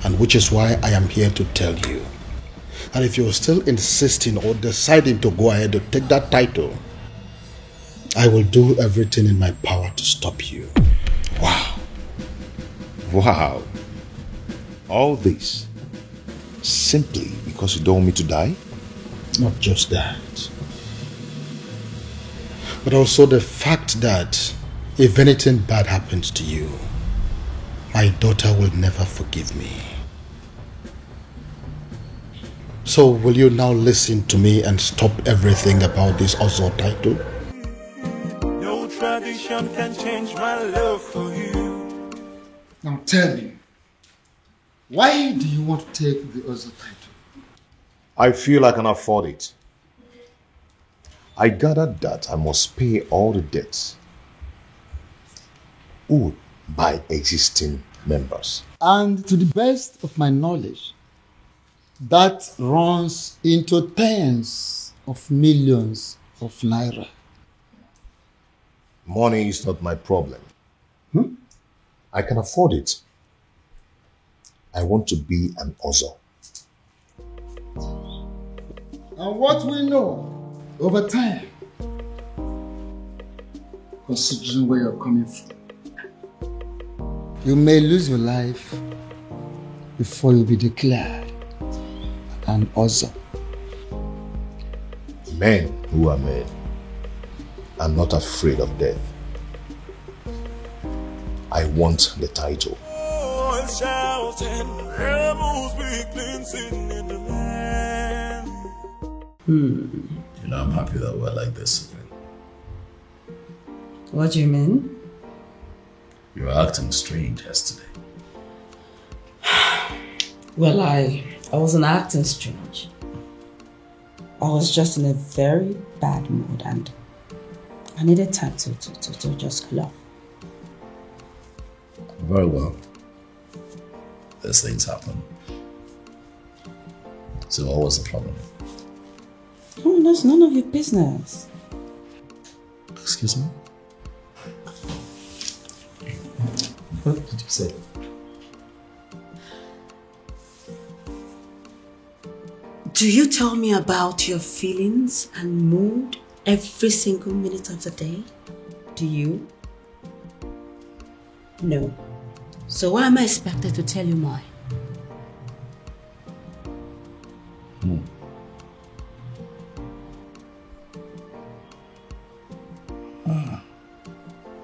And which is why I am here to tell you that if you're still insisting or deciding to go ahead to take that title, I will do everything in my power to stop you. Wow. Wow. All this simply because you don't want me to die? Not just that, but also the fact that if anything bad happens to you, my daughter will never forgive me. So will you now listen to me and stop everything about this Ozo title? No tradition can change my love for you. Now tell me, why do you want to take the Ozo title? I feel I can afford it. I gathered that I must pay all the debts owed by existing members. And to the best of my knowledge, that runs into tens of millions of naira. Money is not my problem. I can afford it. I want to be an Ozo. And what we know over time, considering where you're coming from, you may lose your life before you'll be declared an Ozo. Men who are men are not afraid of death. I want the title. You know, I'm happy that we're like this again. What do you mean? You were acting strange yesterday. Well, I wasn't acting strange. I was just in a very bad mood and I needed time to just cool off. Very well. Those things happen. So what was the problem? Oh, that's none of your business. Excuse me? What did you say? Do you tell me about your feelings and mood every single minute of the day? Do you? No. So why am I expected to tell you mine?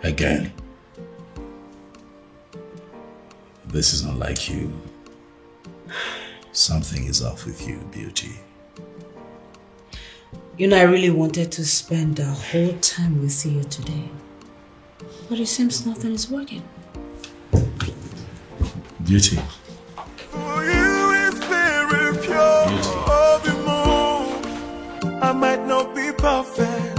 Again. This is not like you. Something is off with you, Beauty. You know, I really wanted to spend the whole time with you today. But it seems nothing is working. Beauty. For you is very pure. Beauty. I might not be perfect,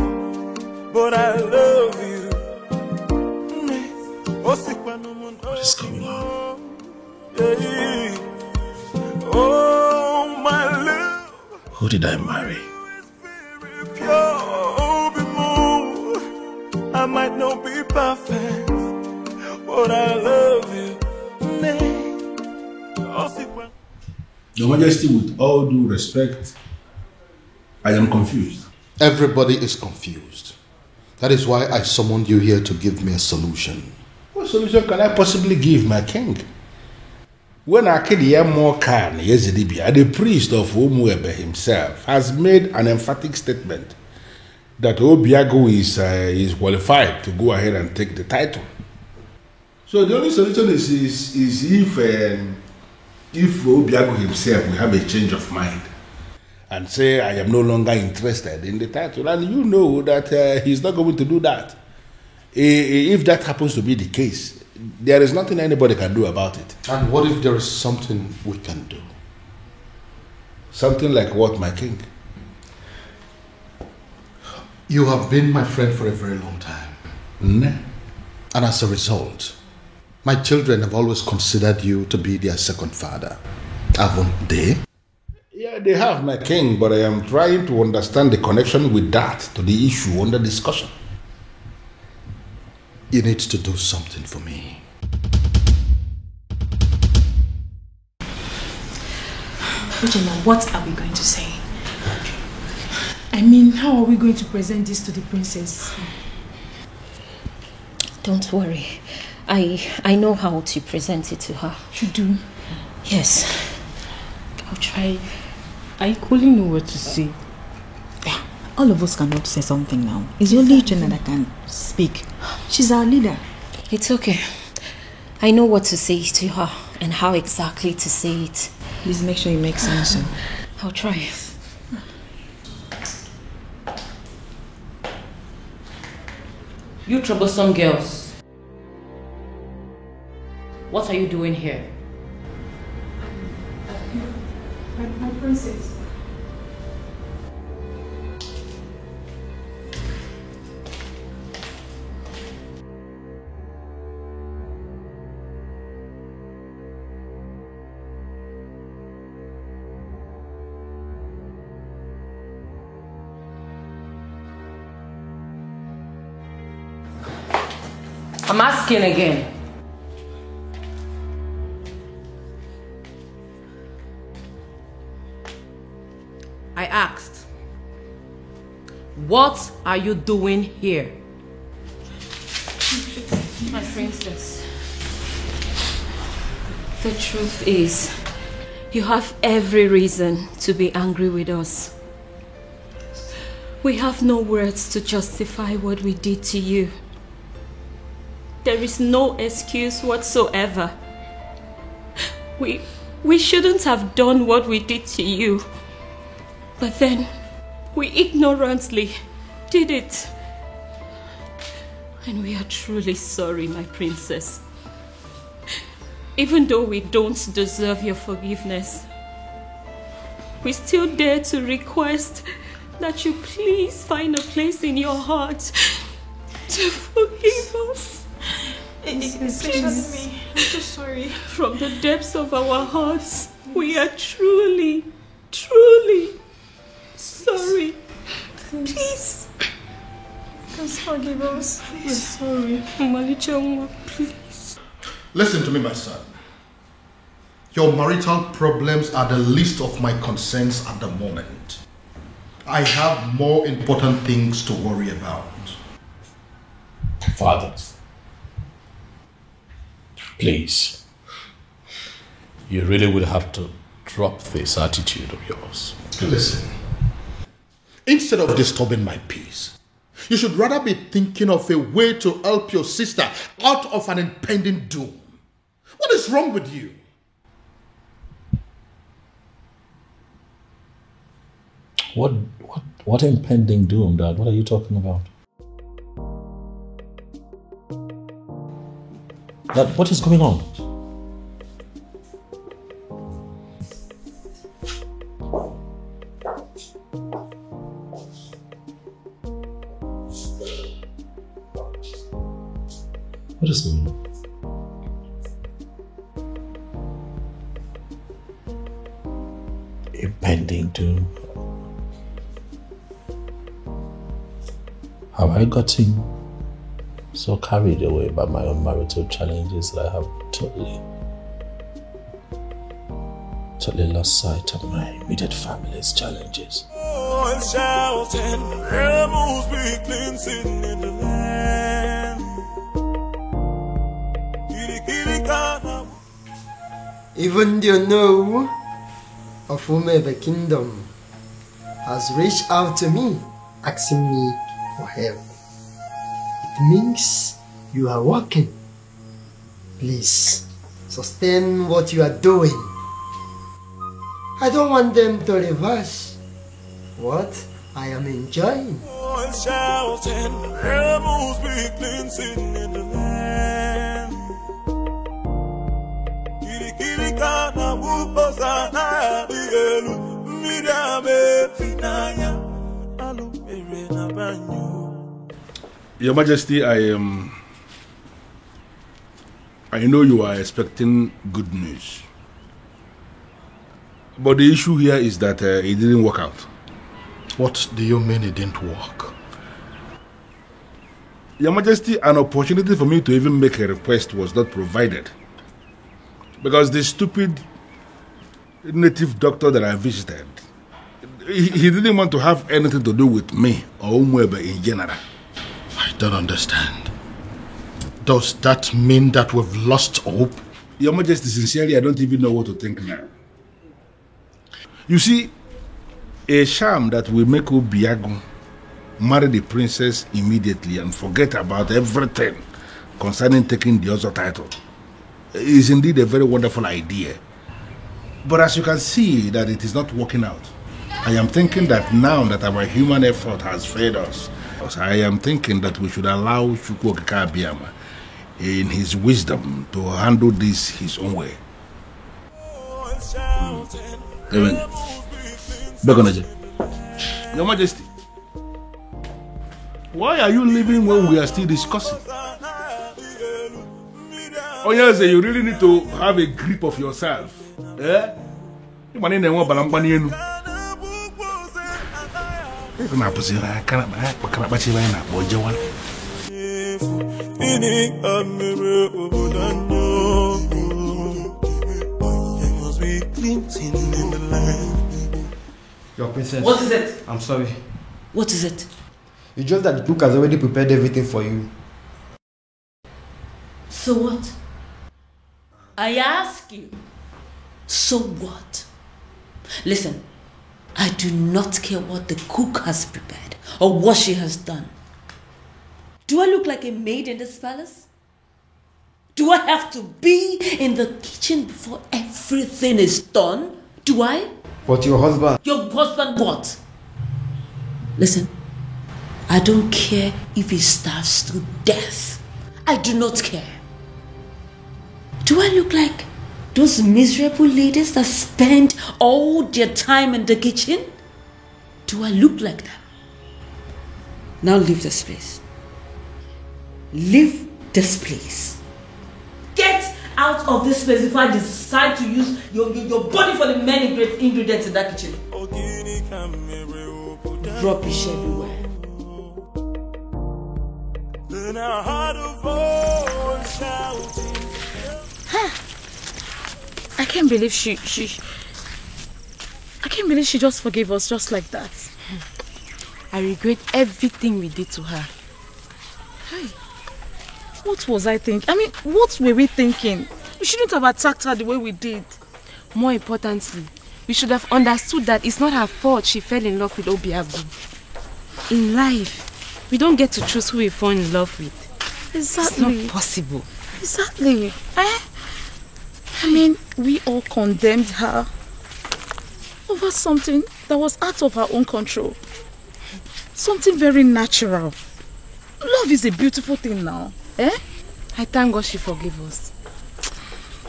Who did I marry? I might not be perfect, but I love you. Your Majesty, with all due respect, I am confused. Everybody is confused. That is why I summoned you here to give me a solution. What solution can I possibly give, my king? When Akedi Yezidibia, the priest of Umuebe himself, has made an emphatic statement that Obiago is qualified to go ahead and take the title. So the only solution is if Obiago himself will have a change of mind and say, I am no longer interested in the title, and you know that he's not going to do that. If that happens to be the case, there is nothing anybody can do about it. And what if there is something we can do? Something like what, my king? You have been my friend for a very long time. And as a result, my children have always considered you to be their second father. Haven't they? Yeah, they have, my king, but I am trying to understand the connection with that to the issue under discussion. You need to do something for me. Ujima, what are we going to say? I mean, how are we going to present this to the princess? Don't worry. I know how to present it to her. You do? Yes. I'll try. I equally know what to say. All of us cannot say something now. It's only Jenna that can speak. She's our leader. It's okay. I know what to say to her and how exactly to say it. Please make sure you make sense. I'll try. You troublesome girls. What are you doing here? My princess. I'm asking again. I asked, what are you doing here? My princess, the truth is, you have every reason to be angry with us. We have no words to justify what we did to you. There is no excuse whatsoever. We shouldn't have done what we did to you. But then, we ignorantly did it. And we are truly sorry, my princess. Even though we don't deserve your forgiveness, we still dare to request that you please find a place in your heart to forgive us. Especially me. I'm so sorry. From the depths of our hearts, we are truly, truly sorry. Please. Please forgive us. We're sorry. Malicha, please. Listen to me, my son. Your marital problems are the least of my concerns at the moment. I have more important things to worry about. Father, please, you really will have to drop this attitude of yours. Listen, instead of disturbing my peace, you should rather be thinking of a way to help your sister out of an impending doom. What is wrong with you? What impending doom, Dad? What are you talking about? Dad, what is going on? What is going on? Impending doom? Have I gotten so carried away by my own marital challenges that I have totally lost sight of my immediate family's challenges? Even the know of whomever kingdom has reached out to me, asking me for help. It means you are working. Please, sustain what you are doing. I don't want them to reverse what I am enjoying. Your Majesty, I know you are expecting good news. But the issue here is that it didn't work out. What do you mean it didn't work? Your Majesty, an opportunity for me to even make a request was not provided. Because the stupid native doctor that I visited, he didn't want to have anything to do with me or Umwebe in general. I don't understand. Does that mean that we've lost hope? Your Majesty, sincerely, I don't even know what to think now. You see, a sham that will make Obiago marry the princess immediately and forget about everything concerning taking the other title is indeed a very wonderful idea. But as you can see that it is not working out, I am thinking that now that our human effort has failed us, I am thinking that we should allow Chukwu Okike Abiyama in his wisdom to handle this his own way. Amen. Your Majesty, why are you leaving when we are still discussing? Oh yes, you really need to have a grip of yourself. Eh? Your princess. What is it? I'm sorry. What is it? It's just that the cook has already prepared everything for you. So what? I ask you. So what? Listen, I do not care what the cook has prepared or what she has done. Do I look like a maid in this palace? Do I have to be in the kitchen before everything is done? Do I? But your husband... Your husband what? Listen, I don't care if he starves to death. I do not care. Do I look like those miserable ladies that spend all their time in the kitchen? Do I look like them? Now leave this place. Leave this place. Get out of this place if I decide to use your body for the many great ingredients in that kitchen. Rubbish everywhere. I can't believe she just forgave us just like that. I regret everything we did to her. Hey, what was I thinking? I mean, what were we thinking? We shouldn't have attacked her the way we did. More importantly, we should have understood that it's not her fault she fell in love with Obiago. In life, we don't get to choose who we fall in love with. Exactly. It's not possible. Exactly. I mean, we all condemned her over something that was out of her own control. Something very natural. Love is a beautiful thing now. Eh? I thank God she forgave us.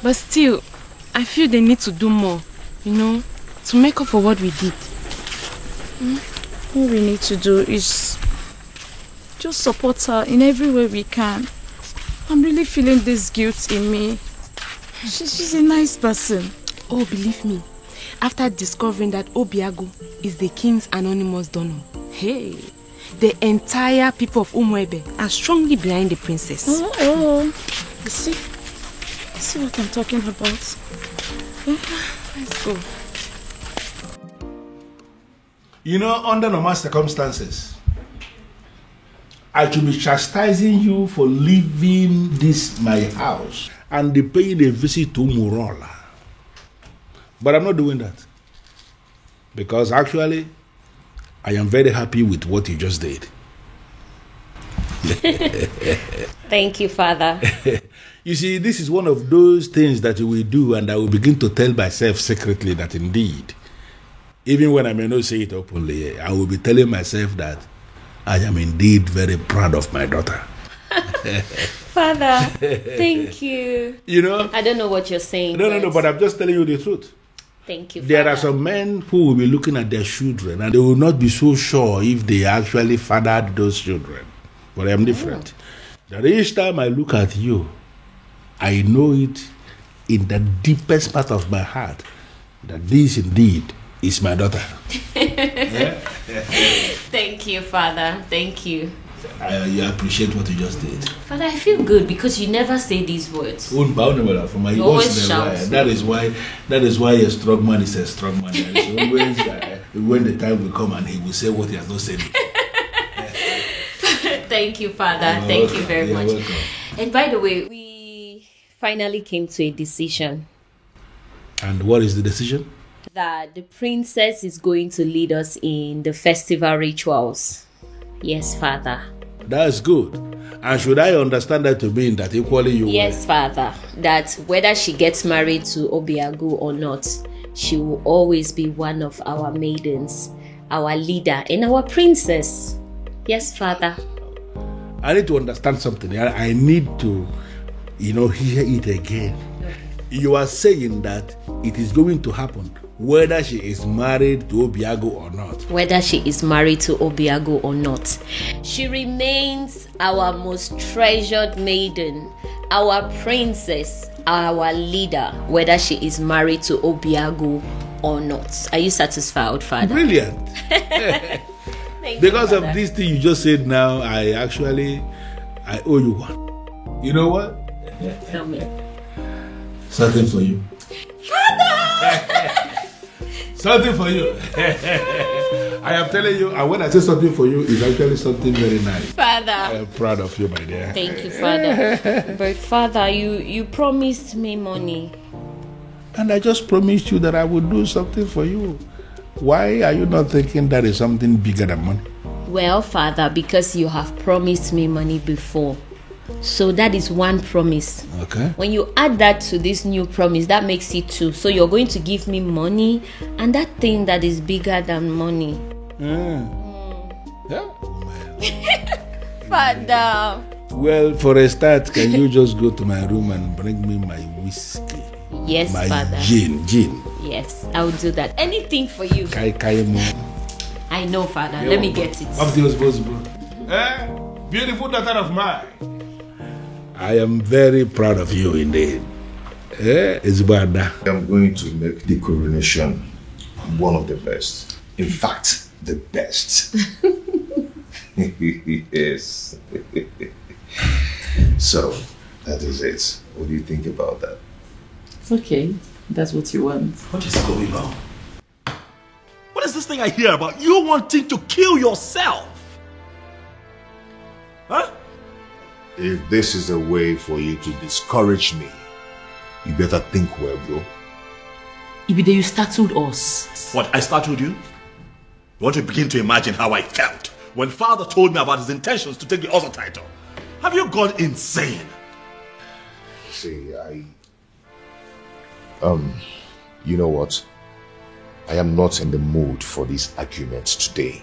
But still, I feel they need to do more, to make up for what we did. All we need to do is just support her in every way we can. I'm really feeling this guilt in me. She's a nice person. Oh, believe me, after discovering that Obiago is the king's anonymous donor, hey, the entire people of Umuebe are strongly behind the princess. You see what I'm talking about? Let's go. You know, under normal circumstances, I should be chastising you for leaving this my house and paying a visit to Umurola. But I'm not doing that. Because actually, I am very happy with what you just did. Thank you, Father. You see, this is one of those things that you will do, and I will begin to tell myself secretly that indeed, even when I may not say it openly, I will be telling myself that I am indeed very proud of my daughter. Father, thank you. You know? I don't know what you're saying. No, but I'm just telling you the truth. Thank you, There Father. are some men who will be looking at their children and they will not be so sure if they actually fathered those children. But I'm different. That each time I look at you, I know it in the deepest part of my heart that this indeed is my daughter. Thank you, Father. Thank you. I appreciate what you just did. Father, I feel good because you never say these words. You always shout. That is why a strong man is a strong man. There is always when the time will come and he will say what he has not said. Thank you, Father. Thank you very much. Welcome. And by the way, we finally came to a decision. And what is the decision? That the princess is going to lead us in the festival rituals. Yes, Father. That's good. And should I understand that to mean that equally you Yes, Father. That whether she gets married to Obiagu or not, she will always be one of our maidens, our leader, and our princess. Yes, Father. I need to understand something. I need to, hear it again. Okay. You are saying that it is going to happen whether she is married to Obiago or not. Whether she is married to Obiago or not, she remains our most treasured maiden, our princess, our leader, whether she is married to Obiago or not. Are you satisfied, Father? Brilliant. Because of this thing you just said now, I owe you one. You know what? Tell me. Something for you. Father! Something for you. I am telling you, and when I say something for you, it's actually something very nice. Father. I am proud of you, my dear. Thank you, Father. But Father, you promised me money. And I just promised you that I would do something for you. Why are you not thinking that is something bigger than money? Well, Father, because you have promised me money before. So that is one promise. Okay. When you add that to this new promise, that makes it two. So you're going to give me money and that thing that is bigger than money. Yeah. Father. Well, for a start, can you just go to my room and bring me my whiskey? Yes, my Father. Gin. Yes, I'll do that. Anything for you. I know, Father. Let me get it. Of the responsible. Beautiful daughter of mine. I am very proud of you indeed. Ezubada. I'm going to make the coronation one of the best. In fact, the best. Yes. So, that is it. What do you think about that? It's okay. That's what you want. What is going on? What is this thing I hear about you wanting to kill yourself? Huh? If this is a way for you to discourage me, you better think well, bro. Ibide, you startled us. What, I startled you? You want to begin to imagine how I felt when father told me about his intentions to take the other title. Have you gone insane? See, you know what? I am not in the mood for these arguments today.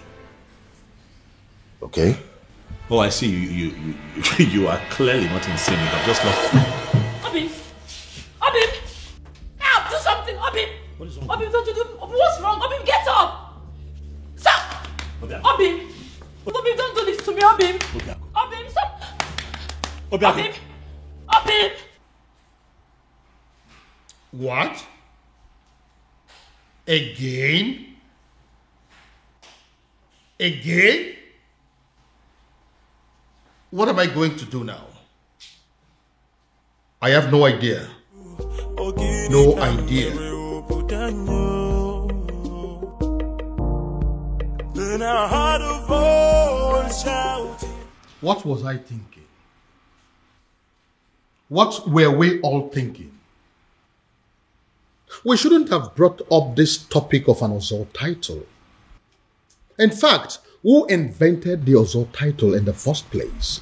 Okay? Oh, I see. You are clearly not insane. You have just lost. Obim! Help! Do something! Obim! What is wrong? Obim, don't you do... What's wrong? Obim, get up! Stop! Obim! Obim, don't do this to me, Obim! Obim, stop! Obim! What? Again? What am I going to do now? I have no idea. No idea. What was I thinking? What were we all thinking? We shouldn't have brought up this topic of an Ozor title. In fact, who invented the Ozor title in the first place?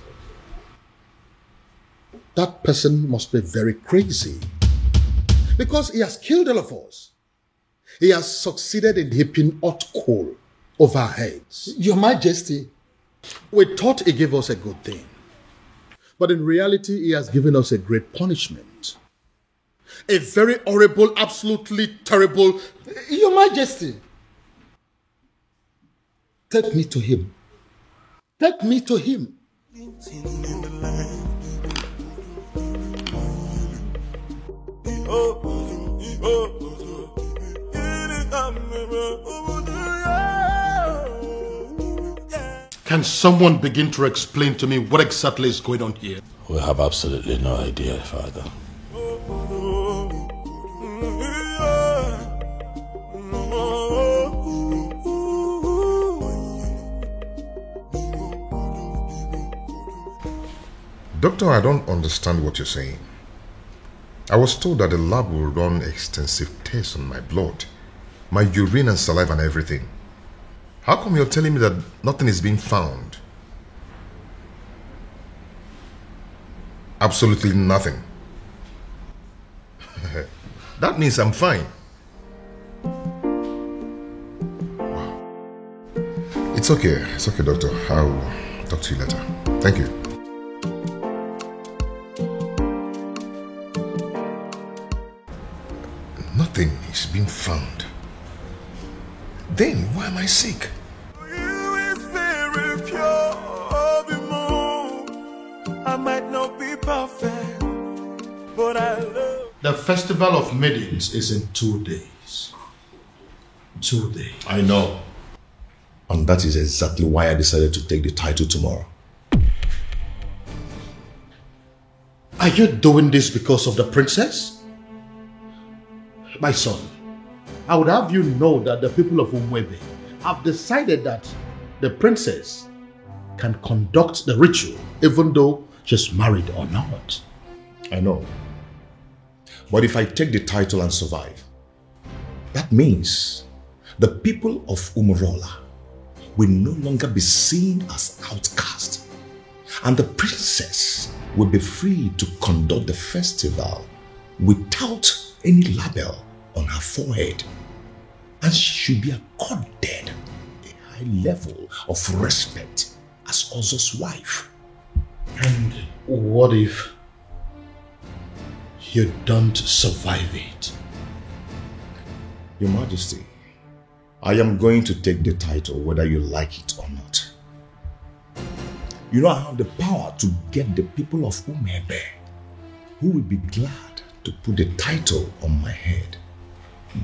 That person must be very crazy. Because he has killed all of us. He has succeeded in heaping hot coal over our heads. Your Majesty. We thought he gave us a good thing. But in reality, he has given us a great punishment. A very horrible, absolutely terrible... Your Majesty. Take me to him. Take me to him. Can someone begin to explain to me what exactly is going on here? We have absolutely no idea, Father. Doctor, I don't understand what you're saying. I was told that the lab will run extensive tests on my blood, my urine and saliva and everything. How come you're telling me that nothing is being found? Absolutely nothing. That means I'm fine. Wow. It's okay, doctor. I'll talk to you later. Thank you. Nothing is being found. Then why am I sick? I might not be perfect, but I love. The festival of maidens is in 2 days. 2 days. I know. And that is exactly why I decided to take the title tomorrow. Are you doing this because of the princess? My son, I would have you know that the people of Umwebe have decided that the princess can conduct the ritual even though she's married or not. I know. But if I take the title and survive, that means the people of Umurola will no longer be seen as outcasts, and the princess will be free to conduct the festival without any label on her forehead, and she should be accorded a high level of respect as Ozor's wife. And what if you don't survive it? Your Majesty, I am going to take the title whether you like it or not. You know, I have the power to get the people of Umebe who will be glad to put the title on my head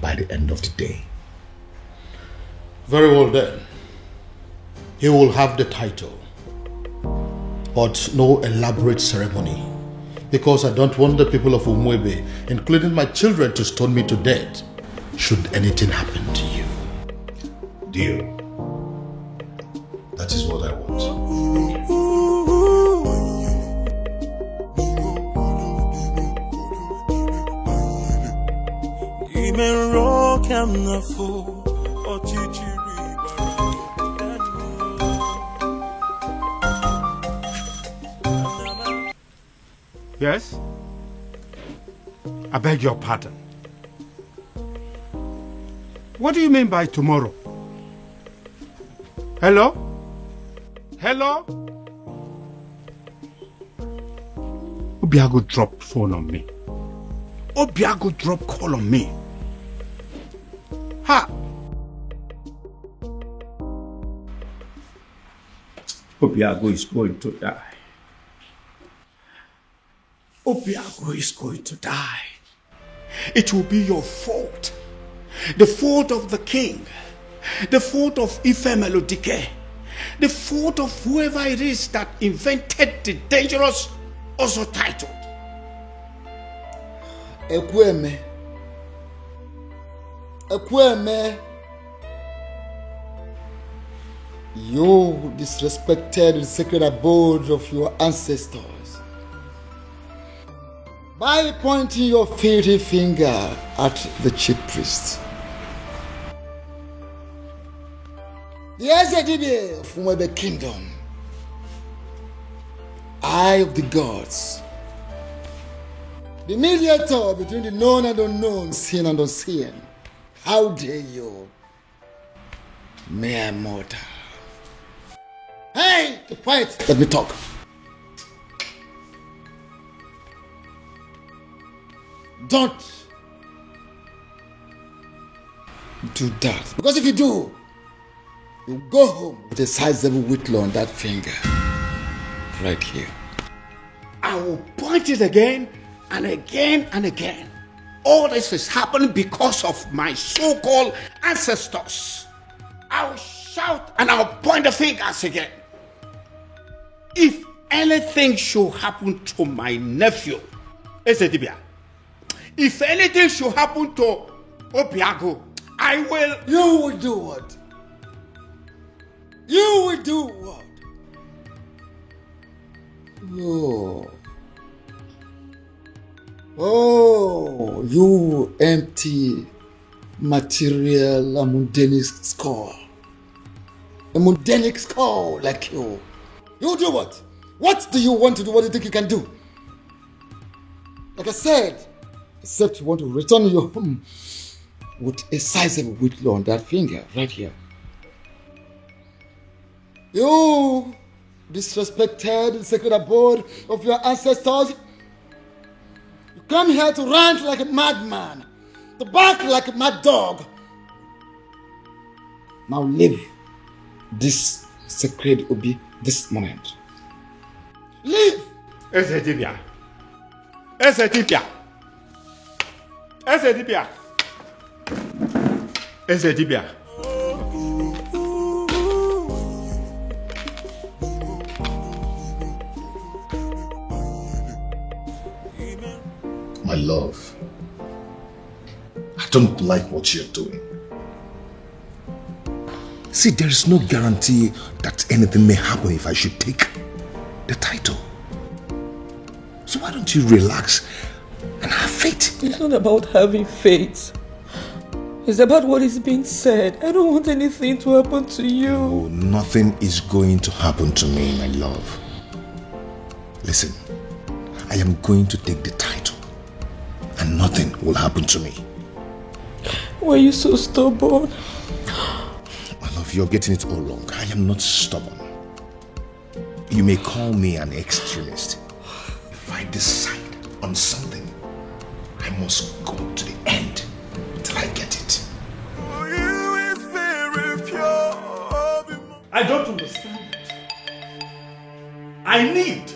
by the end of the day. Very well then. He will have the title, but no elaborate ceremony, because I don't want the people of Umwebe, including my children, to stone me to death should anything happen to you. Deal. That is what I want. Yes? I beg your pardon. What do you mean by tomorrow? Hello? Hello? Obiago dropped phone on me. Obiago dropped call on me. Ha! Obiago is going to die. Obiago is going to die. It will be your fault. The fault of the king. The fault of Ife Melodike. the fault of whoever it is that invented the dangerous also title. Ekweme. You disrespected the sacred abode of your ancestors by pointing your filthy finger at the chief priest. The Ezedibe of Ebube Kingdom, eye of the gods, the mediator between the known and unknown, seen and unseen. How dare you, mere mortal? Hey, quiet. Let me talk. Don't do that. Because if you do, you go home with a sizable whitlow on that finger. Right here. I will point it again and again and again. All this is happening because of my so-called ancestors. I'll shout and I'll point the fingers again. If anything should happen to my nephew, Ezedibia, if anything should happen to Obiago, I will... You will do what? You will do what? Oh, you empty material, a mundane skull. A mundane skull like you. You do what? What do you want to do? What do you think you can do? Like I said, except you want to return your home with a sizable whitlow on that finger right here. You disrespected the sacred abode of your ancestors. You come here to rant like a madman, to bark like a mad dog. Now leave this sacred Obi this moment. Leave! Ezedibia. Ezedibia. Ezedibia. Ezedibia. My love, I don't like what you're doing. See, there is no guarantee that anything may happen if I should take the title. So why don't you relax and have faith? It's not about having faith. It's about what is being said. I don't want anything to happen to you. Oh, nothing is going to happen to me, my love. Listen, I am going to take the title and nothing will happen to me. Why are you so stubborn? My love, you're getting it all wrong. I am not stubborn. You may call me an extremist. If I decide on something, I must go to the end till I get it. I don't understand it. I need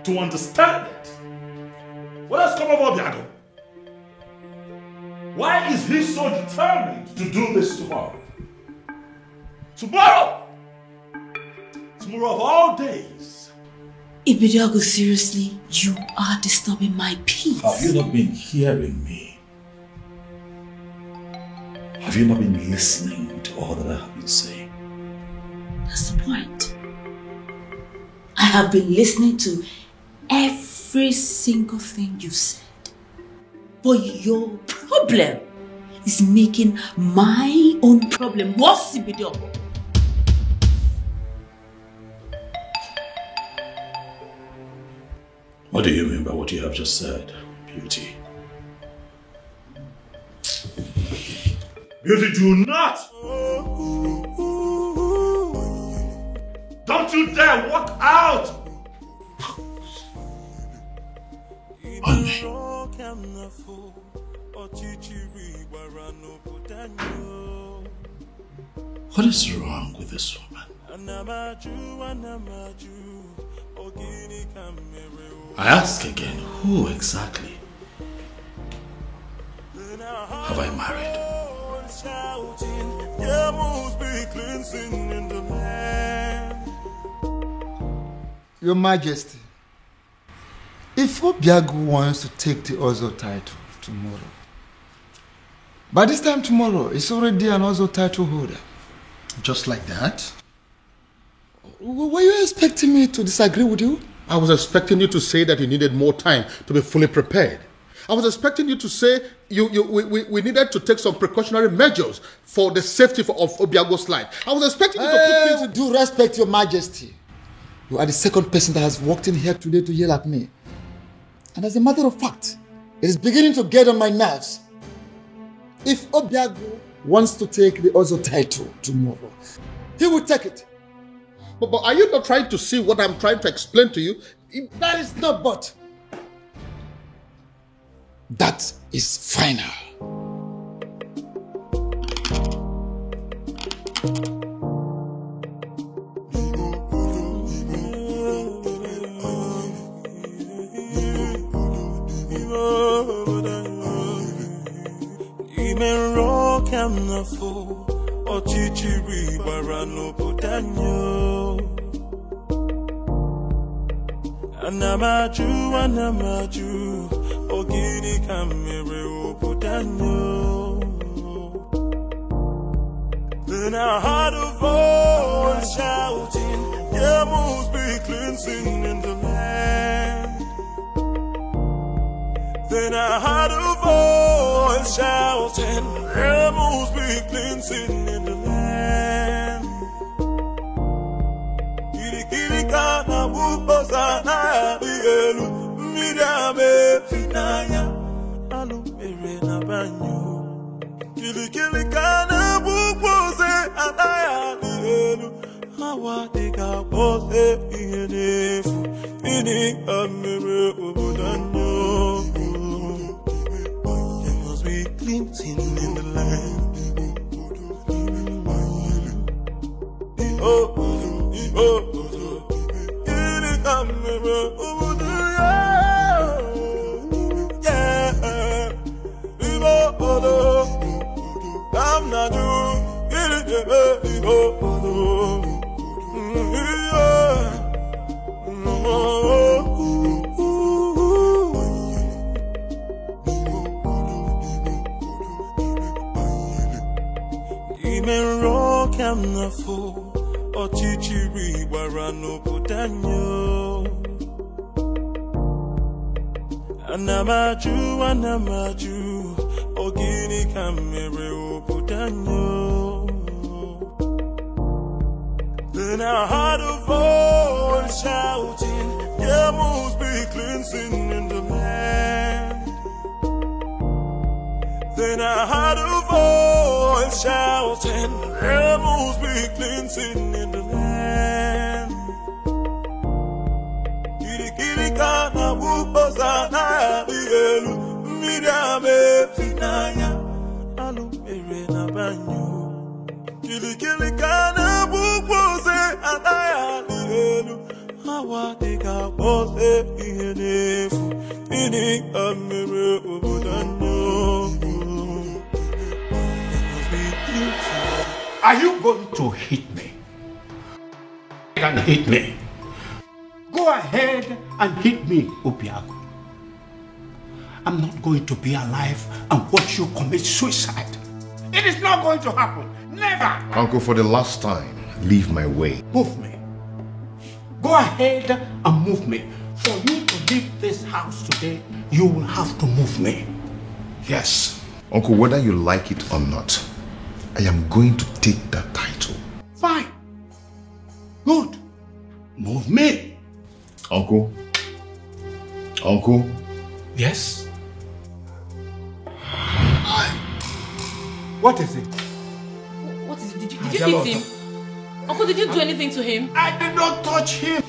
to understand it. What has come over Biago? Why is he so determined to do this tomorrow? Tomorrow! Tomorrow of all days. Ibiago, seriously, you are disturbing my peace. Have you not been hearing me? Have you not been listening to all that I have been saying? That's the point. I have been listening to every single thing you've said. But your problem is making my own problem worse, Ibiago. What do you mean by what you have just said, Beauty? Beauty, do not! Don't you dare walk out! What is wrong with this woman? I ask again, who exactly have I married? There must be cleansing in the land. Your Majesty, if Obiago wants to take the Ozo title tomorrow, by this time tomorrow, it's already an Ozo title holder. Just like that? Were you expecting me to disagree with you? I was expecting you to say that you needed more time to be fully prepared. I was expecting you to say we needed to take some precautionary measures for the safety of Obiago's life. I was expecting you to put things... With due respect, Your Majesty, you are the second person that has walked in here today to yell at me. And as a matter of fact, it is beginning to get on my nerves. If Obiago wants to take the Ozo title tomorrow, he will take it. But are you not trying to see what I'm trying to explain to you? That is not but. That is final. Ochichiri barano potanyo Anamaju Ogini kamere potanyo. Then I heard a voice shouting, there must be cleansing in the land. Then I heard a voice shouting, there must be cleansing in the land. Kirikana bubosana bielu midame finaya alu merena banyo. Kirikana bubose anaya bielu hawa deka bose iyenefu ini amere obodanyo. There must be cleansing in the land. I'm not Ochichiri barano potanyo Anamaju Ogini kamere potanyo. Then I heard a voice shouting, there must be cleansing in the land. Then I heard a voice shouting, there must be cleansing in the land. Kirikana bubosana bielu midame finaya alu merena banyo. Kirikana bubose anaya bielu hawa deka bose iyenefu ini amere obodanyo. Are you going to hit me? And hit me. Go ahead and hit me, Obiago. I'm not going to be alive and watch you commit suicide. It is not going to happen. Never. Uncle, for the last time, leave my way. Move me. Go ahead and move me. For you to leave this house today, you will have to move me. Yes. Uncle, whether you like it or not, I am going to take that title. Fine. Good. Move me. Uncle? Uncle? Yes? What is it? What is it? Did you hit him? Uncle, did you do anything to him? I did not touch him.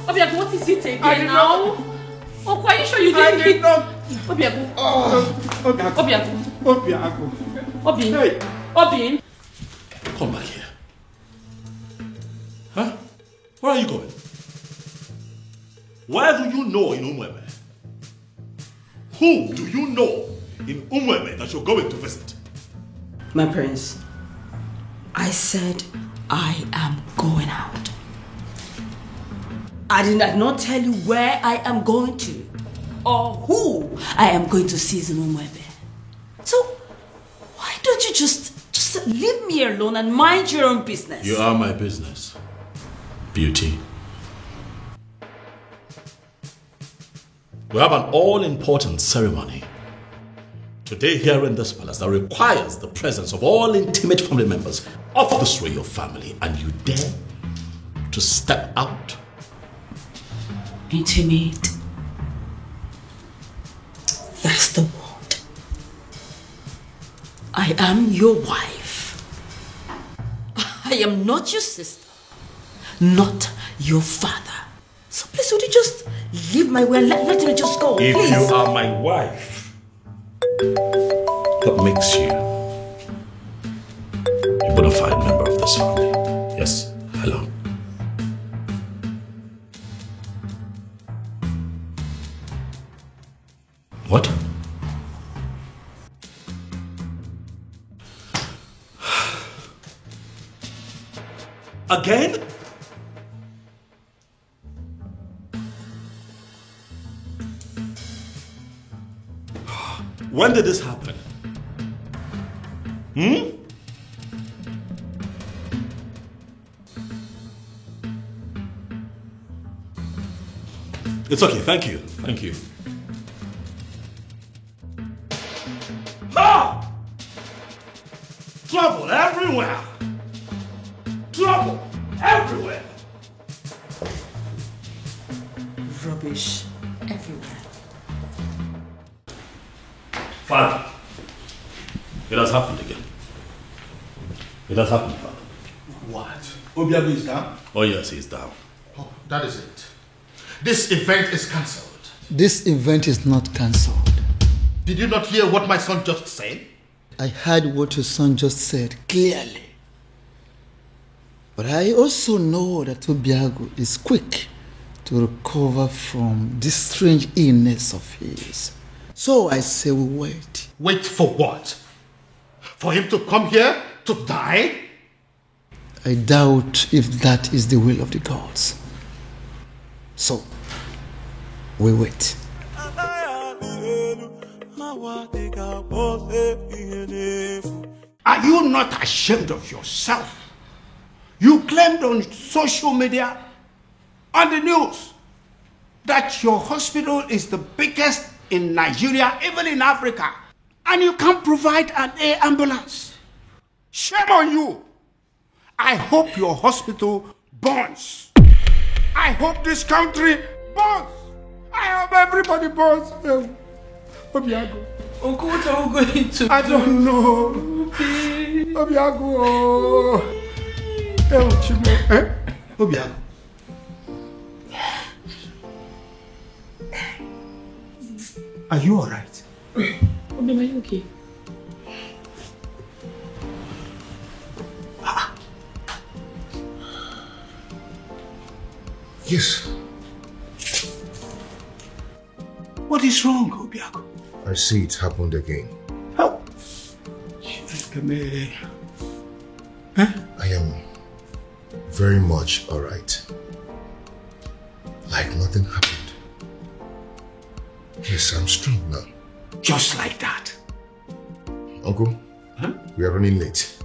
Obiago, what is it again now? Uncle, are you sure you didn't hit? Obiago. Obiago. Obin. Come back here. Huh? Where are you going? Where do you know in Umweme? Who do you know in Umweme that you're going to visit? My prince, I said I am going out. I did not tell you where I am going to or who I am going to see in Umwebe. So, why don't you just leave me alone and mind your own business? You are my business, Beauty. We have an all-important ceremony today here in this palace that requires the presence of all intimate family members of this royal family, and you dare to step out? Intimate. That's the word. I am your wife. I am not your sister, not your father. So please, would you just leave my way and let me just go, If please? you are my wife, what makes you a bona fide member of this family? Yes, hello. What? Again? When did this happen? It's okay, thank you. Thank you. Ah! Trouble everywhere! Trouble everywhere! Rubbish everywhere. Father, it has happened again. It has happened, Father. What? Obiago is down? Oh yes, he's down. Oh, that is it. This event is cancelled. This event is not cancelled. Did you not hear what my son just said? I heard what your son just said clearly. But I also know that Obiago is quick to recover from this strange illness of his. So I say we wait. Wait for what? For him to come here to die? I doubt if that is the will of the gods. So, we wait. Are you not ashamed of yourself? You claimed on social media, on the news, that your hospital is the biggest in Nigeria, even in Africa, and you can't provide an air ambulance. Shame on you. I hope your hospital burns. I hope this country burns. I hope everybody burns. Obiago. Uncle, what are we going to I don't know. Obiago. Obiago. Are you alright? Obi, are you okay? Yes. What is wrong, Obiago? I see it happened again. How? I am very much alright. Like nothing happened. Yes, I'm strong now. Just like that. Uncle, we are running late.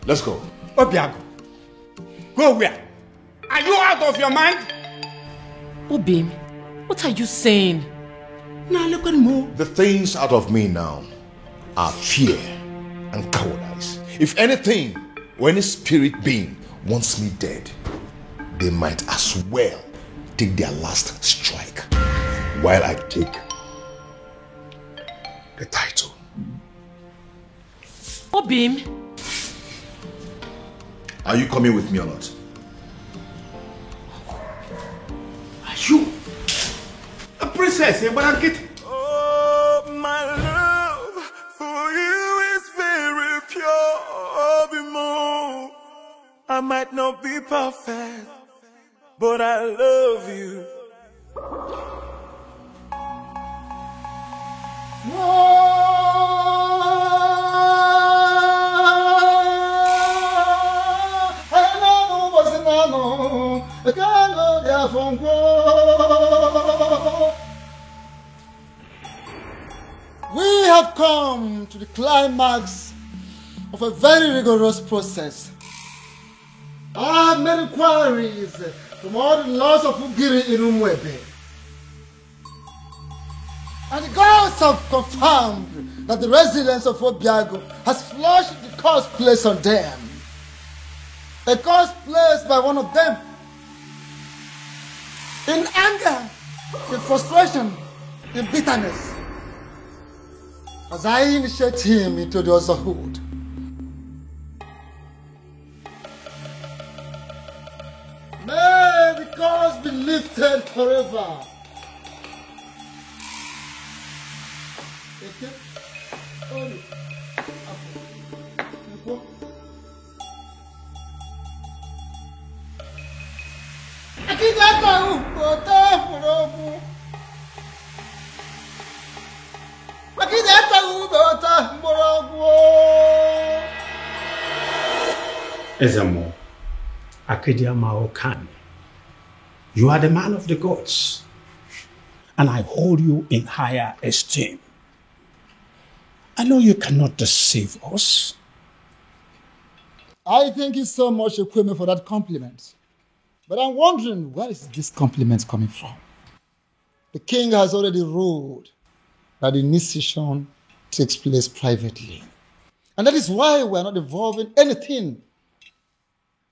Let's go. Obiago, go where? Are you out of your mind? Obim, what are you saying? Now look at me. The things out of me now are fear and cowardice. If anything, or any spirit being wants me dead, they might as well take their last strike while I take the title. Obim. Are you coming with me or not? Are you a princess, eh? Oh, my love for you is very pure, Obimo. I might not be perfect, but I love you. come to the climax of a very rigorous process. I have made inquiries from all the laws of Ugiri in Umwebe. And the gods have confirmed that the residents of Obiago has flushed the curse placed on them. A curse placed by one of them. In anger, in frustration, in bitterness. As I initiate him into the otherhood. May the curse be lifted forever. Ezamo, Akedia Maokane, you are the man of the gods, and I hold you in higher esteem. I know you cannot deceive us. I thank you so much, Ekweme, for that compliment. But I'm wondering, where is this compliment coming from? The king has already ruled that the initiation takes place privately. And that is why we are not involving anything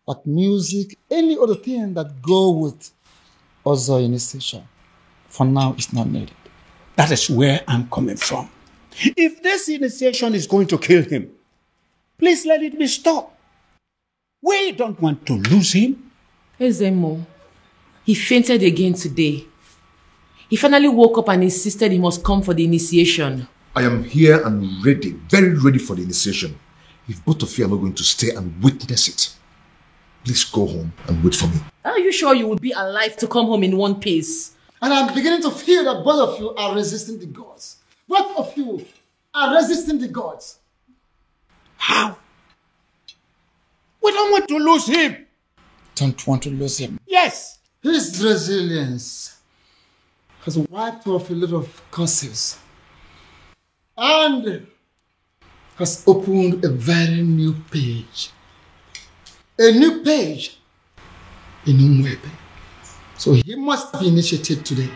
like music, any other thing that go with other initiation. For now, it's not needed. That is where I'm coming from. If this initiation is going to kill him, please let it be stopped. We don't want to lose him. Ezemo, he fainted again today. He finally woke up and insisted he must come for the initiation. I am here and ready, very ready for the initiation. If both of you are not going to stay and witness it, please go home and wait for me. Are you sure you will be alive to come home in one piece? And I'm beginning to feel that both of you are resisting the gods. Both of you are resisting the gods. How? We don't want to lose him. Don't want to lose him? Yes. His resilience has wiped off a lot of curses and has opened a very new page. A new page in Umwebe. So he must be initiated today.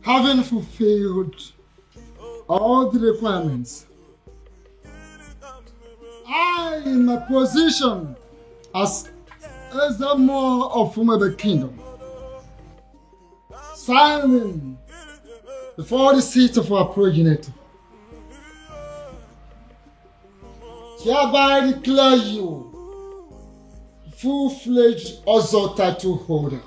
Having fulfilled all the requirements, I, in my position as Ezemo of Umwebe Kingdom, standing before the seat of our progenitor, hereby declare you full-fledged Ozo title holder.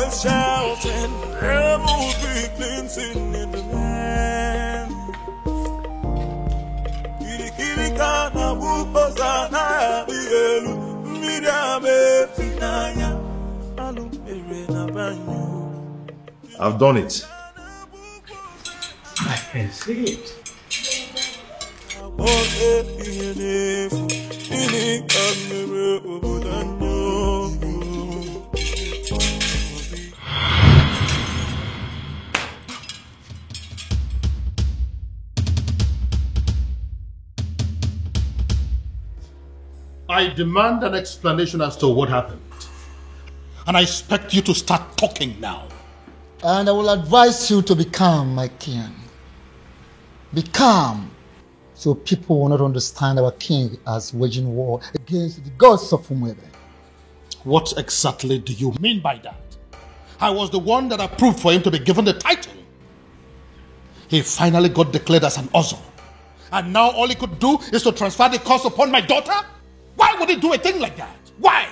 Shouting, rebels be cleansing in the land. I've done it. I can see it. I demand an explanation as to what happened. And I expect you to start talking now. And I will advise you to be calm, my king. Be calm, so people will not understand our king as waging war against the gods of Umwebe. What exactly do you mean by that? I was the one that approved for him to be given the title. He finally got declared as an Ozo. And now all he could do is to transfer the curse upon my daughter? Why would he do a thing like that? Why?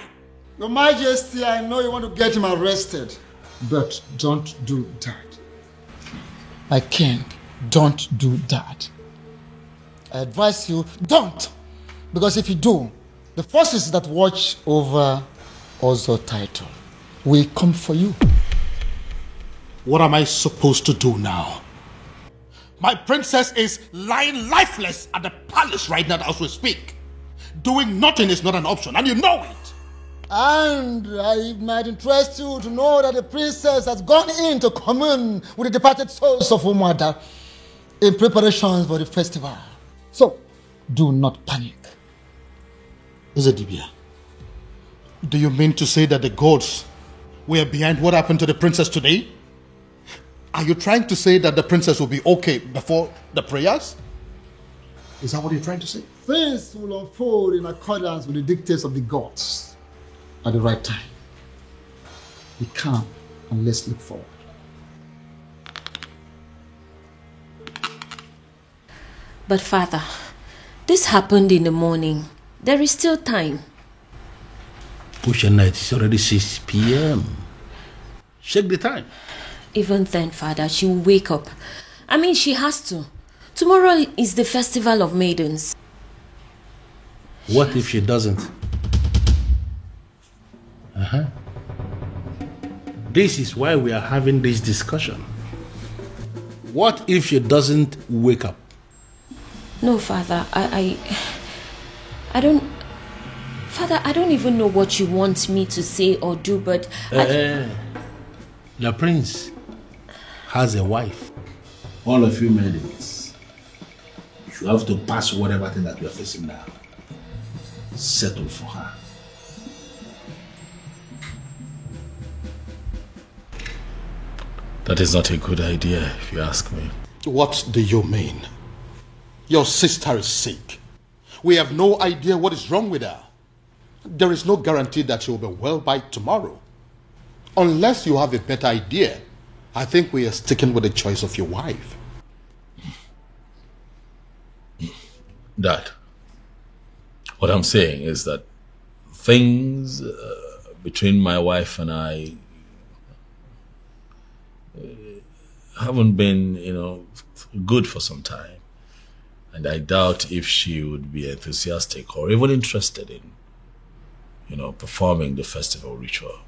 Your Majesty, I know you want to get him arrested, but don't do that. My king, don't do that. I advise you, don't! Because if you do, the forces that watch over Ozo title will come for you. What am I supposed to do now? My princess is lying lifeless at the palace right now as we speak. Doing nothing is not an option, and you know it. And it might interest you to know that the princess has gone in to commune with the departed souls of her mother in preparations for the festival. So, do not panic. Ezedibia, do you mean to say that the gods were behind what happened to the princess today? Are you trying to say that the princess will be okay before the prayers? Is that what you're trying to say? Things will unfold in accordance with the dictates of the gods at the right time. Be calm and let's look forward. But Father, this happened in the morning. There is still time. Ocean night is already 6 p.m. Check the time. Even then, Father, she will wake up. I mean, she has to. Tomorrow is the Festival of Maidens. What if she doesn't? This is why we are having this discussion. What if she doesn't wake up? No, Father, I don't... Father, I don't even know what you want me to say or do, but... The prince has a wife. All of you maidens, you have to pass whatever thing that you are facing now. Settle for her. That is not a good idea, if you ask me. What do you mean? Your sister is sick. We have no idea what is wrong with her. There is no guarantee that she will be well by tomorrow. Unless you have a better idea, I think we are sticking with the choice of your wife. Dad, what I'm saying is that things between my wife and I haven't been, good for some time. And I doubt if she would be enthusiastic or even interested in, performing the festival ritual.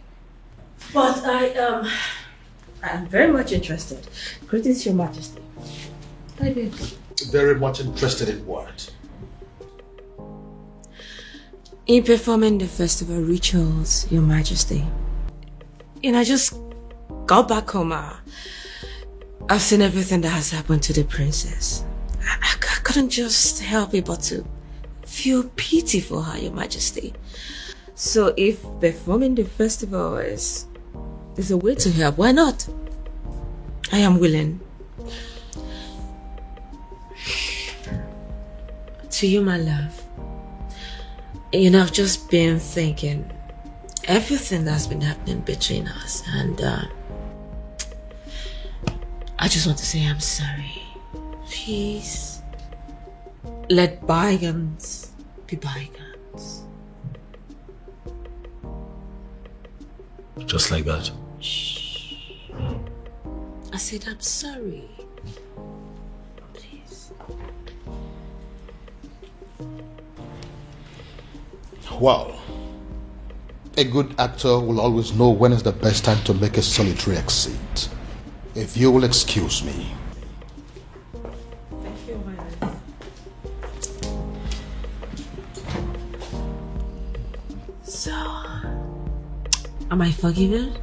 But I'm very much interested. Greetings, Your Majesty. Very much interested in what? In performing the festival rituals, Your Majesty. I just got back home. I've seen everything that has happened to the princess. I couldn't just help it but to feel pity for her, Your Majesty. So if performing the festival is a way to help, why not? I am willing. To you, my love. I've just been thinking everything that's been happening between us, and I just want to say I'm sorry. Please, let bygones be bygones. Just like that. Shh. I said I'm sorry. Please. Well, a good actor will always know when is the best time to make a solitary exit. If you will excuse me. Thank you, my love. So, am I forgiven?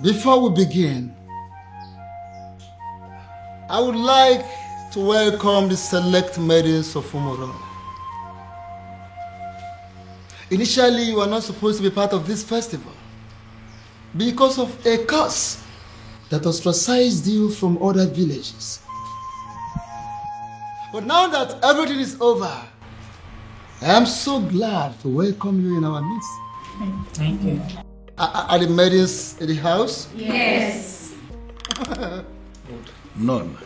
Before we begin, I would like to welcome the select maidens of Umorola. Initially, you were not supposed to be part of this festival because of a curse that ostracized you from other villages. But now that everything is over, I am so glad to welcome you in our midst. Thank you. Are the maidens in the house? Yes. None.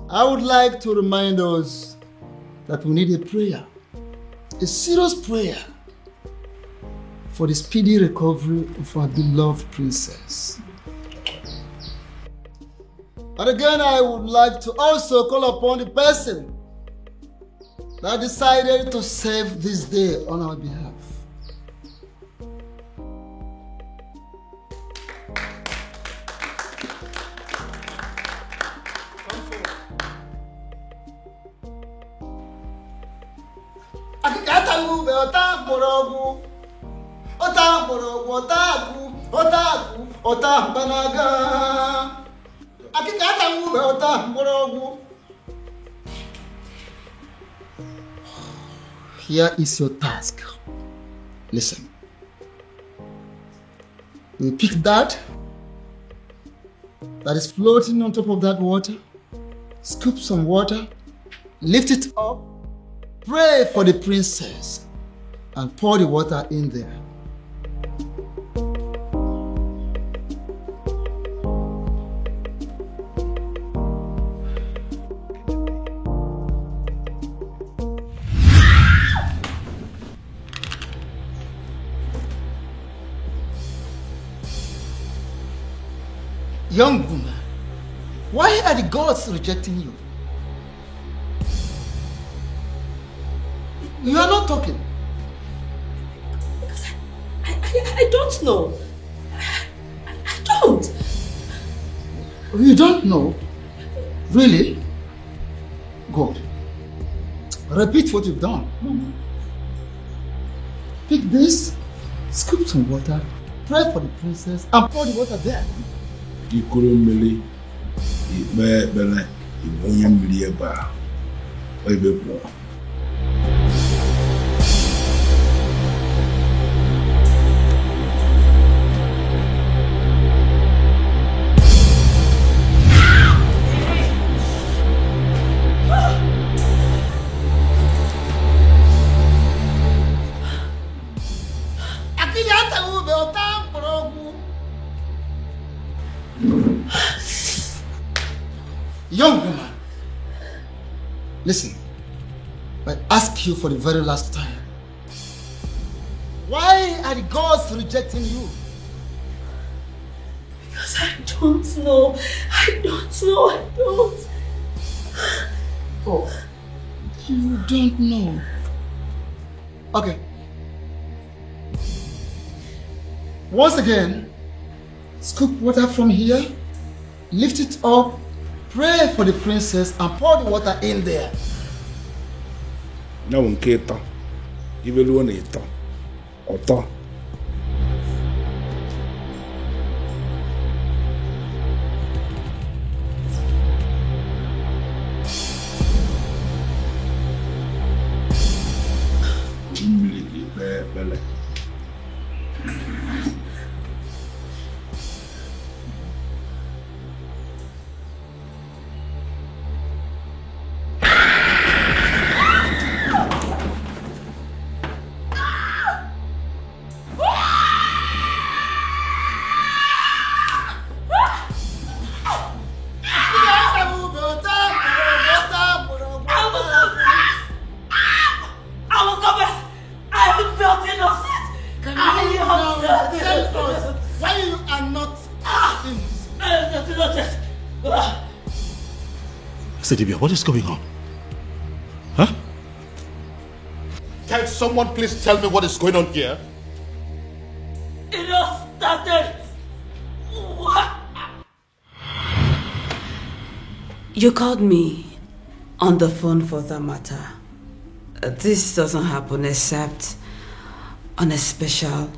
I would like to remind us that we need a prayer, a serious prayer, for the speedy recovery of our beloved princess. And again, I would like to also call upon the person that decided to save this day on our behalf. Here is your task. Listen. You pick that is floating on top of that water, scoop some water, lift it up, pray for the princess, and pour the water in there. Young woman, why are the gods rejecting you? You are not talking. Because I don't know. I don't. You don't know? Really? Good. Repeat what you've done. Pick this, scoop some water, pray for the princess, and pour the water there. Ikurumeli, Ibele, Ibonyambiliaba, Ibebo. Young woman, listen, I ask you for the very last time. Why are the gods rejecting you? Because I don't know. I don't. Oh, you don't know. Okay. Once again, scoop water from here, lift it up, pray for the princess, and pour the water in there. Now, in Keto, you will want it. Oto. Ebube, what is going on? Huh? Can someone please tell me what is going on here? It all started. What? You called me on the phone for that matter. This doesn't happen except on a special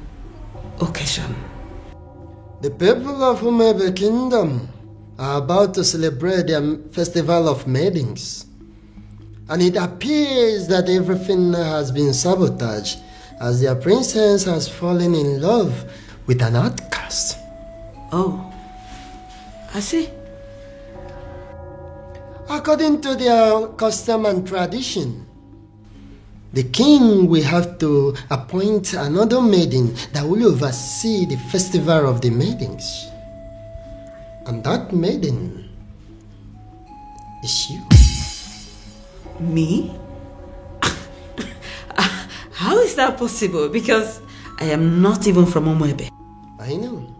occasion. The people of Ebube Kingdom are about to celebrate their festival of maidens. And it appears that everything has been sabotaged as their princess has fallen in love with an outcast. Oh, I see. According to their custom and tradition, the king will have to appoint another maiden that will oversee the festival of the maidens. And that maiden is you. Me? How is that possible? Because I am not even from Umuebe. I know.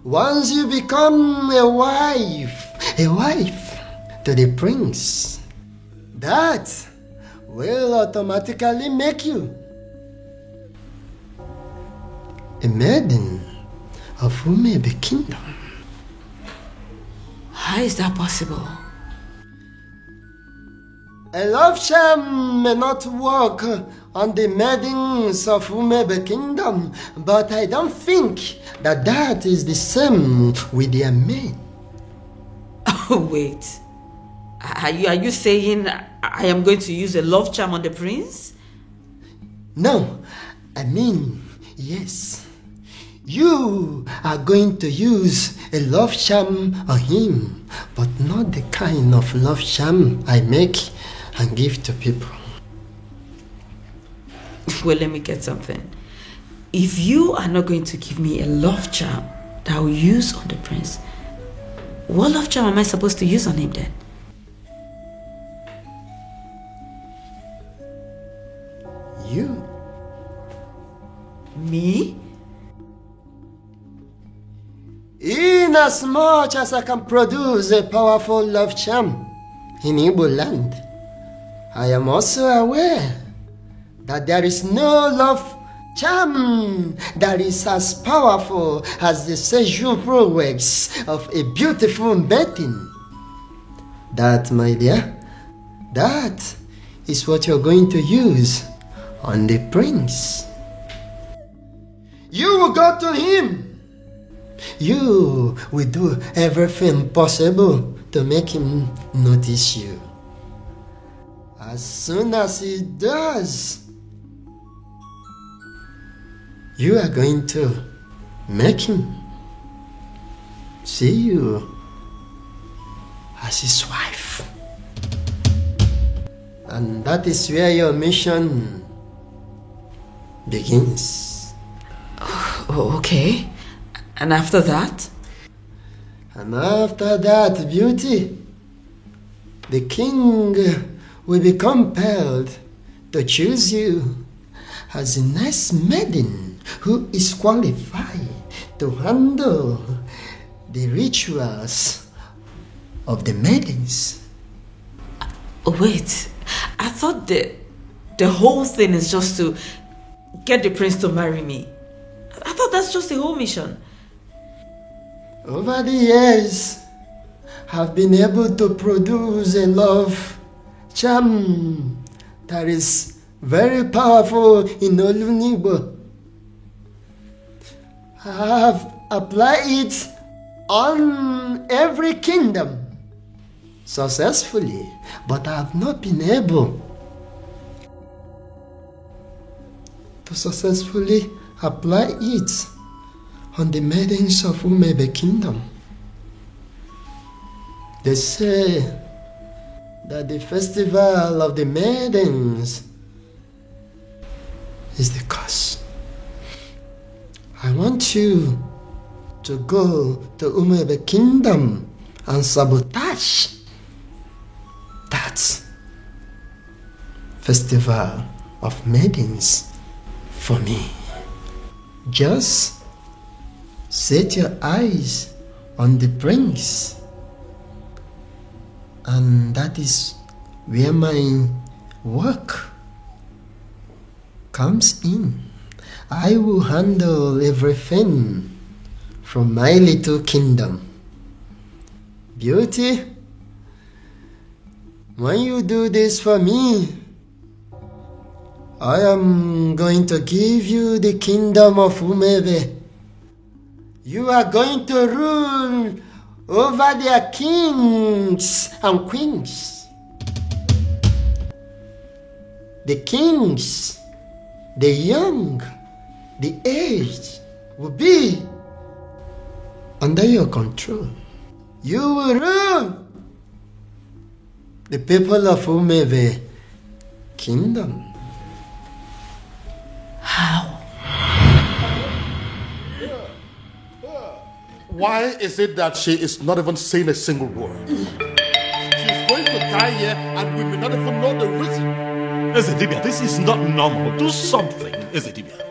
Once you become a wife to the prince, that will automatically make you a maiden of Umuebe Kingdom. How is that possible? A love charm may not work on the maidens of Umuebe Kingdom, but I don't think that is the same with their men. Oh, wait. Are you saying I am going to use a love charm on the prince? No, I mean, yes. You are going to use a love charm on him, but not the kind of love charm I make and give to people. Well, let me get something. If you are not going to give me a love charm that I will use on the prince, what love charm am I supposed to use on him then? You. Me? Inasmuch as I can produce a powerful love charm in Igbo land, I am also aware that there is no love charm that is as powerful as the sexual prowess of a beautiful maiden. That, my dear, that is what you're going to use on the prince. You will go to him. You will do everything possible to make him notice you. As soon as he does, you are going to make him see you as his wife. And that is where your mission begins. Oh, okay. And after that? And after that, beauty, the king will be compelled to choose you as the next maiden who is qualified to handle the rituals of the maidens. Wait, I thought the whole thing is just to get the prince to marry me. I thought that's just the whole mission. Over the years, I've been able to produce a love charm that is very powerful in Olunibo. I have applied it on every kingdom successfully, but I have not been able to successfully apply it on the maidens of Umuebe Kingdom. They say that the festival of the maidens is the cause. I want you to go to Umuebe Kingdom and sabotage that festival of maidens for me. Just set your eyes on the prince, and that is where my work comes in. I will handle everything from my little kingdom. Beauty, when you do this for me, I am going to give you the kingdom of Umuebe You are going to rule over their kings and queens. The kings, the young, the aged will be under your control. You will rule the people of Umebe kingdom. How? Why is it that she is not even saying a single word? She's going to die here and we may not even know the reason. Ezedibia, this is not normal. Do something, Ezedibia.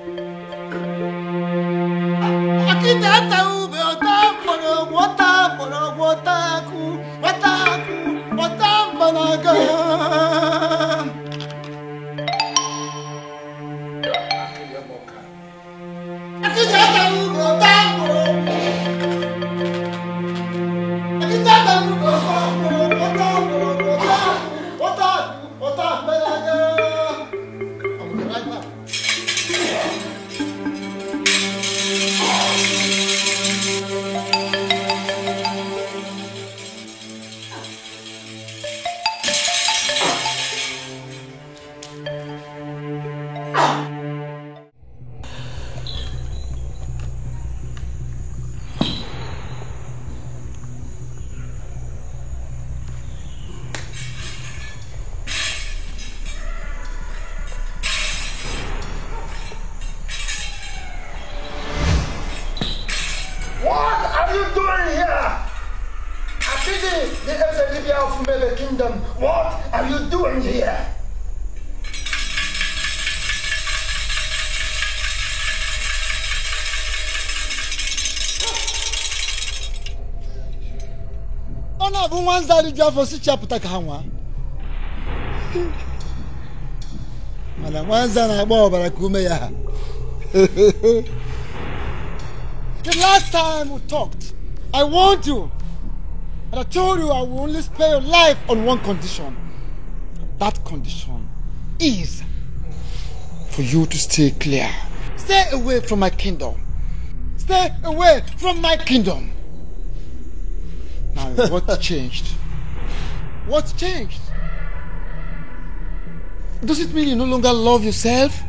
What are you doing here? Ona bụ nwanza aliju afọ si chapụta ka ha nwa. Mana nwanza na-agba ọbara ka ume ya. The last time we talked, I warned you. And I told you I will only spare your life on one condition. That condition is for you to stay clear. Stay away from my kingdom. Stay away from my kingdom. Now, what changed? What changed? Does it mean you no longer love yourself?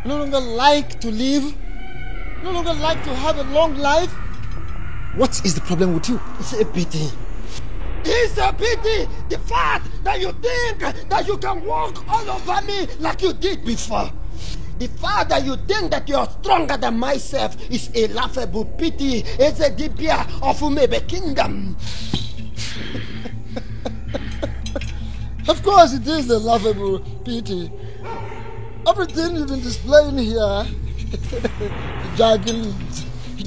You no longer like to live? You no longer like to have a long life? What is the problem with you? It's a pity. It's a pity! The fact that you think that you can walk all over me like you did before. The fact that you think that you are stronger than myself is a laughable pity. It's a dibia of Umebe kingdom. Of course it is a laughable pity. Everything you've been displaying here, jogging,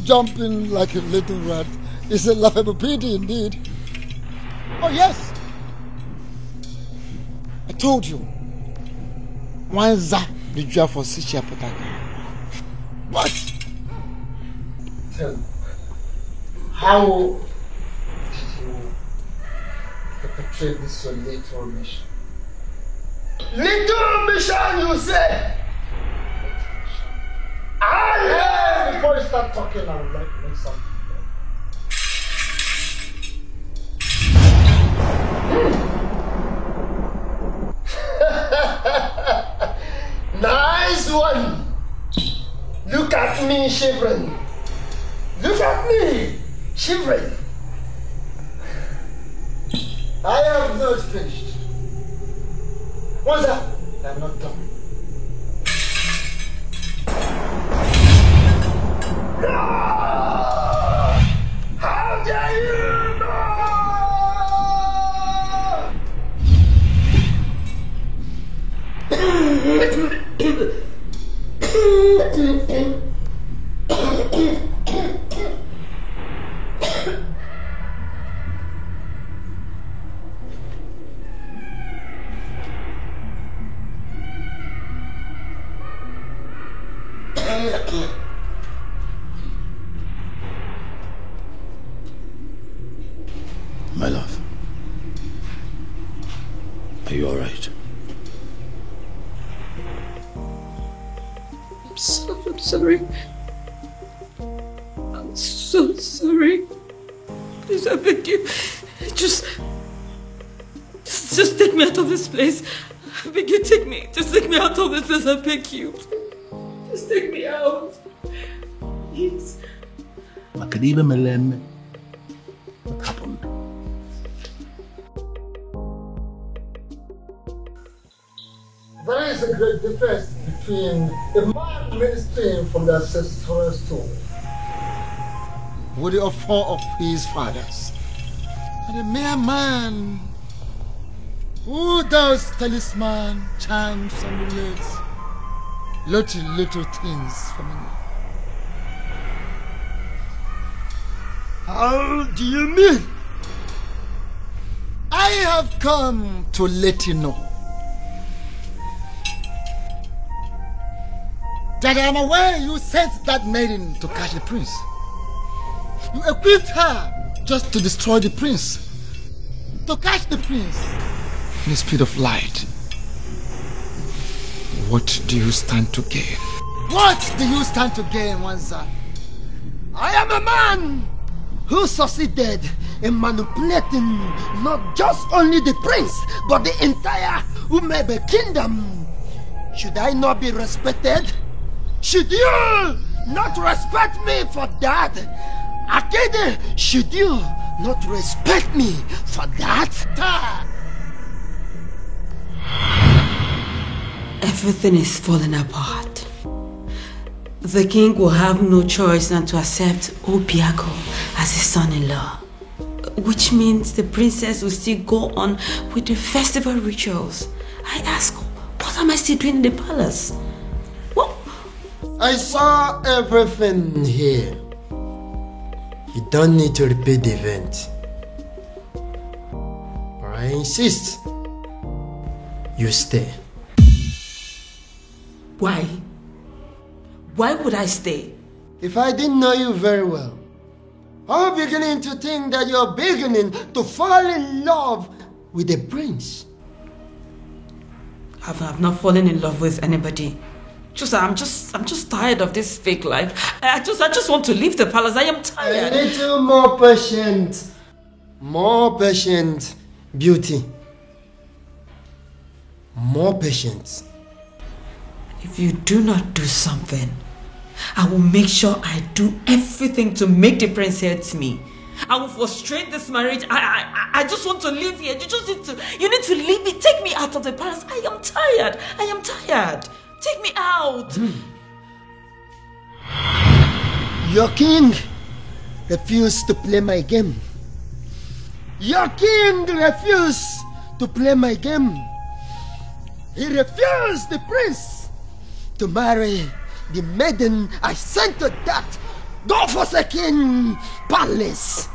jumping like a little rat, is a laughable pity indeed. Oh yes, I told you. Wanza the job for Sicha Potaka. What? Tell me, how did you perpetrate this your little mission? Little mission, you say? Before you start talking, I would like to make something. Nice one! Look at me shivering. Look at me shivering. I have not finished. What's that? I'm not done. How dare you know? My love, are you all right? I'm sorry. I'm so sorry. Please, I beg you. Just take me out of this place. I beg you, just take me out of this place, I beg you. Just take me out. Please. What happened? There is a great difference between a man ministering from the ancestral stone with the offer of his fathers and a mere man who does talisman, charms, and amulets, little things for me. How do you mean? I have come to let you know that I am aware you sent that maiden to catch the prince. You equipped her just to destroy the prince, to catch the prince in the speed of light. What do you stand to gain? What do you stand to gain, Wanza? I am a man who succeeded in manipulating not just only the prince, but the entire Umebe kingdom. Should I not be respected? Should you not respect me for that? Akede, should you not respect me for that? Everything is falling apart. The king will have no choice than to accept Obiago as his son-in-law, which means the princess will still go on with the festival rituals. I ask, what am I still doing in the palace? What? I saw everything here. You don't need to repeat the event. But I insist you stay. Why? Why would I stay? If I didn't know you very well, I'm beginning to think that you're beginning to fall in love with the prince. I've not fallen in love with anybody. I'm just tired of this fake life. I just want to leave the palace. I am tired. A little more patient. More patient, beauty. More patience. If you do not do something, I will make sure I do everything to make the prince hate me. I will frustrate this marriage. I just want to live here. You need to leave me. Take me out of the palace. I am tired. Take me out. Your king refused to play my game. Your king refused to play my game. He refused the prince to marry the maiden I sent to that God-forsaken palace.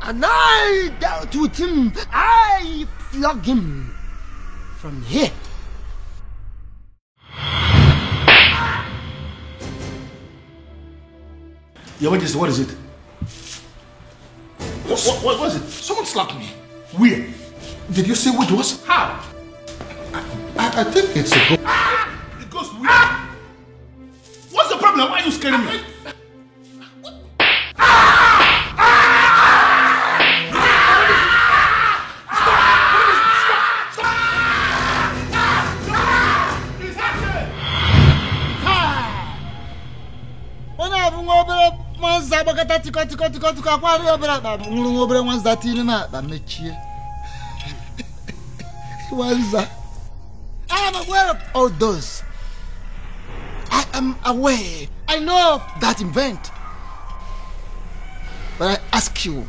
And I dealt with him. I flogged him from here. Your Majesty, what is it? What was it? Someone slapped me. Where? Did you see what it was? How? I think it's a ghost. It goes where? What's the problem? Why are you scaring me? I am aware of all those. I am aware. I know of that event. But I ask you,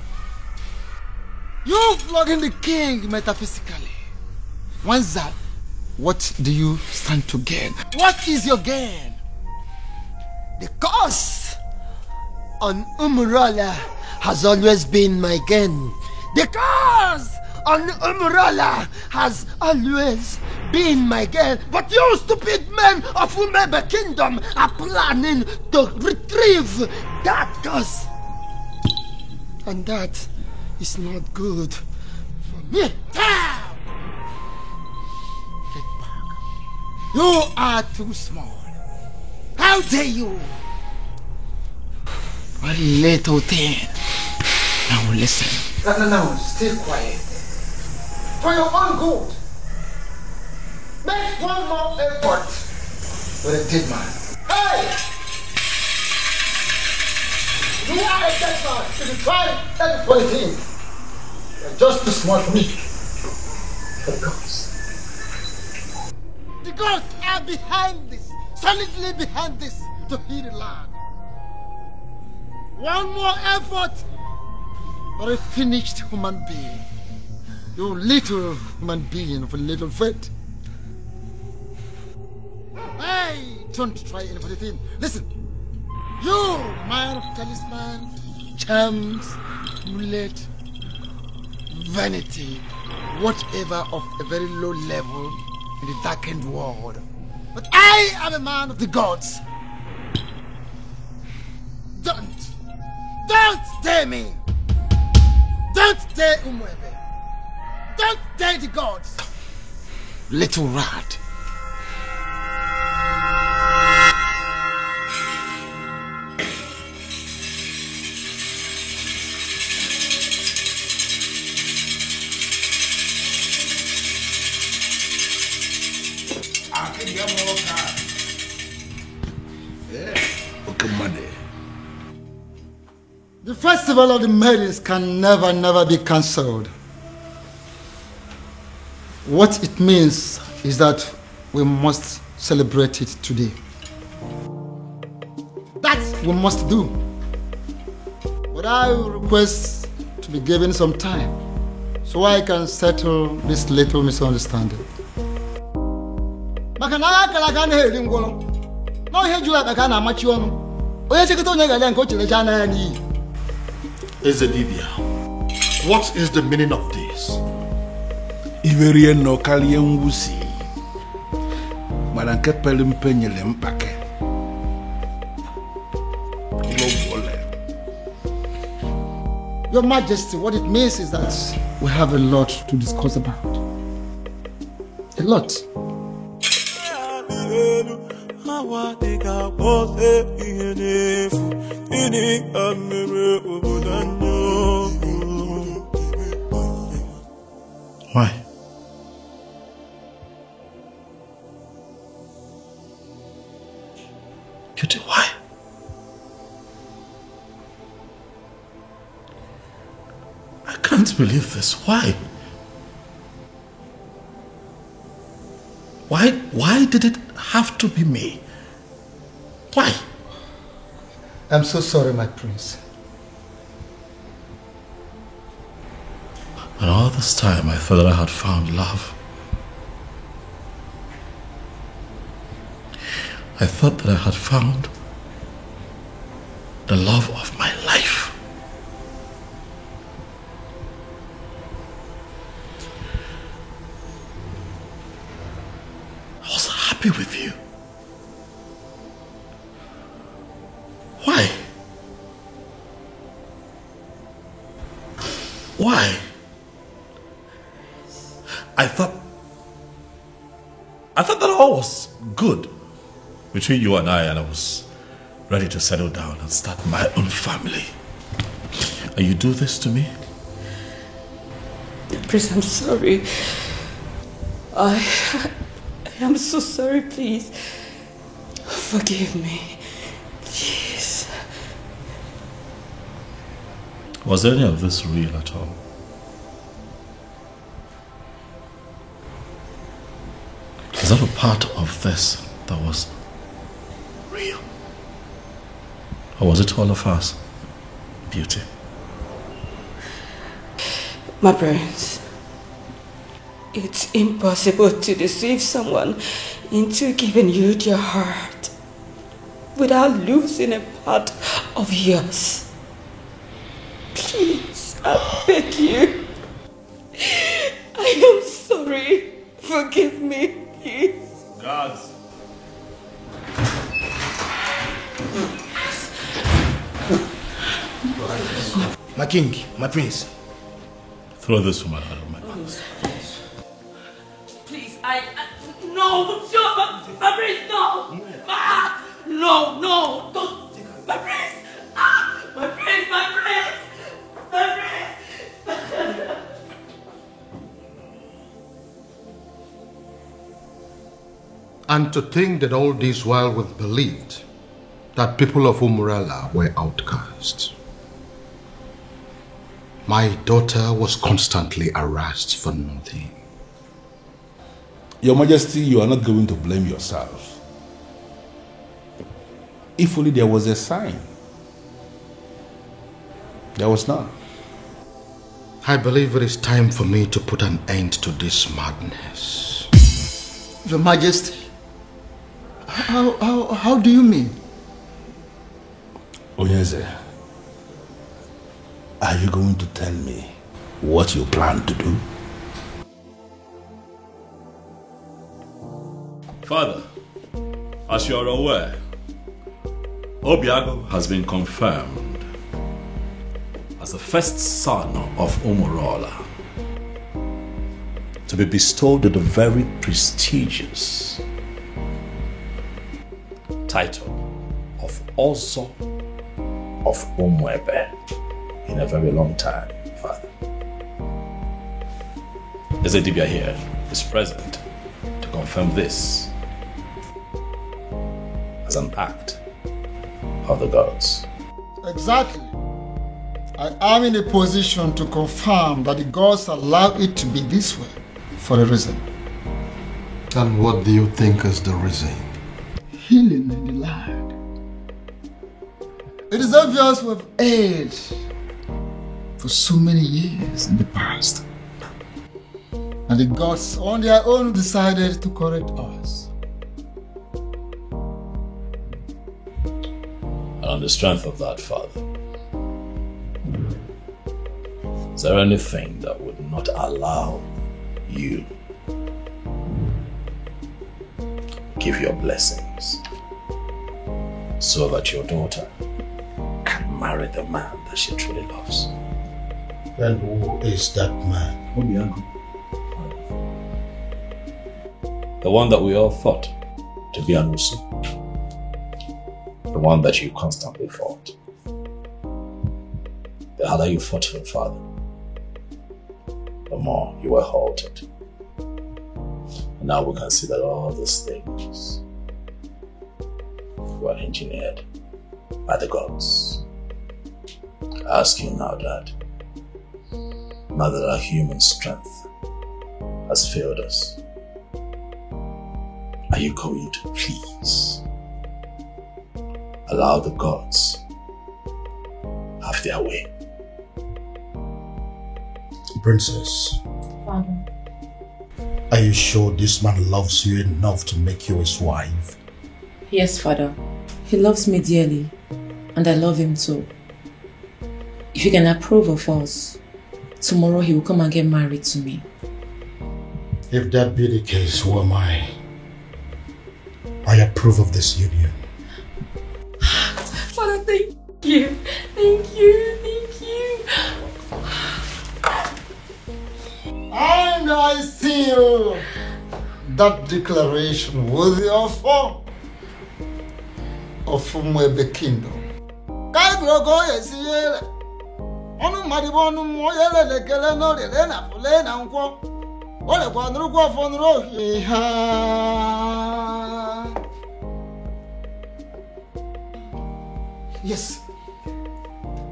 flogging the king metaphysically. Wanza, what do you stand to gain? What is your gain? The cost on Umurola has always been my gain. The cost on Umurola has always been my gain. But you stupid men of Umebe Kingdom are planning to retrieve that cost. And that is not good for me. Get back. You are too small. How dare you? One little thing. Now listen. No, stay quiet. For your own good. Make one more effort. With a dead man. Hey! You are a dead man. If you try that for a thing, you're just too smart for me. For the gods. The gods are behind this. Solidly behind this to heal the land. One more effort for a finished human being. You little human being of a little faith. Hey, don't try anything. Listen, you man of talisman, charms, amulet, vanity, whatever of a very low level in the darkened world. But I am a man of the gods. Don't dare me. Don't dare Umwebe. Don't dare the gods. Little rat. The festival of the maidens can never be cancelled. What it means is that we must celebrate it today. That we must do. But I will request to be given some time so I can settle this little misunderstanding. Ezedibia, what is the meaning of this? Iverie no kalien wusi. Malanke pelim penyele mpake. Your Majesty, what it means is that we have a lot to discuss about. A lot. Why? Cutie, why? I can't believe this. Why? Why did it have to be me? Why? I'm so sorry, my prince. And all this time I thought that I had found love. I thought that I had found the love of my life. I was happy with you. Why? Why? I thought that all was good between you and I was ready to settle down and start my own family. And you do this to me? Prince, I'm sorry. I am so sorry, please. Forgive me. Please. Was any of this real at all? Is that a part of this that was real? Or was it all of us? Beauty. My prince, it's impossible to deceive someone into giving you their heart without losing a part of yours. Please, I beg you. I am sorry. Forgive me, please. Guards. My king, my prince. Throw this woman out of my house. Please, no, sure, my prince, no. No, don't, my prince. My prince, my prince! My prince! And to think that all this while we've believed that people of Umurala were outcasts. My daughter was constantly harassed for nothing. Your Majesty, you are not going to blame yourself. If only there was a sign. There was none. I believe it is time for me to put an end to this madness. Your Majesty, how do you mean? Onyeze, are you going to tell me what you plan to do? Father, as you are aware, Obiago has been confirmed as the first son of Umurola to be bestowed with the very prestigious title of Ozo of Umwebe in a very long time, Father. Ezedibia here is present to confirm this as an act of the gods. Exactly. I am in a position to confirm that the gods allow it to be this way for a reason. And what do you think is the reason? Healing in the land. It is obvious we've erred for so many years in the past. And the gods on their own decided to correct us. And on the strength of that, Father, is there anything that would not allow you give your blessings so that your daughter can marry the man that she truly loves? And who is that man? Obiago. The one that we all thought to be Anusu. The one that you constantly fought. The harder you fought him, Father, the more you were halted. And now we can see that all these things were engineered by the gods. I ask you now, Dad, now that our human strength has failed us, are you going to please allow the gods have their way? Princess, Father, are you sure this man loves you enough to make you his wife? Yes, Father. He loves me dearly, and I love him too. If you can approve of us, tomorrow he will come and get married to me. If that be the case, who am I? I approve of this union. Father, thank you. Thank you. Thank you. And I seal that declaration with the offer of Umwebe Kingdom. Yes,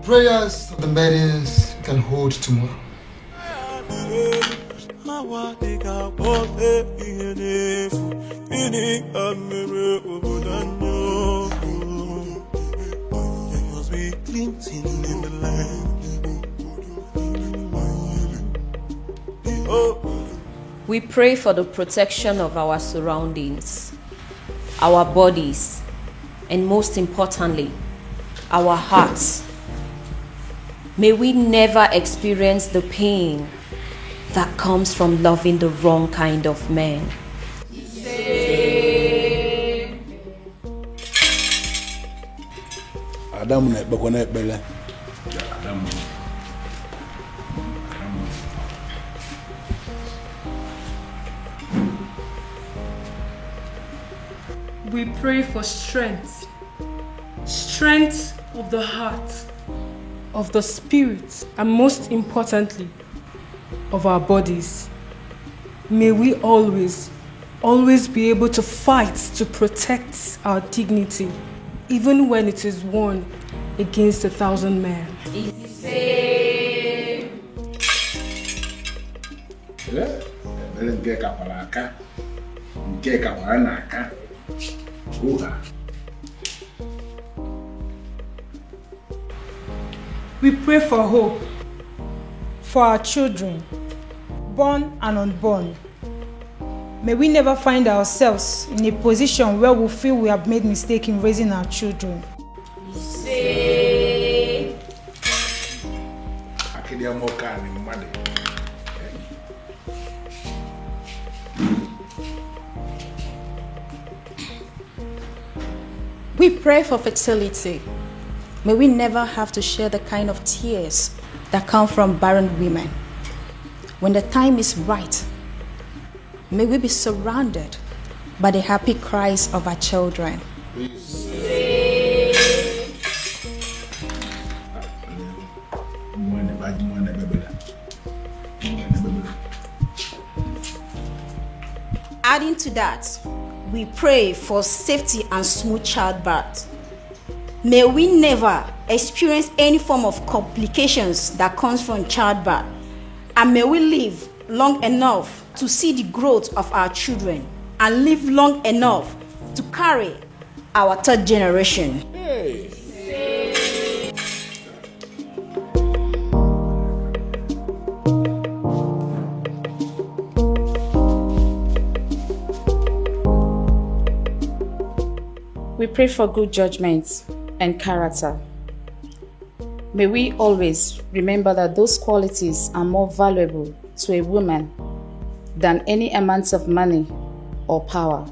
prayers of the maidens can hold tomorrow. we pray for the protection of our surroundings, our bodies, and most importantly, our hearts. May we never experience the pain that comes from loving the wrong kind of man. We pray for strength of the heart, of the spirit, and most importantly, of our bodies. May we always be able to fight to protect our dignity, even when it is won against 1,000 men. We pray for hope for our children, born and unborn. May we never find ourselves in a position where we feel we have made mistakes in raising our children. We pray for fertility. May we never have to share the kind of tears that come from barren women. When the time is right, may we be surrounded by the happy cries of our children. Adding to that, we pray for safety and smooth childbirth. May we never experience any form of complications that comes from childbirth, and may we live long enough to see the growth of our children and live long enough to carry our third generation. Hey. We pray for good judgment and character. May we always remember that those qualities are more valuable to a woman than any amounts of money or power.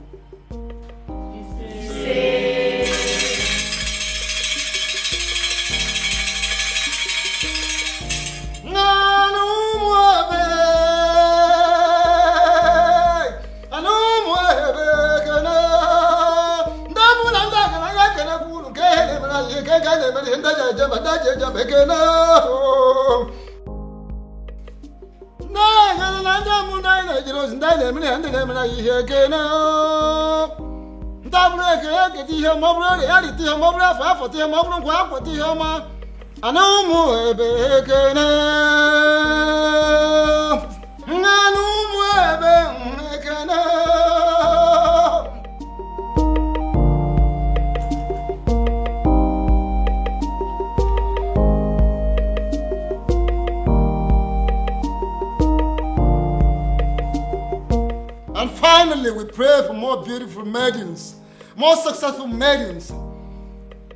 And finally, we pray for more beautiful maidens, more successful maidens.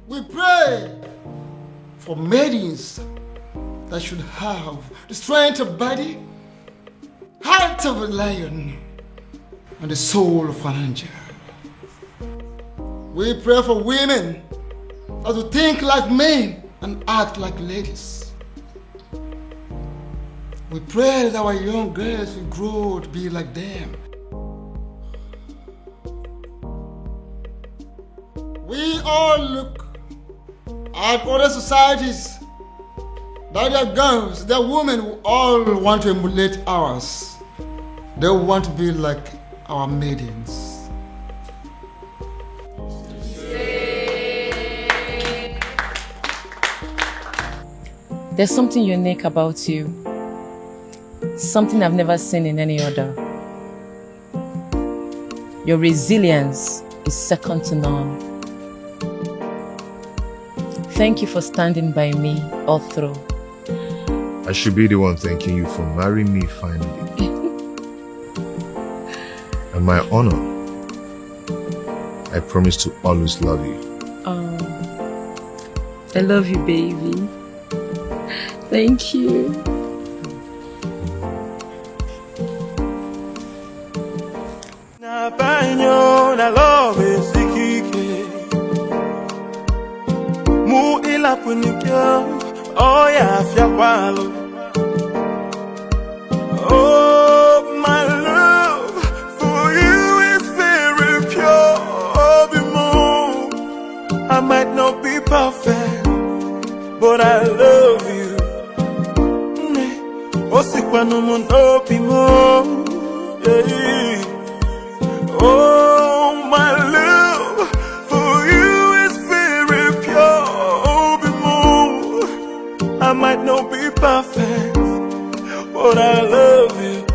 We pray for maidens that should have the strength of body, heart of a lion, and the soul of an angel. We pray for women that will think like men and act like ladies. We pray that our young girls will grow to be like them. We all look at other societies, that their girls, their women who all want to emulate ours. They want to be like our maidens. There's something unique about you. Something I've never seen in any other. Your resilience is second to none. Thank you for standing by me all through. I should be the one thanking you for marrying me finally. And my honor, I promise to always love you. Oh, I love you, baby. Thank you. Oh yeah, fiakwalo. Oh, my love for you is very pure. I might not be perfect, but I love quando mundo pimo. Yeah. Oh, my love for you is very pure. I might not be perfect, but I love you.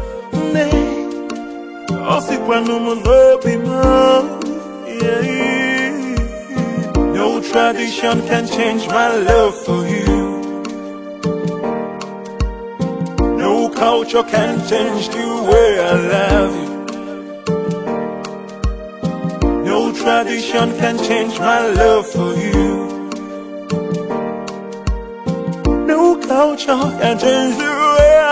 Also, quando mundo pimo. No tradition can change my love for you. No culture can change the way I love you. No tradition can change my love for you. No culture can change the way I